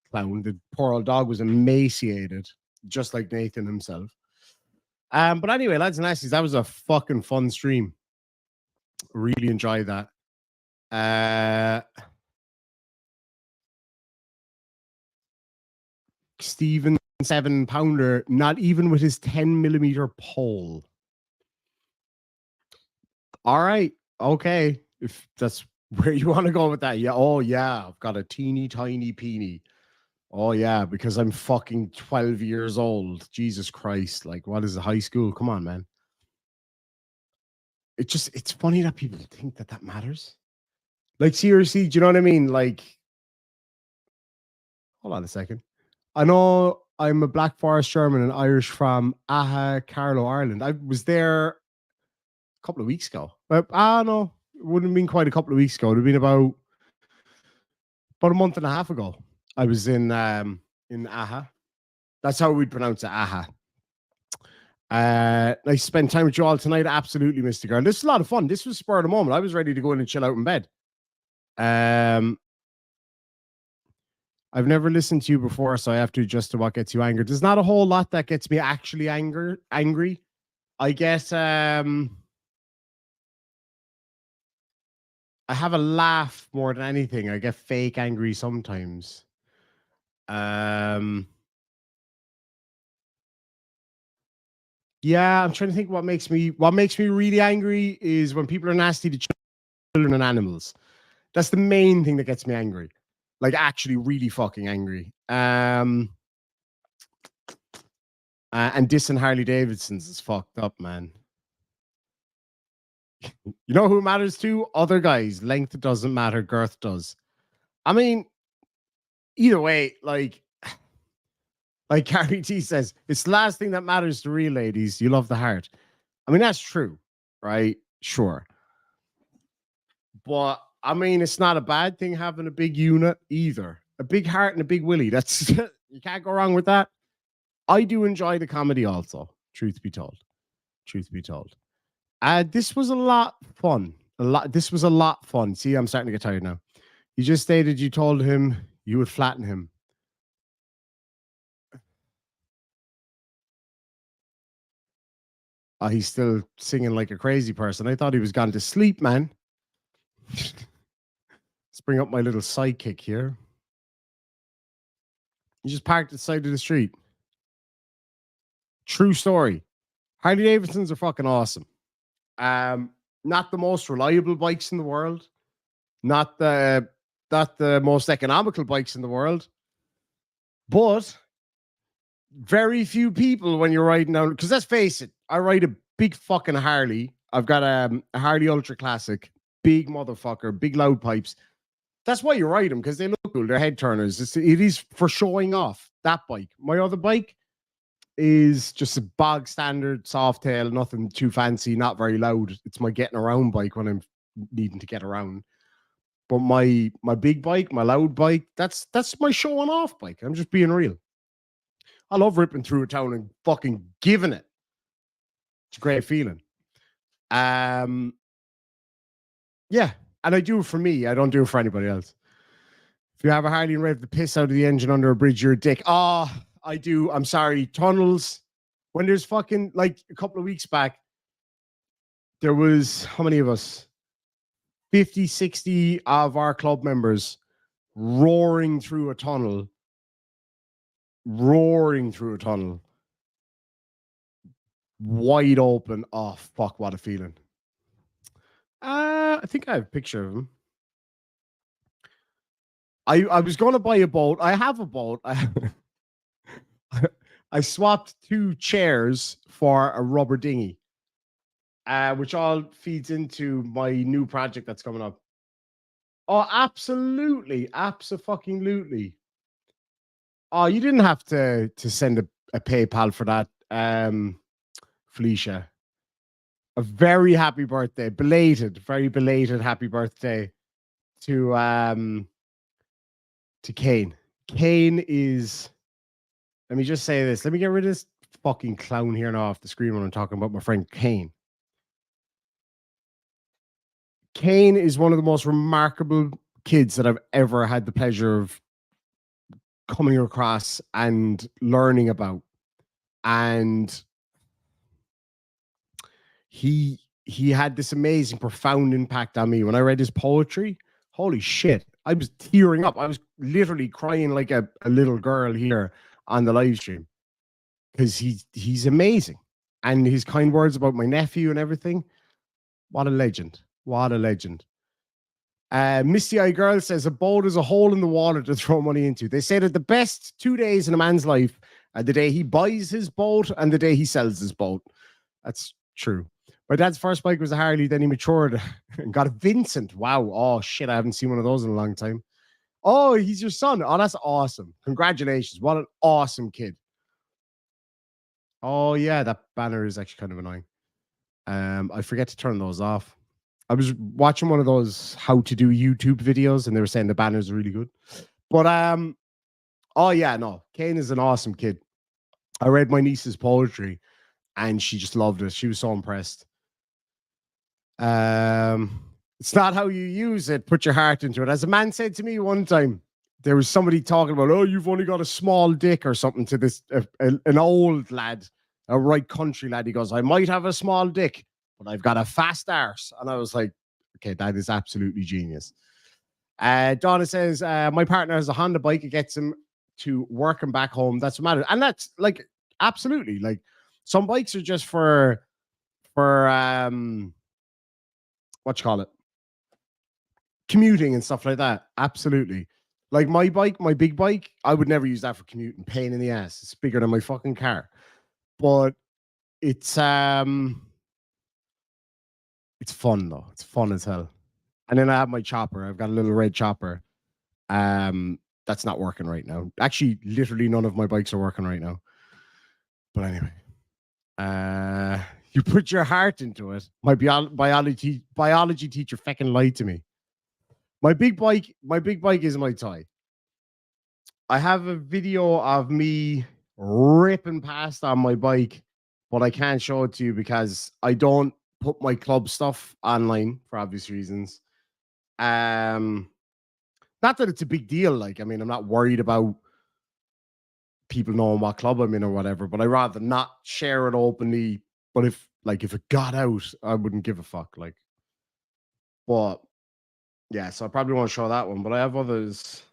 Clown. The poor old dog was emaciated, just like Nathan himself. But anyway, lads and lassies, that was a fucking fun stream. Really enjoyed that. Stephen 7 Pounder, not even with his 10mm pole. All right. Okay. If that's where you want to go with that. Yeah. Oh, yeah. I've got a teeny tiny peenie. Oh, yeah. Because I'm fucking 12 years old. Jesus Christ. Like, what is it? High school? Come on, man. It's funny that people think that matters. Like, seriously, do you know what I mean? Like, hold on a second. I know I'm a Black Forest German and Irish from Aha, Carlow, Ireland. I was there a couple of weeks ago. No, it wouldn't have been quite a couple of weeks ago. It would have been about a month and a half ago. I was in Aha. That's how we'd pronounce it, Aha. I spent time with you all tonight. Absolutely, Mr. Girl. This is a lot of fun. This was spur of the moment. I was ready to go in and chill out in bed. I've never listened to you before, so I have to adjust to what gets you angry. There's not a whole lot that gets me actually angry. I guess I have a laugh more than anything. I get fake angry sometimes. Yeah, I'm trying to think what makes me really angry is when people are nasty to children and animals. That's the main thing that gets me angry. Like actually really fucking angry. And dissing Harley Davidsons is fucked up, man. You know who matters to? Other guys. Length doesn't matter, girth does. I mean, either way, like Carrie T says, it's the last thing that matters to real ladies. You love the heart. I mean, that's true, right? Sure. But I mean, it's not a bad thing having a big unit either. A big heart and a big willy. That's you can't go wrong with that. I do enjoy the comedy also, truth be told. Truth be told. This was a lot fun. This was a lot fun. See, I'm starting to get tired now. You just stated you told him you would flatten him. He's still singing like a crazy person. I thought he was gone to sleep, man. Let's bring up my little sidekick here. He just parked at the side of the street. True story. Harley Davidsons are fucking awesome. Not the most reliable bikes in the world. Not the most economical bikes in the world. But very few people when you're riding down, because let's face it, I ride a big fucking Harley. I've got a Harley Ultra Classic, big motherfucker, big loud pipes. That's why you ride them, because they look cool. They're head turners. It is for showing off, that bike. My other bike is just a bog standard soft tail, nothing too fancy, not very loud. It's my getting around bike when I'm needing to get around. But my big bike, my loud bike, that's my showing off bike. I'm just being real. I love ripping through a town and fucking giving it. It's a great feeling. Yeah, and I do it for me. I don't do it for anybody else. If you have a Harley and rev the piss out of the engine under a bridge, you're a dick. Oh, I do. I'm sorry. Tunnels. When there's fucking, like a couple of weeks back, there was, how many of us? 50, 60 of our club members roaring through a tunnel. Wide open. Oh, fuck, what a feeling. I think I have a picture of him. I was going to buy a boat. I have a boat. I swapped 2 chairs for a rubber dinghy, which all feeds into my new project that's coming up. Oh, absolutely. Abso-fucking-lutely. Oh, you didn't have to send a PayPal for that, Felicia. A very happy birthday. Very belated happy birthday to Kane. Kane is, let me just say this. Let me get rid of this fucking clown here now off the screen when I'm talking about my friend Kane. Kane is one of the most remarkable kids that I've ever had the pleasure of coming across and learning about. And he had this amazing, profound impact on me. When I read his poetry, holy shit, I was tearing up. I was literally crying like a little girl here on the live stream, because he's amazing. And his kind words about my nephew and everything. What a legend. What a legend. Misty Eye Girl says a boat is a hole in the water to throw money into. They say that the best 2 days in a man's life are the day he buys his boat and the day he sells his boat. That's true. My dad's first bike was a Harley, then he matured and got a Vincent. Wow. Oh, shit. I haven't seen one of those in a long time. Oh, he's your son. Oh, that's awesome. Congratulations. What an awesome kid. Oh, yeah. That banner is actually kind of annoying. I forget to turn those off. I was watching one of those how to do YouTube videos and they were saying the banners are really good. But, oh, yeah, no. Kane is an awesome kid. I read my niece's poetry and she just loved it. She was so impressed. It's not how you use it. Put your heart into it. As a man said to me one time, there was somebody talking about, oh, you've only got a small dick or something to this, an old lad, a right country lad. He goes, I might have a small dick, but I've got a fast arse. And I was like, okay, that is absolutely genius. Donna says, my partner has a Honda bike. It gets him to work and back home. That's what matters. And that's like, absolutely. Like some bikes are just for what you call it? Commuting and stuff like that. Absolutely. Like my bike, my big bike, I would never use that for commuting. Pain in the ass. It's bigger than my fucking car. But it's fun though. It's fun as hell. And then I have my chopper. I've got a little red chopper. That's not working right now. Actually, literally none of my bikes are working right now. But anyway. You put your heart into it. My biology teacher fucking lied to me. My big bike is my toy. I have a video of me ripping past on my bike, but I can't show it to you because I don't put my club stuff online for obvious reasons. Not that it's a big deal. Like, I mean, I'm not worried about people knowing what club I'm in or whatever, but I'd rather not share it openly. But if it got out, I wouldn't give a fuck. Like, but yeah, so I probably won't show that one, but I have others.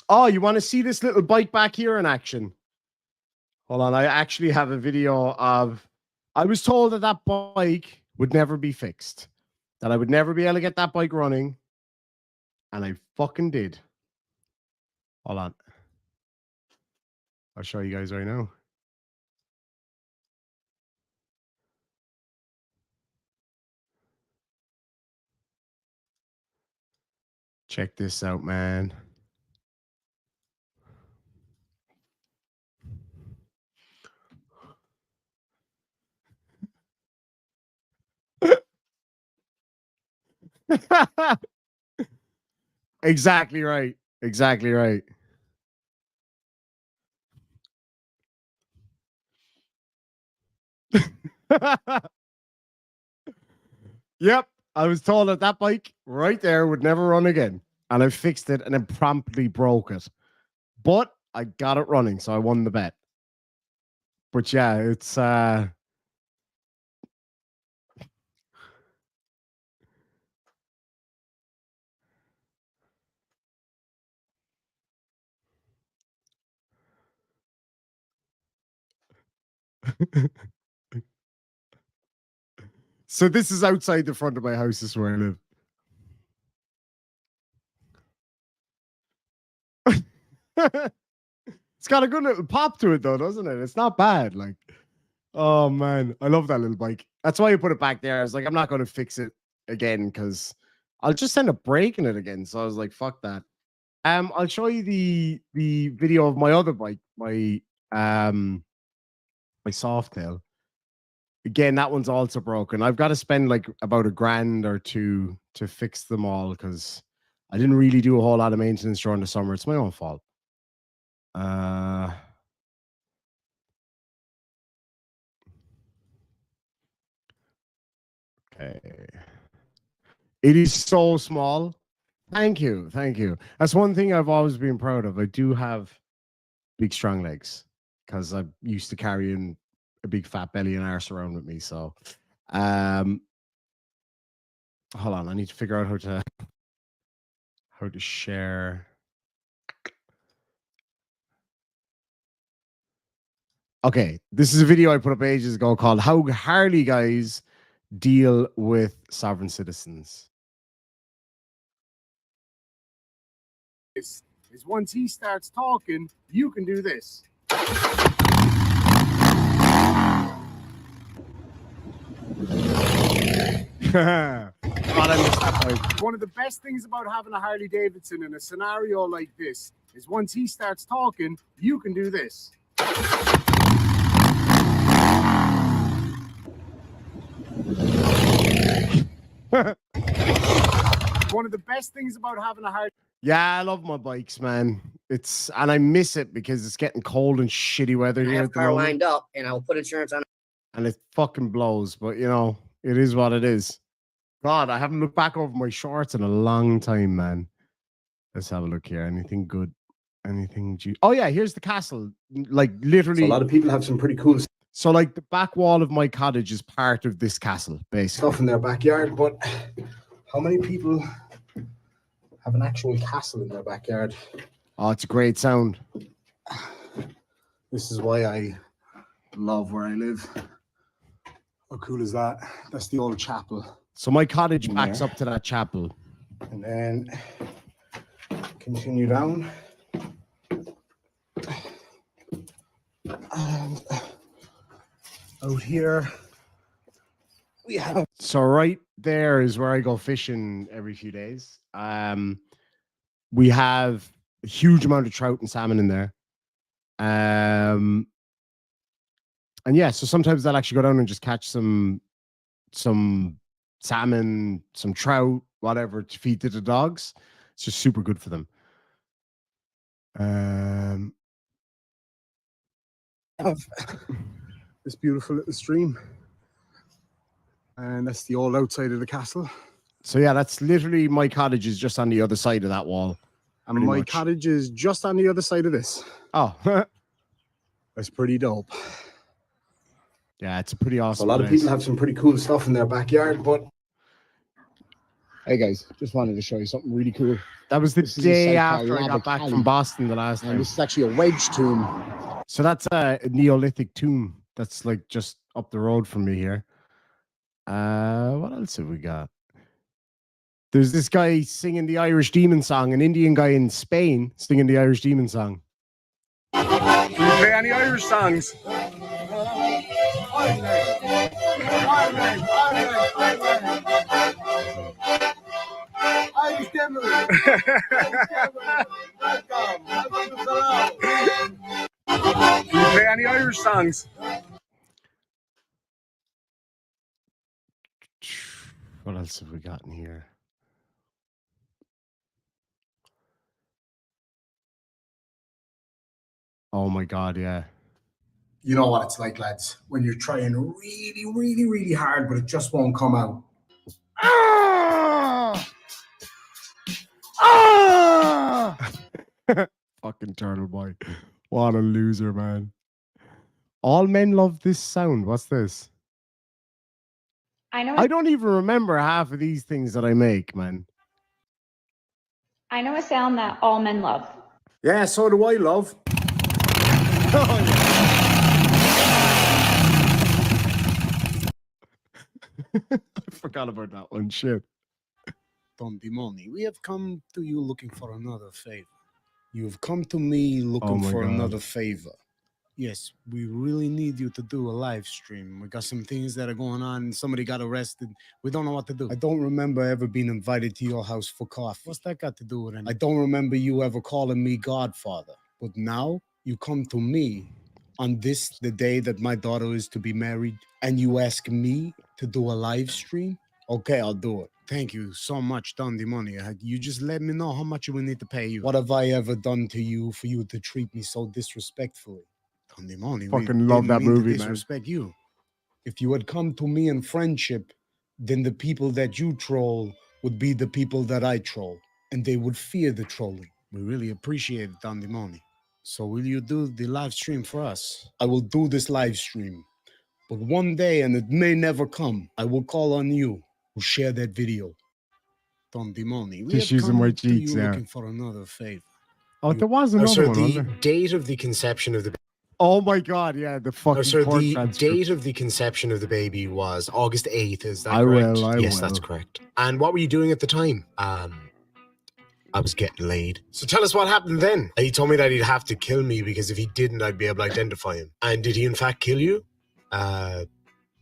Oh, you want to see this little bike back here in action? Hold on, I actually have a video of. I was told that bike would never be fixed, that I would never be able to get that bike running, and I fucking did. Hold on. I'll show you guys right now. Check this out, man. Exactly right. Exactly right. Yep. I was told that bike right there would never run again. And I fixed it and then promptly broke it. But I got it running, so I won the bet. But yeah, it's so this is outside the front of my house. This is where I live. It's got a good little pop to it though, doesn't it? It's not bad. Like, oh man, I love that little bike. That's why I put it back there. I was like, I'm not going to fix it again because I'll just end up breaking it again. So I was like, fuck that. I'll show you the video of my other bike, my Softail. Again, that one's also broken. I've got to spend like about $1,000 or $2 to fix them all because I didn't really do a whole lot of maintenance during the summer. It's my own fault. Okay. It is so small. Thank you. Thank you. That's one thing I've always been proud of. I do have big, strong legs because I'm used to carrying a big fat belly and arse around with me. So, hold on. I need to figure out how to share. Okay. This is a video I put up ages ago called How Harley Guys Deal with Sovereign Citizens. Is once he starts talking, you can do this. One of the best things about having a Harley Davidson in a scenario like this is once he starts talking, you can do this. One of the best things about having a Harley. Yeah, I love my bikes, man. And I miss it because it's getting cold and shitty weather here. I have car lined up, and I'll put insurance on it. And it fucking blows, but you know, it is what it is. God, I haven't looked back over my shorts in a long time, man. Let's have a look here. Anything good? Anything? Oh yeah, here's the castle. Like literally, So a lot of people have some pretty cool so like the back wall of my cottage is part of this castle, basically. stuff in their backyard, but how many people have an actual castle in their backyard? Oh, it's a great sound. This is why I love where I live. How cool is that? That's the old chapel. So my cottage backs up to that chapel. And then continue down. And out here we have. So right there is where I go fishing every few days. We have a huge amount of trout and salmon in there. And yeah, so sometimes I'll actually go down and just catch some salmon, some trout, whatever, to feed to the dogs. It's just super good for them. This beautiful little stream. And that's the old outside of the castle. So yeah, that's literally my cottage is just on the other side of that wall. And my cottage is just on the other side of this. Oh, that's pretty dope. Yeah, it's a pretty awesome. So a lot of people have some pretty cool stuff in their backyard, but hey guys, just wanted to show you something really cool. That was the This is a day site after called I got back Lava from Boston the last And time. this is actually a wedge tomb. So that's a Neolithic tomb that's like just up the road from me here. What else have we got? There's this guy singing the Irish Demon song, an Indian guy in Spain singing the Irish Demon song. Can you play any Irish songs? Irish Demon. Can you play any Irish songs? What else have we got in here? Oh my God, yeah. You know what it's like, lads, when you're trying really, really, really hard, but it just won't come out. Fucking turtle boy. What a loser, man. All men love this sound. What's this? I know. I don't even remember half of these things that I make, man. I know a sound that all men love. Yeah, so do I, love. I forgot about that one. Shit. Don Dimoni, we have come to you looking for another favor. You have come to me looking for another favor. Yes, we really need you to do a live stream. We got some things that are going on. Somebody got arrested. We don't know what to do. I don't remember ever being invited to your house for coffee. What's that got to do with it? I don't remember you ever calling me Godfather. But now you come to me on this, the day that my daughter is to be married, and you ask me to do a live stream? Okay, I'll do it. Thank you so much, Don Dimoni. You just let me know how much you will need to pay you. What have I ever done to you for you to treat me so disrespectfully? Don Dimoni, Fucking love that movie, man. Disrespect you. If you had come to me in friendship, then the people that you troll would be the people that I troll, and they would fear the trolling. We really appreciate it, Don Dimoni. So will you do the live stream for us? I will do this live stream. But one day, and it may never come, I will call on you to share that video. Don Dimoni, we Tissues in my cheeks, yeah. looking for another favor. Oh, there was another one, wasn't there? date of the conception of the Oh my God, yeah, the fucking court transcript. date of the conception of the baby was August 8th, is that I correct? will, Yes, will. that's correct. And what were you doing at the time? I was getting laid. So tell us what happened then. He told me that he'd have to kill me because if he didn't, I'd be able to identify him. And did he in fact kill you?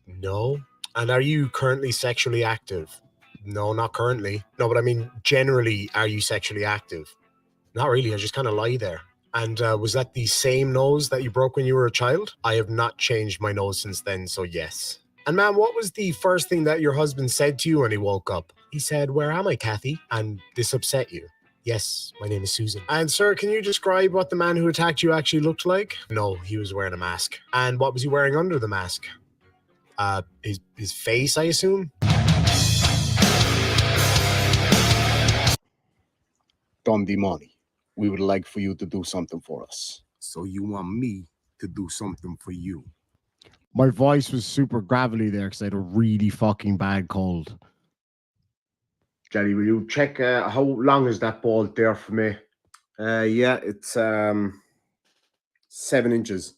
No. And are you currently sexually active? No, not currently. No, but I mean, generally, are you sexually active? Not really. I just kind of lie there. And was that the same nose that you broke when you were a child? I have not changed my nose since then, so yes. And ma'am, what was the first thing that your husband said to you when he woke up? He said, "Where am I, Kathy?" And this upset you? Yes, my name is Susan. And sir, can you describe what the man who attacked you actually looked like? No, he was wearing a mask. And what was he wearing under the mask? His face, I assume? Don the money. We would like for you to do something for us. So you want me to do something for you? My voice was super gravelly there because I had a really fucking bad cold. Jenny, will you check how long is that bolt there for me? Yeah, it's 7 inches.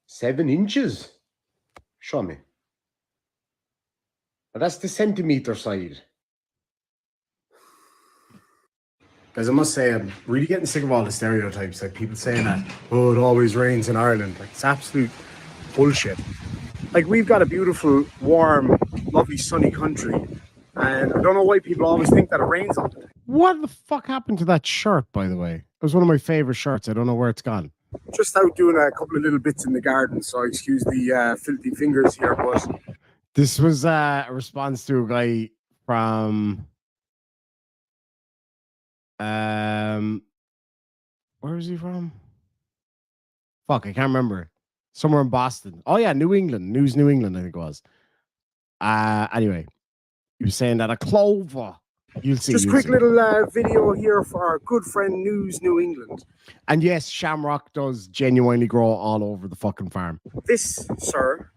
7 inches? Show me. Well, that's the centimeter side. Guys, I must say, I'm really getting sick of all the stereotypes. Like people saying that, oh, it always rains in Ireland. Like, it's absolute bullshit. Like, we've got a beautiful, warm, lovely, sunny country. And I don't know why people always think that it rains all the time. What the fuck happened to that shirt, by the way? It was one of my favorite shirts. I don't know where it's gone. Just out doing a couple of little bits in the garden, so excuse the filthy fingers here, but This was a response to a guy from where is he from? Fuck, I can't remember. Somewhere in Boston. Oh yeah, New England. News New England, I think it was. Anyway, he was saying that a clover. You'll see. just quick little video here for our good friend News New England. And yes, shamrock does genuinely grow all over the fucking farm. This, sir,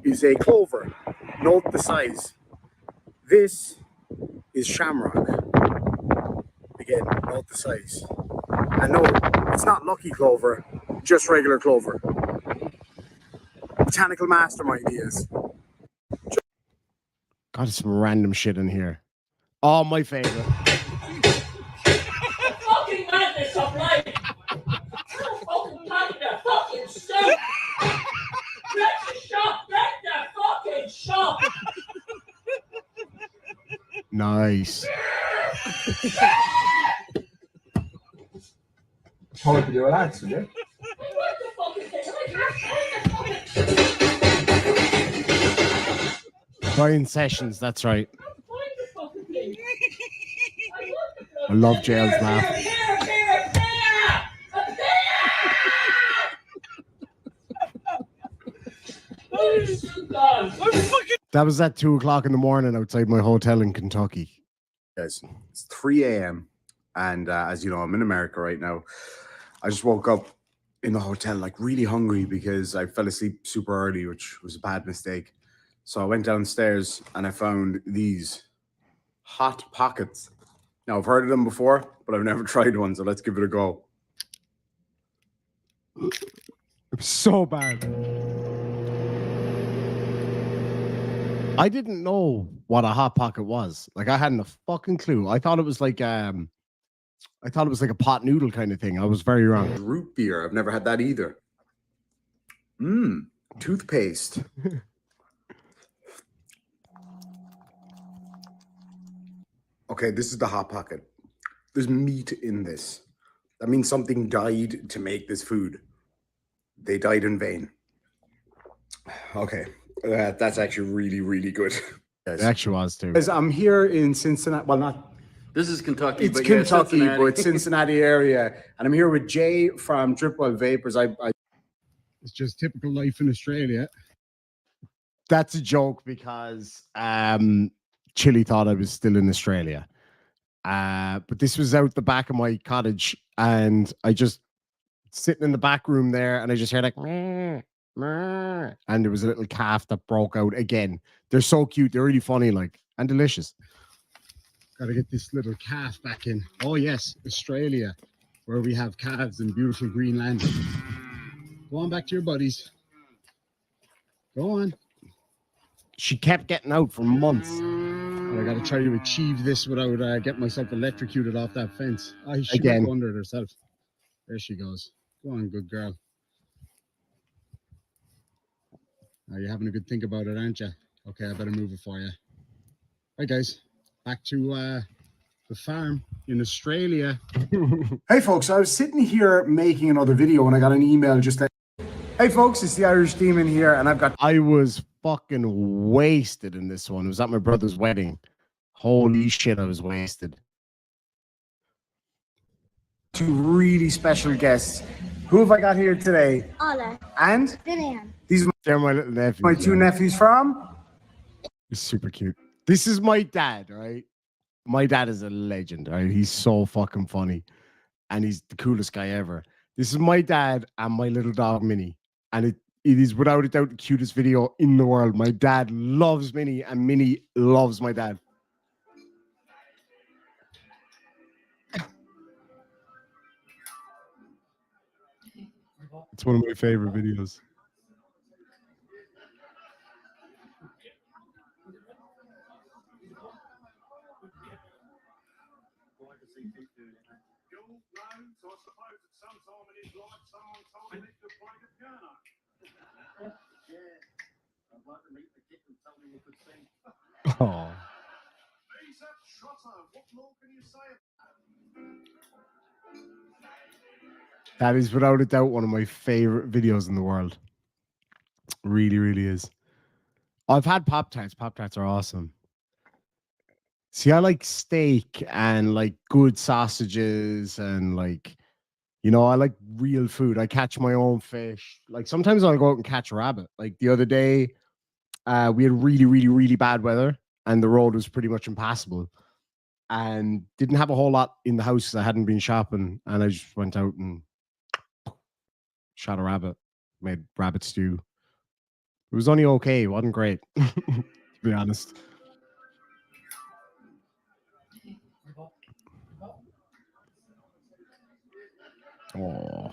is a clover. Note the size. This is shamrock. Again, note the size. And no, it's not lucky clover, just regular clover. Botanical mastermind he is. God, there's some random shit in here. Oh, my favorite. Fucking madness of life! Fucking take the fucking soup! Get the shop! Get the fucking shop! Nice. How to do that, yeah? Brian Sessions, that's right. I love Jail's laugh. That was at 2:00 in the morning outside my hotel in Kentucky. Guys, it's 3 a.m. And as you know, I'm in America right now. I just woke up in the hotel like really hungry because I fell asleep super early, which was a bad mistake. So I went downstairs and I found these Hot Pockets. Now, I've heard of them before, but I've never tried one, so let's give it a go. It's so bad. I didn't know what a Hot Pocket was. Like, I hadn't a fucking clue. I thought it was like a pot noodle kind of thing. I was very wrong. Root beer. I've never had that either. Toothpaste. Okay, this is the Hot Pocket. There's meat in this. That means something died to make this food. They died in vain. Okay, that's actually really, really good. It actually was too. Because I'm here in Cincinnati. Well, not. This is Kentucky. It's but Kentucky, yeah, but Cincinnati area. And I'm here with Jay from Dripwell Vapors. It's just typical life in Australia. That's a joke because Chili thought I was still in Australia. But this was out the back of my cottage, and I just sitting in the back room there, and I just heard like, meh, meh, and there was a little calf that broke out again. They're so cute. They're really funny, like, and delicious. Got to get this little calf back in. Oh yes, Australia, where we have calves and beautiful green land. Go on back to your buddies. Go on. She kept getting out for months. And I got to try to achieve this without getting myself electrocuted off that fence. She might go under it herself. There she goes. Go on, good girl. You're having a good think about it, aren't you? Okay, I better move it for you. Right, guys. Back to the farm in Australia. Hey, folks. I was sitting here making another video and I got an email just like, hey, folks, it's the Irish Demon here. And I was fucking wasted in this one. It was at my brother's wedding. Holy shit, I was wasted. Two really special guests. Who have I got here today? Ola. And? Vivian. They're my little nephews. My two nephews from? It's super cute. This is my dad, right? My dad is a legend. Right? He's so fucking funny, and he's the coolest guy ever. This is my dad and my little dog Minnie, and it is without a doubt the cutest video in the world. My dad loves Minnie, and Minnie loves my dad. It's one of my favorite videos. Oh. That is without a doubt one of my favorite videos in the world. Really, really is. I've had Pop-Tarts. Pop-Tarts are awesome. See, I like steak and like good sausages and like, you know, I like real food. I catch my own fish. Like sometimes I'll go out and catch a rabbit. Like the other day, we had really, really, really bad weather and the road was pretty much impassable. And didn't have a whole lot in the house because I hadn't been shopping. And I just went out and shot a rabbit, made rabbit stew. It was only okay. It wasn't great, to be honest. Oh.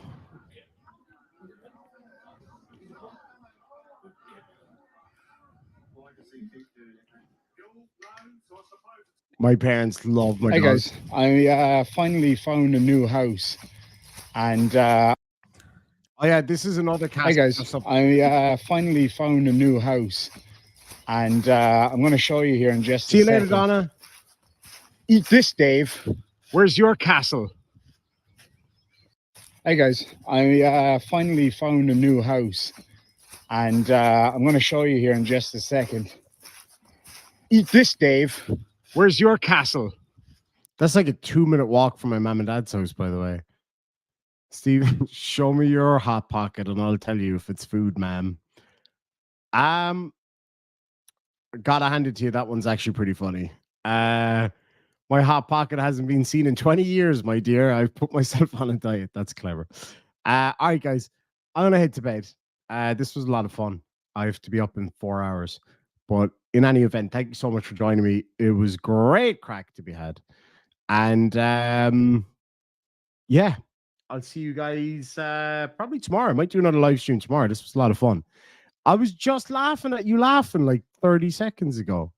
My parents love my Hey dog. guys, I finally found a new house, and oh yeah, this is another cast. Hey guys, I finally found a new house, and I'm going to show you here in just See a you later, second. Donna. Eat this, Dave. Where's your castle? Hey guys, I finally found a new house, and I'm going to show you here in just a second. Eat this, Dave. Where's your castle? That's like a 2-minute walk from my mom and dad's house, by the way. Steve, show me your hot pocket and I'll tell you if it's food, ma'am. Gotta hand it to you. That one's actually pretty funny. My hot pocket hasn't been seen in 20 years, my dear. I've put myself on a diet. That's clever. All right, guys. I'm gonna head to bed. This was a lot of fun. I have to be up in 4 hours. But in any event, thank you so much for joining me. It was great crack to be had. And yeah, I'll see you guys probably tomorrow. I might do another live stream tomorrow. This was a lot of fun. I was just laughing at you laughing like 30 seconds ago.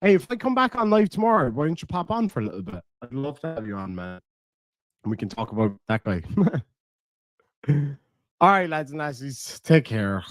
Hey, if I come back on live tomorrow, why don't you pop on for a little bit? I'd love to have you on, man. And we can talk about that guy. All right, lads and lassies, take care.